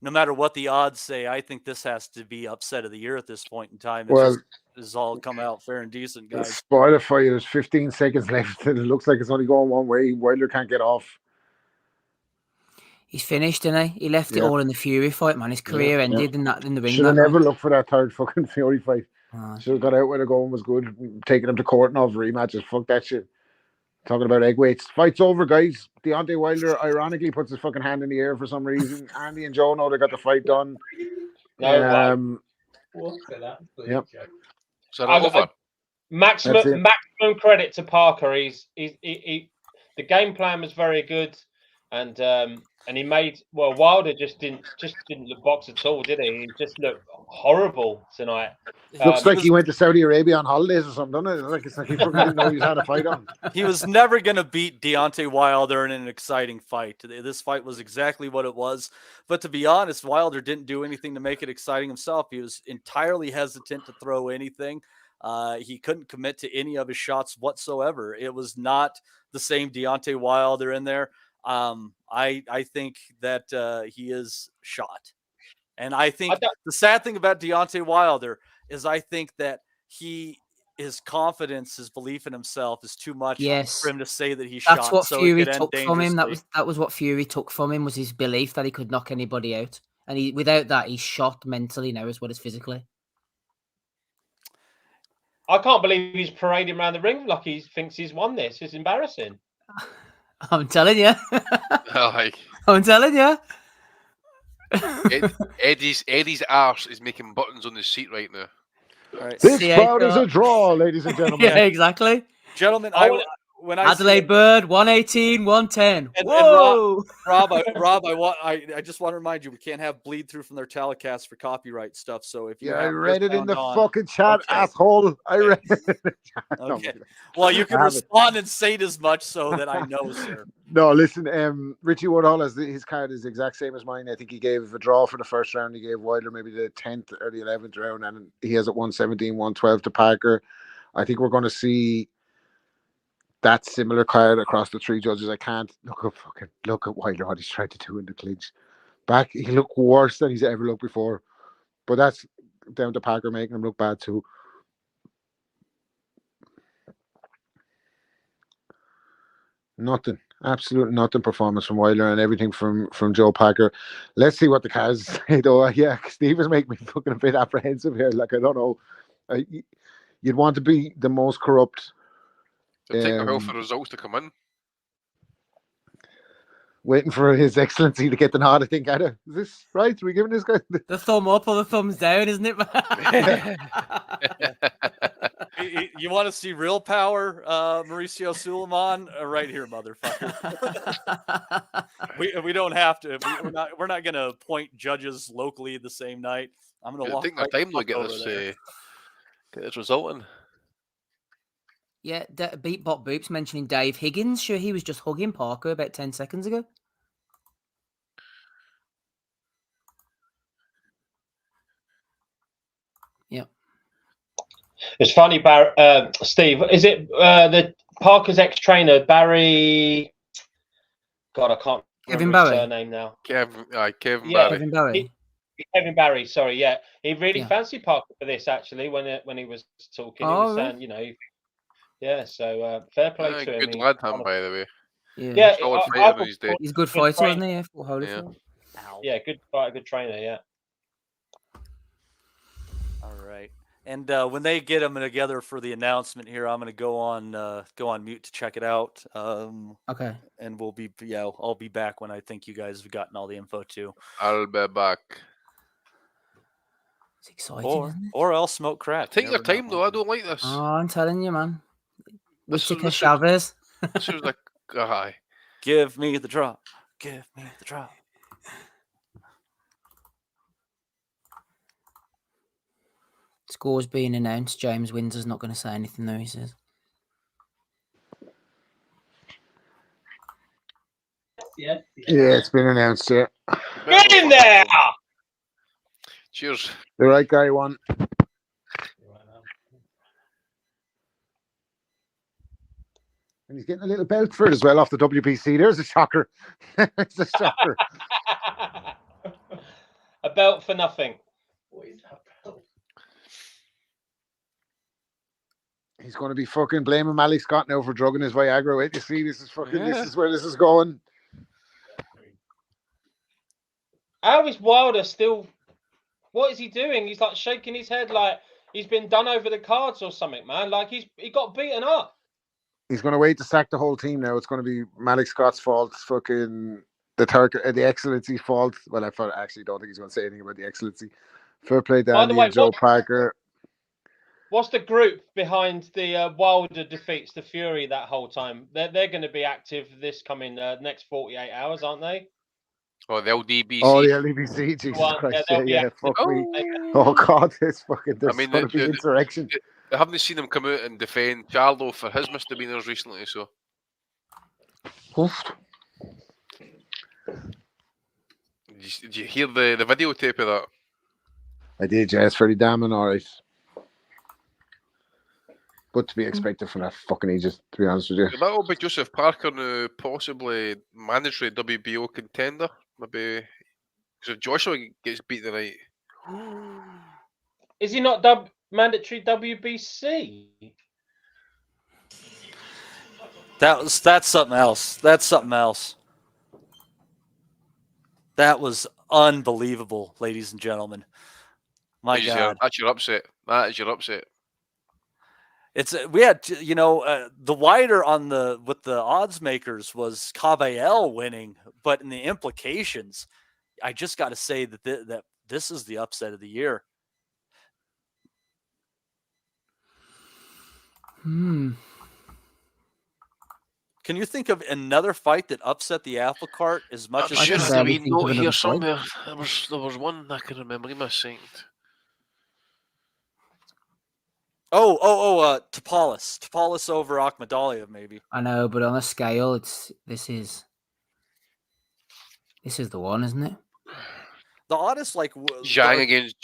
No matter what the odds say, I think this has to be upset of the year at this point in time. This has all come out fair and decent, guys. Spoiler for you, there's 15 seconds left, and it looks like it's only going one way. Wilder can't get off. He's finished, didn't he? He left it all in the Fury fight, man. His career ended in the ring. Should have never looked for that third fucking Fury fight. Oh. Should have got out where the going was good. Taking him to court and all rematches. Fuck that shit. Talking about egg weights. Fight's over, guys. Deontay Wilder ironically puts his fucking hand in the air for some reason. Andy and Joe know they got the fight done. No, Yep. So over. Maximum credit to Parker. The game plan was very good, and he made Wilder just didn't look box at all, did he? He just looked horrible tonight. Looks like he went to Saudi Arabia on holidays or something, doesn't it? It's like he didn't know he had a fight on. He was never going to beat Deontay Wilder in an exciting fight. This fight was exactly what it was. But to be honest, Wilder didn't do anything to make it exciting himself. He was entirely hesitant to throw anything. He couldn't commit to any of his shots whatsoever. It was not the same Deontay Wilder in there. I think that he is shot. And I think the sad thing about Deontay Wilder is I think that his confidence, his belief in himself is too much for him to say that he's shot. That's what Fury took from him. That was what Fury took from him, was his belief that he could knock anybody out. And without that, he's shot mentally now as well as physically. I can't believe he's parading around the ring like he thinks he's won this. It's embarrassing. I'm telling you. I'm telling you. Eddie's arse is making buttons on his seat right now. All right. This bout is a draw, ladies and gentlemen. Yeah, exactly. Gentlemen, when I Adelaide Bird 118, 110. And Whoa, Rob, I just want to remind you, we can't have bleed through from their telecast for copyright stuff. So if you I read it in the fucking chat, asshole. I read it in the chat. Okay. Well, you can respond and say it as much so that I know, sir. No, listen, Richie Woodhall has his card is the exact same as mine. I think he gave a draw for the first round. He gave Wilder maybe the 10th or the 11th round, and he has it 117, 112 to Parker. I think we're going to see that similar card across the three judges. I can't look at Wilder, what he's trying to do in the clinch. He looked worse than he's ever looked before. But that's down to Parker making him look bad too. Nothing. Absolutely nothing performance from Wilder and everything from Joe Parker. Let's see what the cards say though. Yeah, Steve is making me fucking a bit apprehensive here. Like, I don't know. You'd want to be the most corrupt. Take a while for results to come in. Waiting for His Excellency to get the nod, I think. Is this right? Are we giving this guy the thumb up or the thumbs down, isn't it? You want to see real power, Mauricio Suleiman? Right here, motherfucker. we don't have to. We're not going to appoint judges locally the same night. I'm going to walk. Take my time to get this result in. Yeah, Beat Bot Boops mentioning Dave Higgins. Sure, he was just hugging Parker about 10 seconds ago. Yeah. It's funny, Steve. Is it the Parker's ex-trainer, Barry? God, I can't remember his surname now. Kevin Barry. Kevin Barry. Kevin Barry, sorry, yeah. He really fancied Parker for this, actually, when he was talking. He was saying, Yeah, so fair play to him. Good lad, him, by the way. Yeah, Solid I fighter on thought his day. He's a good good fighter, trainer. wasn't he? Yeah, for Holyfield. Yeah, good fighter, good trainer. Yeah. All right. And when they get them together for the announcement here, I'm going to go on mute to check it out. Okay. And I'll be back when I think you guys have gotten all the info too. I'll be back. It's exciting, isn't it? Or else smoke crack. Take your time, though. I don't like this. Oh, I'm telling you, man. This Whittaker was Chavez. this was like, aye. Give me the drop. Give me the drop. Score's being announced. James Windsor's not going to say anything, though, he says. Yeah, it's been announced. Yeah, Get in there! Cheers. the right guy won. And he's getting a little belt for it as well off the WBC. There's a shocker. There's a shocker. A belt for nothing. What is that belt? He's going to be fucking blaming Malik Scott now for drugging his Viagra. Wait, you see, this is where this is going. How is Wilder still? What is he doing? He's like shaking his head like he's been done over the cards or something, man. Like he got beaten up. He's going to wait to sack the whole team now. It's going to be Malik Scott's fault. Fucking the Excellency's fault. Well, I actually don't think he's going to say anything about the Excellency. Fair play, Danny and Joe Parker. What's the group behind the Wilder defeats the Fury that whole time? They're going to be active this coming next 48 hours, aren't they? Oh, the LDBC. Oh, the LDBC. Jesus Christ. Yeah, fuck me. Oh, God. It's fucking... There's going to be insurrection. I haven't seen him come out and defend Charlo for his misdemeanors recently, so... Oof. Did you hear the videotape of that? I did, yeah. It's pretty damning alright. But to be expected from that fucking Aegis, to be honest with you. That'll be Joseph Parker now, possibly mandatory WBO contender. Maybe... Because if Joshua gets beat tonight... Is he not mandatory WBC? That's something else. That's something else. That was unbelievable, ladies and gentlemen. My God. That's your upset. That is your upset. We had the wider with the odds makers was Caballel winning, but in the implications, I just got to say that this is the upset of the year. Can you think of another fight that upset the apple cart as much as sure there's a wee note here somewhere. There was one I can remember. Give me a second. Topalis over Akhmadaliev, maybe. I know, but on a scale, this is the one, isn't it? The oddest, like Zhang against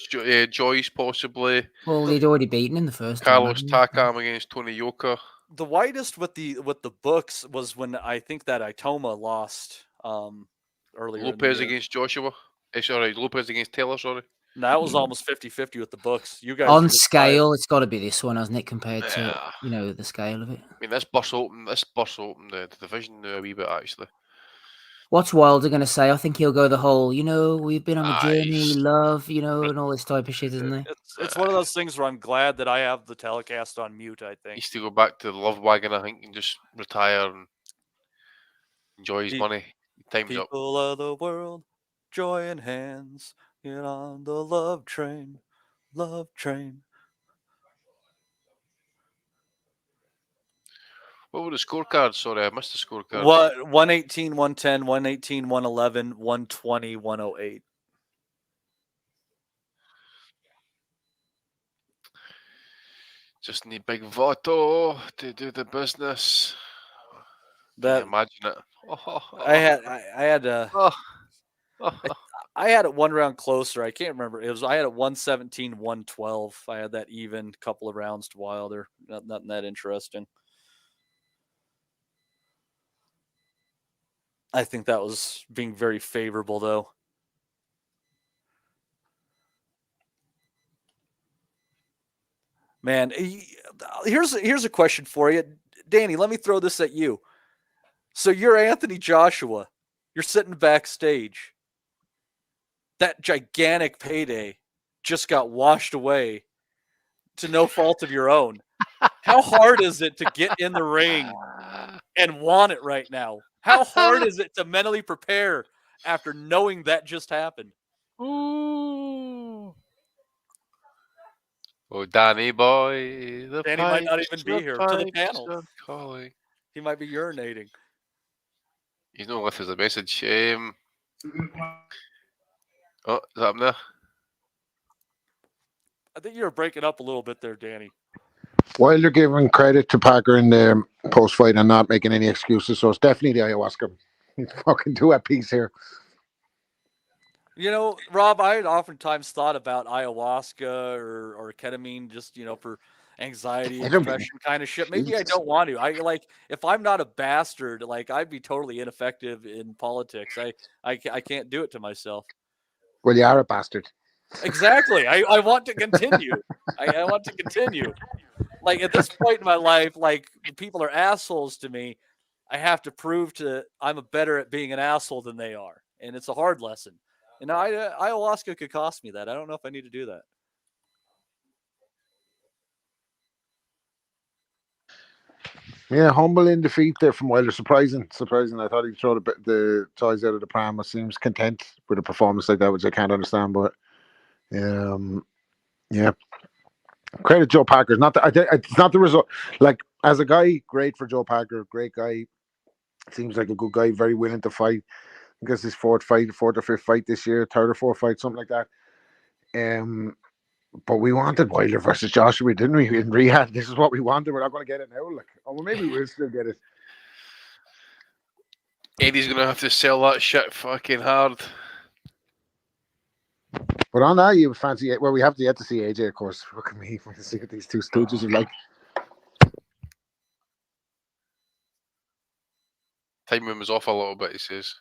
Joyce, possibly. Well, he'd already beaten in the first. Carlos Takam against Tony Yoka. The widest with the books was when I think that Itoma lost earlier. Lopez against Joshua. Sorry, Lopez against Taylor. Sorry. And that was almost 50-50 with the books. You guys on scale, it's got to be this one, hasn't it? Compared to the scale of it. I mean, this bus open the division a wee bit actually. What's Wilder going to say? I think he'll go the whole, we've been on a journey, we love, and all this type of shit, isn't he? It's one of those things where I'm glad that I have the telecast on mute, I think. He needs to go back to the love wagon, I think, and just retire and enjoy his money. Time's up. People of the world, joy in hands, get on the love train, love train. What were the scorecards? Sorry, I missed the scorecards. 118, 110, 118, 111, 120, 108. Just need big Voto to do the business. Imagine it. I had it one round closer. I can't remember. I had it 117, 112. I had that even couple of rounds to Wilder. Nothing that interesting. I think that was being very favorable, though. Man, here's a question for you, Danny. Let me throw this at you. So you're Anthony Joshua. You're sitting backstage. That gigantic payday just got washed away to no fault of your own. How hard is it to get in the ring and want it right now? How hard is it to mentally prepare after knowing that just happened? Ooh. Oh, Danny boy, the Danny might not pipes, even be here to the panel. are calling. He might be urinating. He's not left us a message. Oh, is that him there? I think you're breaking up a little bit there, Danny. Wilder giving credit to Parker in the post fight and not making any excuses, so it's definitely the ayahuasca. He's fucking do a piece here. You know, Rob, I had oftentimes thought about ayahuasca or ketamine, just for anxiety and Ketamine? depression kind of shit. Maybe I Jesus. don't want to. I like if I'm not a bastard, like I'd be totally ineffective in politics. I can't do it to myself. Well, you are a bastard. Exactly. I want to continue. I want to continue. Like at this point in my life, like people are assholes to me. I have to prove to I'm better at being an asshole than they are, and it's a hard lesson. And ayahuasca could cost me that. I don't know if I need to do that. Yeah, humble in defeat there from Wilder. Surprising. I thought he'd throw the toys out of the pram. Seems content with a performance like that, which I can't understand. But yeah, credit Joe Parker. It's not the result. Like as a guy, great for Joe Parker. Great guy. Seems like a good guy. Very willing to fight. I guess his fourth or fifth fight this year, third or fourth fight, something like that. But we wanted Wilder versus Joshua, didn't we? In Riyadh, this is what we wanted. We're not going to get it now. Like, well, maybe we'll still get it. Eddie's going to have to sell that shit fucking hard. But on that, you fancy it. Well, we have yet to see AJ, of course. Look at me. We're going to see what these two stooges are like. Timing was off a little bit, he says.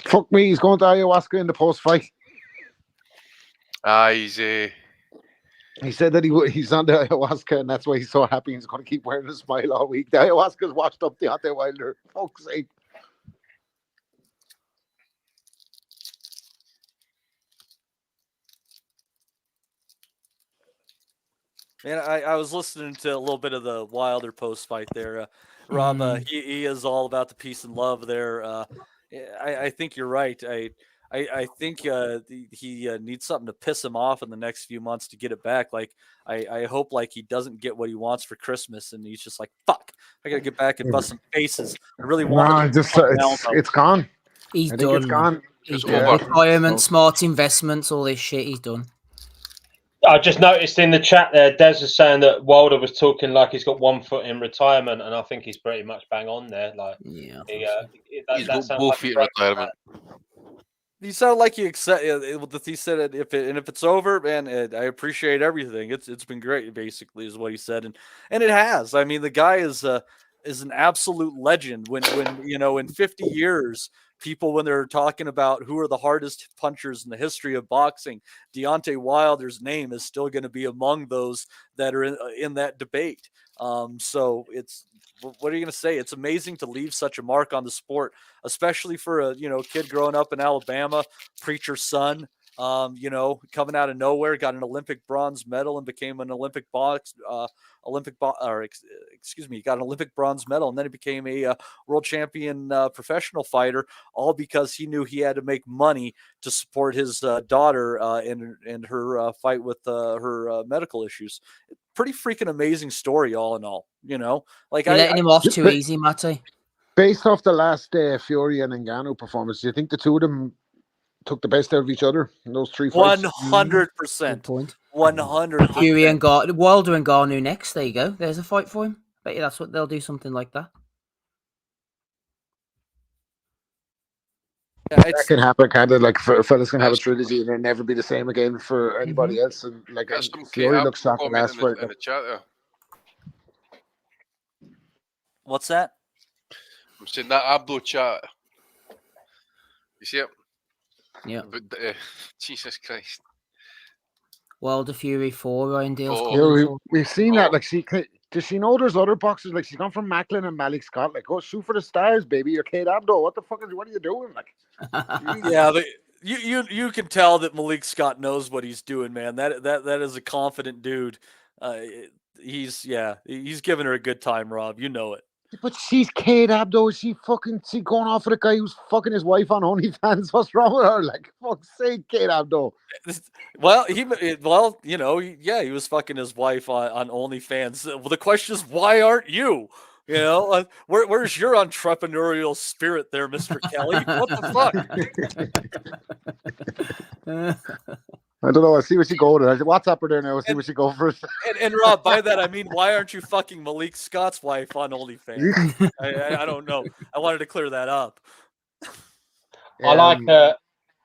Fuck me, he's going to ayahuasca in the post fight. He's He said that he's on the ayahuasca and that's why he's so happy. He's going to keep wearing a smile all week. The ayahuasca's washed up Deontay Wilder. Fuck's sake. Man, I was listening to a little bit of the Wilder post fight there. Rob, he is all about the peace and love there. I think you're right. I think he needs something to piss him off in the next few months to get it back. Like I hope like he doesn't get what he wants for Christmas and he's just like, fuck, I gotta get back and bust some faces. I really want it's gone. He's I think done. it's gone. He's It's done. over. Retirement, smart investments, all this shit. He's done. I just noticed in the chat there, Des is saying that Wilder was talking like he's got 1 foot in retirement, and I think he's pretty much bang on there. Like, Yeah. he's got both feet in retirement. You sound like you accept. He said if it's over, man, I appreciate everything. It's been great, basically, is what he said, and it has. I mean, the guy is an absolute legend. When in 50 years, people when they're talking about who are the hardest punchers in the history of boxing, Deontay Wilder's name is still going to be among those that are in that debate. So it's. What are you going to say? It's amazing to leave such a mark on the sport, especially for a kid growing up in Alabama, preacher's son, Coming out of nowhere, got an Olympic bronze medal and became an got an Olympic bronze medal, and then he became a world champion professional fighter, all because he knew he had to make money to support his daughter in her fight with her medical issues. Pretty freaking amazing story, all in all. Like You're letting him off too But- easy, Matty. Based off the last Fury and Ngannou performance, do you think the two of them took the best out of each other in those 3 fights? 100%. Good point. 100%. Fury and Wilder and Ngannou next. There you go. There's a fight for him. Bet you that's what they'll do. Something like that. Yeah, That can happen, kind of like fellas can have a trilogy and then never be the same again for anybody else. And like Got some Fury Kate looks shocking comment last fight. in the chat there. What's that? I'm saying that Abdo chat. You see it? Yeah. But, Jesus Christ. Wilder Fury 4. Ryan Dale's Oh. calling Yeah, for. we've seen that. Oh. Like, does she know there's other boxers? Like, she's gone from Macklin and Malik Scott. Like, go shoot for the stars, baby. You're Kate Abdo. What are you doing? Like, Yeah, but you can tell that Malik Scott knows what he's doing, man. That is a confident dude. He's giving her a good time, Rob. You know it. but she's Kate Abdo. She going off with a guy who's fucking his wife on OnlyFans. What's wrong with her? Like, fuck's sake, Kate Abdo. Well, he was fucking his wife on OnlyFans. Well, the question is, why aren't you? Where's your entrepreneurial spirit there, Mr. Kelly? What the fuck? I don't know. I'll see what she go with it. I'll WhatsApp her there now. I'll see what she go for. And Rob, by that I mean, why aren't you fucking Malik Scott's wife on OnlyFans? I don't know. I wanted to clear that up. I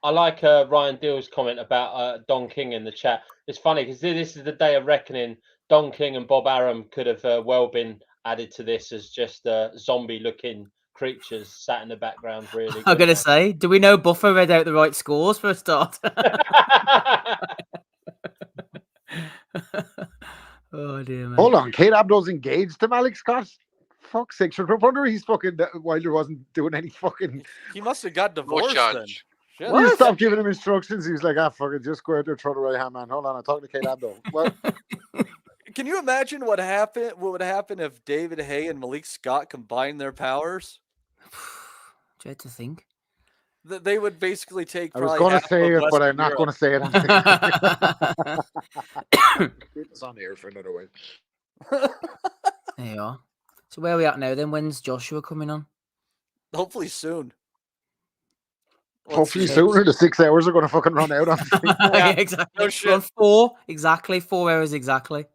like Ryan Deal's comment about Don King in the chat. It's funny because this is the day of reckoning. Don King and Bob Arum could have well been added to this as just zombie-looking creatures sat in the background. Really, I'm gonna say, do we know Buffer read out the right scores for a start? Oh dear, man. Hold on, Kate Abdo's engaged to Malik Scott. Fuck's sake! No wonder he's fucking Wilder wasn't doing any fucking. He must have got No divorced then. chance. Shit. He stopped giving him instructions. He was like, fuck it, just go out there, throw the right hand, man. Hold on, I'm talking to Kate Abdo. Well, Can you imagine what would happen if David Hay and Malik Scott combined their powers? Dread to think. They would basically take. I was going to say it, but I'm not going to say it. It's on the air for another way. There you are. So where are we at now then? When's Joshua coming on? Hopefully soon. Hopefully sooner. The 6 hours are going to fucking run out on. Yeah, exactly. No shit. Well, 4 exactly. 4 hours exactly.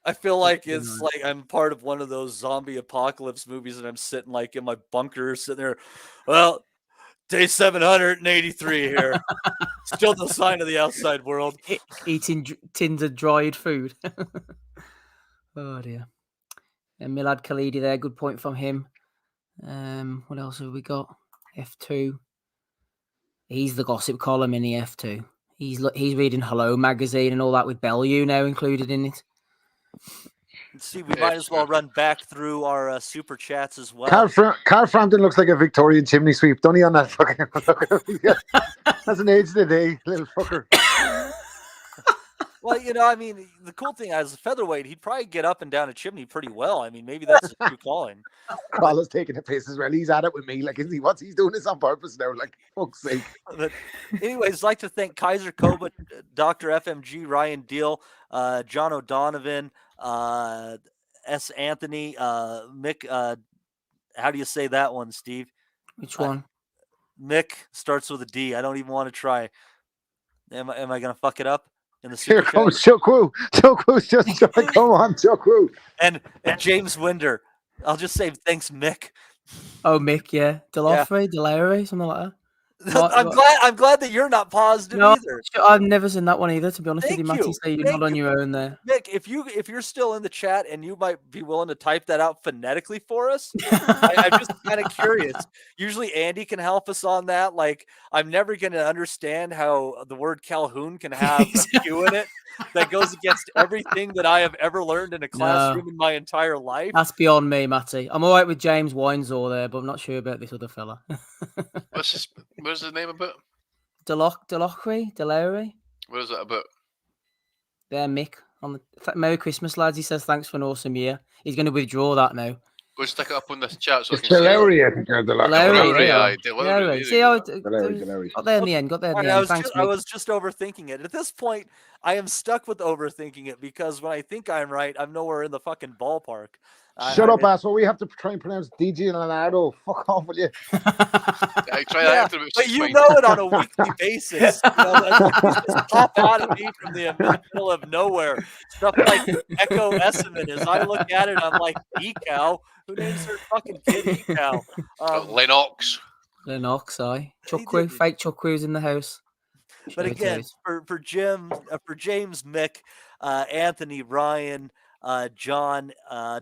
I feel like it's like I'm part of one of those zombie apocalypse movies, and I'm sitting like in my bunker, sitting there. Well, day 783 here. Still no sign of the outside world. Eating tins of dried food. Oh dear. And Milad Khalidi there. Good point from him. What else have we got? F2. He's the gossip column in the F2. He's reading Hello magazine and all that with Bellew now included in it. Let's see, we might as well run back through our super chats as well. Carl Frampton looks like a Victorian chimney sweep. Don't he on that fucking... That's an age of the day, little fucker. Well, I mean, the cool thing as a featherweight, he'd probably get up and down a chimney pretty well. I mean, maybe that's his true calling. Carl is taking the piss as well. He's at it with me. Like, is he? What's he's doing this on purpose now? Like, fuck's sake. But anyways, I'd like to thank Kaiser Koba, Dr. FMG, Ryan Deal, John O'Donovan, S. Anthony, Mick. How do you say that one, Steve? Which one? Mick starts with a D. I don't even want to try. Am I going to fuck it up? In the Here super comes Chukwu. Chukwu's just trying. Come on, Chukwu. and James Winder. I'll just say thanks, Mick. Oh, Mick, yeah. Delafre, Delare, something like that. I'm glad that you're not positive No, either. I've never seen that one either, to be honest with you, Thank Matty. you. So you're Thank not on you. your own there. Nick, if you're still in the chat and you might be willing to type that out phonetically for us, I'm just kind of curious. Usually Andy can help us on that. Like, I'm never going to understand how the word Calhoun can have a Q in it that goes against everything that I have ever learned in a classroom in my entire life. That's beyond me, Matty. I'm all right with James Winesor there, but I'm not sure about this other fella. What's the name of it? Delary. What is it about? There, Mick. On the Merry Christmas, lads. He says thanks for an awesome year. He's going to withdraw that now. Go stick it up on this chat so I It's can see it. Delary, I think. Delary, there you are. Delary. See how Delary. got there in the end. Got there in the I end. Thanks, I Mick. was just overthinking it. At this point, I am stuck with overthinking it because when I think I'm right, I'm nowhere in the fucking ballpark. Shut up, asshole. We have to try and pronounce DJ Leonardo. Fuck off, will you? I try Yeah, that after about but 6 you pints. know it on a weekly basis. You know, these just pop out of me from the middle of nowhere. Stuff like Echo Esseman. As I look at it, I'm like, Ecow? Who names their fucking kid Ecow? Lennox. Lennox, aye. He Chuckwew, did. fake Chuckwew's in the house. But again, for James, Mick, Anthony, Ryan, John,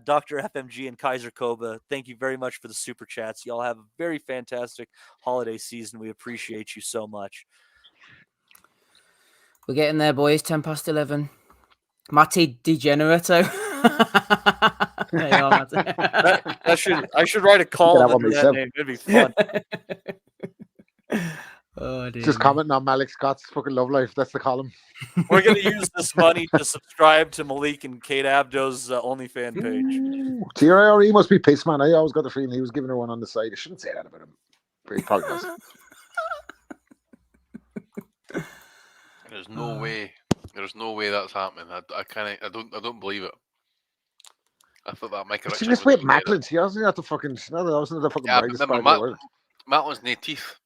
Dr. FMG, and Kaiser Koba, thank you very much for the super chats. Y'all have a very fantastic holiday season. We appreciate you so much. We're getting there, boys. 11:10. Matty Degenerato. There you are, Matty. I should write a column that one under that myself. name. It'd be fun. Oh, dear. Just commenting on Malik Scott's fucking love life. That's the column. We're going to use this money to subscribe to Malik and Kate Abdo's OnlyFans page. TRE must be pissed, man. I always got the feeling he was giving her one on the side. I shouldn't say that about him. But he probably was. There's no way. There's no way that's happening. I can't. I don't believe it. I thought that Michael. She was with Macklin. She wasn't at the fucking. No, that wasn't the fucking brightest part of the world. Macklin's no teeth.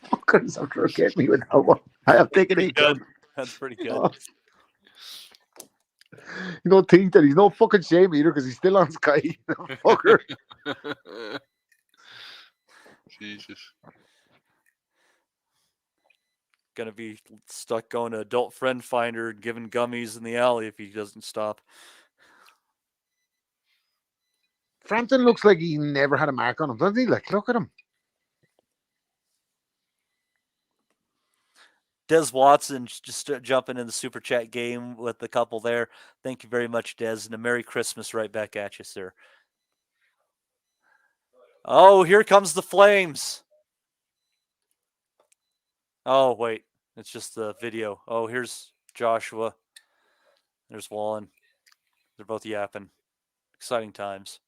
Fuckers after get me with that one. I have taken it. Good. That's pretty good. Oh. You don't think that he's no fucking shame either because he's still on Sky. Fucker. Jesus. Gonna be stuck going to adult friend finder and giving gummies in the alley if he doesn't stop. Frampton looks like he never had a mark on him, doesn't he? Like, look at him. Des Watson just jumping in the super chat game with the couple there. Thank you very much, Des, and a Merry Christmas right back at you, sir. Oh, here comes the flames. Oh, wait. It's just the video. Oh, here's Joshua. There's Wallin. They're both yapping. Exciting times.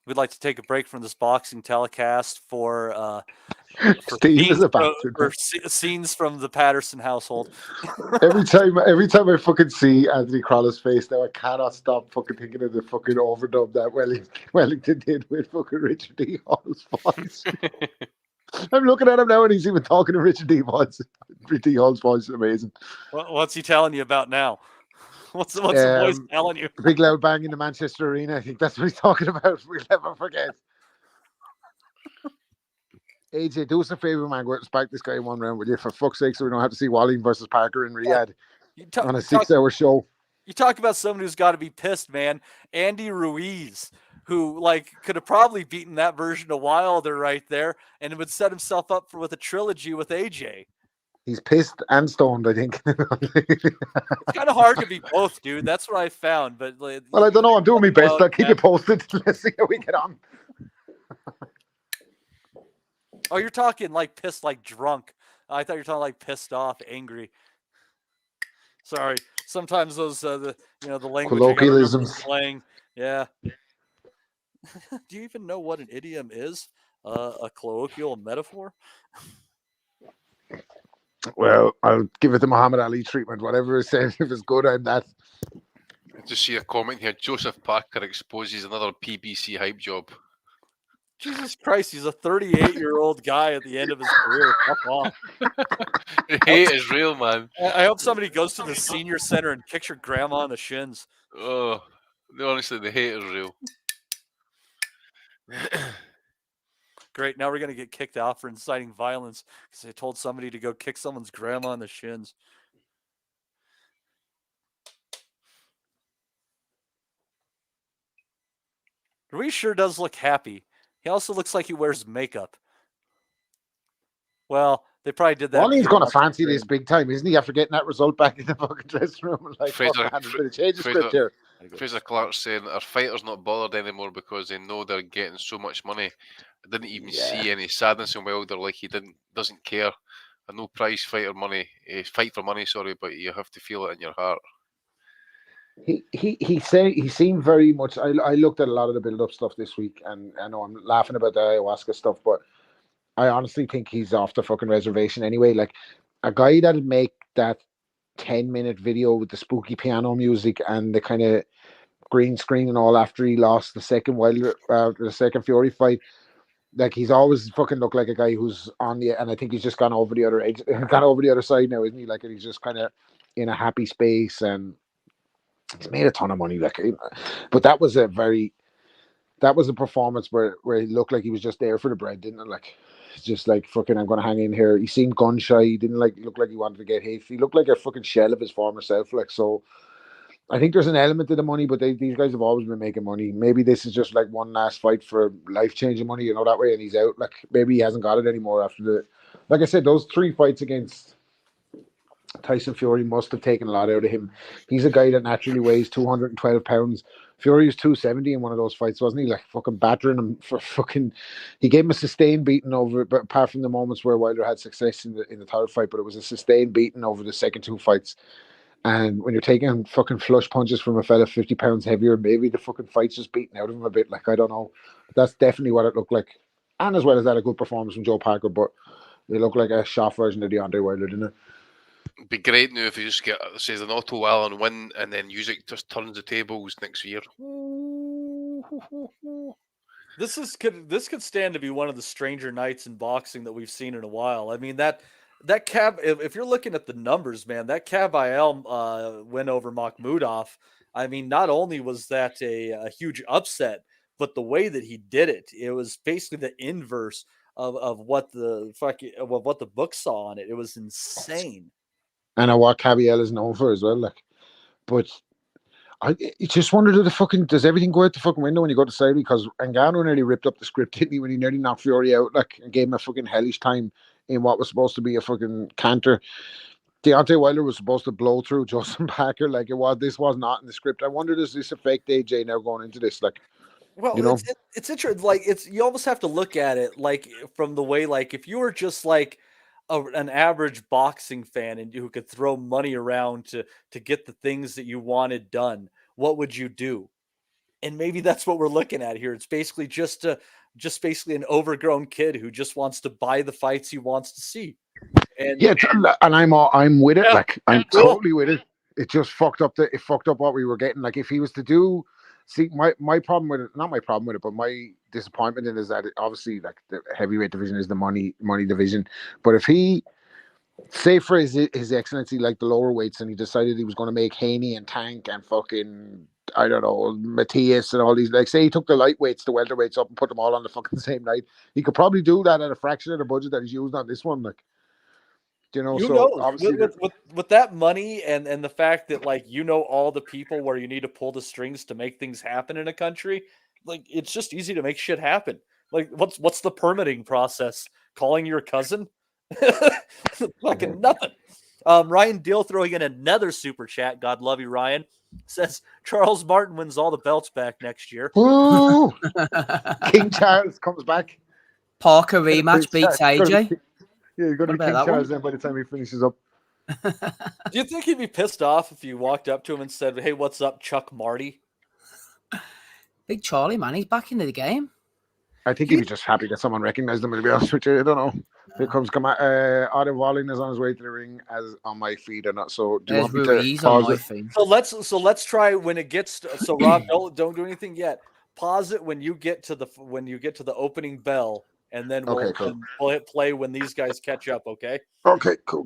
We'd like to take a break from this boxing telecast for Steve is a bastard. For scenes from the Patterson household. every time I fucking see Anthony Crowler's face now, I cannot stop fucking thinking of the fucking overdub that Wellington did with fucking Richard D. Hall's voice. I'm looking at him now and he's even talking to Richard D. Hall's voice is amazing. What's he telling you about now? What's the voice telling you? The big loud bang in the Manchester Arena. I think that's what he's talking about. We'll never forget. AJ, do us a favor, man. Go out and spark this guy in one round, will you? For fuck's sake, so we don't have to see Wallin versus Parker in Riyadh on a 6-hour show. You talk about someone who's got to be pissed, man. Andy Ruiz, who could have probably beaten that version of Wilder right there, and would set himself up with a trilogy with AJ. He's pissed and stoned, I think. It's kind of hard to be both, dude. That's what I found. But well, I don't know. I'm doing my best. I'll keep you posted. Let's see how we get on. Oh, you're talking pissed, drunk. I thought you were talking pissed off, angry. Sorry. Sometimes those the language colloquialisms slang. Yeah. Do you even know what an idiom is? A colloquial metaphor? Well, I'll give it the Muhammad Ali treatment. Whatever it says, if it's good, I'm that. I just see a comment here. Joseph Parker exposes another PBC hype job. Jesus Christ, he's a 38-year-old guy at the end of his career. Come on. The hate is real, man. I hope somebody goes to the senior center and kicks your grandma in the shins. Oh, honestly, the hate is real. Great. Now we're going to get kicked out for inciting violence because they told somebody to go kick someone's grandma in the shins. Ruiz sure does look happy. He also looks like he wears makeup. Well, They probably did that. Wallin's pretty going to much fancy during- this big time, isn't he? After getting that result back in the fucking dressing room, like, Fraser- fuck, man, there's been a change of Fraser- script here. Fraser Clark's saying our fighters not bothered anymore because they know they're getting so much money. I didn't even see any sadness in Wilder, like he doesn't care. A no prize fighter money, fight for money, sorry, but you have to feel it in your heart. He seemed very much. I looked at a lot of the build up stuff this week, and I know I'm laughing about the ayahuasca stuff, but I honestly think he's off the fucking reservation anyway. Like a guy that'll make that 10-minute video with the spooky piano music and the kind of green screen and all after he lost the second Wilder, the second Fury fight. Like he's always fucking looked like a guy who's on the, and I think he's just gone over the other edge, gone over the other side now, isn't he? Like, and he's just kind of in a happy space, and he's made a ton of money. Like, but that was a performance where he looked like he was just there for the bread, didn't it? Like, it's just like fucking, I'm gonna hang in here. He seemed gun shy. He didn't look like he wanted to get hit. He looked like a fucking shell of his former self. Like, so I think there's an element to the money, but these guys have always been making money. Maybe this is just like one last fight for life-changing money, that way, and he's out. Like, maybe he hasn't got it anymore after like I said, those 3 fights against Tyson Fury must have taken a lot out of him. He's a guy that naturally weighs 212 pounds. Fury was 270 in one of those fights, wasn't he? Like, fucking battering him for fucking. He gave him a sustained beating over, but apart from the moments where Wilder had success in the third fight, but it was a sustained beating over the second 2 fights. And when you're taking fucking flush punches from a fella 50 pounds heavier, maybe the fucking fight's just beating out of him a bit. Like, I don't know. But that's definitely what it looked like. And as well as that, a good performance from Joe Parker, but it looked like a soft version of Deontay Wilder, didn't it? It'd be great now if you just get, says an Auto Wallin win, and then music just turns the tables next year. This could stand to be one of the stranger nights in boxing that we've seen in a while. I mean, that Cab, if you're looking at the numbers, man, that Kabayel win over Makhmudov. I mean, not only was that a huge upset, but the way that he did it, it was basically the inverse of what the book saw on it. It was insane. And what Kabayel is known for as well. Like, but I just wondered, does everything go out the fucking window when you go to Saudi? Because Ngannou nearly ripped up the script, didn't he, when he nearly knocked Fury out, like, and gave him a fucking hellish time in what was supposed to be a fucking canter. Deontay Wilder was supposed to blow through Justin Parker. Like, this was not in the script. I wonder, does this affect AJ now going into this? Like, well, it's interesting. Like, you almost have to look at it like from the way, like, if you were just like an average boxing fan and who could throw money around to get the things that you wanted done, what would you do? And maybe that's what we're looking at here. It's basically just basically an overgrown kid who just wants to buy the fights he wants to see. And yeah, and I'm with it. Yeah, like, I'm cool. totally with it. It just fucked up what we were getting. Like, if he was to do, see, my problem with it, not my problem with it, but my disappointment in it is that obviously, like, the heavyweight division is the money division. But if he, say for his excellency, like the lower weights, and he decided he was going to make Haney and Tank and fucking, I don't know, Matthias and all these, like, say he took the lightweights, the welterweights up and put them all on the fucking same night, he could probably do that at a fraction of the budget that he's used on this one. Like, so obviously with that money and the fact that, like, all the people where you need to pull the strings to make things happen in a country, like, it's just easy to make shit happen. Like, what's the permitting process? Calling your cousin? Fucking nothing. Ryan Deal throwing in another super chat. God love you, Ryan. Says Charles Martin wins all the belts back next year. Ooh, King Charles comes back. Parker rematch beats AJ. Yeah, you're going to be King Charles then by the time he finishes up. Do you think he'd be pissed off if you walked up to him and said, "Hey, what's up, Chuck Marty"? Big Charlie, man, he's back into the game. I think he'd be just happy that someone recognized him, to be honest with you. I don't know. Here comes Adam Wallin is on his way to the ring, as on my feed or not. So do you want me to pause it? So let's try when it gets so Rob, don't do anything yet. Pause it when you get to the opening bell, and then we'll hit play when these guys catch up, okay? Okay, cool.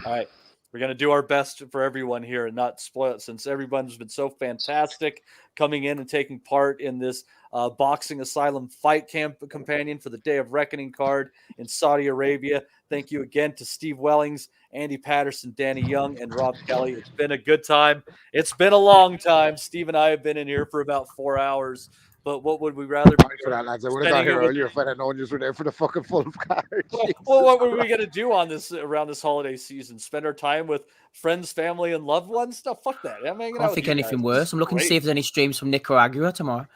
All right. We're going to do our best for everyone here and not spoil it, since everyone's been so fantastic coming in and taking part in this Boxing Asylum Fight Camp Companion for the Day of Reckoning card in Saudi Arabia. Thank you again to Steve Wellings, Andy Patterson, Danny Young, and Rob Kelly. It's been a good time. It's been a long time. Steve and I have been in here for about 4 hours, But what would we rather? Sorry for that, lads. I would have got Spending here it with- earlier if I'd have known you were there for the fucking full card. Well, what were we gonna do on this around this holiday season? Spend our time with friends, family, and loved ones? No, fuck that. I'm hanging I out don't with think you anything guys. worse. This I'm is looking to see great. if there's any streams from Nicaragua tomorrow.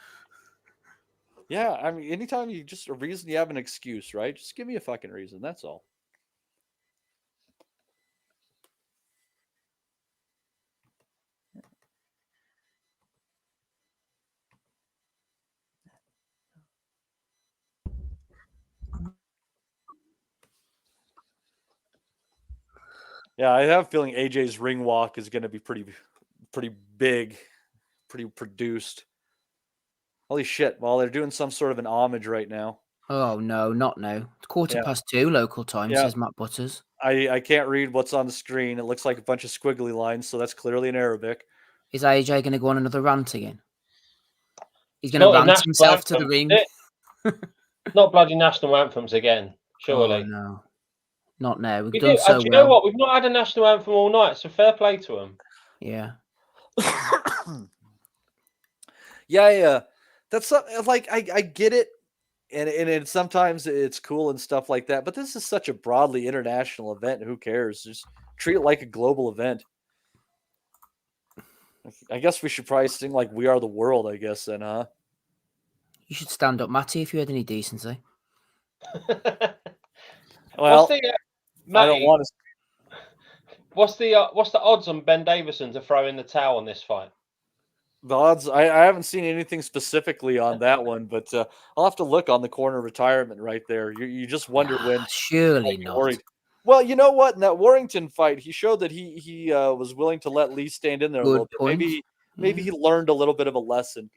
Yeah, I mean, anytime you just a reason you have an excuse, right? Just give me a fucking reason. That's all. Yeah, I have a feeling AJ's ring walk is going to be pretty big, pretty produced. Holy shit! Well, they're doing some sort of an homage right now. Oh no, not now. It's quarter Yeah. past 2 local time, Yeah. says Matt Butters. I can't read what's on the screen. It looks like a bunch of squiggly lines, so that's clearly in Arabic. Is AJ going to go on another rant again? He's It's going to not a rant national himself to the anthem, ring. is it? Not bloody national anthems again, surely. Oh, no. Not now. We've We done do, so do you know well. what? We've not had a national anthem all night, so fair play to them. Yeah. Yeah. That's like I get it, and sometimes it's cool and stuff like that. But this is such a broadly international event. Who cares? Just treat it like a global event. I guess we should probably sing like "We Are the World." I guess then, huh? You should stand up, Matty, if you had any decency. Well, I don't Matty, want to. what's the odds on Ben Davison to throw in the towel on this fight? The odds, I haven't seen anything specifically on that one, but I'll have to look on the corner retirement right there. You just wonder when. Surely I'd be not. worried. Well, you know what? In that Warrington fight, he showed that he was willing to let Lee stand in there a Good little bit. point. Maybe he learned a little bit of a lesson.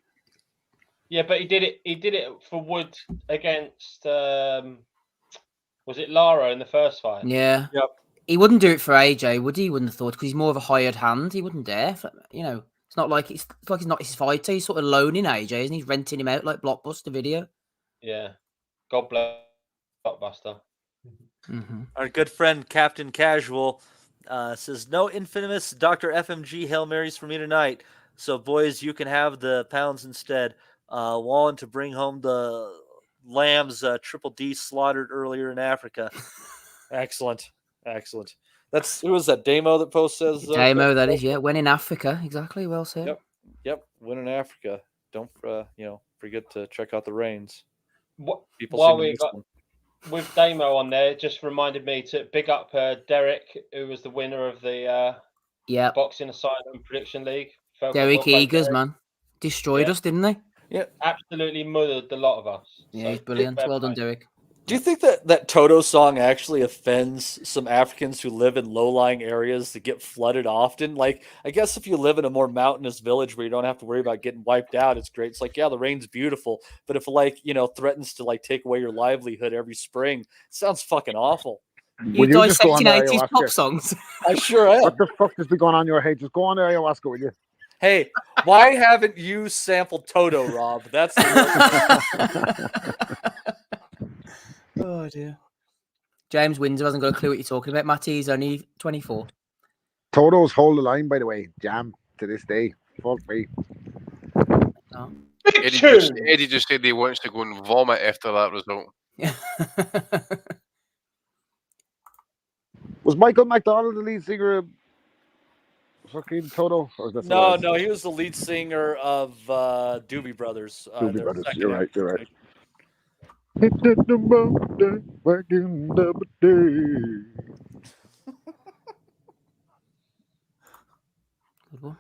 Yeah, but he did it for Wood against was it Lara in the first fight? Yeah. Yep. He wouldn't do it for AJ, would he? He wouldn't have thought, because he's more of a hired hand. He wouldn't dare. It's not like it's like he's not his fighter. He's sort of loaning AJ, isn't he? He's renting him out like Blockbuster Video. Yeah. God bless Blockbuster. Mm-hmm. Our good friend Captain Casual says, "No infamous Dr. FMG Hail Marys for me tonight. So, boys, you can have the pounds instead. Wallin to bring home the lambs Triple D slaughtered earlier in Africa." Excellent. Who was that? Damo that post says. Damo, that is, yeah. When in Africa, exactly. Well said. Yep. When in Africa, don't forget to check out the reigns. People While seem to we miss got them. with Damo on there, it just reminded me to big up Derek, who was the winner of the Yeah. Boxing Asylum Prediction League. Derek Well played, Eagers, Derek. man. Destroyed Yeah. us, didn't they? Absolutely murdered the lot of us. Yeah, So, he's brilliant. fair Well done, play. Derek. Do you think that Toto song actually offends some Africans who live in low-lying areas that get flooded often? Like, I guess if you live in a more mountainous village where you don't have to worry about getting wiped out, it's great. It's like, yeah, the rain's beautiful, but if threatens to take away your livelihood every spring, it sounds fucking awful. You just go on dissecting the 80s ayahuasca? pop songs. I sure am. What the fuck has been going on in your head? Just go on the ayahuasca, will you? Hey, why haven't you sampled Toto, Rob? That's Oh dear. James Windsor hasn't got a clue what you're talking about. Matty, he's only 24. Toto's hold the line, by the way. Jam to this day. Fuck me. Oh. Eddie just said he wants to go and vomit after that result. Was Michael McDonald the lead singer of fucking Toto? Or is that someone else? no, he was the lead singer of Doobie Brothers. Doobie their Brothers. second You're right. album. Hit the mountain, back in the day. Good one.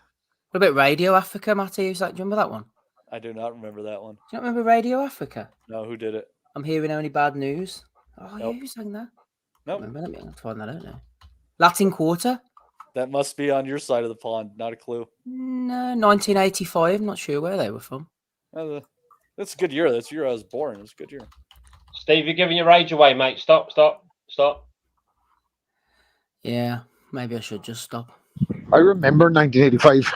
What about Radio Africa, Matty? Do you remember that one? I do not remember that one. Do you not remember Radio Africa? No, who did it? I'm hearing only bad news. Oh, Nope. yeah, who sang that? Nope. Remember, let me find that out now. Latin Quarter? That must be on your side of the pond. Not a clue. No, 1985. Not sure where they were from. That's a good year. That's the year I was born. It's a good year. Steve, you're giving your rage away, mate. Stop. Yeah, maybe I should just stop. I remember 1985.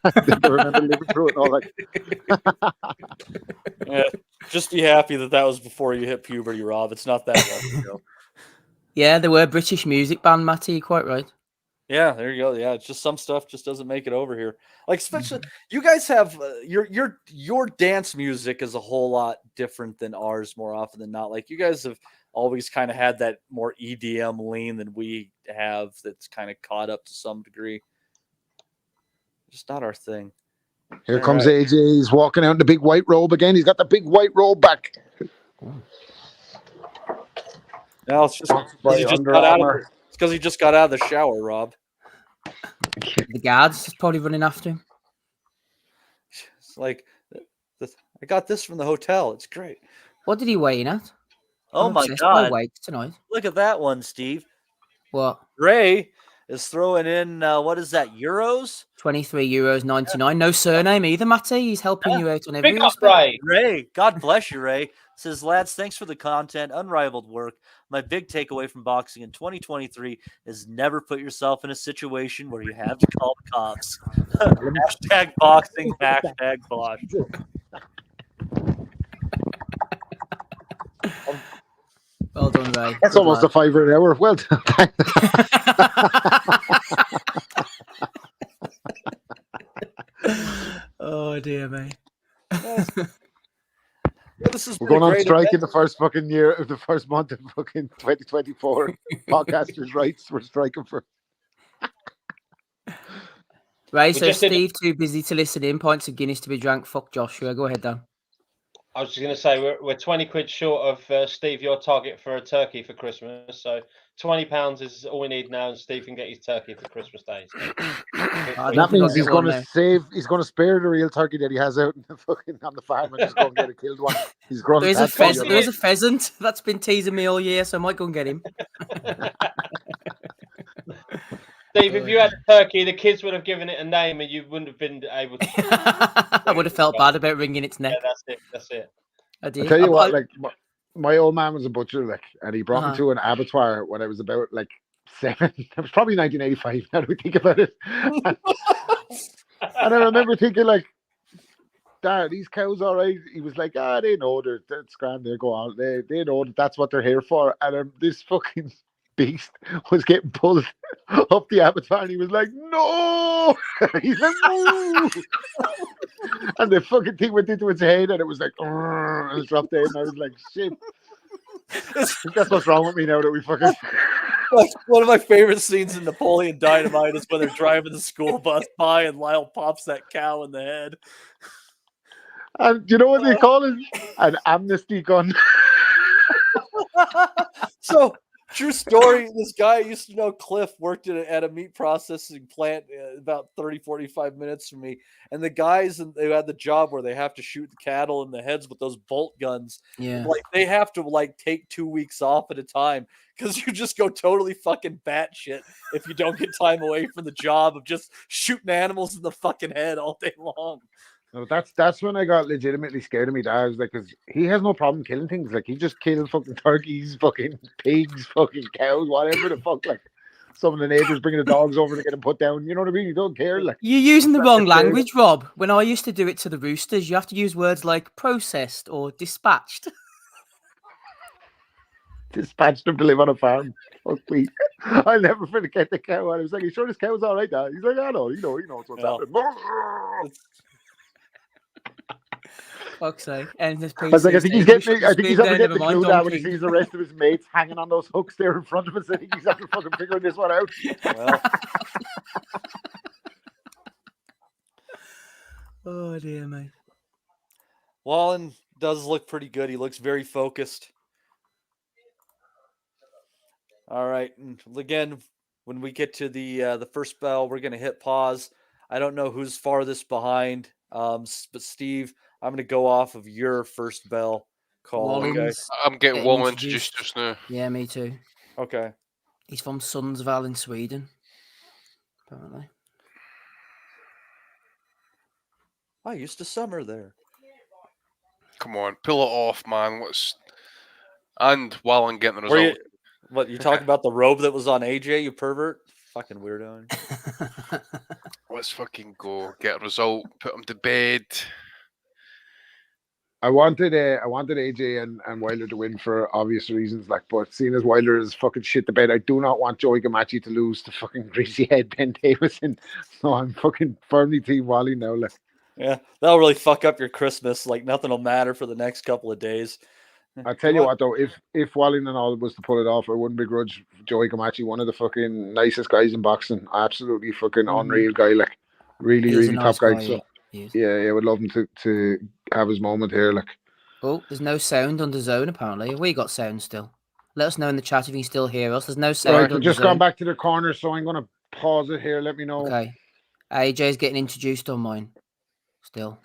I remember living through it and all that. Yeah, just be happy that was before you hit puberty, Rob. It's not that long ago. Yeah, they were a British music band, Matty. You're quite right. Yeah, there you go. Yeah, it's just some stuff just doesn't make it over here. Like, especially you guys have your dance music is a whole lot different than ours more often than not. Like, you guys have always kind of had that more EDM lean than we have. That's kind of caught up to some degree. Just not our thing. Here All comes right. AJ. He's walking out in the big white robe again. He's got the big white robe back. Now it's just because he just got out of it's because he just got out of the shower, Rob. The guards is probably running after him. It's like I got this from the hotel. It's great. What did he weigh in at? Oh I'm my obsessed by God! weights tonight. Look at that one, Steve. What? Ray is throwing in what is that? Euros? €23.99. No surname either, Matty. He's helping you out on every Big up, respect. Ray. Ray, God bless you, Ray. Says, lads, thanks for the content, unrivaled work. My big takeaway from boxing in 2023 is never put yourself in a situation where you have to call the cops. Hashtag boxing, hashtag bosh. Well done, Ray. That's Good almost lad. a $5 an hour. Well done. Oh dear me. This is We're going on strike in the first fucking year of the first month of fucking 2024. Podcasters' rights we're striking for. Ray, We so just did- Steve too busy to listen in. Pints of Guinness to be drank. Fuck Joshua. Go ahead, Dan. I was just going to say we're 20 quid short of Steve, your target for a turkey for Christmas. So £20 is all we need now, and Steve can get his turkey for Christmas Day. So. That means he's going to save. He's going to spare the real turkey that he has out in the fucking on the farm and just go and get a killed one. He's growing. There is a pheasant that's been teasing me all year, so I might go and get him. Steve, if you had a turkey, the kids would have given it a name, and you wouldn't have been able to. I would have felt bad about wringing its neck. Yeah, that's it. That's it. I did. I tell you what, like my old man was a butcher, like, and he brought me Uh-huh. to an abattoir when I was about like 7. It was probably 1985. Now that we think about it, and I remember thinking like, Dad, these cows all right? He was like, they know that's grand. They go on. They know that that's what they're here for. And this fucking beast was getting pulled up the abattoir, and he was like, no. He's like, no. And the fucking thing went into its head, and it was like, and it dropped in. And I was like, shit. I think that's what's wrong with me now that we fucking. Like, one of my favorite scenes in Napoleon Dynamite is when they're driving the school bus by and Lyle pops that cow in the head. And you know what they call it? An amnesty gun. So, true story, this guy I used to know, Cliff, worked at a meat processing plant about 30, 45 minutes from me. And the guys, they had the job where they have to shoot the cattle in the heads with those bolt guns. Yeah. Like, they have to, like, take 2 weeks off at a time because you just go totally fucking batshit if you don't get time away from the job of just shooting animals in the fucking head all day long. No, that's when I got legitimately scared of me dad. I was like, because he has no problem killing things. Like, he just kills fucking turkeys, fucking pigs, fucking cows, whatever the fuck. Like, some of the neighbors bringing the dogs over to get them put down. You know what I mean? You don't care. Like, you're using the wrong language, Rob. When I used to do it to the roosters, you have to use words like processed or dispatched. Dispatched him to live on a farm. Fuck me. I'll never forget the cow. I was like, you sure this cow's all right, Dad? He's like, I know, he knows what's happening. Fuck's sake. And this I was like, I think he's after getting the clue now when he donkey. sees the rest of his mates hanging on those hooks there in front of us. I think he's after fucking figuring this one out. Well, Oh dear, mate. Wallin does look pretty good. He looks very focused. All right. And again, when we get to the first bell, we're going to hit pause. I don't know who's farthest behind, but Steve, I'm going to go off of your first bell call. Okay. Wallin's I'm getting getting Wallin introduced. introduced just now. Yeah, me too. Okay. He's from Sundsvall in Sweden, apparently. I used to summer there. Come on, pull it off, man. And Wallin getting the result. You talking about the robe that was on AJ, you pervert? Fucking weirdo. Let's fucking go. Get a result. Put him to bed. I wanted AJ and Wilder to win for obvious reasons, like, but seeing as Wilder is fucking shit the bed, I do not want Joey Gamachi to lose to fucking greasy head Ben Davison. So I'm fucking firmly team Wally now. Like, Yeah, that'll really fuck up your Christmas. Like nothing will matter for the next couple of days. I tell you what though, if Wallin and all was to pull it off, I wouldn't begrudge Joey Gamachi, one of the fucking nicest guys in boxing, absolutely fucking unreal guy, like really, He's a really nice top guy. guy, So he is. yeah, I would love him to have his moment here, like. Oh, there's no sound under zone apparently. We got sound still. Let us know in the chat if you can still hear us. There's no sound Right, under we've just zone. gone back to the corner, so I'm gonna pause it here. Let me know. Okay. AJ's getting introduced on mine. Still.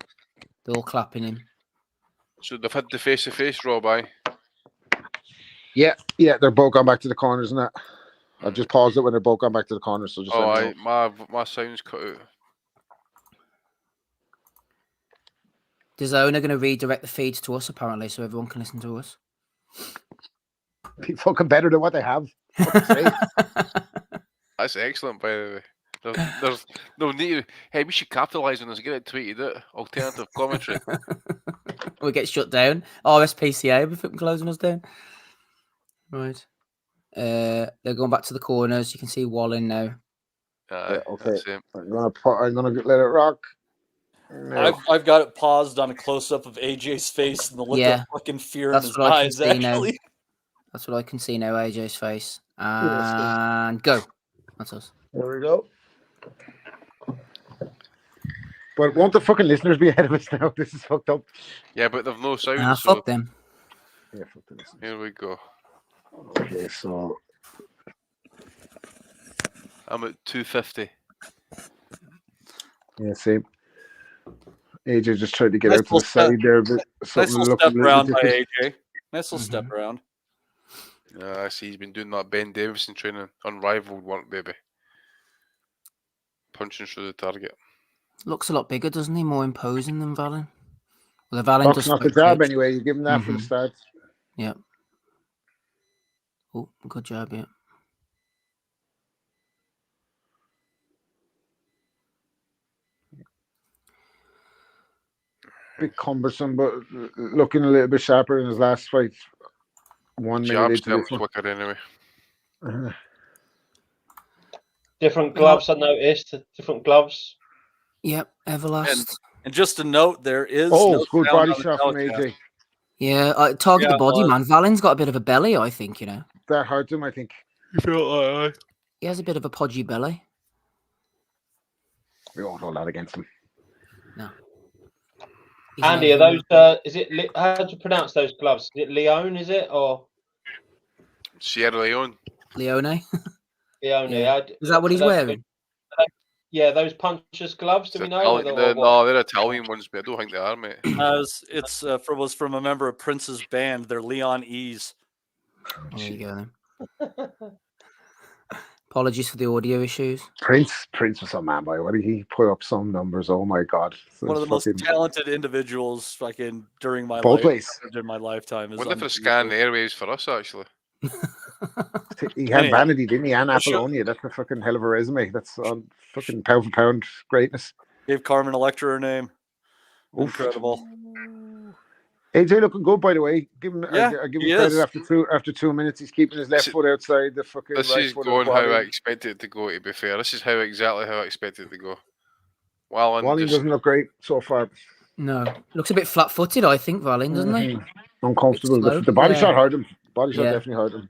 They're all clapping him. So they've had the face-to-face, Rob, aye? Yeah, they're both gone back to the corners and that. I've just paused it when they're both gone back to the corners, so just Oh, let me know. my sound's cut out. The zone are going to redirect the feeds to us apparently, so everyone can listen to us. Be fucking better than what they have. Fuck's sake. That's excellent, by the way. There's no need. Hey, we should capitalise on this. Get it tweeted out. Alternative commentary. We get shut down. RSPCA if it closing us down. Right. They're going back to the corners. You can see Wallin now. Yeah, okay. That's it. I'm gonna let it rock. No. I've got it paused on a close up of AJ's face and the look of fucking fear in his eyes. Actually, that's what I can see now. AJ's face and go. That's us. There we go. But won't the fucking listeners be ahead of us now? This is fucked up. Yeah, but they've no sound. So... Fuck them. Yeah, fuck the listeners. Here we go. Okay, so I'm at 250. yeah, same. AJ just tried to get out to the side there, but nice little step around by AJ. Nice little step around. Yeah, I see. He's been doing that Ben Davison training, unrivaled work, baby. Punching through the target. Looks a lot bigger, doesn't he? More imposing than Wallin. Well, the Wallin does not the job anyway. You give him that for the start. Yeah. Oh, good job, yeah. Bit cumbersome, but looking a little bit sharper in his last fight. 1 minute into this one. Quicker anyway. Different gloves, I noticed. Different gloves. Yep, Everlast. And just a note, there is good body shot from AJ. Yeah, target the body, man. Wallin's got a bit of a belly, I think, you know. That hurt him, I think. You feel like he has a bit of a podgy belly. We won't hold that against him. No. Andy, are those? Is it? How do you pronounce those gloves? Is it Leone? Is it or Sierra Leone? Leone. Leone. Yeah. Is that what he's wearing? Yeah, those punchers gloves. Do we know? No, they're Italian ones, but I don't think they are, mate. It's was from a member of Prince's band. They're Leon E's. There you go then. Apologies for the audio issues. Prince was a man, boy. What did he put up some numbers? Oh my god! One of the most talented individuals, fucking during my both ways in my lifetime. Wonder if they're scanning the airwaves for us, actually. He had Vanity, didn't he? And Apollonia. That's a fucking hell of a resume. That's on fucking pound for pound greatness. Gave Carmen Electra her name. Incredible. AJ looking good, by the way. Give him credit after 2 minutes. He's keeping his left foot outside the fucking. This is going how I expected it to go. To be fair, this is exactly how I expected it to go. Wallin doesn't look great so far. No, looks a bit flat-footed. I think Wallin, doesn't he? Uncomfortable. The body shot hurt him. Body shot definitely hurt him.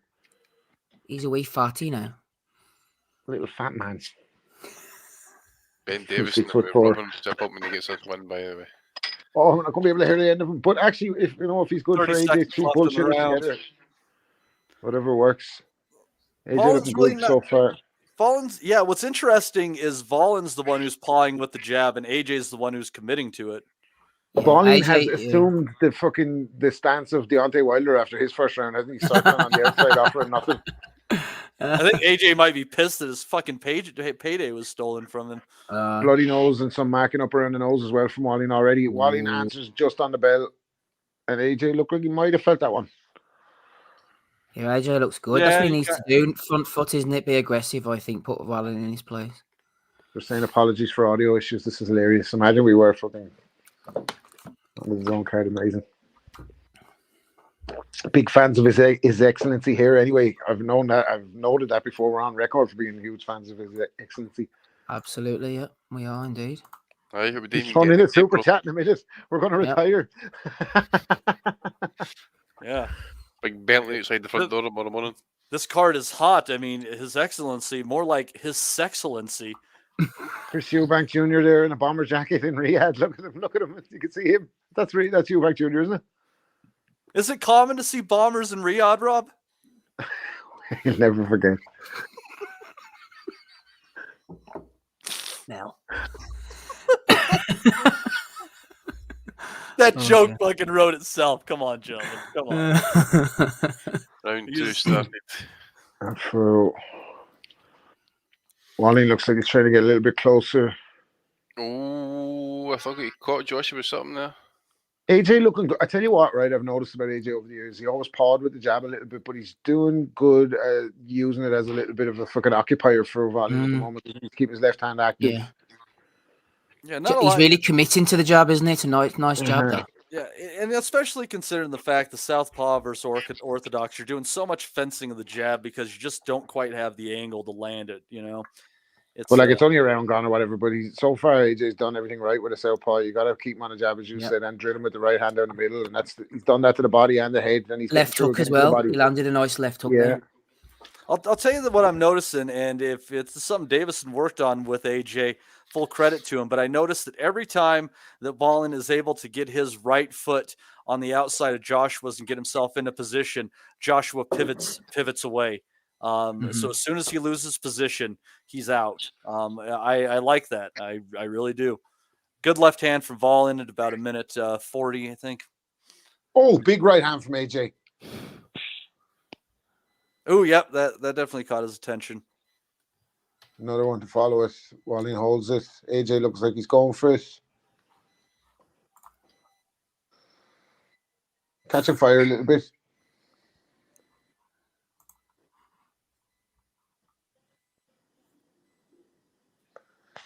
He's a wee fatty now. Little fat man. Ben Davison will jump up when he gets this win, by the way. Oh, I'm not going to be able to hear the end of him. But actually, if he's good for AJ, keep bullshitting together. Whatever works. AJ looking good so far. Wallin's, what's interesting is Wallin's the one who's pawing with the jab, and AJ's the one who's committing to it. Wallin has assumed the stance of Deontay Wilder after his first round, hasn't he? Starting on the outside, offering nothing. I think AJ might be pissed that his fucking payday was stolen from him. Bloody nose and some marking up around the nose as well from Wallin already. Wallin answers just on the bell, and AJ looked like he might have felt that one. Yeah, AJ looks good. That's what he needs to do. Front foot, isn't it? Be aggressive, I think. Put Wallin in his place. They're saying apologies for audio issues. This is hilarious. Imagine we were fucking on his own card. Amazing. Big fans of his excellency here. Anyway, I've noted that before. We're on record for being huge fans of his excellency. Absolutely, yeah, we are indeed. Aye, we didn't He's even thrown get in the a super paper. chat in a minute. We're going to Yep. retire. Yeah. Big Bentley outside the front door tomorrow morning. This card is hot. I mean, His Excellency, more like His Sexcellency. Chris Eubank Jr. there in a bomber jacket in Riyadh. Look at him. Look at him. You can see him. That's Eubank Jr., isn't it? Is it common to see bombers in Riyadh, Rob? You'll never forget. Now. That Oh, joke yeah. fucking wrote itself. Come on, gentlemen. Come on. Round You 2 just- started. For Wallin looks like he's trying to get a little bit closer. Oh, I thought he caught Joshua with something there. AJ looking good. I tell you what, right? I've noticed about AJ over the years. He always pawed with the jab a little bit, but he's doing good using it as a little bit of a fucking occupier for Wallin at the moment. He's keeping his left hand active. Yeah. Yeah, not a He's lot. really committing to the jab, isn't it? Nice jab, Uh-huh. that. Yeah, and especially considering the fact the Southpaw versus Orthodox, you're doing so much fencing of the jab because you just don't quite have the angle to land it, you know? It's, Well, like it's only a round gone or whatever, but so far AJ's done everything right with a southpaw. You got to keep him on a jab, as you Yep. said, and drill him with the right hand down the middle, and he's done that to the body and the head, and he's Left getting hook through as again to the well. body. He landed a nice left hook Yeah. there. I'll tell you what I'm noticing, and if it's something Davison worked on with AJ, full credit to him. But I noticed that every time that Wallin is able to get his right foot on the outside of Joshua's and get himself into position, Joshua pivots away. So as soon as he loses position, he's out. I like that. I really do. Good left hand from Wallin at about a minute 40, I think. Oh, big right hand from AJ. Oh, yep, that definitely caught his attention. Another one to follow it. Wallin holds it. AJ looks like he's going for it. Catching fire a little bit.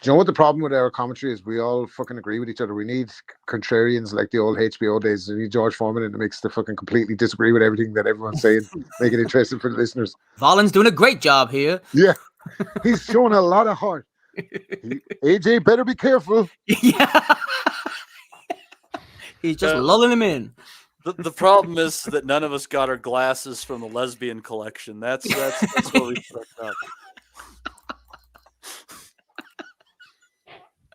Do you know what the problem with our commentary is? We all fucking agree with each other. We need contrarians like the old HBO days. We need George Foreman in the mix to fucking completely disagree with everything that everyone's saying, make it interesting for the listeners. Wallin's doing a great job here. Yeah, he's showing a lot of heart. AJ better be careful. Yeah. He's just lulling him in. The problem is that none of us got our glasses from the lesbian collection. That's where we fucked up.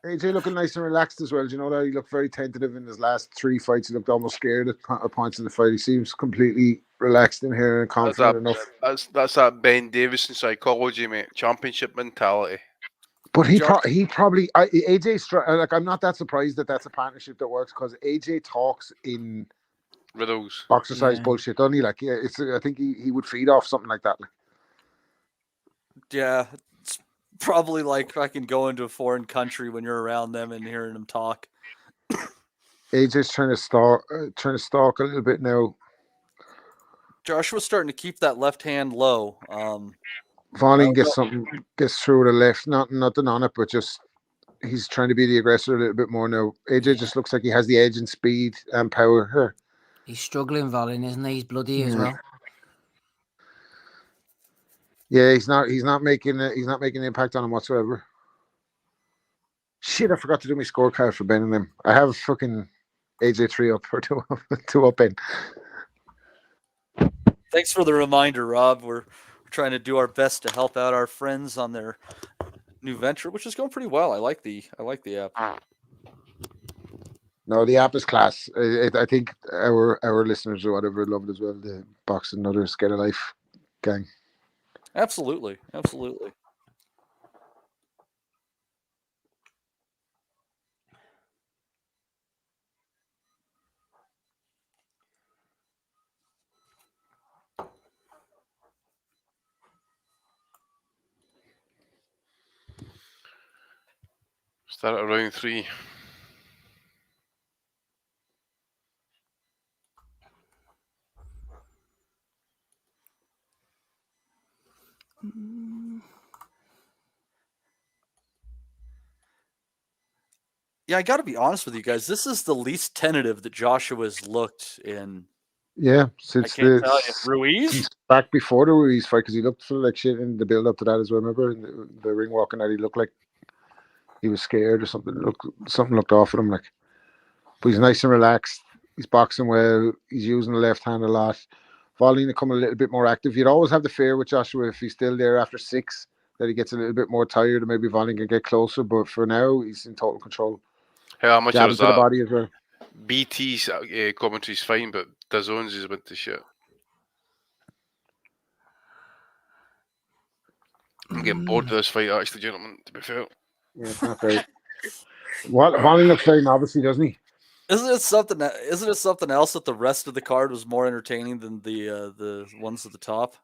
AJ looking nice and relaxed as well. Do you know that? He looked very tentative in his last 3 fights. He looked almost scared at points in the fight. He seems completely relaxed in here and confident enough. That's that Ben Davison psychology, mate. Championship mentality. But AJ, like, I'm not that surprised that that's a partnership that works, because AJ talks in riddles, boxer-size bullshit, doesn't he? Like, yeah, I think he would feed off something like that. Yeah, it's probably like fucking going to a foreign country when you're around them and hearing them talk. AJ's trying to stalk a little bit now. Joshua's starting to keep that left hand low. Wallin gets through the left, nothing on it, but just he's trying to be the aggressor a little bit more now. AJ just looks like he has the edge in speed and power here. He's struggling, Wallin, isn't he? He's bloody as well. Yeah, he's not making an impact on him whatsoever. Shit, I forgot to do my scorecard for Ben and them. I have fucking AJ 3 up or 2 up, Ben. Thanks for the reminder, Rob. We're trying to do our best to help out our friends on their new venture, which is going pretty well. I like the app. No, the app is class. I think our listeners or whatever love it as well. The Box and Others Get a Life gang. Absolutely. Start at round 3. Yeah, I got to be honest with you guys. This is the least tentative that Joshua's looked in Yeah, I since can't tell you. Ruiz? since back before the Ruiz fight, because he looked like shit in the build up to that as well. Remember in the ring walking out, he looked like he was scared or something. Something looked off at him, like. But he's nice and relaxed. He's boxing well. He's using the left hand a lot. Wallin becoming a little bit more active. You'd always have the fear with Joshua if he's still there after 6 that he gets a little bit more tired and maybe Wallin can get closer. But for now, he's in total control. How much Jabbing is to the that? body as well. BT's commentary's fine, but DAZN's is a bit to shit. I'm getting bored of this fight, actually, gentlemen, to be fair. Yeah, it's not great. Wallin looks very novice, doesn't he? Isn't it something else that the rest of the card was more entertaining than the ones at the top?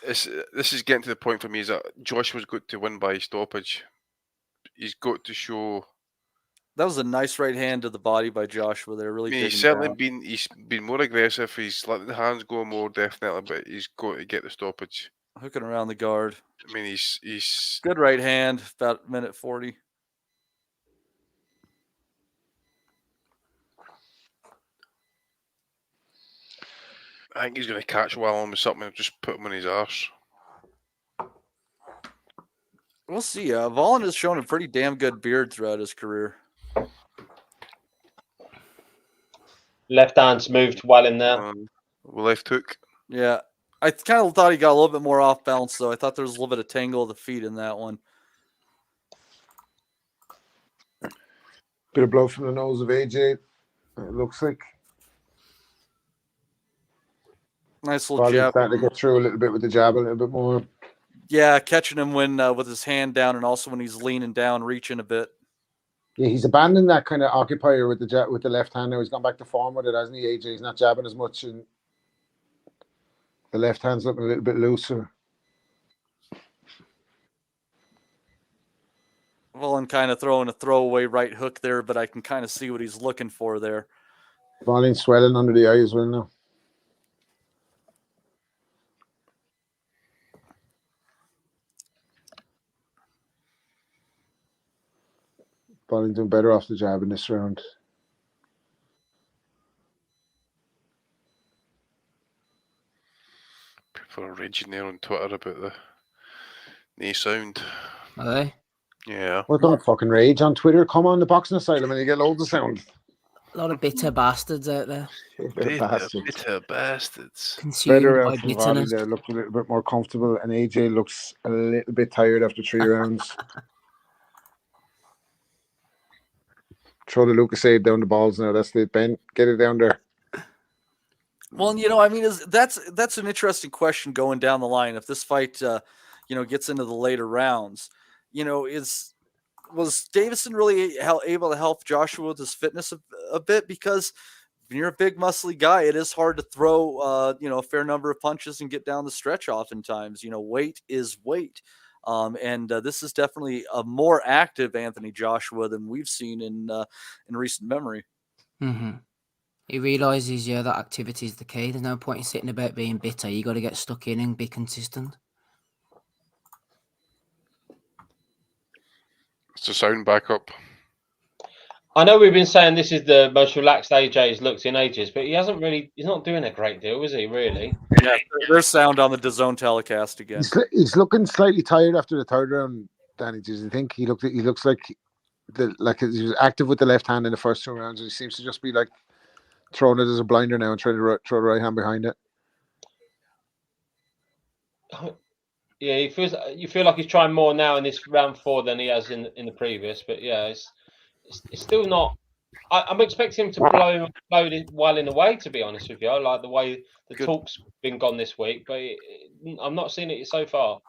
This is getting to the point for me is that Joshua's got to win by stoppage. He's got to show. That was a nice right hand to the body by Joshua there. Really, he's certainly been more aggressive. He's letting the hands go more definitely, but he's got to get the stoppage. Hooking around the guard. I mean, he's good right hand. About minute 40. I think he's going to catch Wallin with something and just put him on his arse. We'll see. Wallin has shown a pretty damn good beard throughout his career. Left hand's moved well in there. Left hook. Yeah. I kind of thought he got a little bit more off balance, though. I thought there was a little bit of tangle of the feet in that one. Bit of blow from the nose of AJ. It looks like. Nice little Probably jab. starting to get through a little bit with the jab a little bit more. Yeah, catching him when with his hand down and also when he's leaning down, reaching a bit. Yeah, he's abandoned that kind of occupier with the left hand now. He's gone back to form with it, hasn't he, AJ? He's not jabbing as much, and the left hand's looking a little bit looser. Wallin kind of throwing a throwaway right hook there, but I can kind of see what he's looking for there. Wallin swelling under the eye as well now. Wallin doing better off the jab in this round. People are raging there on Twitter about the knee sound. Are they? Yeah. Well, don't fucking rage on Twitter. Come on the Boxing Asylum and you get loads of sound. A lot of bitter bastards out there. Bitter bastards. Consumed Better by out from Wallin bitterness. there. Looks a little bit more comfortable, and AJ looks a little bit tired after 3 rounds. Throw the Lucasade down the balls now. That's it, Ben. Get it down there. Well, you know, I mean, that's an interesting question going down the line. If this fight, gets into the later rounds, was Davison really able to help Joshua with his fitness a bit? Because when you're a big, muscly guy, it is hard to throw, a fair number of punches and get down the stretch. Oftentimes, weight is weight. And this is definitely a more active Anthony Joshua than we've seen in recent memory. Mm-hmm. He realises, that activity is the key. There's no point in sitting about being bitter. You got to get stuck in and be consistent. It's a sound backup. I know we've been saying this is the most relaxed AJ's looked in ages, but he's not doing a great deal, is he, really? Yeah, there's sound on the DAZN telecast again. He's looking slightly tired after the 3rd round, Danny. Do you think he looks like he was active with the left hand in the first 2 rounds, and he seems to just be like throwing it as a blinder now and trying to throw the right hand behind it. Yeah, you feel like he's trying more now in this round 4 than he has in the previous, but yeah, it's still not. I'm expecting him to blow Wallin away, to be honest with you. I like the way the talk's been gone this week, but I'm not seeing it so far.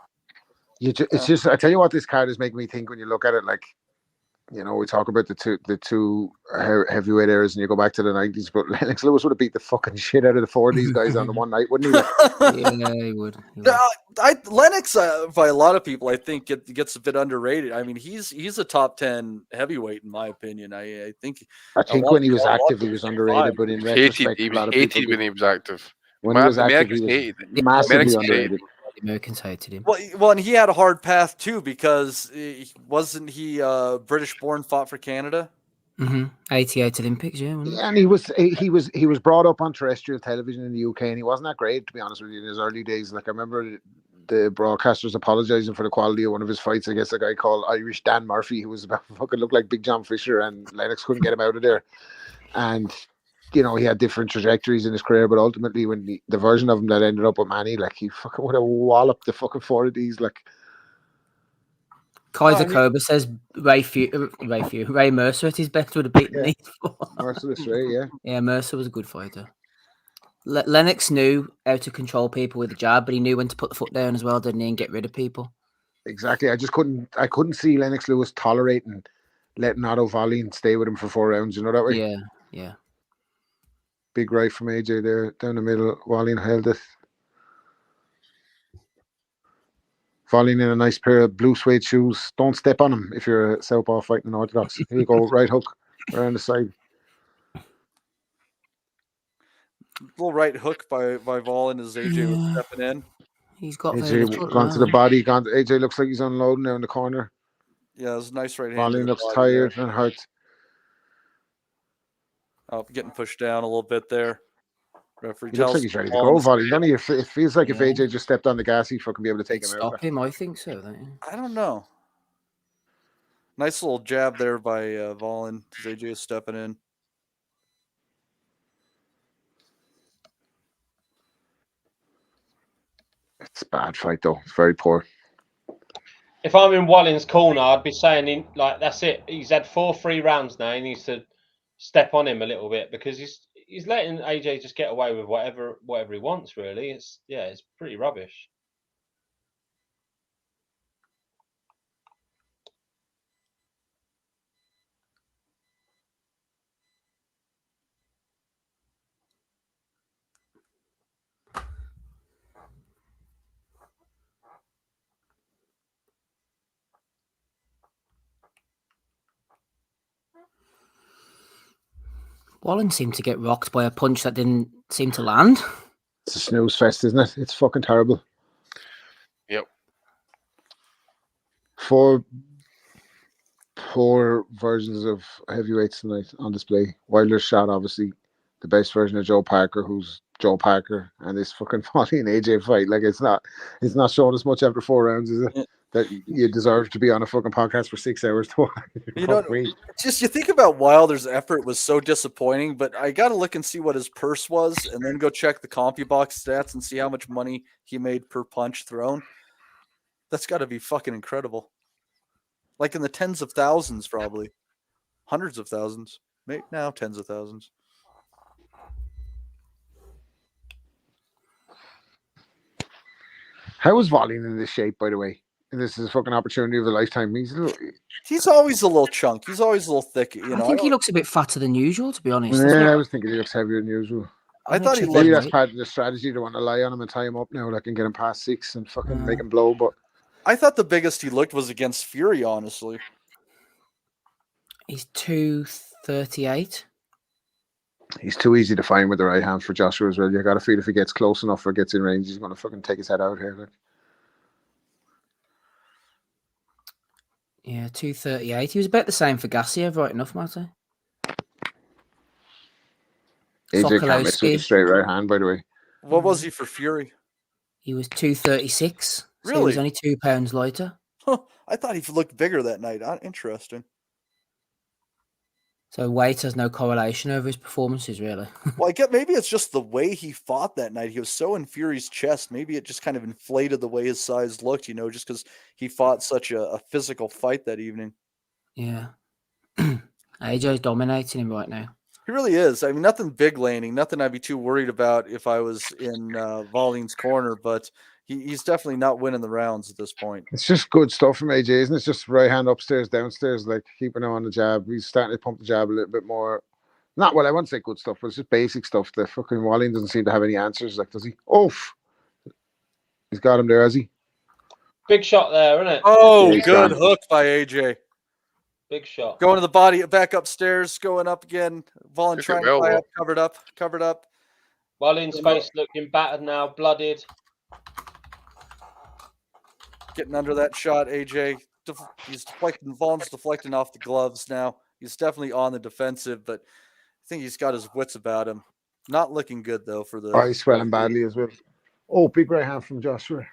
It's just, I tell you what, this card is making me think when you look at it, like, we talk about the two heavyweight eras and you go back to the 90s, but Lennox Lewis would have beat the fucking shit out of the 4 of these guys on the one night, wouldn't he? Yeah, he would. Lennox, by a lot of people, I think gets a bit underrated. I mean, he's a top 10 heavyweight in my opinion. I think when he was active, he was underrated, but in retrospect, he was hated when he was active. When he was active, he was massively underrated. The Americans hated him. Well, and he had a hard path too because wasn't he British born, fought for Canada? 88 Olympics, yeah. Wasn't it? And he was brought up on terrestrial television in the UK, and he wasn't that great, to be honest with you, in his early days. Like, I remember the broadcasters apologising for the quality of one of his fights against a guy called Irish Dan Murphy, who was about fucking looked like Big John Fisher, and Lennox couldn't get him out of there. And he had different trajectories in his career, but ultimately, when the version of him that ended up with Manny, like, he fucking would have walloped the fucking four of these, like. Kaiser Cobra says Ray Mercer at his best would have beaten these four. Merciless Ray, yeah. Yeah, Mercer was a good fighter. Lennox knew how to control people with a jab, but he knew when to put the foot down as well, didn't he, and get rid of people. Exactly. I couldn't see Lennox Lewis tolerating letting Otto Wallin stay with him for 4 rounds, you know that way? Yeah. Big right from AJ there, down the middle. Wallin held it. Wallin in a nice pair of blue suede shoes. Don't step on him if you're a southpaw fighting an orthodox. Here you go, right hook around the side. Little right hook by Wallin as AJ was stepping in. He's got AJ gone to the body. AJ looks like he's unloading now in the corner. Yeah, it was a nice right hand. Wallin looks tired and hurt. Oh, getting pushed down a little bit there. Referee he looks like he's ready to go, Wallin. Don't he? It feels like if AJ just stepped on the gas, he'd fucking be able to take him out. Stop him, I think so. I don't know. Nice little jab there by Wallin as AJ is stepping in. It's a bad fight, though. It's very poor. If I'm in Wallin's corner, I'd be saying, that's it. He's had 4 free rounds now. He needs to step on him a little bit because he's letting AJ just get away with whatever he wants. Really, it's pretty rubbish. Wallin seemed to get rocked by a punch that didn't seem to land. It's a snooze fest, isn't it? It's fucking terrible. Yep. 4 poor versions of heavyweights tonight on display. Wilder's shot, obviously, the best version of Joe Parker, who's Joe Parker, and this fucking Wallin AJ fight. Like, it's not showing us much after 4 rounds, is it? That you deserve to be on a fucking podcast for 6 hours to watch. Just you think about Wilder's effort was so disappointing, but I got to look and see what his purse was and then go check the CompuBox stats and see how much money he made per punch thrown. That's got to be fucking incredible. Like in the tens of thousands, probably. Hundreds of thousands. Maybe now tens of thousands. How is Wallin in this shape, by the way? And this is a fucking opportunity of a lifetime. He's always a little chunk. He's always a little thick. I think he looks a bit fatter than usual, to be honest. Yeah, I was thinking he looks heavier than usual. I thought he maybe that's part of the strategy to want to lie on him and tie him up now, like, and get him past 6 and fucking make him blow. But I thought the biggest he looked was against Fury, honestly. He's 238. He's too easy to find with the right hand for Joshua as well. You got to feel if he gets close enough or gets in range, he's going to fucking take his head out here. Like. Yeah, 238. He was about the same for Gassiev, right enough, Matty. AJ can't miss with a straight right hand, by the way. What was he for Fury? He was 236. Really? So he was only 2 pounds lighter. Huh, I thought he looked bigger that night. Interesting. So weight has no correlation over his performances, really. Well, I get maybe it's just the way he fought that night. He was so in Fury's chest. Maybe it just kind of inflated the way his size looked, just because he fought such a physical fight that evening. Yeah. AJ's dominating him right now. He really is. I mean, nothing big landing, nothing I'd be too worried about if I was in Wallin's corner, but he's definitely not winning the rounds at this point. It's just good stuff from AJ, isn't it? It's just right hand upstairs, downstairs, like keeping him on the jab. He's starting to pump the jab a little bit more. I wouldn't say good stuff, but it's just basic stuff. The fucking Wallin doesn't seem to have any answers. Like, does he? Oof. He's got him there, has he? Big shot there, isn't it? Oh, yeah, good hook by AJ. Big shot. Going to the body, back upstairs, going up again. Wallin trying to fly up, covered up. Wallin's face looking battered now, blooded. Getting under that shot, AJ. He's deflecting. Wallin's deflecting off the gloves now. He's definitely on the defensive, but I think he's got his wits about him. Not looking good though for the. Oh, he's swelling badly as well. Oh, big right hand from Joshua.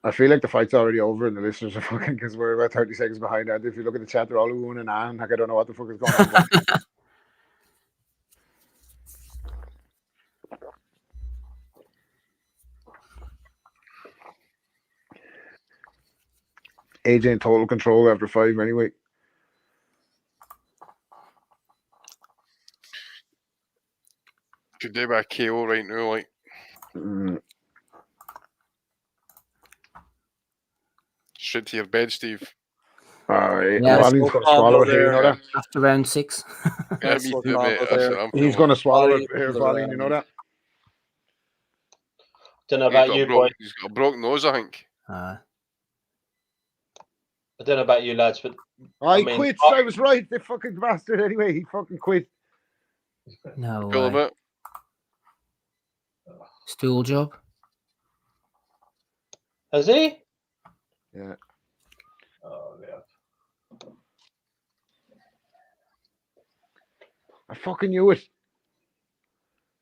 I feel like the fight's already over and the listeners are fucking because we're about 30 seconds behind. And if you look at the chat, they're all oohing and ahhing. Like, I don't know what the fuck is going on. AJ in total control after 5 anyway. Could do by KO right now, like. Straight to your bed, Steve. Yeah, Wallin's going to swallow it here, you know that? after round 6. Yeah, me too, mate. That's what I'm He's feeling. going to swallow it Body here, of the Wallin, you know that? Don't know about you, boy. He's got a broken nose, I think. I don't know about you, lads, but He quits. I was right. The fucking bastard. Anyway, he fucking quit. No Feel a way. bit. Stool job. has he? Yeah. Oh yeah. I fucking knew it.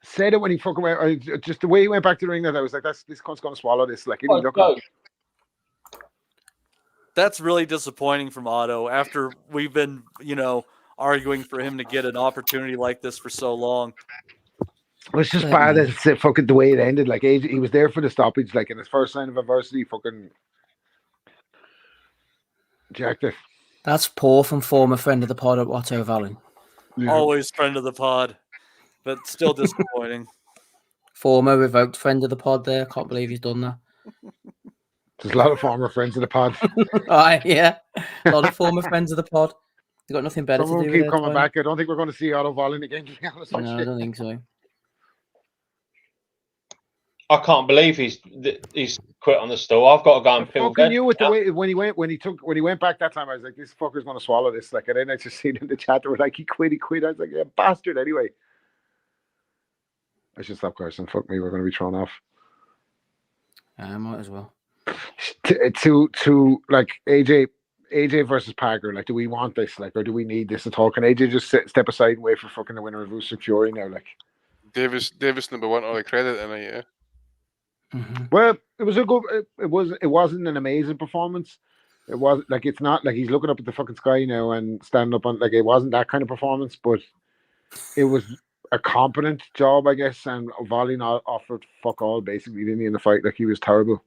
Said it when he fucking went. Just the way he went back to the ring, that I was like, "This cunt's going to swallow this." Like, What a look. joke. That's really disappointing from Otto after we've been, arguing for him to get an opportunity like this for so long. It was just bad as fucking the way it ended. Like, AJ, he was there for the stoppage. Like, in his first sign of adversity, fucking jacked it. That's poor from former friend of the pod, Otto Wallin. Yeah. Always friend of the pod, but still disappointing. Former revoked friend of the pod there. I can't believe he's done that. There's a lot of former friends of the pod. Yeah. A lot of former friends of the pod. They've got nothing better Some of to them do with keep their coming time. back. I don't think we're going to see Otto Wallin again, to be honest. No, I don't think so. I can't believe he's quit on the stool. I've got to go and I pill fucking bed. knew it the way when he went back that time. I was like, this fucker's going to swallow this. Like, and then I just seen in the chat they were like, he quit. I was like, yeah, bastard. Anyway, I should stop cursing. Fuck me, we're going to be thrown off. I might as well. To like AJ versus Parker. Like, do we want this? Like, or do we need this at all? Can AJ just step aside and wait for fucking the winner of Usyk Fury now? Like, Davis number 1 all the credit tonight, yeah. Mm-hmm. Well, it was a good. It wasn't an amazing performance. It was like, it's not like he's looking up at the fucking sky now and standing up on, like, it wasn't that kind of performance, but it was a competent job, I guess. And Wallin offered fuck all basically, didn't he, in the fight? Like, he was terrible.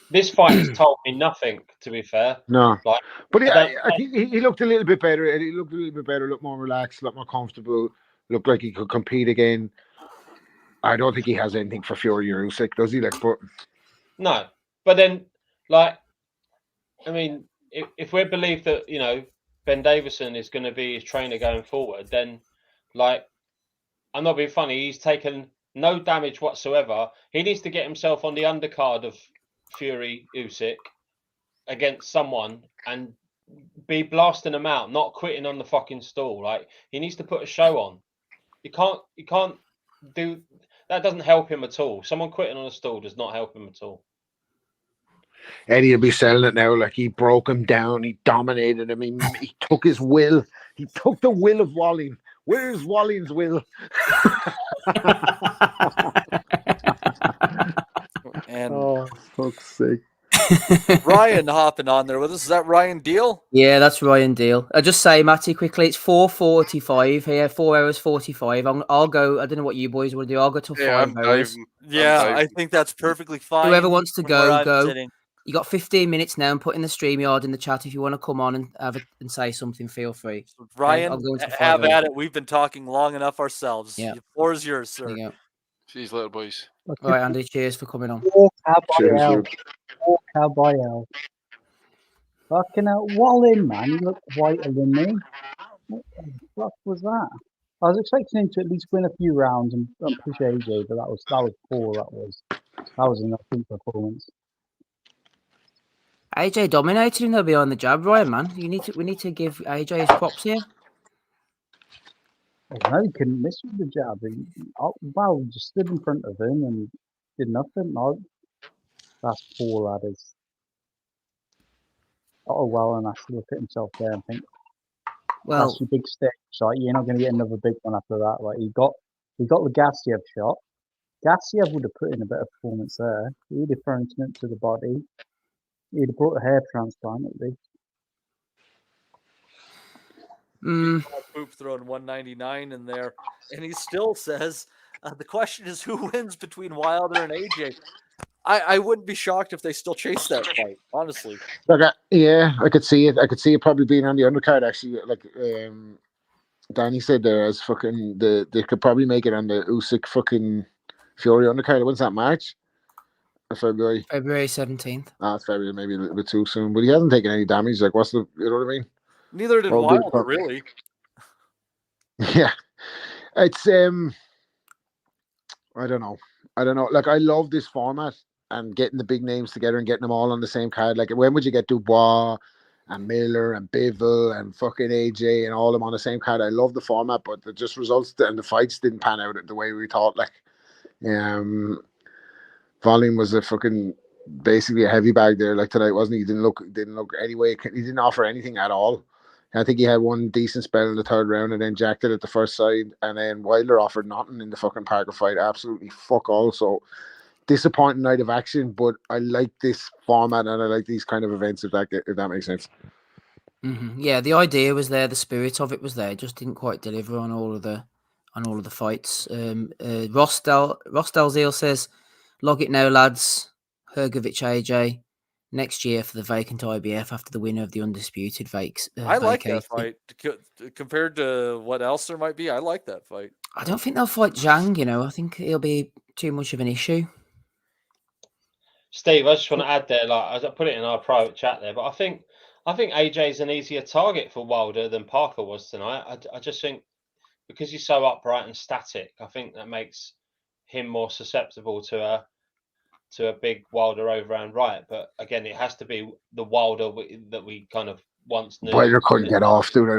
This fight has told me nothing, to be fair. No, Like, but I think he looked a little bit better. He looked a little bit better, looked more relaxed, looked more comfortable. Looked like he could compete again. I don't think he has anything for Fury or Usyk, does he? Like, but no. But then, like, I mean, if we believe that, Ben Davison is going to be his trainer going forward, then, like, I'm not being funny. He's taken no damage whatsoever. He needs to get himself on the undercard of Fury Usyk against someone and be blasting them out, not quitting on the fucking stool. Like, he needs to put a show on. You can't do that. Doesn't help him at all. Someone quitting on a stool does not help him at all. Eddie will be selling it now. Like, he broke him down. He dominated him. He took his will. He took the will of Wallin. Where's Wallin's will? And oh, fuck's sake. Ryan hopping on there with us. Is that Ryan Deal? Yeah, that's Ryan Deal. I'll just say, Matty, quickly, it's 4:45 here, 4 hours 45. I'll go. I don't know what you boys want to do. I'll go till 5 hours. Yeah, I think that's perfectly fine. Whoever wants to from where go, I'm go. sitting. You got 15 minutes now, and put in the StreamYard in the chat if you want to come on and and say something. Feel free. Ryan, I'll go into have 5 hours. at it. We've been talking long enough ourselves. Yeah. The floor is yours, sir. There you go. Cheers, little boys. All right, Andy. Cheers for coming on. Caballero. Fucking hell, Wallin, man, you look whiter than me. What the fuck was that? I was expecting him to at least win a few rounds and push AJ, but that was poor. That was a nothing performance. AJ dominated him though behind the jab, Ryan, man. We need to give AJ his props here. No, he couldn't miss with the jab. Wow, just stood in front of him and did nothing. No, that's poor, that is. Wallin has to look at himself there and think, Well, that's your big stage. Like, you're not going to get another big one after that. Like, he got the Gassiev shot. Gassiev would have put in a better performance there. He'd have thrown something to the body. He'd have brought a hair transplant at least. Poop throwing 199 in there, and he still says the question is who wins between Wilder and AJ. I wouldn't be shocked if they still chase that fight, honestly. Like, I could see it. I could see it probably being on the undercard. Actually, like Danny said, there as fucking they could probably make it on the Usyk fucking Fury undercard. When's that, March or February? February 17th. It's February, maybe a little bit too soon. But he hasn't taken any damage. Like, what's the, you know what I mean? Neither did Wilder, really. Yeah, it's I don't know. Like, I love this format and getting the big names together and getting them all on the same card. Like, when would you get Dubois and Miller and Bivol and fucking AJ and all of them on the same card? I love the format, but the just results and the fights didn't pan out the way we thought. Like, Wallin was basically a heavy bag there. Like tonight, wasn't he? He didn't look anyway. He didn't offer anything at all. I think he had one decent spell in the third round and then jacked it at the first side. And then Wilder offered nothing in the fucking Parker fight. Absolutely fuck all. So disappointing night of action, but I like this format and I like these kind of events, if that makes sense. Mm-hmm. Yeah, the idea was there, the spirit of it was there. It just didn't quite deliver on all of the fights. Rostel Zeal says, "Log it now, lads. Hergovich AJ next year for the vacant IBF after the winner of the undisputed I like that fight compared to what else there might be. I like that fight. I don't think they'll fight Zhang. I think it'll be too much of an issue." Steve, I just want to add there, like I put it in our private chat there, but I think AJ's an easier target for Wilder than Parker was tonight. I just think because he's so upright and static, I think that makes him more susceptible to a big Wilder overhand right. But again, it has to be the Wilder that we kind of once knew. Wilder couldn't get off, dude. I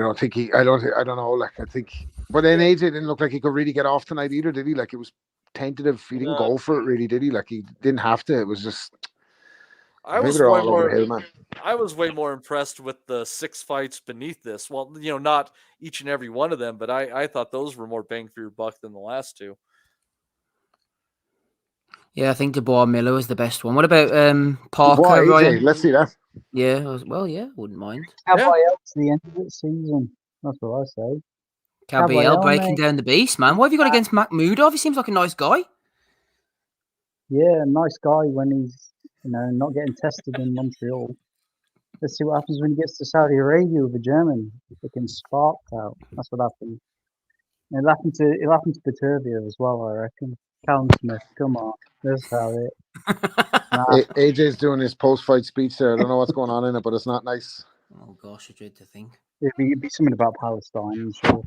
don't know. Like, I think, but then AJ didn't look like he could really get off tonight either, did he? Like, it was tentative. He didn't go for it, really, did he? Like, he didn't have to. It was just. I was way more impressed with the 6 fights beneath this. Well, not each and every one of them, but I thought those were more bang for your buck than the last 2. Yeah, I think Dubois Miller was the best one. What about Parker? Dubois, Ryan? Let's see that. Yeah, wouldn't mind. Caballel to the end of the season. That's what I say. Caballel breaking down the beast, man. What have you got against Makhmudov? He seems like a nice guy. Yeah, nice guy when he's not getting tested in Montreal. Let's see what happens when he gets to Saudi Arabia with a German. Looking sparked out. That's what happened. It'll happen to Petervia as well, I reckon. Callum Smith, come on. That's how it. AJ's doing his post-fight speech there. I don't know what's going on in it, but it's not nice. Oh gosh, I dread to think. It'd be something about Palestine, I'm sure.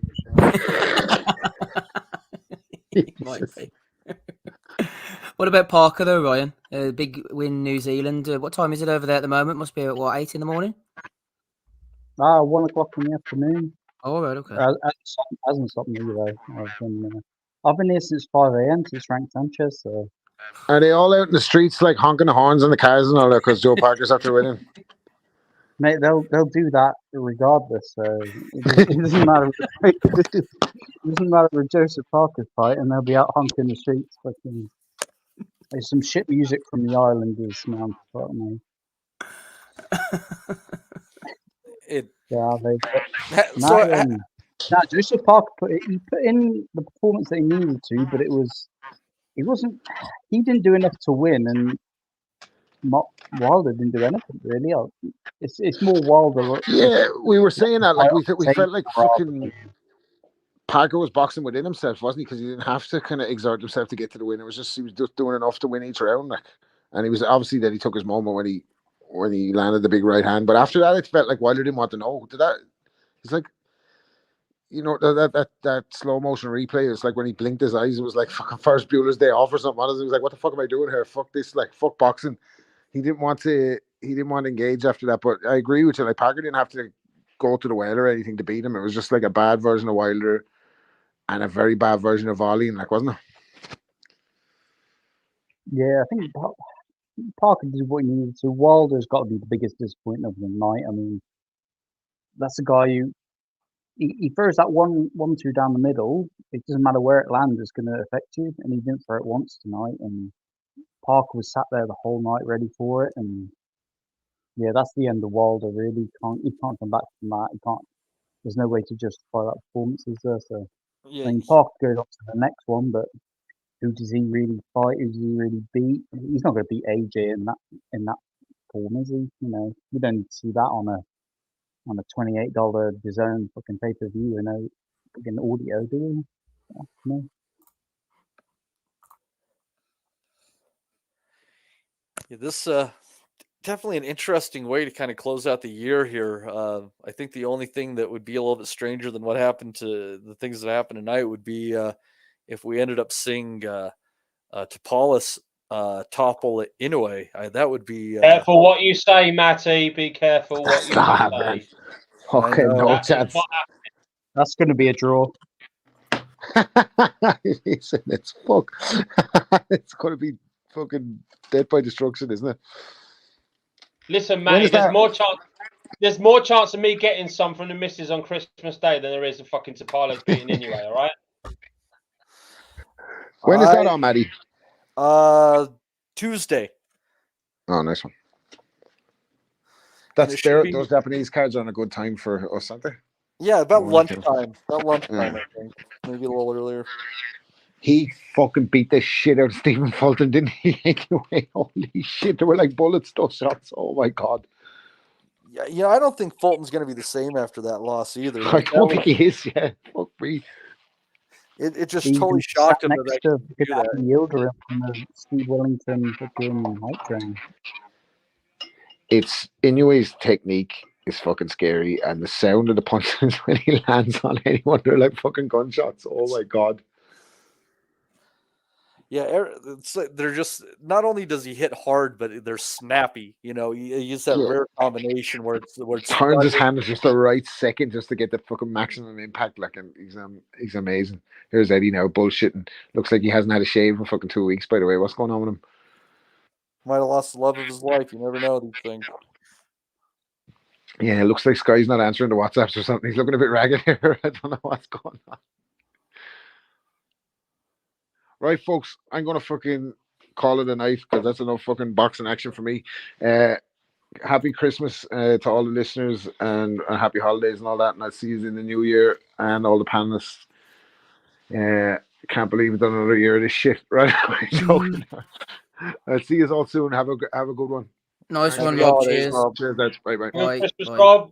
It might be. What about Parker though, Ryan? Big win, New Zealand. What time is it over there at the moment? Must be at 8 in the morning? 1 o'clock in the afternoon. Oh, right, okay. Hasn't stopped me though. I've been here since 5 a.m. since Frank Sanchez. So. Are they all out in the streets like honking the horns on the cars and all that because Joe Parker's after winning? Mate, they'll do that regardless. So it doesn't matter. It doesn't matter with Joseph Parker's fight, and they'll be out honking the streets. Fucking, there's some shit music from the Islanders now. Joseph Parker put in the performance that he needed to, but he didn't do enough to win, and Wilder didn't do anything really. It's more Wilder. Yeah, we were saying that like we felt like fucking Parker was boxing within himself, wasn't he? Because he didn't have to kind of exert himself to get to the win. It was just he was just doing enough to win each round, like. And he was obviously that he took his moment when he landed the big right hand. But after that, it felt like Wilder didn't want to know. It's like, that slow motion replay. It's like when he blinked his eyes. It was like fucking first Bueller's Day Off or something. He was like, "What the fuck am I doing here? Fuck this! Like fuck boxing." He didn't want to engage after that. But I agree with you. Like Parker didn't have to go to the well or anything to beat him. It was just like a bad version of Wilder and a very bad version of Wallin, like, wasn't it? Yeah, I think Parker did what he needed to. Wilder's got to be the biggest disappointment of the night. I mean, that's a guy who he throws that one two down the middle. It doesn't matter where it lands; it's going to affect you. And he didn't throw it once tonight. And Parker was sat there the whole night ready for it. And yeah, that's the end of Wilder. Really, he can't come back from that. He can't. There's no way to justify that performance, is there? So I Yeah, mean, Parker goes on to the next one, but who does he really fight? Who does he really beat? He's not going to beat AJ in that form, is he? You know, we don't see that on a $28 DAZN fucking pay per view and no fucking audio, do we? Yeah, no. yeah, this definitely an interesting way to kind of close out the year here. I think the only thing that would be a little bit stranger than what happened to the things that happened tonight would be if we ended up seeing Topalis topple Inoue. That would be. Careful what you say, Matty. Be careful what you Nah, say. man. I Fucking know. no That is chance. not That's going to be a draw. Listen, it's fuck. It's going to be fucking death by destruction, isn't it? Listen, When Matty, is that? there's more chance of me getting some from the missus on Christmas Day than there is of fucking Topalos beating anyway, all right? When is that on, Maddie? Tuesday. Oh, nice one. And That's it should there. be- Those Japanese cards are on a good time for us, aren't they? Yeah, about Lunchtime. lunchtime. About lunchtime, Yeah. I think. Maybe a little earlier. He fucking beat the shit out of Stephen Fulton, didn't he? Anyway, holy shit, they were like bullet stuff shots. Oh my god. Yeah, I don't think Fulton's going to be the same after that loss either. I Like, don't think he is. Yeah, fuck me. it just He totally even sat shocked him that next I to could do that. Adam Yildirim from the Steve Wellington fucking hype train. It's Inoue's technique is fucking scary, and the sound of the punches when he lands on anyone, they're like fucking gunshots. Oh my god. Yeah, they're just not only does he hit hard, but they're snappy. You know, he uses that Yeah. rare combination where it's Turns his sudden. hand at just the right second just to get the fucking maximum impact. Like, and he's amazing. Here's Eddie now bullshitting. Looks like he hasn't had a shave in fucking 2 weeks. By the way, what's going on with him? Might have lost the love of his life. You never know these things. Yeah, it looks like Sky's not answering the WhatsApps or something. He's looking a bit ragged here. I don't know what's going on. Right, folks, I'm gonna fucking call it a night because that's enough fucking boxing action for me. Happy Christmas to all the listeners and happy holidays and all that. And I'll see you in the new year and all the panelists. Can't believe it's done another year of this shit. Right? I'm joking. I'll see you all soon. Have a good one. Nice Thanks one, for Rob. holidays, Cheers. Rob. Cheers, lads. Bye bye. Merry Bye. Christmas, Bye. Rob.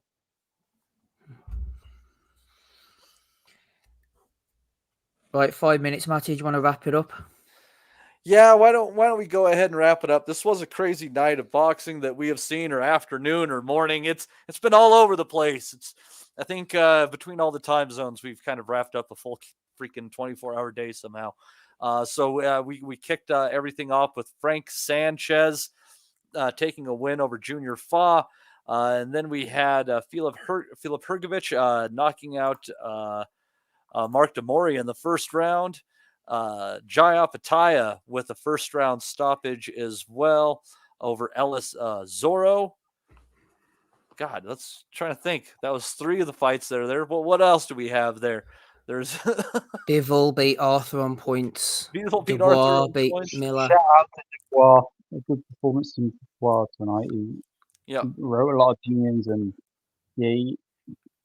Right, 5 minutes, Matty. Do you want to wrap it up? Yeah, why don't we go ahead and wrap it up? This was a crazy night of boxing that we have seen, or afternoon or morning. It's been all over the place. I think between all the time zones, we've kind of wrapped up a full freaking 24-hour day somehow. So we kicked everything off with Frank Sanchez taking a win over Junior Fa. And then we had Filip Hrgovic knocking out Mark Demori in the first round. Jaya Pataya with a first round stoppage as well over Ellis Zorro. God, let's try to think. That was 3 of the fights that are there. But what else do we have there? There's Bivol beat Arthur on points. Bivol beat Dubois Arthur on beat points. Miller. Shout out to Dubois. A good performance from Dubois tonight. He wrote a lot of opinions and yeah, he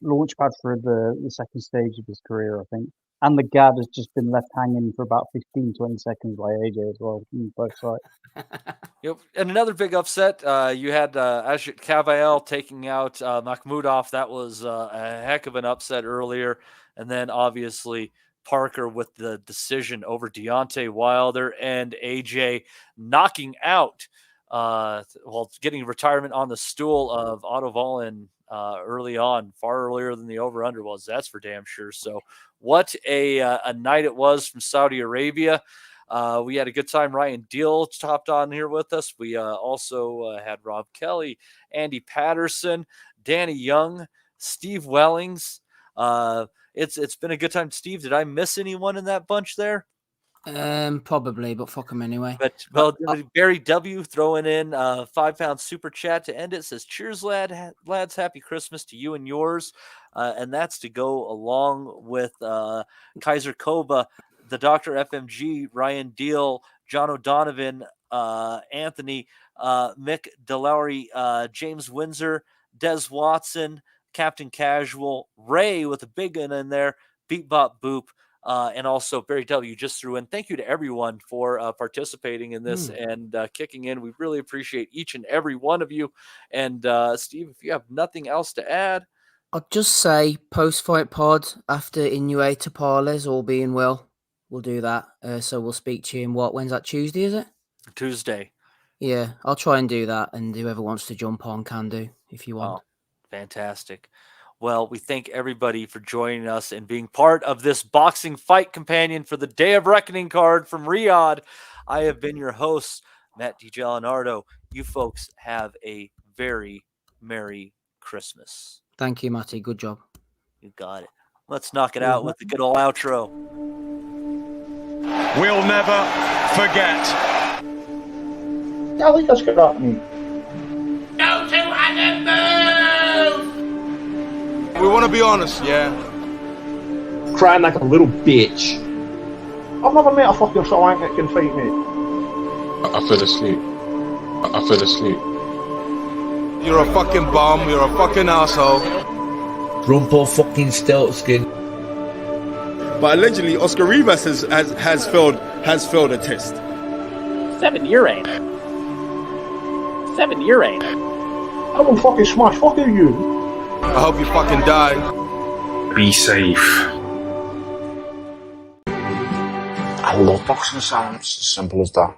launchpad for the second stage of his career, I think. And the gad has just been left hanging for about 15-20 seconds by AJ as well. Both sides. Yep. And another big upset, you had Ajit Cavael taking out Makhmudov. That was a heck of an upset earlier. And then obviously Parker with the decision over Deontay Wilder, and AJ knocking out, getting retirement on the stool of Otto Wallin early on, far earlier than the over-under was. That's for damn sure. So what a night it was from Saudi Arabia. We had a good time. Ryan Deal hopped on here with us. We also had Rob Kelly, Andy Patterson, Danny Young, Steve Wellings. It's been a good time. Steve, did I miss anyone in that bunch there? Probably, but fuck them anyway. But Barry W throwing in a £5 super chat to end it says, "Cheers, lads! Happy Christmas to you and yours." And that's to go along with Kaiser Koba, the Dr. FMG, Ryan Deal, John O'Donovan, Anthony, Mick Delowry, James Windsor, Des Watson, Captain Casual, Ray with a big one in there, Beat Bop Boop. And also Barry W just threw in. Thank you to everyone for participating in this and kicking in. We really appreciate each and every one of you. And Steve, if you have nothing else to add, I'll just say post-fight pod after Inoue Tapales, all being well. We'll do that. So we'll speak to you in when's that, Tuesday, is it? Tuesday. Yeah, I'll try and do that. And whoever wants to jump on can do if you want. Oh, fantastic. Well, we thank everybody for joining us and being part of this boxing fight companion for the Day of Reckoning card from Riyadh. I have been your host, Matt DiGianardo. You folks have a very Merry Christmas. Thank you, Matty. Good job. You got it. Let's knock it out with the good old outro. We'll never forget. Golly, that's good at me. Go to Adam move! We want to be honest, yeah? Crying like a little bitch. I've never met a fucking swank that can fight me. I fell asleep. I fell asleep. You're a fucking bum, you're a fucking asshole. Rumple fucking Stiltskin. But allegedly, Oscar Rivas has failed a test. 7-year ain't. 7-year ain't. I will fucking smash fucking you. I hope you fucking die. Be safe. I love boxing sounds, as simple as that.